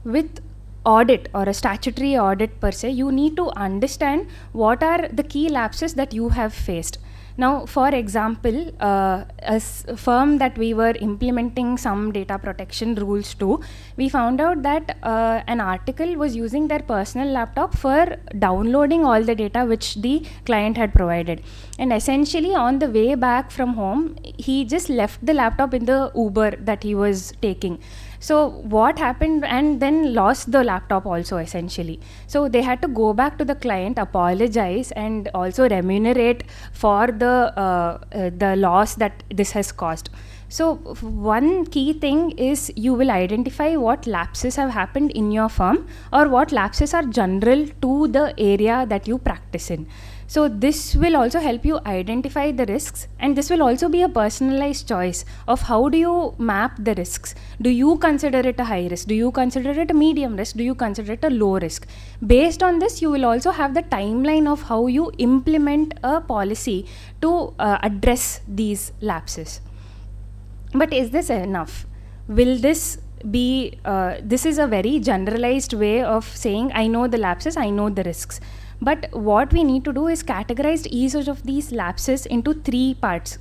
With audit or a statutory audit per se, you need to understand what are the key lapses that you have faced. Now, for example, a firm that we were implementing some data protection rules to, we found out that an article was using their personal laptop for downloading all the data which the client had provided. And essentially, on the way back from home, he just left the laptop in the Uber that he was taking. So what happened, and then lost the laptop also essentially. So they had to go back to the client, apologize, and also remunerate for the loss that this has caused. So one key thing is you will identify what lapses have happened in your firm, or what lapses are general to the area that you practice in. So this will also help you identify the risks, and this will also be a personalized choice of how do you map the risks. Do you consider it a high risk? Do you consider it a medium risk? Do you consider it a low risk? Based on this, you will also have the timeline of how you implement a policy to address these lapses. But is this enough? Will this be, this is a very generalized way of saying, I know the lapses, I know the risks. But what we need to do is categorize each of these lapses into 3 parts.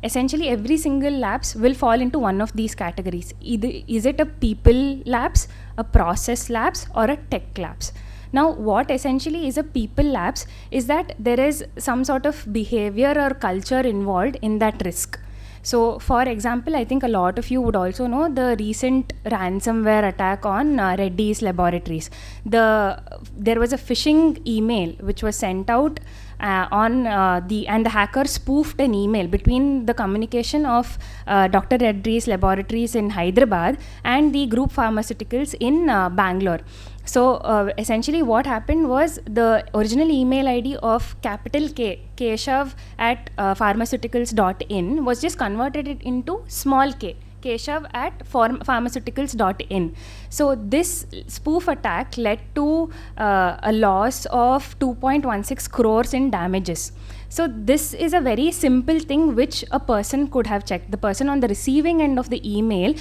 Essentially, every single lapse will fall into one of these categories. Either is it a people lapse, a process lapse, or a tech lapse. Now, what essentially is a people lapse is that there is some sort of behavior or culture involved in that risk. So, for example, I think a lot of you would also know the recent ransomware attack on Reddy's Laboratories. There was a phishing email which was sent out and the hacker spoofed an email between the communication of Dr. Reddy's Laboratories in Hyderabad and the group pharmaceuticals in Bangalore. So essentially what happened was the original email ID of capital K, Keshav at pharmaceuticals.in was just converted it into small k, Keshav at pharmaceuticals.in. So this spoof attack led to a loss of 2.16 crores in damages. So this is a very simple thing which a person could have checked. The person on the receiving end of the email,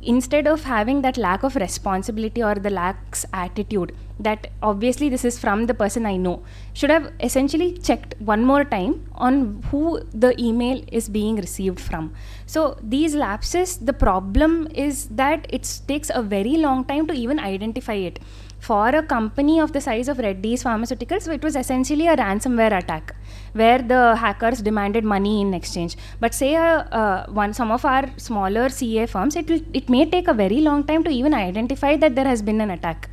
instead of having that lack of responsibility or the lax attitude that obviously this is from the person I know, should have essentially checked one more time on who the email is being received from. So these lapses, the problem is that it takes a very long time to even identify it. For a company of the size of Reddy's Pharmaceuticals, it was essentially a ransomware attack where the hackers demanded money in exchange. But say some of our smaller CA firms, it may take a very long time to even identify that there has been an attack.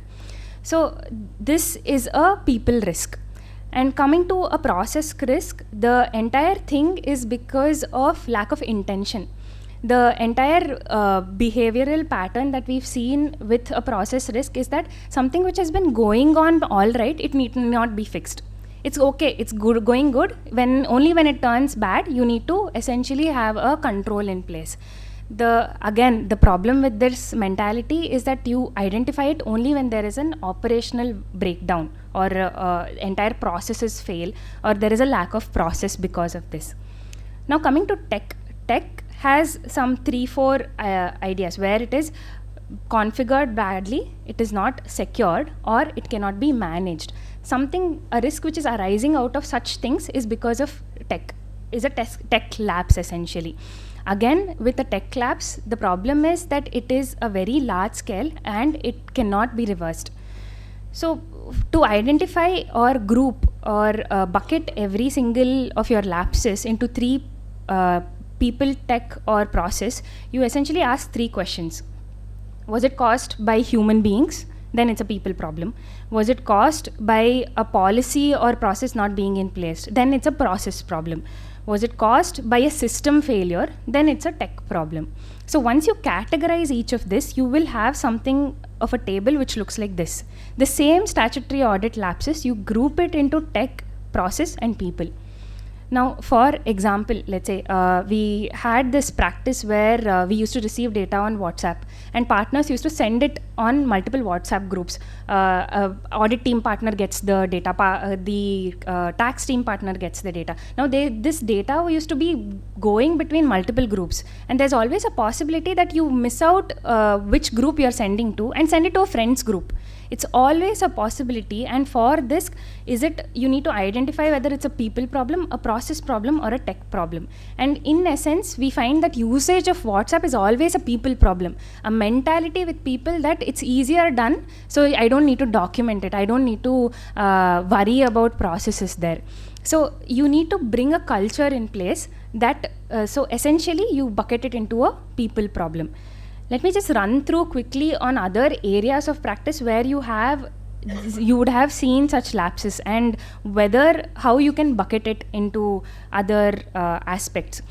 So this is a people risk. And coming to a process risk, the entire thing is because of lack of intention. The entire behavioral pattern that we've seen with a process risk is that something which has been going on all right, it need not be fixed. It's okay, it's good, going good. Only when it turns bad, you need to essentially have a control in place. Again, the problem with this mentality is that you identify it only when there is an operational breakdown or entire processes fail or there is a lack of process because of this. Now coming to tech has some 3-4 ideas where it is configured badly, it is not secured, or it cannot be managed. A risk which is arising out of such things is because of tech, is a tech lapse essentially. Again, with a tech lapse, the problem is that it is a very large scale and it cannot be reversed. So to identify or group or bucket every single of your lapses into 3 people, tech, or process, you essentially ask 3 questions. Was it caused by human beings? Then it's a people problem. Was it caused by a policy or process not being in place? Then it's a process problem. Was it caused by a system failure? Then it's a tech problem. So once you categorize each of this, you will have something of a table which looks like this. The same statutory audit lapses, you group it into tech, process, and people. Now, for example, let's say we had this practice where we used to receive data on WhatsApp and partners used to send it on multiple WhatsApp groups. Audit team partner gets the data, the tax team partner gets the data. Now, this data used to be going between multiple groups, and there's always a possibility that you miss out which group you're sending to and send it to a friend's group. It's always a possibility, and for this, you need to identify whether it's a people problem, a process problem, or a tech problem. And in essence, we find that usage of WhatsApp is always a people problem. A mentality with people that it's easier done, so I don't need to document it, I don't need to worry about processes there. So you need to bring a culture in place that, so essentially you bucket it into a people problem. Let me just run through quickly on other areas of practice where you would have seen such lapses and how you can bucket it into other aspects.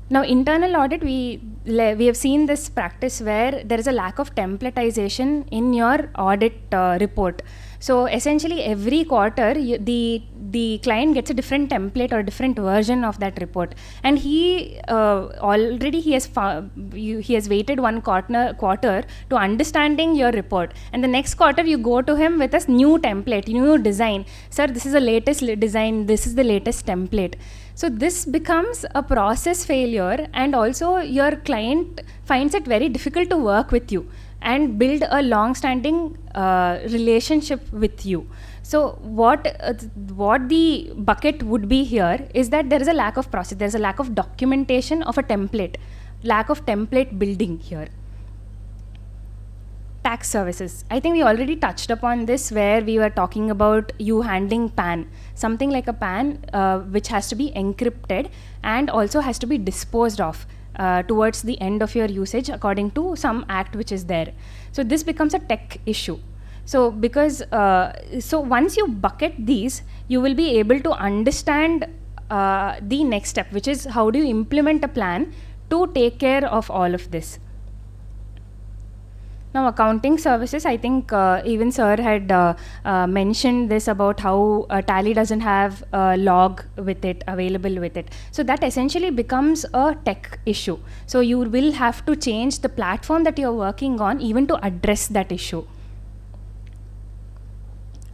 Now, internal audit, we have seen this practice where there is a lack of templatization in your audit report. So essentially every quarter, the the client gets a different template or a different version of that report, and he already he has waited one quarter to understanding your report, and the next quarter you go to him with a new template, new design. Sir, this is the latest design, this is the latest template. So this becomes a process failure, and also your client finds it very difficult to work with you and build a long-standing relationship with you. So what the bucket would be here is that there is a lack of process, there is a lack of documentation of a template, lack of template building here. Tax services. I think we already touched upon this, where we were talking about you handling PAN. Something like a PAN which has to be encrypted and also has to be disposed of towards the end of your usage according to some act which is there. So this becomes a tech issue. So because so once you bucket these, you will be able to understand the next step, which is how do you implement a plan to take care of all of this. Now, accounting services, I think even sir had mentioned this about how Tally doesn't have a log with it, available with it. So that essentially becomes a tech issue. So you will have to change the platform that you're working on even to address that issue.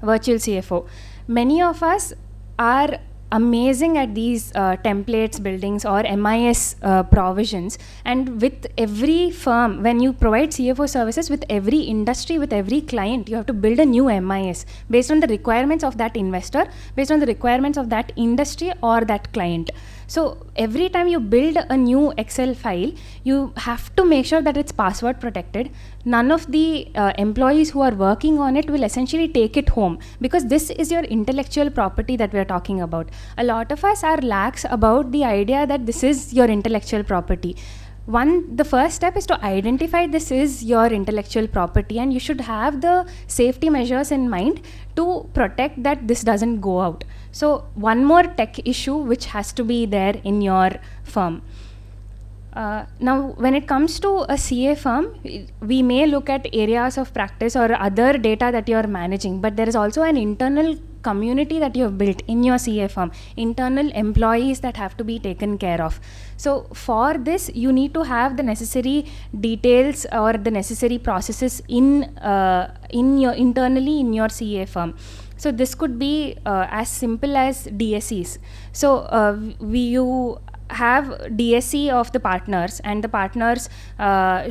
Virtual CFO. Many of us are amazing at these templates buildings or MIS provisions, and with every firm, when you provide CFO services, with every industry, with every client, you have to build a new MIS based on the requirements of that investor, based on the requirements of that industry or that client. So every time you build a new Excel file, you have to make sure that it's password protected. None of the employees who are working on it will essentially take it home, because this is your intellectual property that we are talking about. A lot of us are lax about the idea that this is your intellectual property. The first step is to identify this is your intellectual property, and you should have the safety measures in mind to protect that this doesn't go out. So one more tech issue which has to be there in your firm. Now, when it comes to a CA firm, we may look at areas of practice or other data that you are managing, but there is also an internal community that you have built in your CA firm, internal employees that have to be taken care of. So for this, you need to have the necessary details or the necessary processes in your internally in your CA firm. So this could be as simple as DSCs. So you have DSC of the partners, and the partners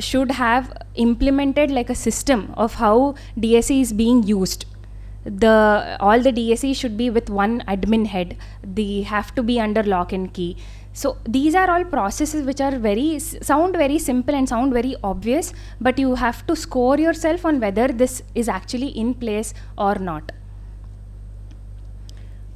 should have implemented like a system of how DSC is being used. All the DSC should be with one admin head. They have to be under lock and key. So these are all processes which are sound very simple and sound very obvious, but you have to score yourself on whether this is actually in place or not.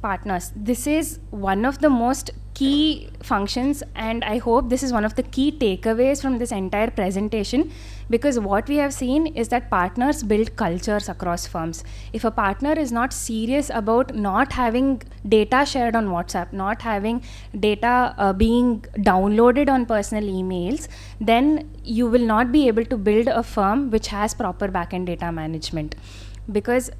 Partners. This is one of the most key functions, and I hope this is one of the key takeaways from this entire presentation, because what we have seen is that partners build cultures across firms. If a partner is not serious about not having data shared on WhatsApp, not having data being downloaded on personal emails, then you will not be able to build a firm which has proper backend data management. Because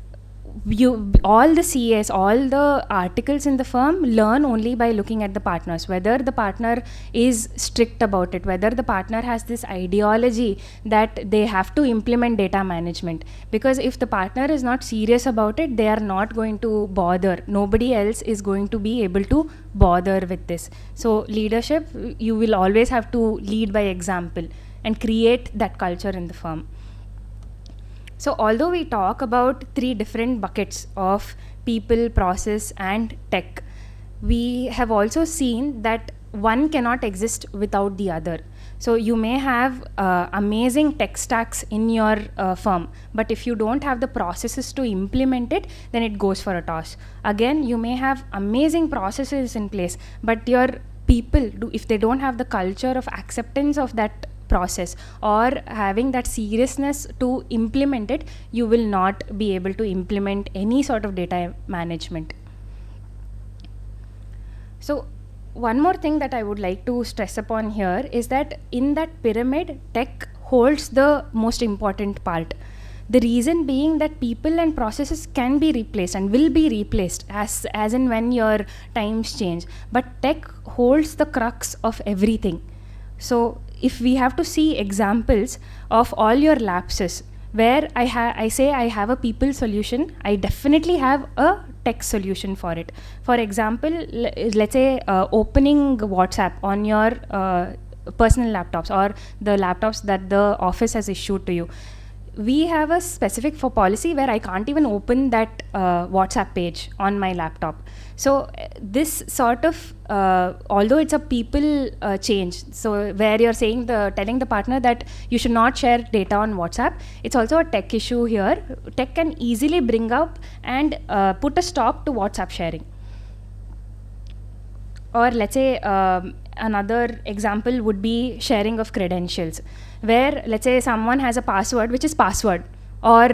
all the CAs, all the articles in the firm learn only by looking at the partners, whether the partner is strict about it, whether the partner has this ideology that they have to implement data management. Because if the partner is not serious about it, they are not going to bother. Nobody else is going to be able to bother with this. So leadership, you will always have to lead by example and create that culture in the firm. So although we talk about 3 different buckets of people, process and tech, we have also seen that one cannot exist without the other. So you may have amazing tech stacks in your firm, but if you don't have the processes to implement it, then it goes for a toss. Again, you may have amazing processes in place, but your people, if they don't have the culture of acceptance of that process or having that seriousness to implement it, you will not be able to implement any sort of data management. So one more thing that I would like to stress upon here is that in that pyramid, tech holds the most important part. The reason being that people and processes can be replaced and will be replaced as and when your times change. But tech holds the crux of everything. So if we have to see examples of all your lapses, where I say I have a people solution, I definitely have a tech solution for it. For example, let's say opening WhatsApp on your personal laptops or the laptops that the office has issued to you. We have a specific for policy where I can't even open that WhatsApp page on my laptop. So this sort of, although it's a people change, so where you're saying telling the partner that you should not share data on WhatsApp, it's also a tech issue here. Tech can easily bring up and put a stop to WhatsApp sharing. Or let's say another example would be sharing of credentials, where let's say someone has a password which is password, or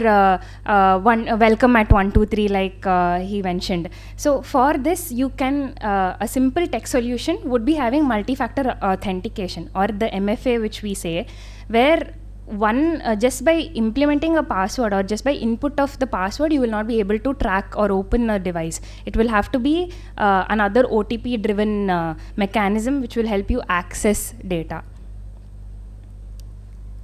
welcome at 123 like he mentioned. So for this you can, a simple tech solution would be having multi-factor authentication, or the MFA which we say, where just by implementing a password or just by input of the password, you will not be able to track or open a device. It will have to be another OTP driven mechanism which will help you access data.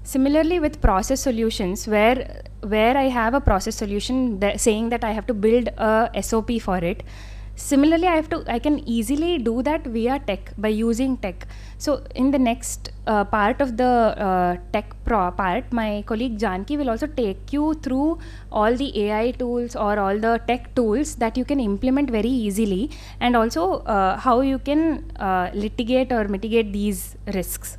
Similarly with process solutions, where I have a process solution saying that I have to build a SOP for it. Similarly, I can easily do that via tech, by using tech. So in the next part of the tech part, my colleague Janaki will also take you through all the AI tools or all the tech tools that you can implement very easily, and also how you can litigate or mitigate these risks.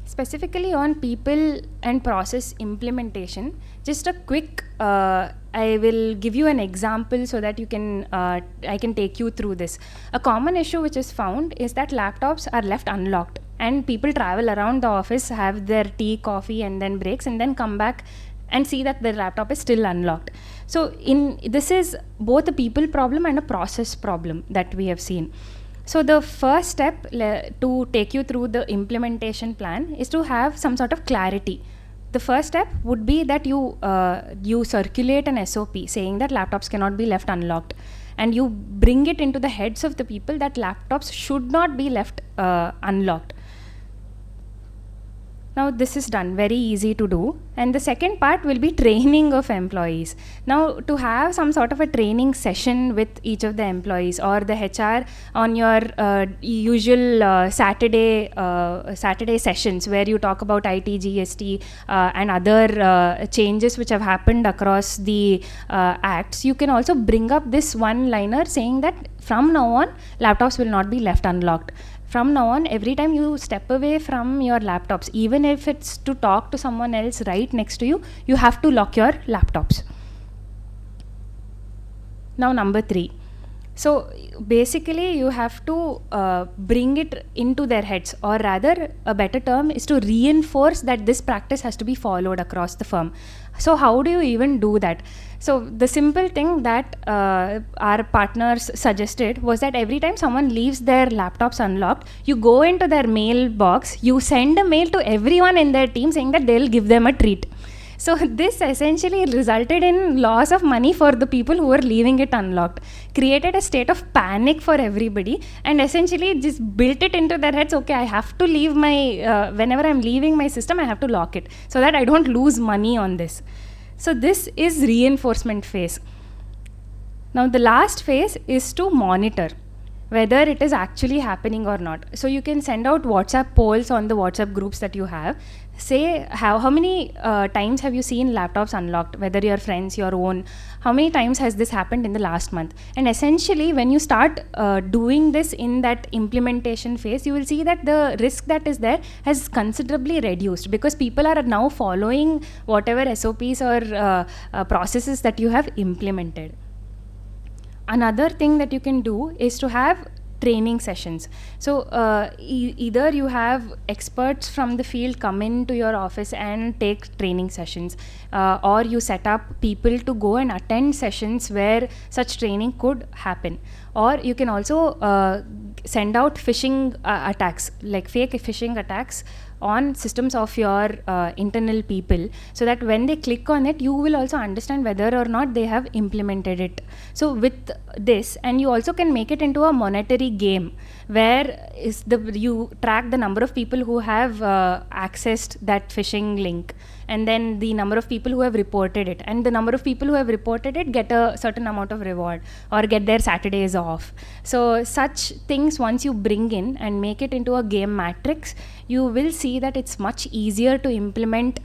Specifically on people and process implementation, just a quick, I will give you an example so that you can, I can take you through this. A common issue which is found is that laptops are left unlocked, and people travel around the office, have their tea, coffee, and then breaks, and then come back and see that the laptop is still unlocked. So this is both a people problem and a process problem that we have seen. So the first step to take you through the implementation plan is to have some sort of clarity. The first step would be that you circulate an SOP saying that laptops cannot be left unlocked, and you bring it into the heads of the people that laptops should not be left unlocked. Now this is done, very easy to do. And the second part will be training of employees. Now to have some sort of a training session with each of the employees, or the HR on your usual Saturday sessions where you talk about IT, GST and other changes which have happened across the acts, you can also bring up this one-liner saying that from now on, laptops will not be left unlocked. From now on, every time you step away from your laptops, even if it's to talk to someone else right next to you, you have to lock your laptops. Now number 3. So basically you have to bring it into their heads, or rather a better term is to reinforce that this practice has to be followed across the firm. So how do you even do that? So the simple thing that our partners suggested was that every time someone leaves their laptops unlocked, you go into their mailbox, you send a mail to everyone in their team saying that they'll give them a treat. So this essentially resulted in loss of money for the people who were leaving it unlocked, created a state of panic for everybody, and essentially just built it into their heads, okay, I have to leave my, whenever I'm leaving my system, I have to lock it so that I don't lose money on this. So this is reinforcement phase. Now the last phase is to monitor whether it is actually happening or not. So you can send out WhatsApp polls on the WhatsApp groups that you have. Say how many times have you seen laptops unlocked, whether your friends, your own, how many times has this happened in the last month? And essentially when you start doing this in that implementation phase, you will see that the risk that is there has considerably reduced, because people are now following whatever SOPs or processes that you have implemented. Another thing that you can do is to have training sessions. So either you have experts from the field come into your office and take training sessions, or you set up people to go and attend sessions where such training could happen. Or you can also send out phishing attacks, like fake phishing attacks on systems of your internal people, so that when they click on it, you will also understand whether or not they have implemented it. So with this, and you also can make it into a monetary game, where you track the number of people who have accessed that phishing link, and then the number of people who have reported it, and the number of people who have reported it get a certain amount of reward or get their Saturdays off. So such things, once you bring in and make it into a game matrix, you will see that it's much easier to implement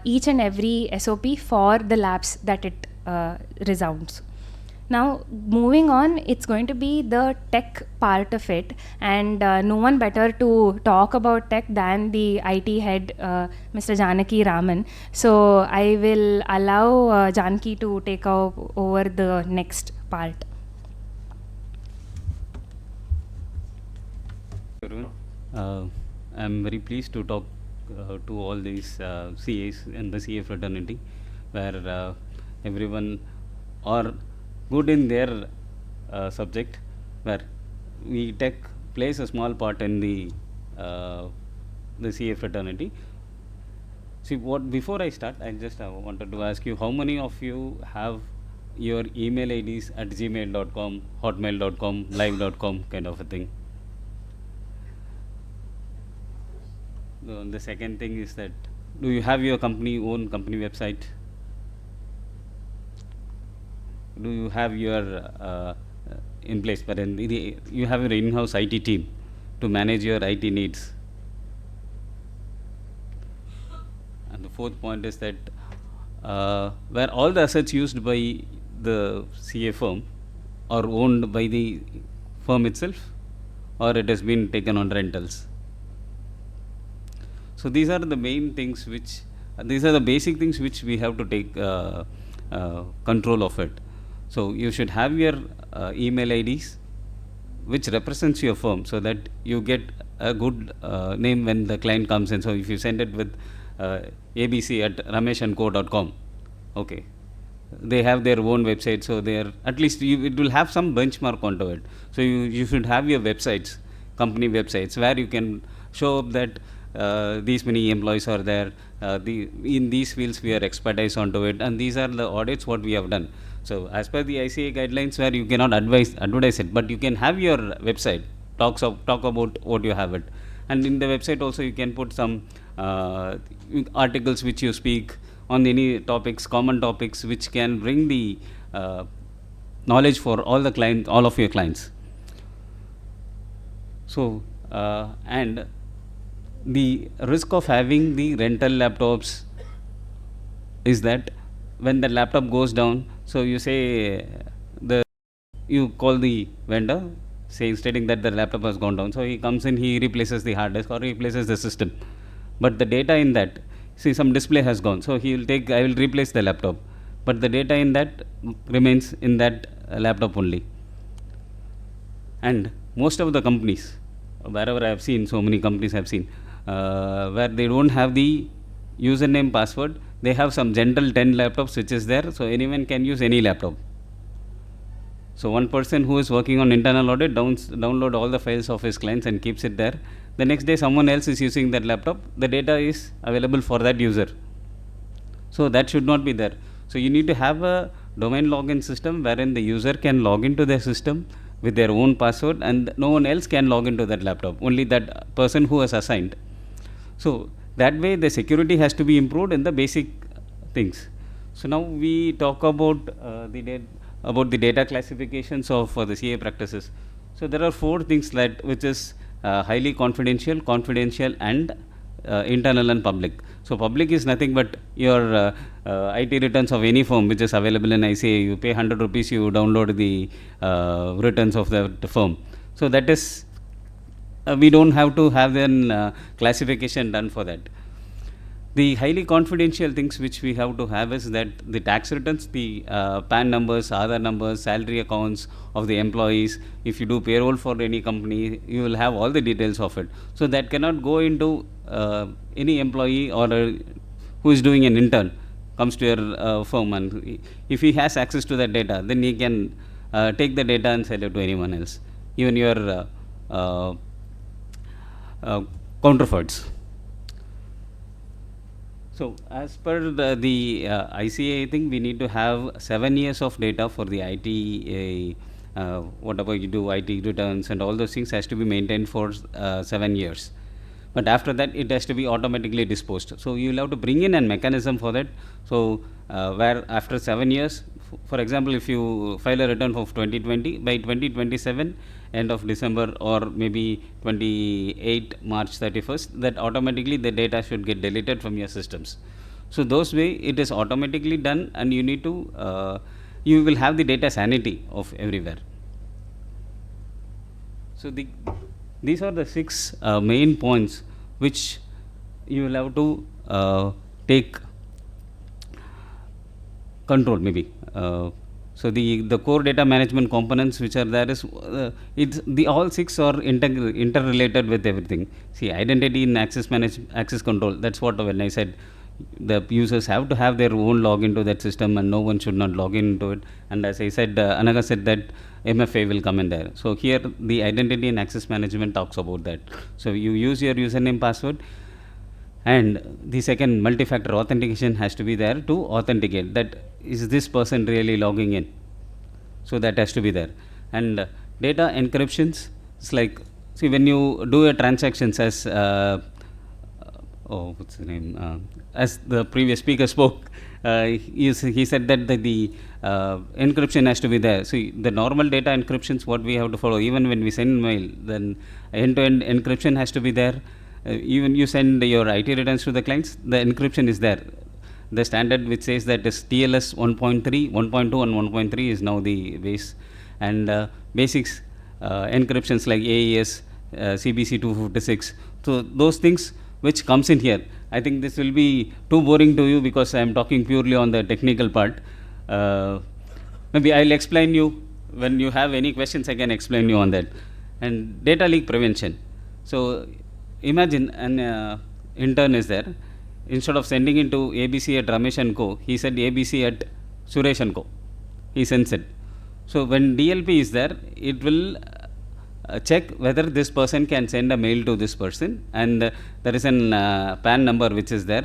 each and every SOP for the labs that it resounds. Now, moving on, it's going to be the tech part of it, and no one better to talk about tech than the IT head, Mr. Janaki Raman. So I will allow Janaki to take over the next part. Everyone, I'm very pleased to talk to all these CAs in the CA fraternity, where everyone are good in their subject, where we tech plays a small part in the CA fraternity. See, before I start, I just wanted to ask you, how many of you have your email IDs at gmail.com, hotmail.com, live.com kind of a thing? The second thing is that, do you have your own company website? Do you have your in place, but you have your in-house IT team to manage your IT needs? And the fourth point is that where all the assets used by the CA firm are owned by the firm itself, or it has been taken on rentals. So these are the main things these are the basic things which we have to take control of it. So you should have your email IDs which represents your firm, so that you get a good name when the client comes in. So if you send it with abc@rameshandco.com, okay, they have their own website, so at least it will have some benchmark onto it. So you should have your websites, company websites, where you can show up that these many employees are there, in these fields we are expertise onto it, and these are the audits what we have done. So as per the ICAI guidelines, where you cannot advertise it, but you can have your website talk about what you have it, and in the website also you can put some articles which you speak on any topics, common topics, which can bring the knowledge for all of your clients. So and the risk of having the rental laptops is that when the laptop goes down, so you call the vendor stating that the laptop has gone down. So he comes in, he replaces the hard disk or replaces the system, but the data in that, some display has gone, so I will replace the laptop, but the data in that remains in that laptop only. And most of the companies, wherever I have seen, so many companies I have seen, where they don't have the username password, they have some general 10 laptops which is there, so anyone can use any laptop. So one person who is working on internal audit download all the files of his clients and keeps it there. The next day someone else is using that laptop, the data is available for that user. So that should not be there. So you need to have a domain login system wherein the user can log into their system with their own password, and no one else can log into that laptop, only that person who is assigned. So that way the security has to be improved in the basic things. So now we talk about the data classifications of the CA practices. So there are 4 things which is highly confidential, and internal and public. So public is nothing but your IT returns of any firm which is available in ICAI. You pay 100 rupees, you download the returns of the firm. So that is we don't have to have an classification done for that. The highly confidential things which we have to have is that the tax returns, the PAN numbers, Aadhaar numbers, salary accounts of the employees. If you do payroll for any company, you will have all the details of it. So that cannot go into any employee or who is doing an intern comes to your firm, and if he has access to that data, then he can take the data and sell it to anyone else. Even your uh, counterfeits. So as per the ICAI thing, we need to have 7 years of data for the IT, whatever you do, IT returns and all those things has to be maintained for 7 years. But after that, it has to be automatically disposed. So you will have to bring in a mechanism for that. So where after 7 years, for example, if you file a return of 2020, by 2027, end of December or maybe 28 March 31st, that automatically the data should get deleted from your systems. So those way it is automatically done, and you need to, you will have the data sanity of everywhere. So these are the 6 main points which you will have to take control maybe. So the core data management components which are there is, it's the all 6 are interrelated with everything. See, identity in access control, that's what when I said the users have to have their own login to that system and no one should not log into it. And as I said, Anagha said that MFA will come in there. So here the identity and access management talks about that. So you use your username, password, and the second multi-factor authentication has to be there to authenticate that is this person really logging in. So that has to be there. And data encryptions, it's like, see, when you do a transactions as what's the name? As the previous speaker spoke, he said that the encryption has to be there. So the normal data encryptions, what we have to follow, even when we send mail, then end-to-end encryption has to be there. Even you send your IT returns to the clients, the encryption is there. The standard which says that is TLS 1.3, 1.2 and 1.3 is now the base. And basics encryptions like AES, CBC 256. So those things which comes in here. I think this will be too boring to you because I am talking purely on the technical part. Maybe I'll explain you when you have any questions. I can explain you on that. And data leak prevention. So imagine an intern is there. Instead of sending it to ABC at Ramesh and Co, he said ABC at Suresh and Co. He sends it. So when DLP is there, it will check whether this person can send a mail to this person, and there is an PAN number which is there,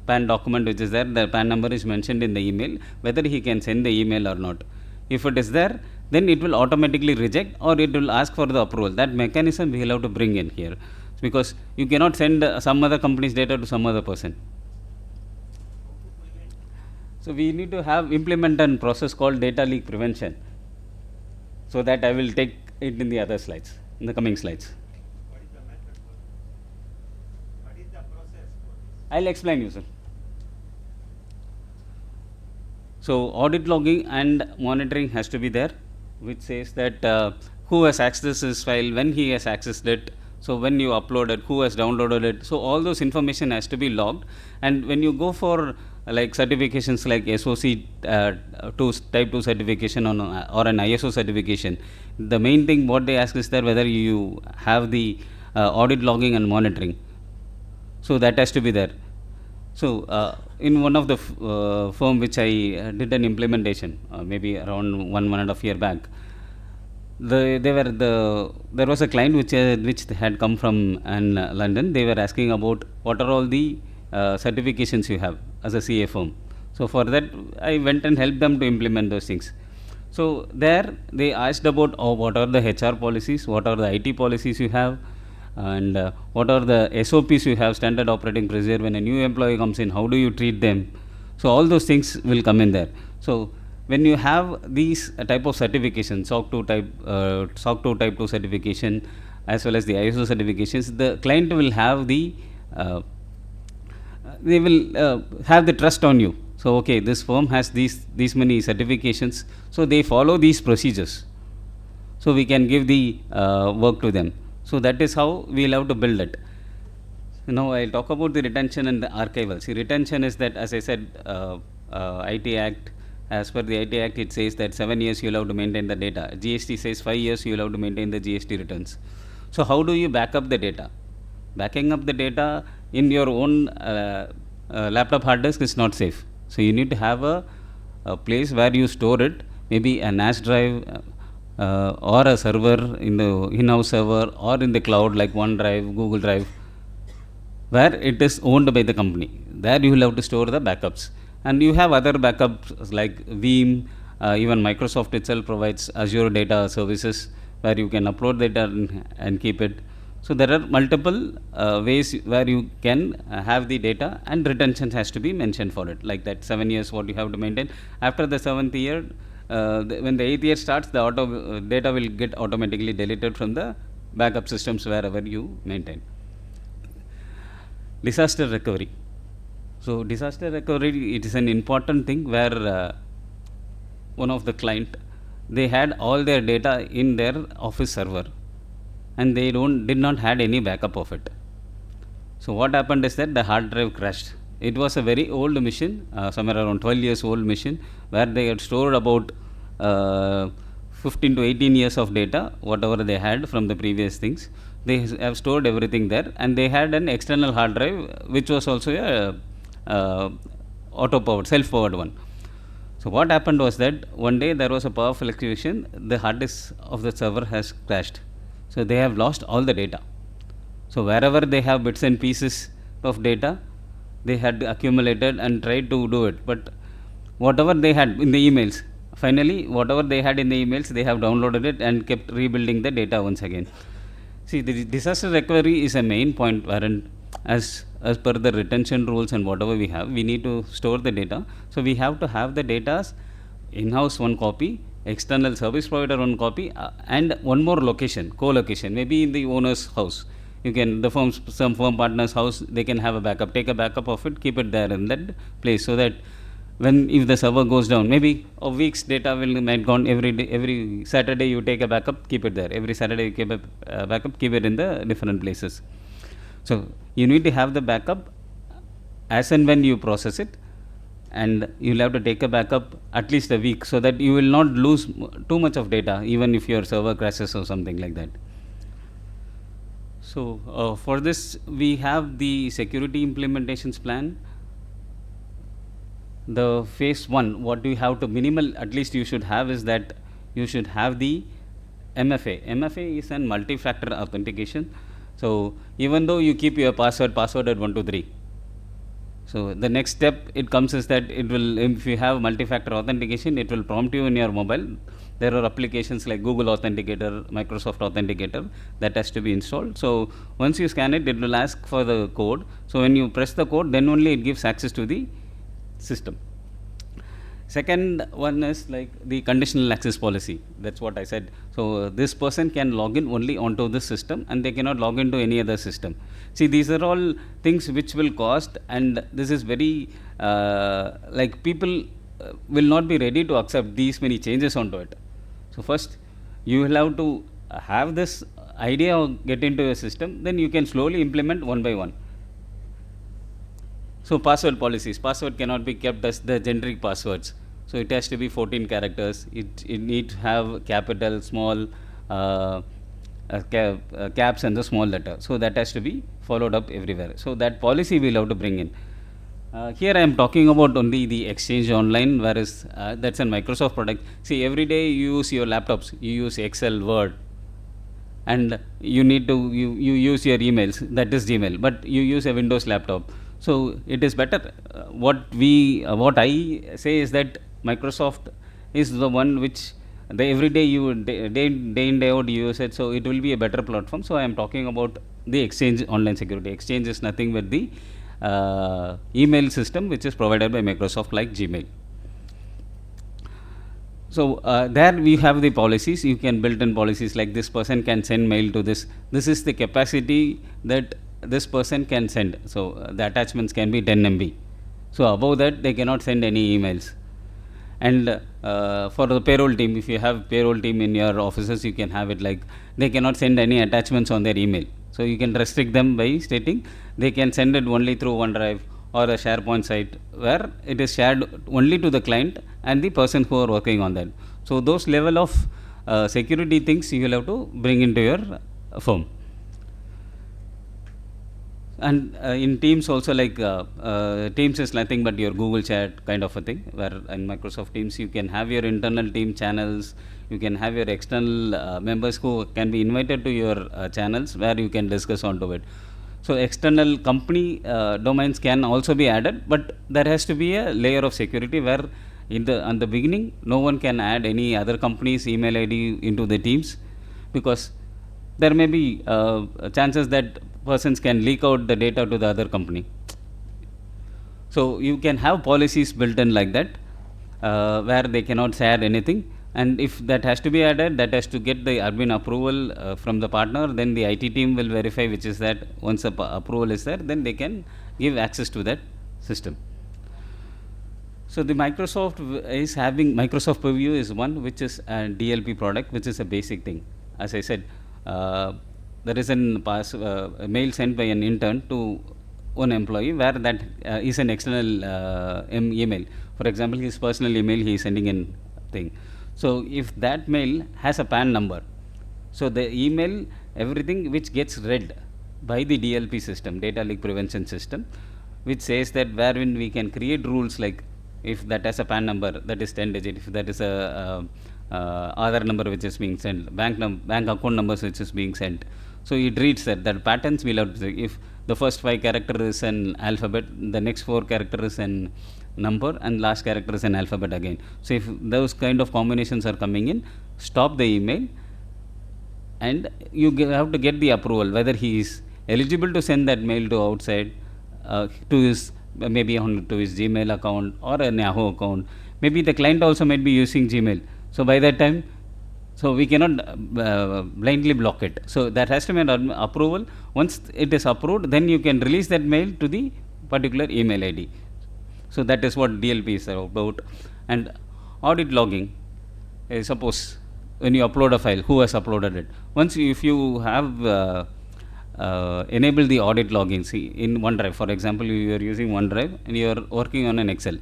PAN document which is there, the PAN number is mentioned in the email, whether he can send the email or not. If it is there, then it will automatically reject or it will ask for the approval. That mechanism we will have to bring in here, because you cannot send some other company's data to some other person. So we need to have implement a process called data leak prevention. So that I will take it in the other slides, in the coming slides. What is the method for this? What is the process for this? I'll explain you, sir. So audit logging and monitoring has to be there, which says that who has accessed this file, when he has accessed it, so when you upload it, who has downloaded it. So all those information has to be logged. And when you go for like certifications like SOC type 2 certification or an ISO certification, the main thing what they ask is that whether you have the audit logging and monitoring. So that has to be there. So in one of the firm which I did an implementation, maybe around 1.5 year back, there was a client which had come from London. They were asking about what are all the certifications you have as a CA firm. So for that, I went and helped them to implement those things. So there they asked about what are the HR policies, what are the IT policies you have, and what are the SOPs you have, standard operating procedure. When a new employee comes in, how do you treat them? So all those things will come in there. So when you have these type of certifications, SOC 2 type 2 certification, as well as the ISO certifications, the client will have the they will have the trust on you. So okay, this firm has these many certifications, so they follow these procedures. So we can give the work to them. So that is how we will have to build it. Now I'll talk about the retention and the archival. See, retention is that, as I said, IT Act. As per the IT Act, it says that 7 years you will have to maintain the data. GST says 5 years you will have to maintain the GST returns. So how do you back up the data? Backing up the data in your own laptop hard disk is not safe. So you need to have a place where you store it, maybe a NAS drive or a server in the in-house server or in the cloud like OneDrive, Google Drive, where it is owned by the company. There you will have to store the backups. And you have other backups like Veeam, even Microsoft itself provides Azure data services where you can upload data and keep it. So there are multiple ways where you can have the data, and retention has to be mentioned for it, like that 7 years what you have to maintain. After the 7th year, when the 8th year starts, the data will get automatically deleted from the backup systems wherever you maintain. Disaster recovery. So disaster recovery, it is an important thing where one of the client, they had all their data in their office server, and they did not had any backup of it. So what happened is that the hard drive crashed. It was a very old machine, somewhere around 12 years old machine, where they had stored about 15 to 18 years of data, whatever they had from the previous things. They have stored everything there, and they had an external hard drive which was also a auto-powered, self-powered one. So what happened was that one day there was a power fluctuation, the hard disk of the server has crashed. So they have lost all the data. So wherever they have bits and pieces of data, they had accumulated and tried to do it. But whatever they had in the emails, finally whatever they had in the emails, they have downloaded it and kept rebuilding the data once again. See, the disaster recovery is a main point wherein as per the retention rules and whatever we have, we need to store the data. So we have to have the data in-house one copy, external service provider one copy, and one more location, co-location, maybe in the owner's house. You can, some firm partner's house, they can have a backup, take a backup of it, keep it there in that place, so that if the server goes down, maybe a week's data will might gone every day, every Saturday you take a backup, keep it there. Every Saturday you keep a backup, keep it in the different places. So you need to have the backup as and when you process it, and you will have to take a backup at least a week, so that you will not lose too much of data, even if your server crashes or something like that. So for this, we have the security implementations plan. The phase 1, what you have to minimal, at least you should have, is that you should have the MFA. MFA is an multi-factor authentication. So even though you keep your password at 123, so the next step it comes is that it will, if you have multi-factor authentication, it will prompt you in your mobile. There are applications like Google Authenticator, Microsoft Authenticator that has to be installed. So once you scan it, it will ask for the code. So when you press the code, then only it gives access to the system. Second one is like the conditional access policy. That's what I said. So this person can log in only onto this system, and they cannot log into any other system. See, these are all things which will cost, and this is very like people will not be ready to accept these many changes onto it. So first you will have to have this idea of get into a system, then you can slowly implement one by one. So password policies, password cannot be kept as the generic passwords. So it has to be 14 characters. It needs to have capital, small, caps and the small letter. So that has to be followed up everywhere. So that policy we will have to bring in. Here I am talking about only the Exchange Online, whereas that's a Microsoft product. See, every day you use your laptops, you use Excel, Word, and you need to you use your emails, that is Gmail, but you use a Windows laptop. So it is better. What I say is that Microsoft is the one which every day you day in day out you use it, so it will be a better platform. So I am talking about the Exchange Online Security. Exchange is nothing but the email system which is provided by Microsoft, like Gmail. So there we have the policies. You can build in policies like this person can send mail to this. This is the capacity that this person can send. So the attachments can be 10 MB. So above that they cannot send any emails. And for the payroll team, if you have payroll team in your offices, you can have it like they cannot send any attachments on their email. So you can restrict them by stating they can send it only through OneDrive or a SharePoint site where it is shared only to the client and the person who are working on that. So those level of security things you will have to bring into your firm. And in Teams also, like Teams is nothing but your Google Chat kind of a thing, where in Microsoft Teams you can have your internal team channels, You can have your external members who can be invited to your channels where you can discuss onto it. So external company domains can also be added, but there has to be a layer of security where on the beginning no one can add any other company's email ID into the teams, because there may be chances that persons can leak out the data to the other company. So you can have policies built in like that, where they cannot share anything, and if that has to be added, that has to get the admin approval from the partner. Then the IT team will verify which is that. Once the approval is there, then they can give access to that system. So the Microsoft is having Microsoft Purview is one which is a DLP product, which is a basic thing. As I said, there is a mail sent by an intern to one employee where that is an external email. For example, his personal email, he is sending in thing. So if that mail has a PAN number, so the email, everything which gets read by the DLP system, data leak prevention system, which says that wherein we can create rules like if that has a PAN number, that is 10 digit, if that is a Aadhaar number which is being sent, bank account numbers which is being sent. So it reads that patterns will have to say, if the first 5 character is an alphabet, the next 4 character is an number, and last character is an alphabet again. So if those kind of combinations are coming in, stop the email, and you have to get the approval whether he is eligible to send that mail to outside, to his maybe to his Gmail account or a Yahoo account. Maybe the client also might be using Gmail. So by that time, so we cannot blindly block it. So that has to be an approval. Once it is approved, then you can release that mail to the particular email ID. So that is what DLP is about. And audit logging, suppose when you upload a file, who has uploaded it? Once if you have enable the audit logging, see in OneDrive, for example, you are using OneDrive and you are working on an Excel.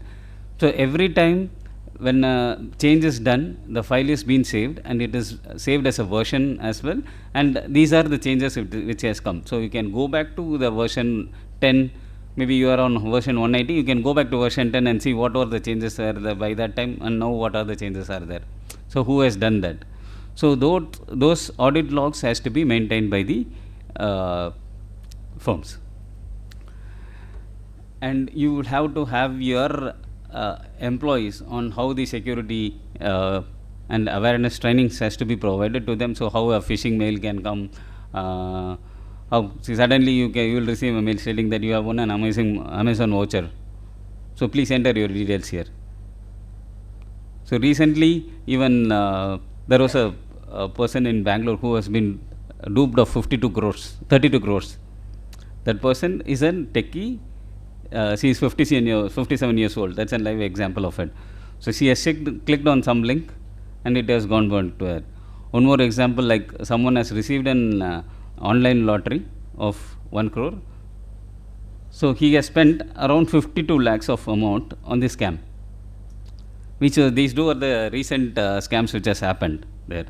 So every time when change is done, the file is being saved, and it is saved as a version as well, and these are the changes which has come. So you can go back to the version 10, maybe you are on version 180, you can go back to version 10 and see what were the changes are there by that time, and now what are the changes are there. So who has done that? So those audit logs has to be maintained by the firms, and you would have to have your employees on how the security and awareness trainings has to be provided to them. So how a phishing mail can come, how suddenly you will receive a mail stating that you have won an Amazon voucher, so please enter your details here. So recently even there was a person in Bangalore who has been duped of 32 crores. That person is a techie. She is 57 years old. That's a live example of it. So she has clicked on some link and it has gone to her. One more example, like someone has received an online lottery of 1 crore. So he has spent around 52 lakhs of amount on this scam. Which these two are the recent scams which has happened there.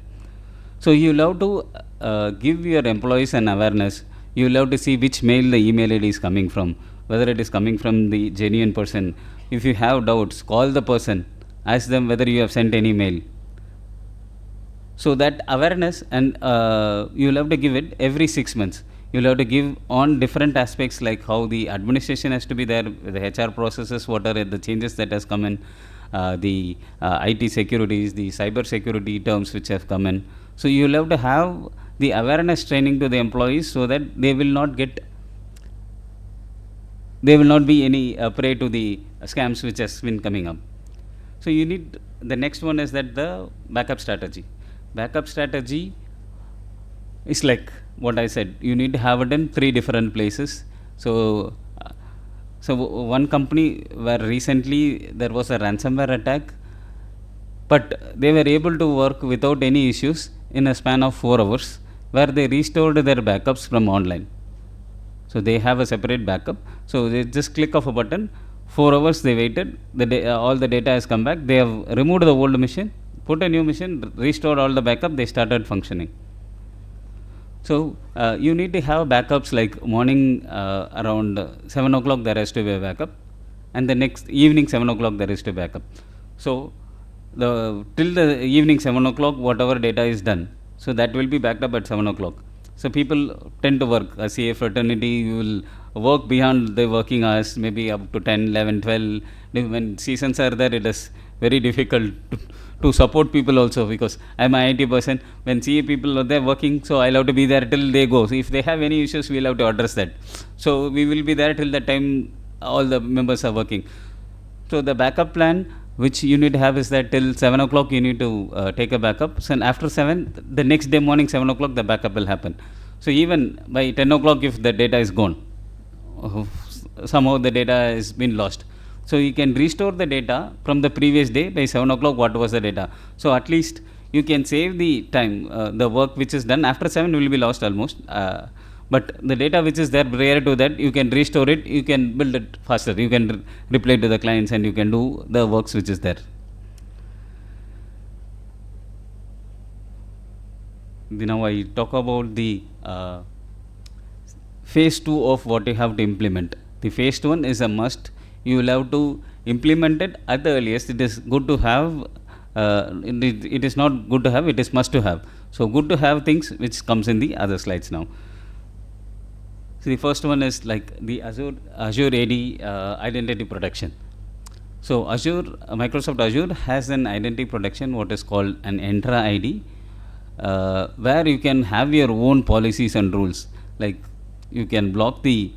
So you will have to give your employees an awareness. You will have to see which mail the email ID is coming from, whether it is coming from the genuine person. If you have doubts, call the person, ask them whether you have sent any mail. So that awareness, and you will have to give it every 6 months. You will have to give on different aspects, like how the administration has to be there, the HR processes, what are the changes that has come in, the IT securities, the cyber security terms which have come in. So you will have to have the awareness training to the employees so that they will not be any prey to the scams which has been coming up. So you need, the next one is that the backup strategy. Backup strategy is like what I said, you need to have it in 3 different places. So one company where recently there was a ransomware attack, but they were able to work without any issues in a span of 4 hours, where they restored their backups from online. So they have a separate backup. So they just click of a button, 4 hours they waited, all the data has come back, they have removed the old machine, put a new machine, restored all the backup, they started functioning. So you need to have backups, like morning around 7 o'clock there has to be a backup, and the next evening 7 o'clock there is to backup. So till the evening 7 o'clock, whatever data is done, so that will be backed up at 7 o'clock. So people tend to work. A CA fraternity, you will work beyond the working hours, maybe up to 10, 11, 12. When seasons are there, it is very difficult to support people also, because I am an IT person. When CA people are there working, so I'll have to be there till they go. So if they have any issues, we'll have to address that. So we will be there till the time all the members are working. So the backup plan which you need to have is that till 7 o'clock you need to take a backup. So after 7, the next day morning 7 o'clock the backup will happen. So even by 10 o'clock if the data is gone, somehow the data has been lost. So you can restore the data from the previous day by 7 o'clock what was the data. So at least you can save the time, the work which is done after 7 will be lost almost. But the data which is there prior to that, you can restore it, you can build it faster, you can reply to the clients and you can do the works which is there. Now I talk about the phase 2 of what you have to implement. The phase 1 is a must. You will have to implement it at the earliest. It is good to have, it is not good to have, it is must to have. So good to have things which comes in the other slides now. So the first one is like the Azure AD identity protection. So Azure, Microsoft Azure has an identity protection, what is called an Entra ID, where you can have your own policies and rules. Like you can block the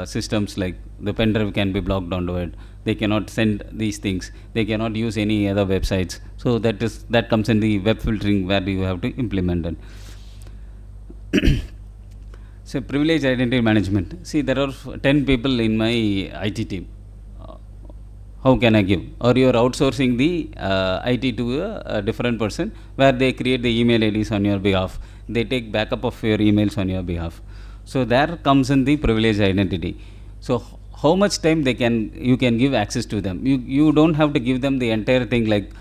systems, like the pen drive can be blocked onto it. They cannot send these things. They cannot use any other websites. So that comes in the web filtering where you have to implement it. So privilege identity management. See, there are 10 people in my IT team. How can I give? Or you are outsourcing the IT to a different person where they create the email IDs on your behalf. They take backup of your emails on your behalf. So there comes in the privilege identity. So how much time you can give access to them? You don't have to give them the entire thing, like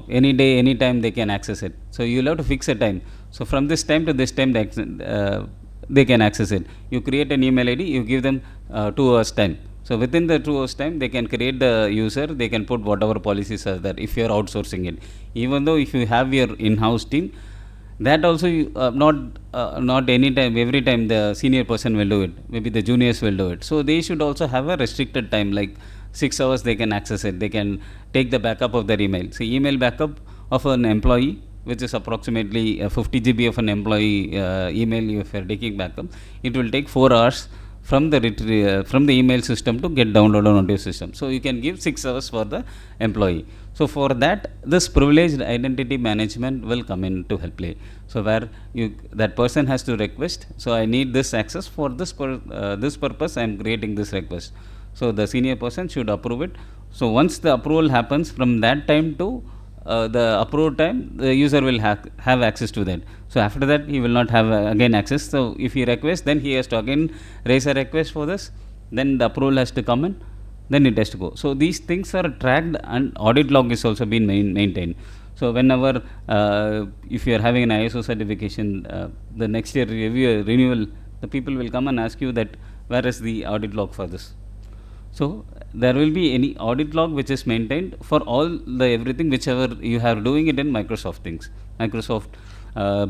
any day, any time they can access it. So you will have to fix a time. So from this time to this time they can access it. You create an email ID, you give them 2 hours time. So within the 2 hours time, they can create the user, they can put whatever policies are there if you are outsourcing it. Even though if you have your in-house team, that also not any time, every time the senior person will do it. Maybe the juniors will do it. So they should also have a restricted time, like 6 hours they can access it. They can take the backup of their email. So email backup of an employee, which is approximately 50 GB of an employee email if you are taking backup, it will take 4 hours from the email system to get downloaded onto your system. So you can give 6 hours for the employee. So for that, this privileged identity management will come into help play. So where that person has to request, so I need this access for this purpose, I am creating this request. So the senior person should approve it. So once the approval happens, from that time to the approved time, the user will have access to that. So after that, he will not have again access. So if he requests, then he has to again raise a request for this. Then the approval has to come in. Then it has to go. So these things are tracked, and audit log is also being maintained. So whenever if you are having an ISO certification, the next year renewal, the people will come and ask you that where is the audit log for this. So there will be any audit log which is maintained for all the everything whichever you are doing it in Microsoft things. Microsoft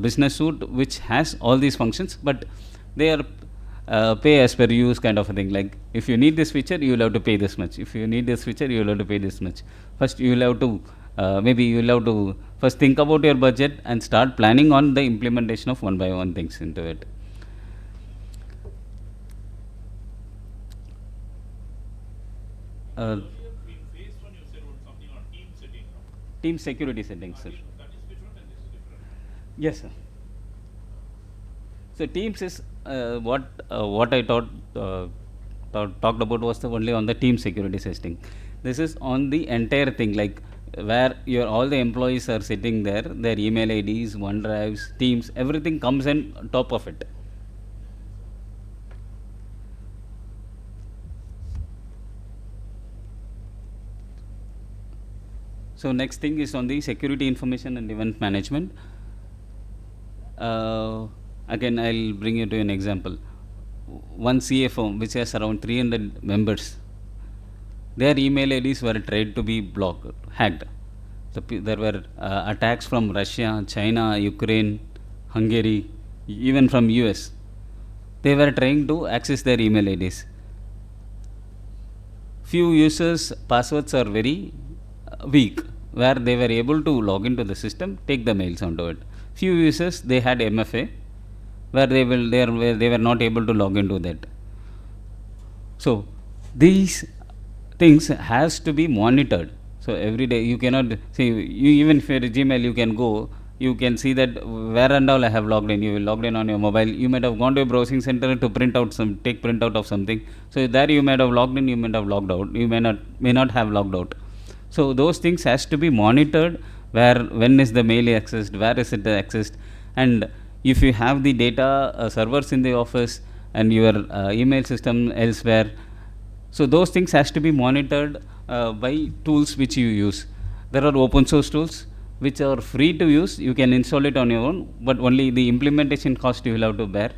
Business Suite, which has all these functions, but they are pay as per use kind of a thing. Like if you need this feature, you will have to pay this much. If you need this feature, you will have to pay this much. First you will have to maybe you will have to first think about your budget and start planning on the implementation of one by one things into it. In phase 1 you said something on team setting. Team security settings, sir. That is different and this is different. Yes, sir. So Teams is what I talked about was only on the team security testing. This is on the entire thing, like where all the employees are sitting there, their email IDs, OneDrives, Teams, everything comes on top of it. So next thing is on the security information and event management. Again, I'll bring you to an example. One CA firm which has around 300 members, their email IDs were tried to be hacked. there were attacks from Russia, China, Ukraine, Hungary, even from US. They were trying to access their email IDs. Few users' passwords are very weak, where they were able to log into the system, take the mails onto it. Few users, they had MFA, where they were not able to log into that. So these things has to be monitored. So every day you cannot see, you even if you're a Gmail, you can go, you can see that where and all I have logged in. You will log in on your mobile. You might have gone to a browsing center to take printout of something. So there you might have logged in, you might have logged out. You may not have logged out. So those things has to be monitored. When is the mail accessed? Where is it accessed? And if you have the data servers in the office and your email system elsewhere, so those things has to be monitored by tools which you use. There are open source tools which are free to use. You can install it on your own, but only the implementation cost you will have to bear,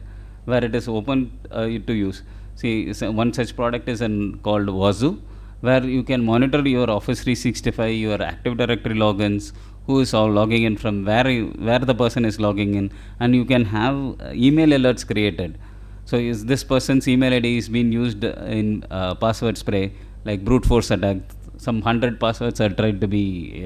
where it is open to use. See, one such product is called Wazoo, where you can monitor your Office 365, your Active Directory logins, who is all logging in from where the person is logging in, and you can have email alerts created. So is this person's email ID is being used in password spray, like brute force attack. Some 100 passwords are tried to be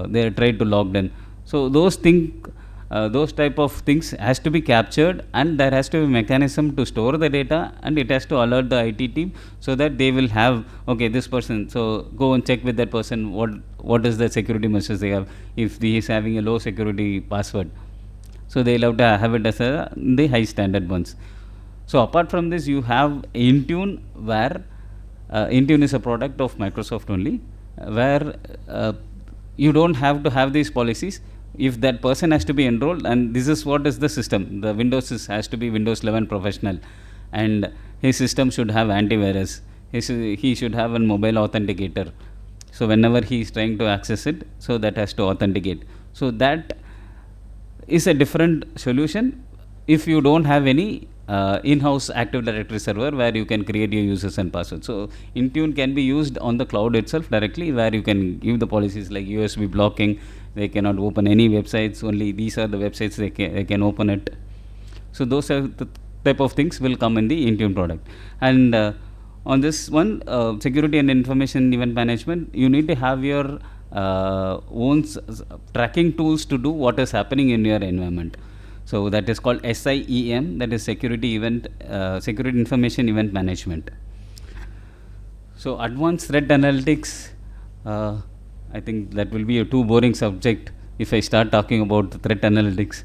they are tried to log in. So those type of things has to be captured, and there has to be a mechanism to store the data, and it has to alert the IT team so that they will have, okay, this person, so go and check with that person what is the security measures they have, if he is having a low security password. So they'll have to have it as the high standard ones. So apart from this, you have Intune, where Intune is a product of Microsoft only, where you don't have to have these policies. If that person has to be enrolled, and this is what is the system, the Windows has to be Windows 11 professional, and his system should have antivirus, he should have a mobile authenticator. So whenever he is trying to access it, so that has to authenticate. So that is a different solution if you don't have any in-house Active Directory server where you can create your users and passwords. So Intune can be used on the cloud itself directly, where you can give the policies like USB blocking. They cannot open any websites, only these are the websites they can open it. So those are the type of things will come in the Intune product. And on this one, security and information event management, you need to have your own tracking tools to do what is happening in your environment. So that is called SIEM, that is security information event management. So advanced threat analytics, I think that will be a too boring subject if I start talking about the threat analytics.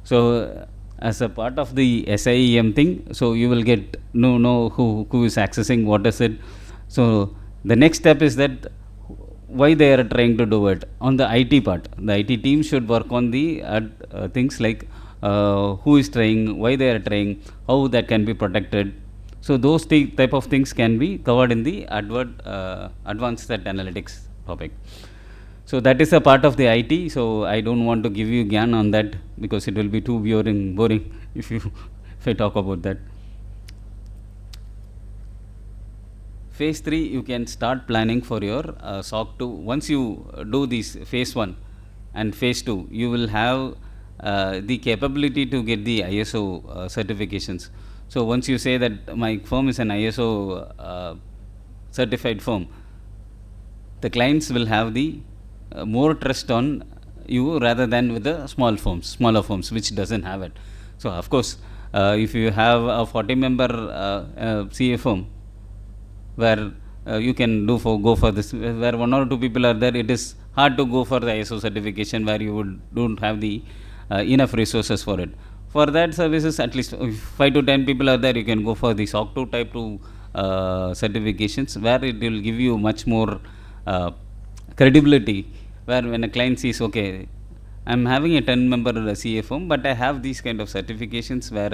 So as a part of the SIEM thing, so you will get know who is accessing, what is it. So the next step is that why they are trying to do it. On the IT part, the IT team should work on the things like who is trying, why they are trying, how that can be protected. So those type of things can be covered in the advanced threat analytics topic. So that is a part of the IT. So I don't want to give you gyan on that because it will be too boring if I talk about that. Phase 3, you can start planning for your SOC 2. Once you do this phase 1 and phase 2, you will have the capability to get the ISO certifications. So once you say that my firm is an ISO certified firm, the clients will have the more trust on you rather than with the smaller firms which doesn't have it. So of course, if you have a 40-member CA firm, where you can go for this, where 1 or 2 people are there, it is hard to go for the ISO certification where you don't have the enough resources for it. For that services, at least 5 to 10 people are there, you can go for the SOC 2 type 2 certifications, where it will give you much more credibility, where when a client sees, okay, I'm having a 10-member CA firm, but I have these kind of certifications where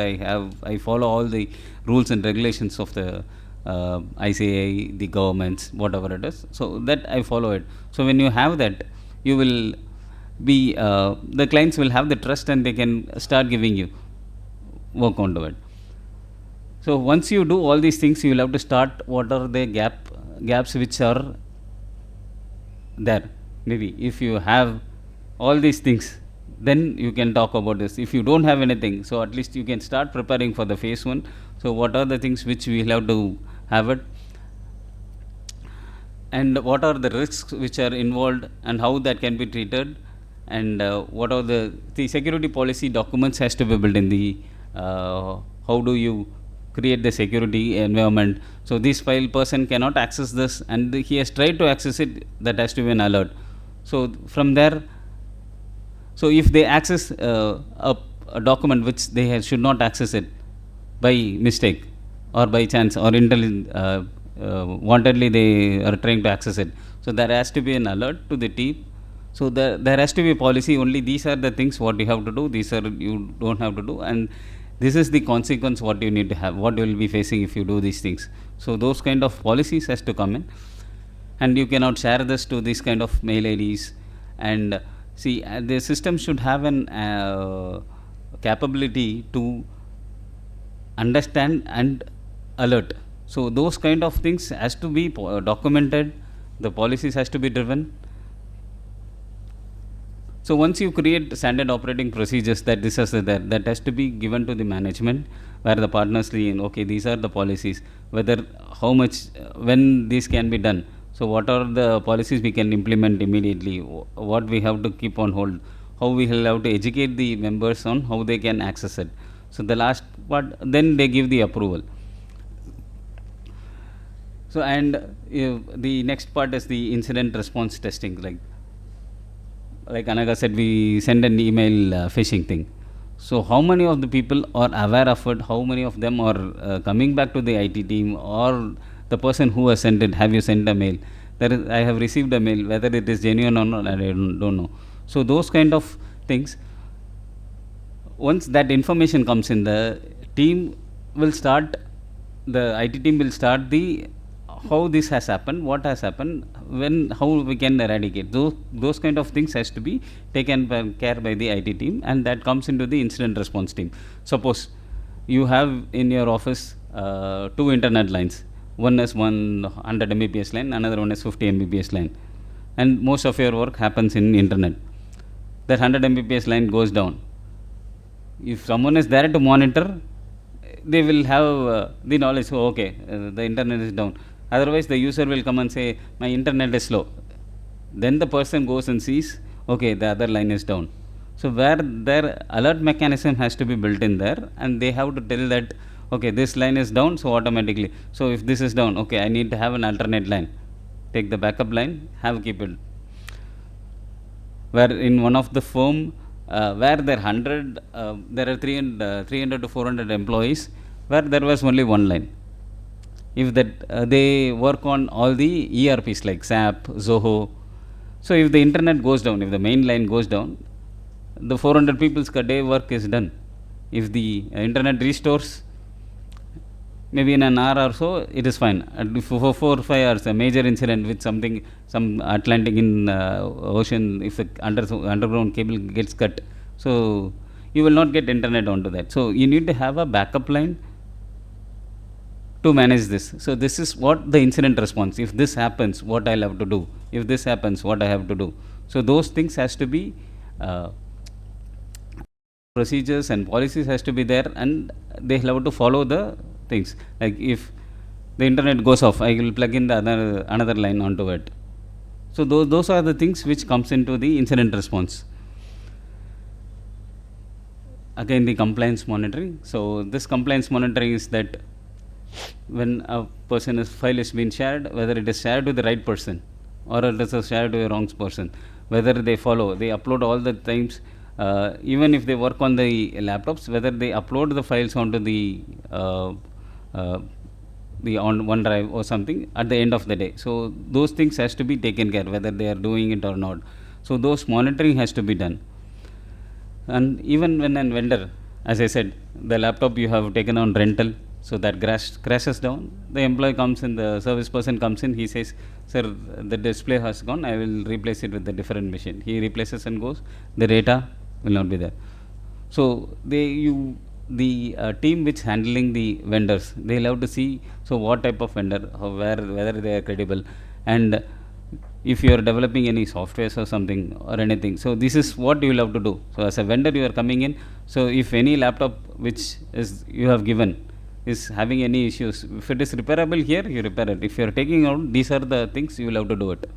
I follow all the rules and regulations of the ICAI, the governments, whatever it is. So that I follow it. So when you have that, you will be, the clients will have the trust and they can start giving you work onto it. So once you do all these things, you will have to start what are the gaps which are there. maybe if you have all these things, then you can talk about this. If you don't have anything, so at least you can start preparing for the phase 1. So what are the things which we will have to have it, and what are the risks which are involved and how that can be treated, and what are the security policy documents has to be built in the how do you create the security environment. So this file person cannot access this and he has tried to access it, that has to be an alert. So from there, so if they access a document which they should not access it by mistake or by chance or wantedly they are trying to access it, so there has to be an alert to the team. So there has to be a policy, only these are the things what you have to do, these are you don't have to do, and this is the consequence what you need to have, what you will be facing if you do these things. So those kind of policies has to come in, and you cannot share this to these kind of mail IDs. And see, the system should have an capability to understand and alert. So those kind of things has to be documented, the policies has to be driven. So once you create standard operating procedures that this is there, that has to be given to the management, where the partners see, okay, these are the policies, whether how much, when this can be done. So what are the policies we can implement immediately, what we have to keep on hold, how we will have to educate the members on how they can access it. So the last part, then they give the approval. So and the next part is the incident response testing. Like Anagha said, we send an email phishing thing. So how many of the people are aware of it? How many of them are coming back to the IT team, or the person who has sent it? Have you sent a mail? I have received a mail. Whether it is genuine or not, I don't know. So those kind of things. Once that information comes in, the team will start. The IT team will start the how this has happened, what has happened, when, how we can eradicate. Those kind of things has to be taken care by the IT team, and that comes into the incident response team. Suppose you have in your office 2 internet lines. One is 100 Mbps line, another one is 50 Mbps line, and most of your work happens in internet. That 100 Mbps line goes down. If someone is there to monitor, they will have the knowledge, oh, okay, the internet is down. Otherwise, the user will come and say, my internet is slow. Then the person goes and sees, okay, the other line is down. So where their alert mechanism has to be built in there, and they have to tell that, okay, this line is down, so automatically. So if this is down, okay, I need to have an alternate line. Take the backup line, keep it. Where in one of the firm, where there are 300 to 400 employees, where there was only one line. If that they work on all the ERPs like SAP, Zoho. So if the internet goes down, if the main line goes down, the 400 people's day work is done. If the internet restores, maybe in an hour or so, it is fine. And for 4 or 5 hours, a major incident with some Atlantic in ocean, if the underground cable gets cut, so you will not get internet onto that. So you need to have a backup line to manage this. So this is what the incident response. If this happens, what I'll have to do. If this happens, what I have to do. So those things has to be procedures and policies has to be there, and they have to follow the things. Like if the internet goes off, I will plug in the another line onto it. So those are the things which comes into the incident response. Again, the compliance monitoring. So this compliance monitoring is that when a file is being shared, whether it is shared to the right person or it is shared to the wrong person, whether they upload all the times, even if they work on the laptops, whether they upload the files onto the on OneDrive or something at the end of the day. So those things has to be taken care, whether they are doing it or not. So those monitoring has to be done. And even when a vendor, as I said, the laptop you have taken on rental, so that crashes down, the employee comes in, the service person comes in, he says, sir, the display has gone, I will replace it with a different machine. He replaces and goes, the data will not be there. So the team which handling the vendors, they will have to see, so what type of vendor, whether they are credible, and if you are developing any softwares or something or anything. So this is what you will have to do. So as a vendor you are coming in, so if any laptop which is you have given is having any issues, if it is repairable here, you repair it. If you are taking out, these are the things you will have to do it.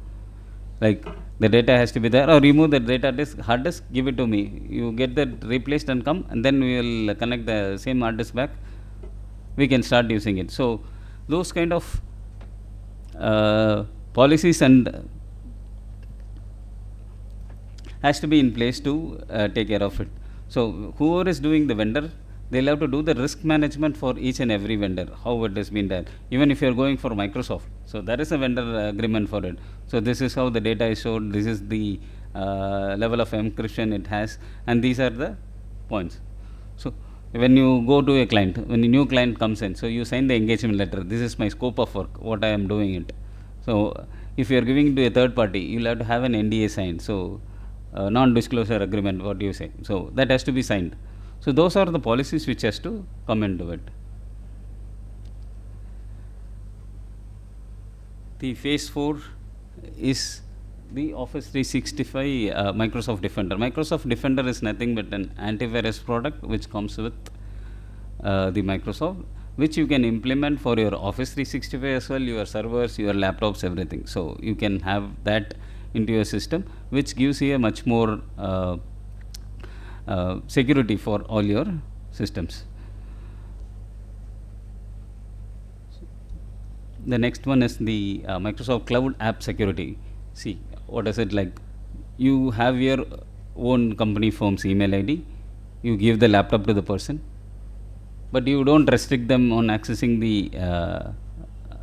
Like the data has to be there, or remove the data disk, hard disk, give it to me. You get that replaced and come, and then we will connect the same hard disk back. We can start using it. So those kind of policies and has to be in place to take care of it. So whoever is doing the vendor, they'll have to do the risk management for each and every vendor, how it has been done. Even if you are going for Microsoft, so there is a vendor agreement for it. So this is how the data is stored, this is the level of encryption it has, and these are the points. So when you go to a client, when a new client comes in, so you sign the engagement letter, this is my scope of work, what I am doing it. So if you are giving to a third party, you will have to have an NDA signed, so non-disclosure agreement, what do you say, so that has to be signed. So those are the policies which has to come into it. The phase 4 is the Office 365 Microsoft Defender. Microsoft Defender is nothing but an antivirus product which comes with the Microsoft, which you can implement for your Office 365 as well, your servers, your laptops, everything. So you can have that into your system, which gives you a much more security for all your systems. The next one is the Microsoft Cloud App Security. See, what is it like? You have your own company firm's email ID, you give the laptop to the person, but you don't restrict them on accessing the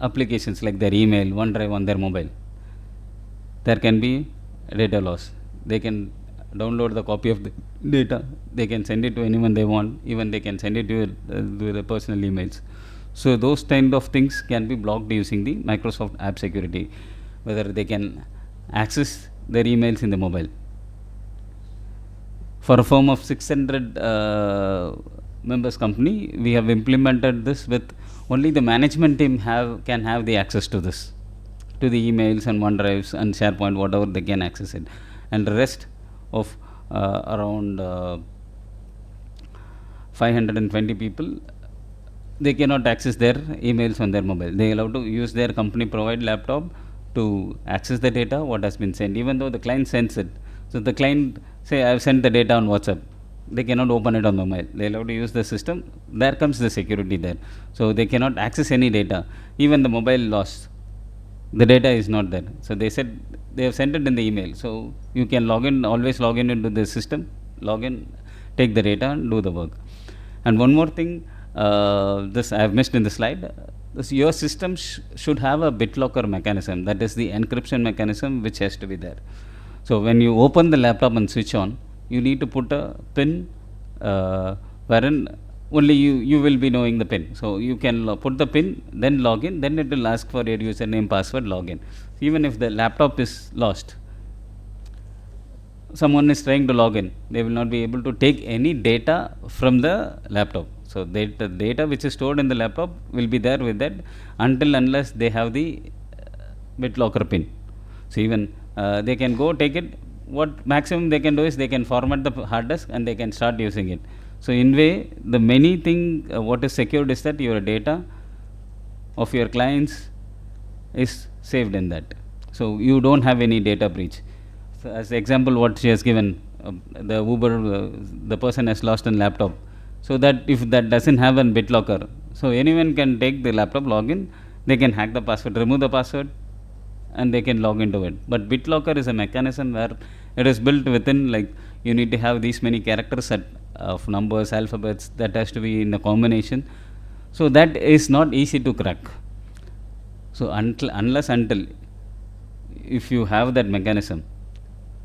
applications like their email, OneDrive on their mobile. There can be data loss. They can download the copy of the data, they can send it to anyone they want, even they can send it to the personal emails. So those kind of things can be blocked using the Microsoft App Security, whether they can access their emails in the mobile. For a firm of 600 members company, we have implemented this with only the management team can have the access to this, to the emails and OneDrives and SharePoint, whatever they can access it, and the rest of around 520 people, they cannot access their emails on their mobile. They allow to use their company provide laptop to access the data what has been sent, even though the client sends it. So the client say I have sent the data on WhatsApp, they cannot open it on the mobile. They allow to use the system. There comes the security there. So they cannot access any data. Even the mobile lost, the data is not there. So they said they have sent it in the email. So you can log in, always log in into the system, log in, take the data and do the work. And one more thing, this I have missed in the slide. Your system should have a BitLocker mechanism, that is the encryption mechanism which has to be there. So when you open the laptop and switch on, you need to put a pin wherein only you will be knowing the pin. So you can put the pin, then log in, then it will ask for your username, password, login. Even if the laptop is lost, someone is trying to log in, they will not be able to take any data from the laptop. So the data which is stored in the laptop will be there with that unless they have the BitLocker pin. So even they can go take it. What maximum they can do is they can format the hard disk and they can start using it. So in way, the many thing what is secured is that your data of your clients is saved in that. So you don't have any data breach. So as example, what she has given, the Uber, the person has lost a laptop. So that if that doesn't have a BitLocker, so anyone can take the laptop, log in, they can hack the password, remove the password, and they can log into it. But BitLocker is a mechanism where it is built within, like you need to have these many character set of numbers, alphabets, that has to be in a combination. So that is not easy to crack. So unless if you have that mechanism,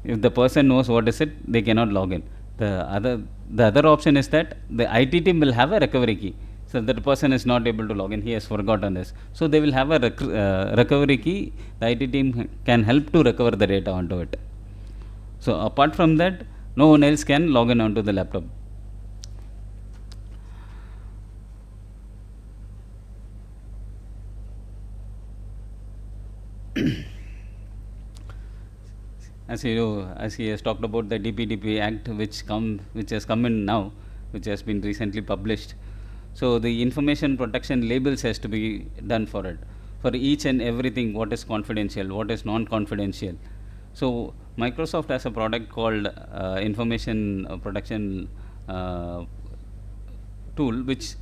if the person knows what is it, they cannot log in. The other option is that the IT team will have a recovery key. So that the person is not able to log in, he has forgotten this. So they will have a recovery key. The IT team can help to recover the data onto it. So apart from that, no one else can log in onto the laptop. as you know, as he has talked about the DPDP Act, which has come in now, which has been recently published. So the information protection labels has to be done for it, for each and everything, what is confidential, what is non-confidential. So Microsoft has a product called information protection tool, which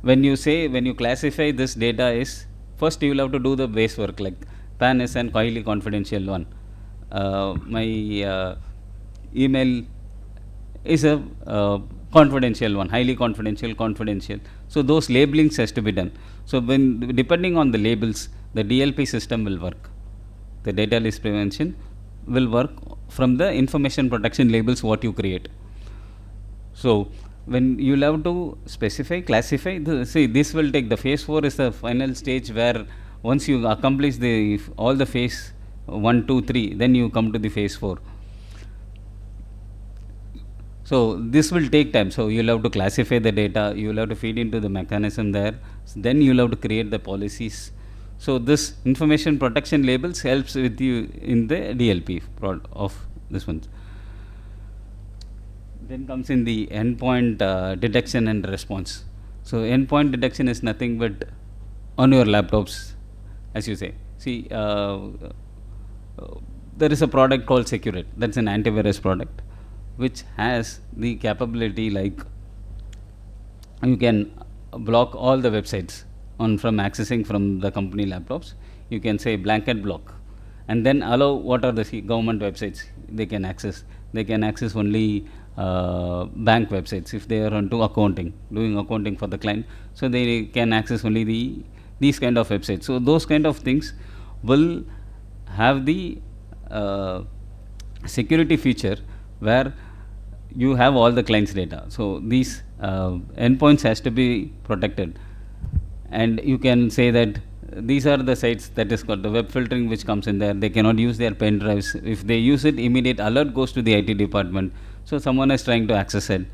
when you classify this data is, first you will have to do the base work, like PAN is an highly confidential one. My email is a confidential one, highly confidential. So those labelings has to be done. So when depending on the labels, the DLP system will work. The data loss prevention will work from the information protection labels what you create. So when you have to specify, classify, this will take, the phase 4 is the final stage where once you accomplish all the phase 1, 2, 3, then you come to the phase 4. So this will take time. So you'll have to classify the data, you'll have to feed into the mechanism there, then you'll have to create the policies. So this information protection labels helps with you in the DLP of this one. Then comes in the endpoint detection and response. So endpoint detection is nothing but on your laptops, as you say. See, there is a product called Securate. That's an antivirus product, which has the capability like you can block all the websites from accessing from the company laptops. You can say blanket block, and then allow what are the government websites they can access. They can access only bank websites if they are onto accounting, doing accounting for the client. So they can access only these kind of websites. So those kind of things will have the security feature where you have all the client's data. So these endpoints has to be protected, and you can say that these are the sites that is called the web filtering which comes in there. They cannot use their pen drives. If they use it, immediate alert goes to the IT department. So someone is trying to access it.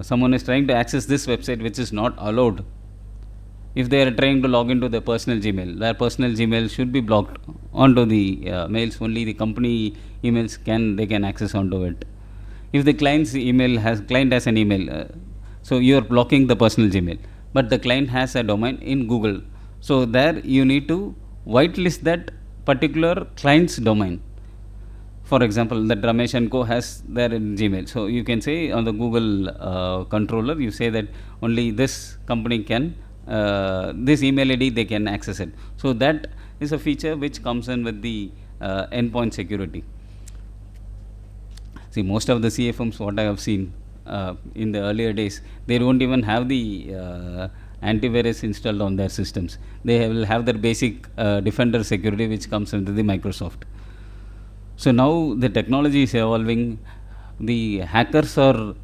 Someone is trying to access this website which is not allowed. If they are trying to log into their personal Gmail, their personal Gmail should be blocked onto the mails. Only the company emails they can access onto it. If the client has an email, so you are blocking the personal Gmail, but the client has a domain in Google. So there you need to whitelist that particular client's domain. For example, that Ramesh & Co has there in Gmail. So you can say on the Google controller, you say that only this company can, this email ID they can access it. So that is a feature which comes in with the endpoint security. See, most of the CA firms, what I have seen in the earlier days, they don't even have the antivirus installed on their systems. They will have their basic Defender security which comes into the Microsoft. So now the technology is evolving. The hackers are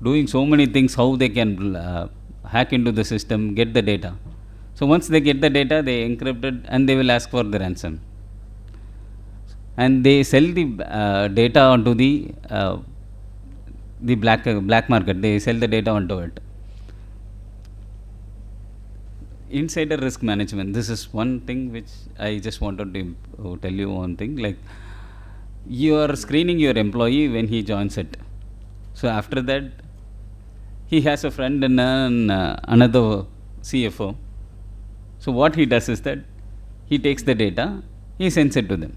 doing so many things how they can hack into the system, get the data. So once they get the data, they encrypt it and they will ask for the ransom. And they sell the data onto the black market. They sell the data onto it. Insider risk management. This is one thing which I just wanted to tell you one thing. Like, you are screening your employee when he joins it. So after that, he has a friend in another CFO. So what he does is that he takes the data, he sends it to them.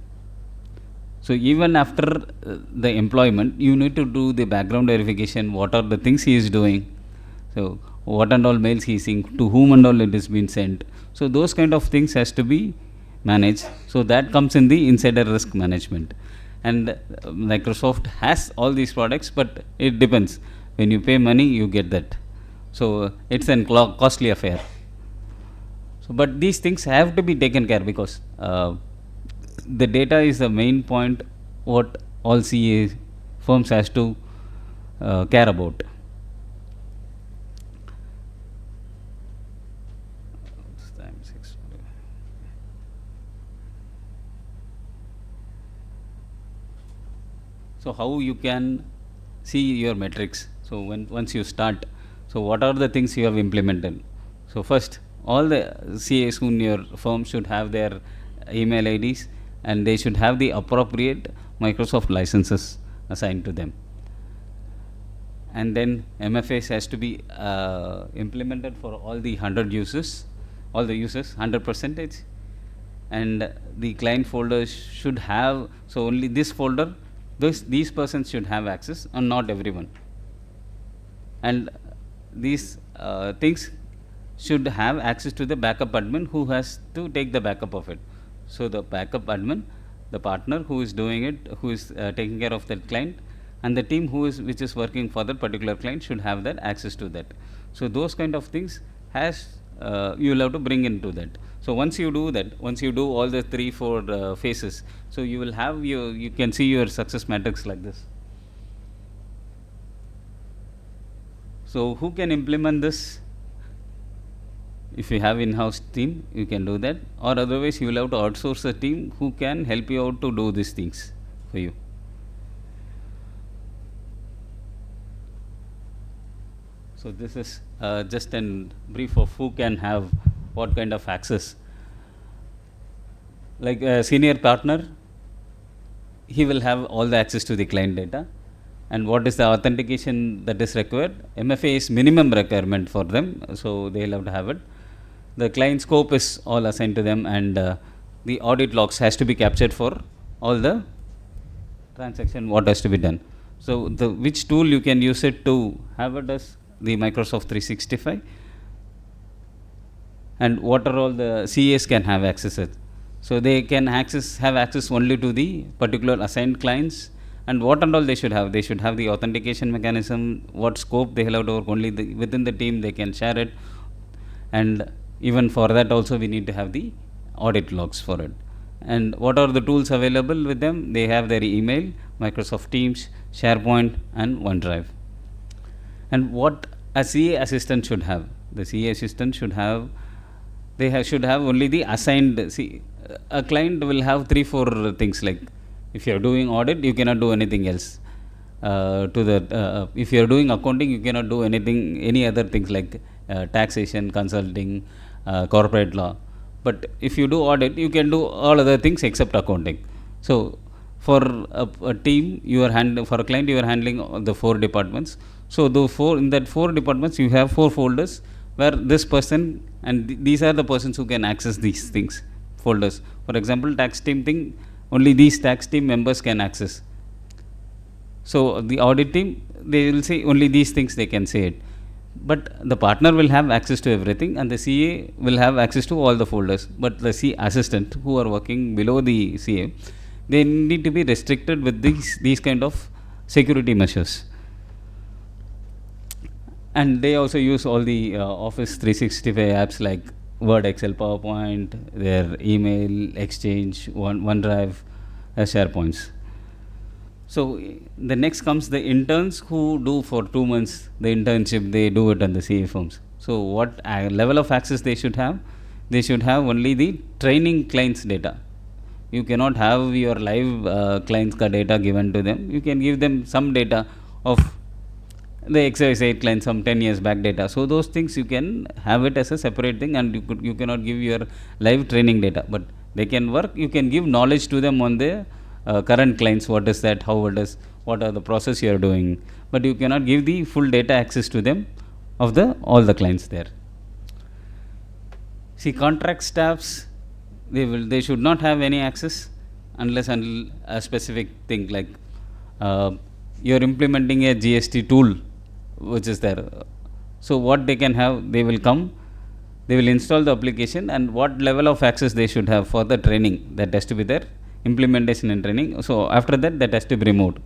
So even after the employment, you need to do the background verification. What are the things he is doing? So what and all mails he is seeing, to whom and all it is being sent. So those kind of things has to be managed. So that comes in the insider risk management. And Microsoft has all these products, but it depends. When you pay money, you get that. So it's a costly affair. So, but these things have to be taken care, because the data is the main point what all CA firms has to care about. So how you can see your metrics? So once you start, so what are the things you have implemented? So first, all the CAs in your firm should have their email IDs, and they should have the appropriate Microsoft licenses assigned to them. And then MFAs has to be implemented for all the 100 users, all the users, 100%. And the client folders should have, so only this folder, these persons should have access, and not everyone. And these things should have access to the backup admin who has to take the backup of it. So the backup admin, the partner who is doing it, who is taking care of that client, and the team which is working for that particular client should have that access to that. So those kind of things you will have to bring into that. So once you do that, once you do all the 3-4 phases, so you will have you can see your success matrix like this. So who can implement this? If you have in-house team, you can do that, or otherwise you will have to outsource a team who can help you out to do these things for you. So this is just a brief of who can have what kind of access. Like a senior partner, he will have all the access to the client data. And what is the authentication that is required? MFA is minimum requirement for them, so they will have to have it. The client scope is all assigned to them, and the audit logs has to be captured for all the transaction what has to be done. So which tool you can use it to have it as the Microsoft 365, and what are all the CAs can have access it. So they can have access only to the particular assigned clients. And what and all they should have? They should have the authentication mechanism, what scope they allow to work, only within the team they can share it. And even for that also we need to have the audit logs for it. And what are the tools available with them? They have their email, Microsoft Teams, SharePoint, and OneDrive. And what a CA assistant should have? The CA assistant should have, should have only the assigned, a client will have 3-4 things, like if you are doing audit, you cannot do anything else. If you are doing accounting, you cannot do any other things like taxation, consulting, corporate law. But if you do audit, you can do all other things except accounting. So for a team, for a client, you are handling the 4 departments. So in that 4 departments, you have 4 folders where this person, and these are the persons who can access these things, folders. For example, tax team thing, only these tax team members can access. So the audit team, they will say only these things they can say it. But the partner will have access to everything, and the CA will have access to all the folders. But the CA assistant who are working below the CA, they need to be restricted with these kind of security measures. And they also use all the Office 365 apps like Word, Excel, PowerPoint, their email, Exchange, OneDrive, SharePoints. So the next comes the interns who do for 2 months the internship, they do it on the CA firms. So what level of access they should have? They should have only the training clients data. You cannot have your live clients data given to them. You can give them some data of the XYZ client, some 10 years back data. So those things you can have it as a separate thing, and you cannot give your live training data, but they can work. You can give knowledge to them on the current clients, what is that, how it is, what are the process you are doing, but you cannot give the full data access to them of all the clients there. See, contract staffs, they should not have any access unless a specific thing, like you are implementing a GST tool which is there. So what they can have, they will come, they will install the application, and what level of access they should have for the training, that has to be there, implementation and training. So after that has to be removed.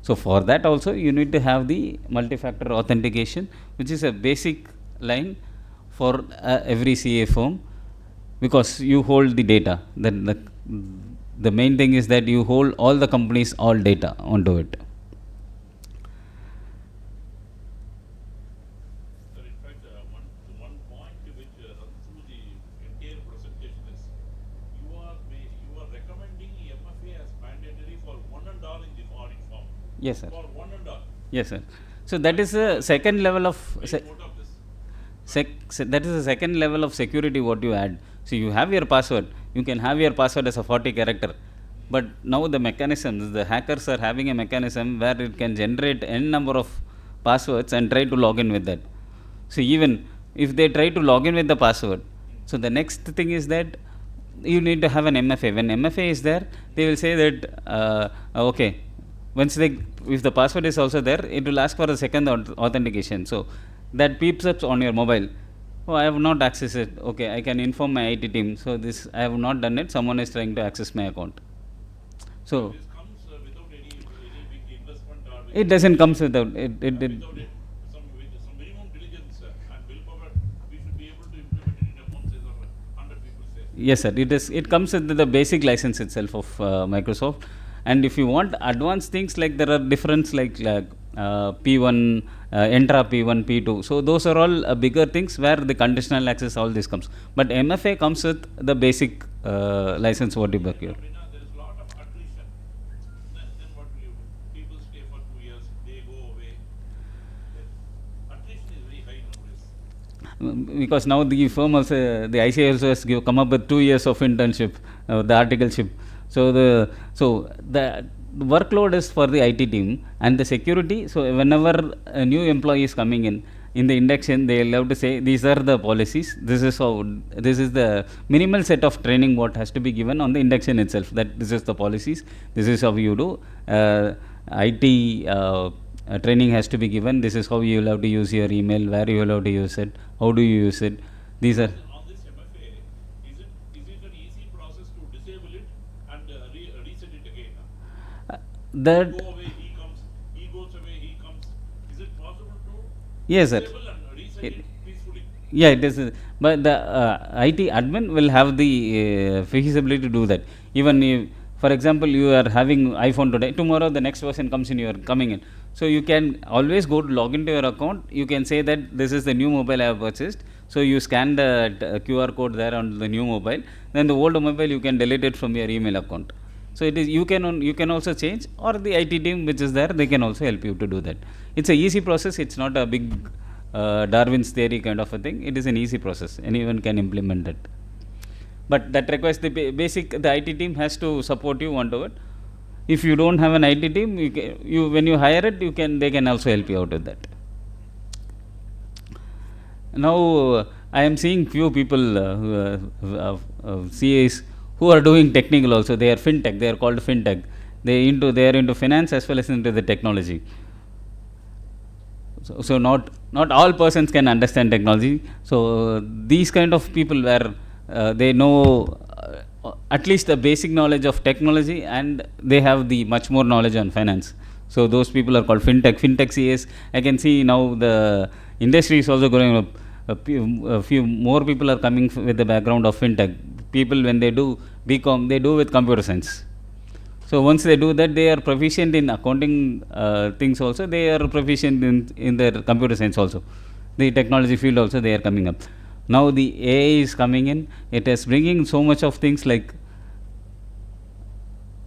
So for that also you need to have the multi-factor authentication, which is a basic line for every CA firm, because you hold the data. Then the main thing is that you hold all the company's all data onto it. Yes, sir. For one and all. Yes, sir. So that is a second level of that is a second level of security what you add. So you have your password. You can have your password as a 40 character, But now the mechanisms, the hackers are having a mechanism where it can generate n number of passwords and try to log in with that. So even if they try to log in with the password, so the next thing is that you need to have an MFA. When MFA is there, they will say that okay, once if the password is also there, it will ask for a second authentication. So that peeps up on your mobile. Oh, I have not accessed it. Okay, I can inform my IT team. So this I have not done it. Someone is trying to access my account. So This comes without any big investment or with it doesn't comes without without it, with some minimum diligence and willpower, we should be able to implement it in a phone size of 100 people say. Yes, sir. It comes with the basic license itself of Microsoft. And if you want advanced things, like there are different like P1, Entra P1, P2. So those are all bigger things where the conditional access, all this comes. But MFA comes with the basic license what you procure. There is a lot of attrition. Then what will you do? People stay for 2 years, they go away. Attrition is very high nowadays. Because now the firm also, the ICAI also has come up with 2 years of internship, the articleship. So the workload is for the IT team and the security. So whenever a new employee is coming in the induction, they will have to say these are the policies. This is the minimal set of training what has to be given on the induction itself. That this is the policies. This is how you do. IT training has to be given. This is how you will have to use your email. Where you will have to use it. How do you use it? These are. On this MFA, is it an easy process to disable it and reset it again? That Go away, he comes. He goes away, he comes. Is it possible to yes, sir. disable and reset it peacefully? Yeah, it is. But the IT admin will have the feasibility to do that. Even if, for example, you are having iPhone today, tomorrow the next version comes in, you are coming in. So you can always go to log into your account. You can say that this is the new mobile I have purchased. So you scan the QR code there on the new mobile. Then the old mobile you can delete it from your email account. So it is you can also change, or the IT team which is there, they can also help you to do that. It's a easy process. It's not a big Darwin's theory kind of a thing. It is an easy process. Anyone can implement that. But that requires the the IT team has to support you onto it. If you don't have an IT team, when you hire it, they can also help you out with that. Now I am seeing few people CAs who are doing technical also. They are fintech. They are called fintech. They are into finance as well as into the technology. So not all persons can understand technology. So these kind of people where they know at least the basic knowledge of technology, and they have the much more knowledge on finance. So those people are called fintech. Fintech CAs. I can see now the industry is also growing up. A few more people are coming with the background of fintech. People, when they do BCom, they do with computer science. So once they do that, they are proficient in accounting things also. They are proficient in their computer science also. The technology field also they are coming up. Now the AI is coming in. It is bringing so much of things like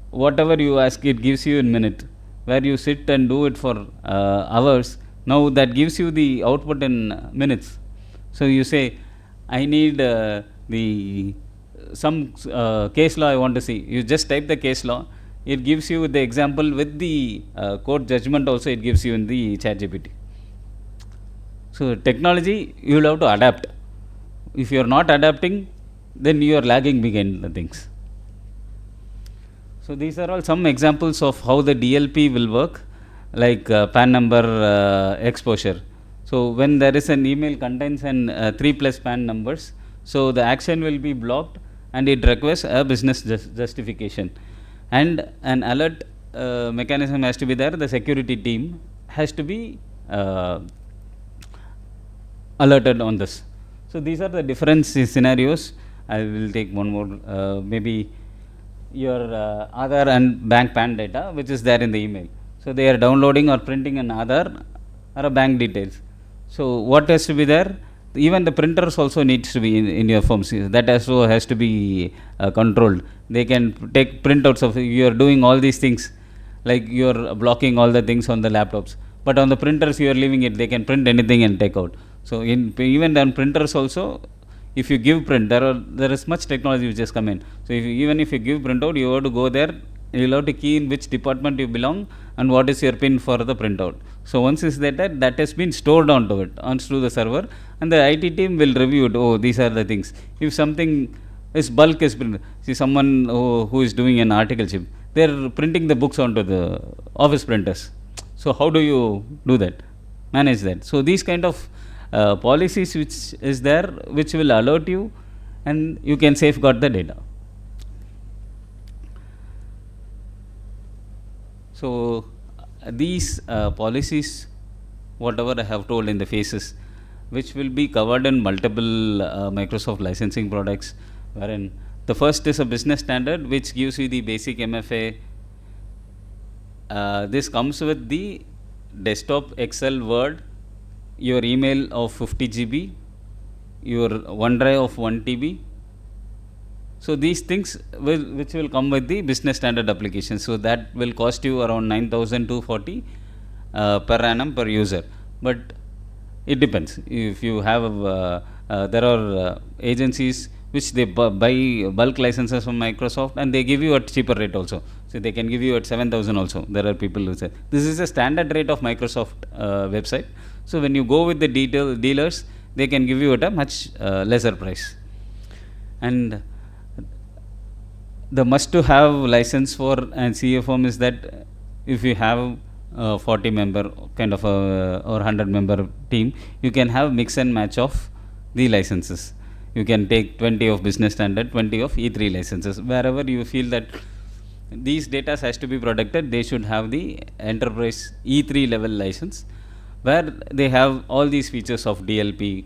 whatever you ask, it gives you in minute. Where you sit and do it for hours, now that gives you the output in minutes. So you say, I need some case law I want to see. You just type the case law. It gives you the example with the court judgment also. It gives you in the ChatGPT. So technology, you will have to adapt. If you are not adapting, then you are lagging behind the things. So these are all some examples of how the DLP will work, like PAN number exposure. So when there is an email contains 3+ PAN numbers, so the action will be blocked and it requires a business justification. And an alert mechanism has to be there. The security team has to be alerted on this. So these are the different scenarios. I will take one more, maybe your Aadhaar and bank PAN data, which is there in the email. So they are downloading or printing an Aadhaar or a bank details. So what has to be there? Even the printers also needs to be in your forms. That also has to be controlled. They can take printouts of you are doing all these things, like you are blocking all the things on the laptops. But on the printers you are leaving it. They can print anything and take out. So even on printers also, if you give print, there is much technology which has come in. So even if you give printout, you have to go there, you have to key in which department you belong and what is your pin for the printout. So once is that has been stored onto the server, and the IT team will review it. Oh, these are the things. If something is bulk is printed, see someone who is doing an articleship, they are printing the books onto the office printers. So how do you do that? Manage that. So these kind of policies which is there, which will alert you, and you can safeguard the data. So these policies, whatever I have told in the phases, which will be covered in multiple Microsoft licensing products, wherein the first is a business standard which gives you the basic MFA. This comes with the desktop Excel, Word, your email of 50 GB, your OneDrive of 1 TB. So these things which will come with the business standard application. So that will cost you around 9,240 per annum per user. But it depends. If you have, there are agencies which they buy bulk licenses from Microsoft, and they give you at cheaper rate also. So they can give you at 7,000 also. There are people who say this is a standard rate of Microsoft website. So when you go with the dealers, they can give you at a much lesser price. And the must to have license for an CA firm is that if you have a 40 member kind of a or 100 member team, you can have mix and match of the licenses. You can take 20 of business standard, 20 of E3 licenses. Wherever you feel that these data has to be protected, they should have the enterprise E3 level license, where they have all these features of DLP,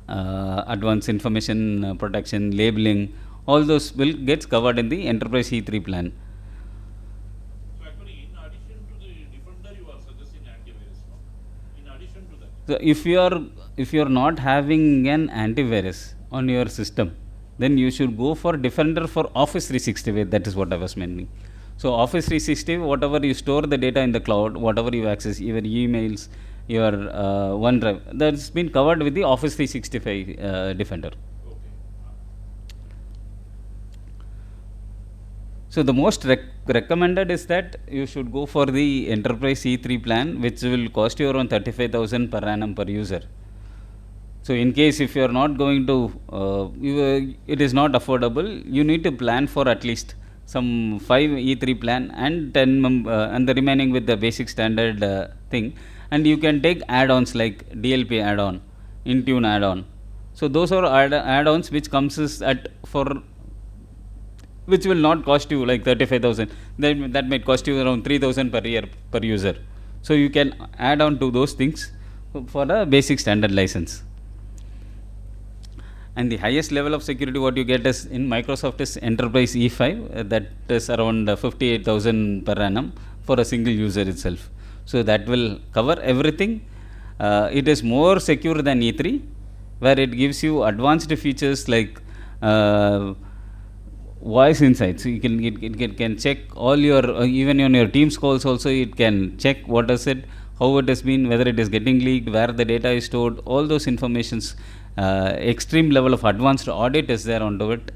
advanced information protection, labeling. All those will get covered in the enterprise E3 plan. So actually, in addition to the Defender, you are suggesting antivirus, no? In addition to that. So if you are not having an antivirus on your system, then you should go for Defender for Office 365. That is what I was meaning. So Office 365, whatever you store the data in the cloud, whatever you access, your emails, your OneDrive, that's been covered with the Office 365 Defender. So the most recommended is that you should go for the enterprise E3 plan, which will cost you around 35,000 per annum per user. So in case if you are not going to, it is not affordable, you need to plan for at least some 5 E3 plan and 10 and the remaining with the basic standard thing. And you can take add-ons like DLP add-on, Intune add-on. So those are add-ons which comes at for which will not cost you like 35,000. Then that might cost you around 3,000 per year per user. So you can add on to those things for a basic standard license. And the highest level of security what you get is in Microsoft is Enterprise E5, that is around 58,000 per annum for a single user itself. So that will cover everything. It is more secure than E3, where it gives you advanced features like voice insights. So you can check all your even on your Teams calls also. It can check what is it, how it has been, whether it is getting leaked, where the data is stored. All those informations. Extreme level of advanced audit is there onto it.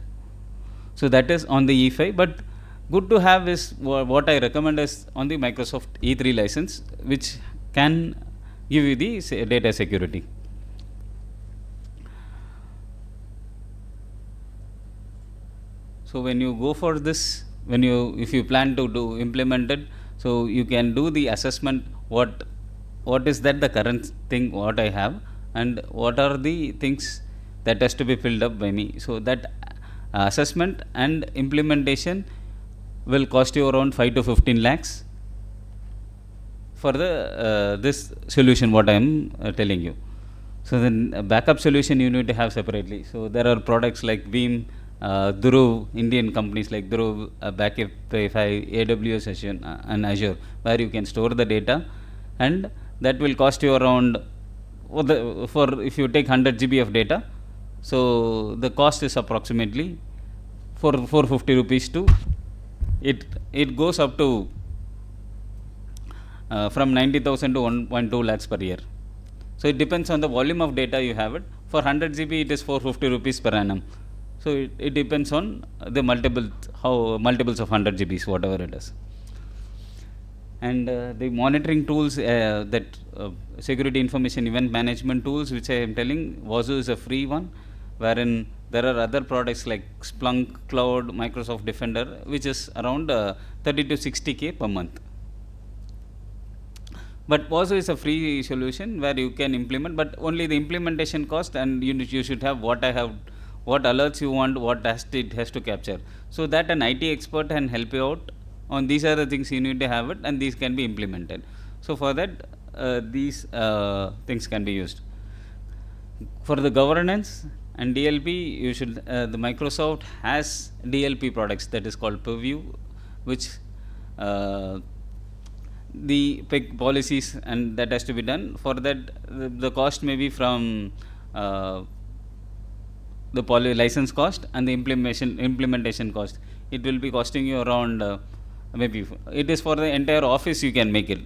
So that is on the E5. But good to have is what I recommend is on the Microsoft E3 license, which can give you the data security. So when you go for this, if you plan to implement it, so you can do the assessment. What is that the current thing what I have, and what are the things that has to be filled up by me. So that assessment and implementation will cost you around 5 to 15 lakhs for the this solution what I am telling you. So then a backup solution you need to have separately. So there are products like Veeam, Dhruv, Indian companies like Dhruv, Backify, AWS and Azure, where you can store the data, and that will cost you around for if you take 100 GB of data, so the cost is approximately for 450 rupees to it goes up to from 90,000 to 1.2 lakhs per year. So it depends on the volume of data you have it. For 100 GB, it is 450 rupees per annum. So it depends on the multiples of 100 GBs, whatever it is. And the monitoring tools, security information event management tools, which I am telling, Wazoo is a free one, wherein there are other products like Splunk Cloud, Microsoft Defender, which is around 30 to 60K per month. But Wazoo is a free solution where you can implement, but only the implementation cost, and you should have what alerts you want, it has to capture. So that an IT expert can help you out on these are the things you need to have it, and these can be implemented. So for that, these things can be used. For the governance and DLP, you should the Microsoft has DLP products that is called Purview, which the policies and that has to be done. For that, the cost may be from the license cost and the implementation cost. It will be costing you around maybe it is for the entire office you can make it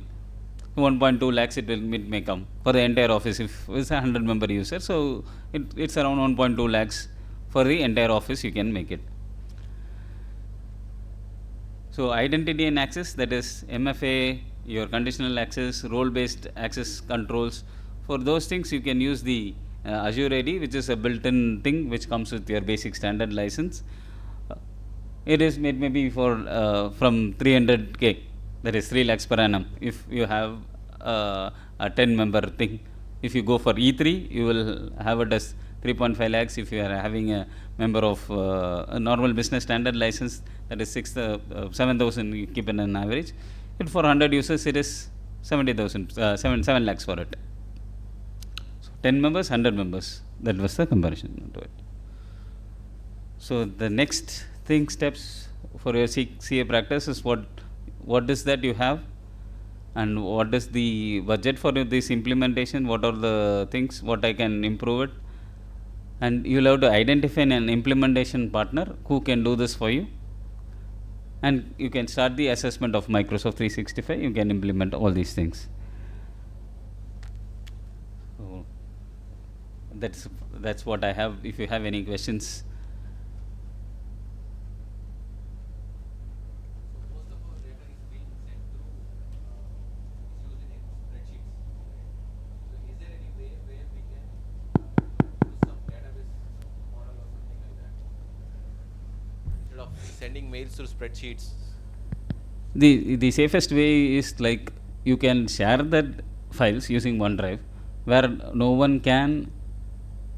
1.2 lakhs it may come for the entire office if it's a 100 member user. So it's around 1.2 lakhs for the entire office you can make it. So identity and access, that is MFA, your conditional access, role-based access controls. For those things you can use the Azure AD, which is a built-in thing which comes with your basic standard license. It is made maybe for from 300K, that is 3 lakhs per annum. If you have a 10 member thing, if you go for E3, you will have it as 3.5 lakhs. If you are having a member of a normal business standard license, that is 7,000, you keep it an average. If for 100 users, it is 70,000, 7 lakhs for it. So 10 members, 100 members. That was the comparison to it. So the next steps for your CA practice is what is that you have, and what is the budget for this implementation, what are the things, what I can improve it, and you will have to identify an implementation partner who can do this for you, and you can start the assessment of Microsoft 365, you can implement all these things. So that's what I have. If you have any questions. Sending mails through spreadsheets. The safest way is like you can share that files using OneDrive where no one can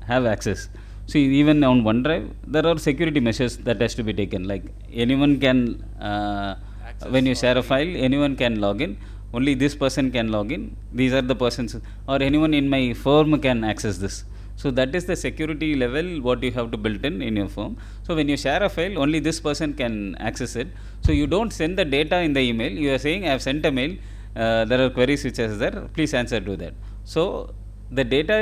have access. See, even on OneDrive there are security measures that has to be taken, like anyone can when you share a file, anyone can log in, only this person can log in, these are the persons, or anyone in my firm can access this. So that is the security level what you have to build in your firm. So when you share a file, only this person can access it. So you don't send the data in the email. You are saying, I have sent a mail, there are queries which is there, please answer to that. So the data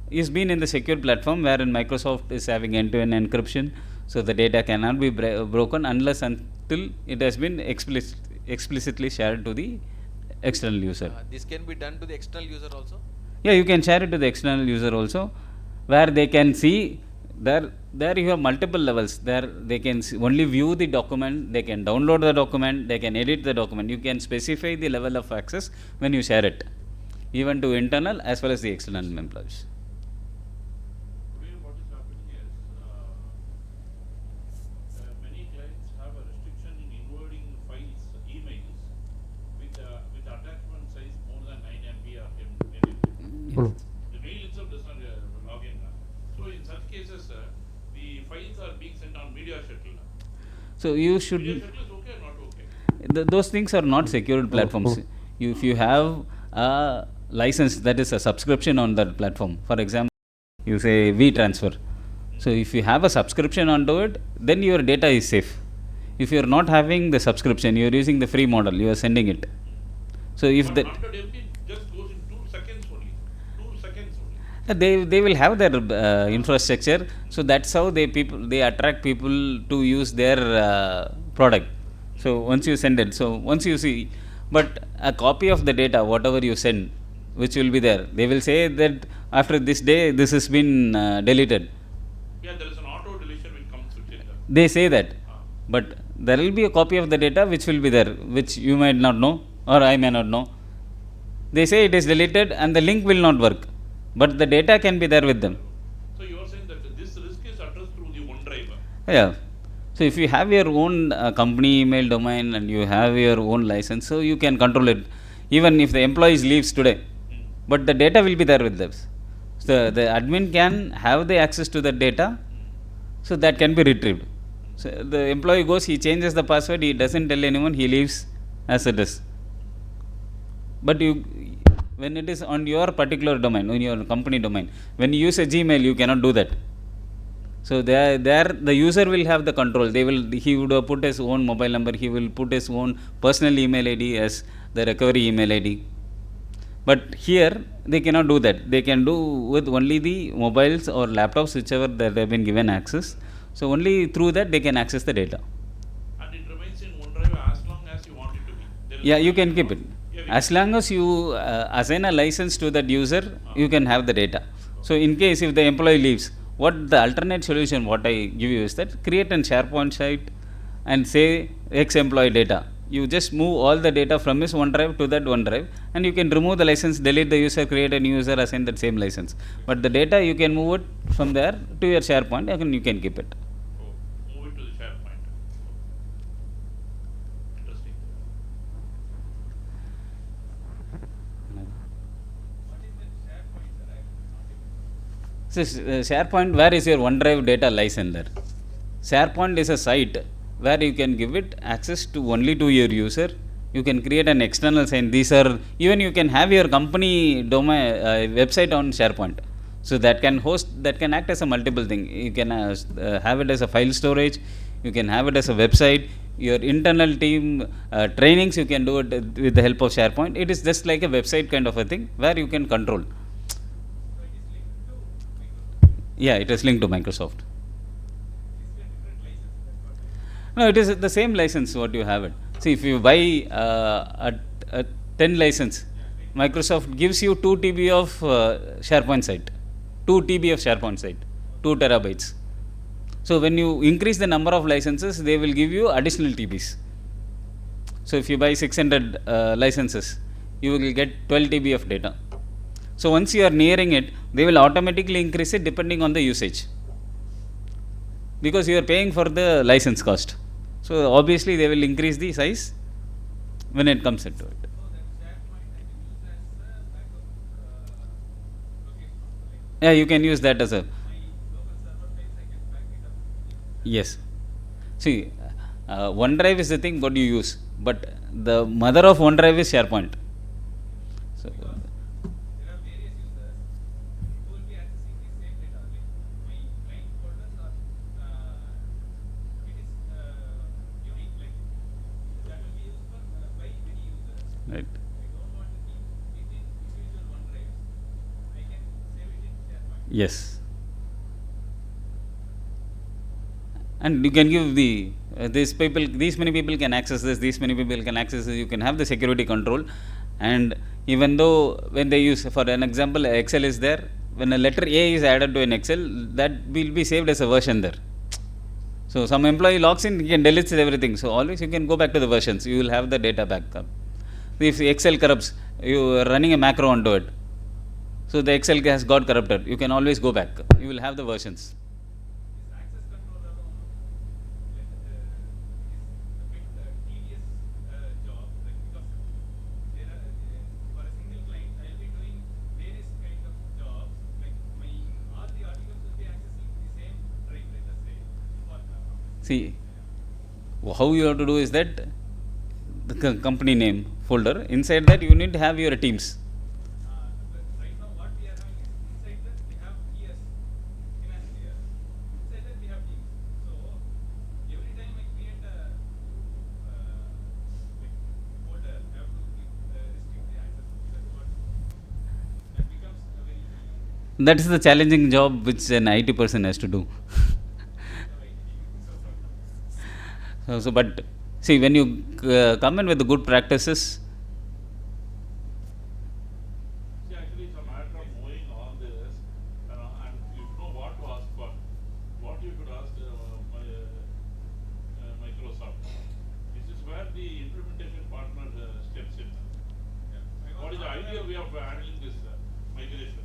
is been in the secure platform wherein Microsoft is having end-to-end encryption. So the data cannot be broken unless until it has been explicitly shared to the external user. This can be done to the external user also? Yeah, you can share it to the external user also, where they can see there you have multiple levels. There they can only view the document, they can download the document, they can edit the document. You can specify the level of access when you share it, even to internal as well as the external employees. Today what is happening is many clients have a restriction in inverting files, emails with attachment size more than 9 MB or 10 MB. The mail itself does not log in. So in such cases, the files are being sent on media shuttle. So you should. Media shuttle is okay or not okay? Those things are not secured platforms. If you have a license, that is a subscription on that platform. For example, you say WeTransfer. So if you have a subscription onto it, then your data is safe. If you are not having the subscription, you are using the free model, you are sending it. So if that just goes in 2 seconds only. 2 seconds only. They will have their infrastructure, so that's how they attract people to use their product. So once you send it, so once you see, but a copy of the data, whatever you send, which will be there. They will say that after this day, this has been deleted. Yeah, there is an auto deletion which comes to change that. They say that, but there will be a copy of the data which will be there, which you might not know or I may not know. They say it is deleted and the link will not work, but the data can be there with them. So you are saying that this risk is addressed through the OneDrive. Yeah. So if you have your own company email domain and you have your own license, so you can control it. Even if the employees leaves today, but the data will be there with them. So the admin can have the access to the data, so that can be retrieved. So the employee goes, he changes the password, he doesn't tell anyone, he leaves as it is. But you, when it is on your particular domain, on your company domain, when you use a Gmail, you cannot do that. So there the user will have the control. He would put his own mobile number, he will put his own personal email ID as the recovery email ID. But here they cannot do that. They can do with only the mobiles or laptops, whichever that they have been given access. So only through that they can access the data. And it remains in OneDrive as long as you want it to be. Yeah, you can keep it. As long as you assign a license to that user, you can have the data. So in case if the employee leaves, what the alternate solution what I give you is that create an SharePoint site and say ex-employee data. You just move all the data from his OneDrive to that OneDrive and you can remove the license, delete the user, create a new user, assign that same license. But the data you can move it from there to your SharePoint and you can keep it. Oh, move it to the SharePoint. Interesting. So SharePoint, where is your OneDrive data license there? SharePoint is a site where you can give it access to only to your user. You can create an external sign. These are, even you can have your company domain website on SharePoint. So that can host, that can act as a multiple thing. You can have it as a file storage. You can have it as a website. Your internal team trainings, you can do it with the help of SharePoint. It is just like a website kind of a thing where you can control. Yeah, it is linked to Microsoft. No, it is the same license what you have it. See, if you buy a 10 license, Microsoft gives you 2 TB of SharePoint site, 2 TB of SharePoint site, 2 terabytes. So when you increase the number of licenses, they will give you additional TBs. So if you buy 600 licenses, you will get 12 TB of data. So once you are nearing it, they will automatically increase it depending on the usage, because you are paying for the license cost. So obviously they will increase the size when it comes into it. Yeah, you can use that as a. Yes. See, OneDrive is the thing what you use, but the mother of OneDrive is SharePoint. So, right. Yes. And you can give the these many people can access this, these many people can access this. You can have the security control, and even though when they use, for an example, Excel is there, when a letter A is added to an Excel, that will be saved as a version there. So some employee logs in, he can delete everything. So always you can go back to the versions. You will have the data back up. If Excel corrupts, you are running a macro onto it. So the Excel has got corrupted. You can always go back. You will have the versions. See, how you have to do is that the company name folder, inside that you need to have your teams. Right now what we are having is inside that we have ES, financial year. Inside that we have teams. So every time I create a folder, I have to restrict the access. That's what that becomes a very That is the challenging job which an IT person has to do. But see, when you come in with the good practices. See, earlier way of handling this migration.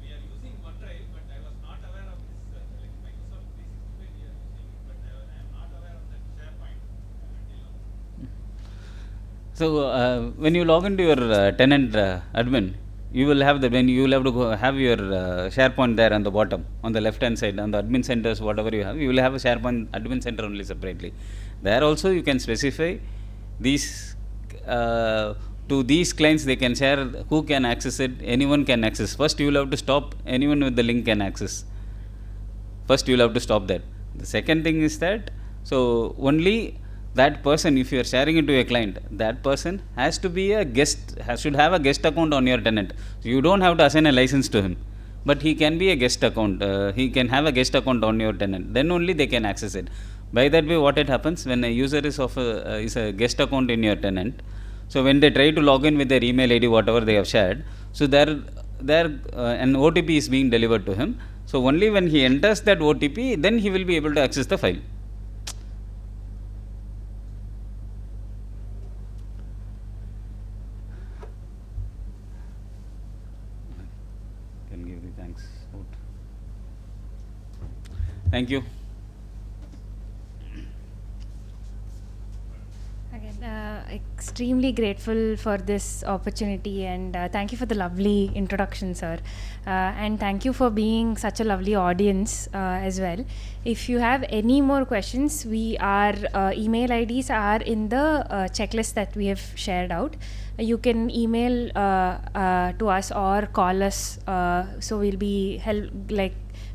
We are using OneDrive, but I was not aware of this. Like Microsoft 365 we are using, but I am not aware of that SharePoint until now. So when you log into your tenant admin, you will have you will have to have your SharePoint there on the bottom, on the left hand side, on the admin centers, whatever you have, you will have a SharePoint admin center only separately. There also you can specify these to these clients they can share, who can access it, anyone can access. First you will have to stop anyone with the link can access. First you will have to stop that. The second thing is that, so only that person, if you are sharing it to a client, that person has to be a guest, should have a guest account on your tenant. So you don't have to assign a license to him, but he can be a guest account. He can have a guest account on your tenant. Then only they can access it. By that way, what it happens when a user is a guest account in your tenant, so when they try to log in with their email ID, whatever they have shared, so there an OTP is being delivered to him. So only when he enters that OTP, then he will be able to access the file. Can give the thanks out. Thank you. Again, extremely grateful for this opportunity, and thank you for the lovely introduction, sir. And thank you for being such a lovely audience as well. If you have any more questions, our email IDs are in the checklist that we have shared out. You can email to us or call us, so we'll be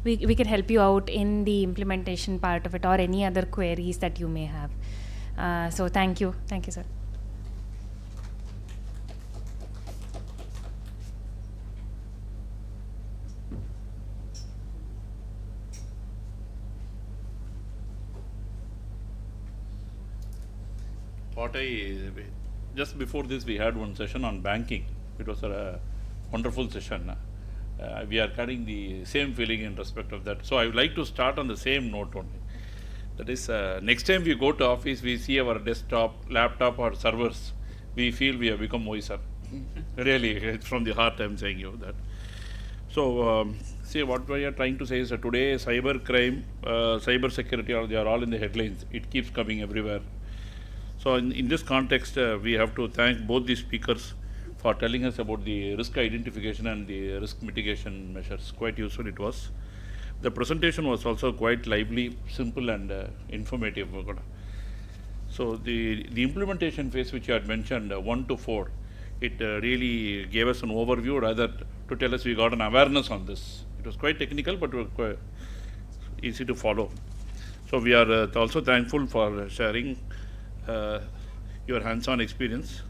we can help you out in the implementation part of it or any other queries that you may have. So thank you, sir. Just before this we had one session on banking. It was a wonderful session. We are carrying the same feeling in respect of that. So I would like to start on the same note only. That is, next time we go to office, we see our desktop, laptop or servers, we feel we have become wiser. Really, from the heart I am saying you that. So, see what we are trying to say is that today cyber crime, cyber security, they are all in the headlines. It keeps coming everywhere. So in this context, we have to thank both the speakers for telling us about the risk identification and the risk mitigation measures. Quite useful it was. The presentation was also quite lively, simple and informative. So the implementation phase which you had mentioned, 1 to 4, it really gave us an overview rather to tell us we got an awareness on this. It was quite technical but quite easy to follow. So we are also thankful for sharing your hands-on experience.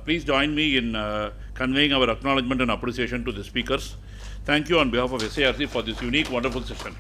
Please join me in conveying our acknowledgement and appreciation to the speakers. Thank you on behalf of SIRC for this unique, wonderful session.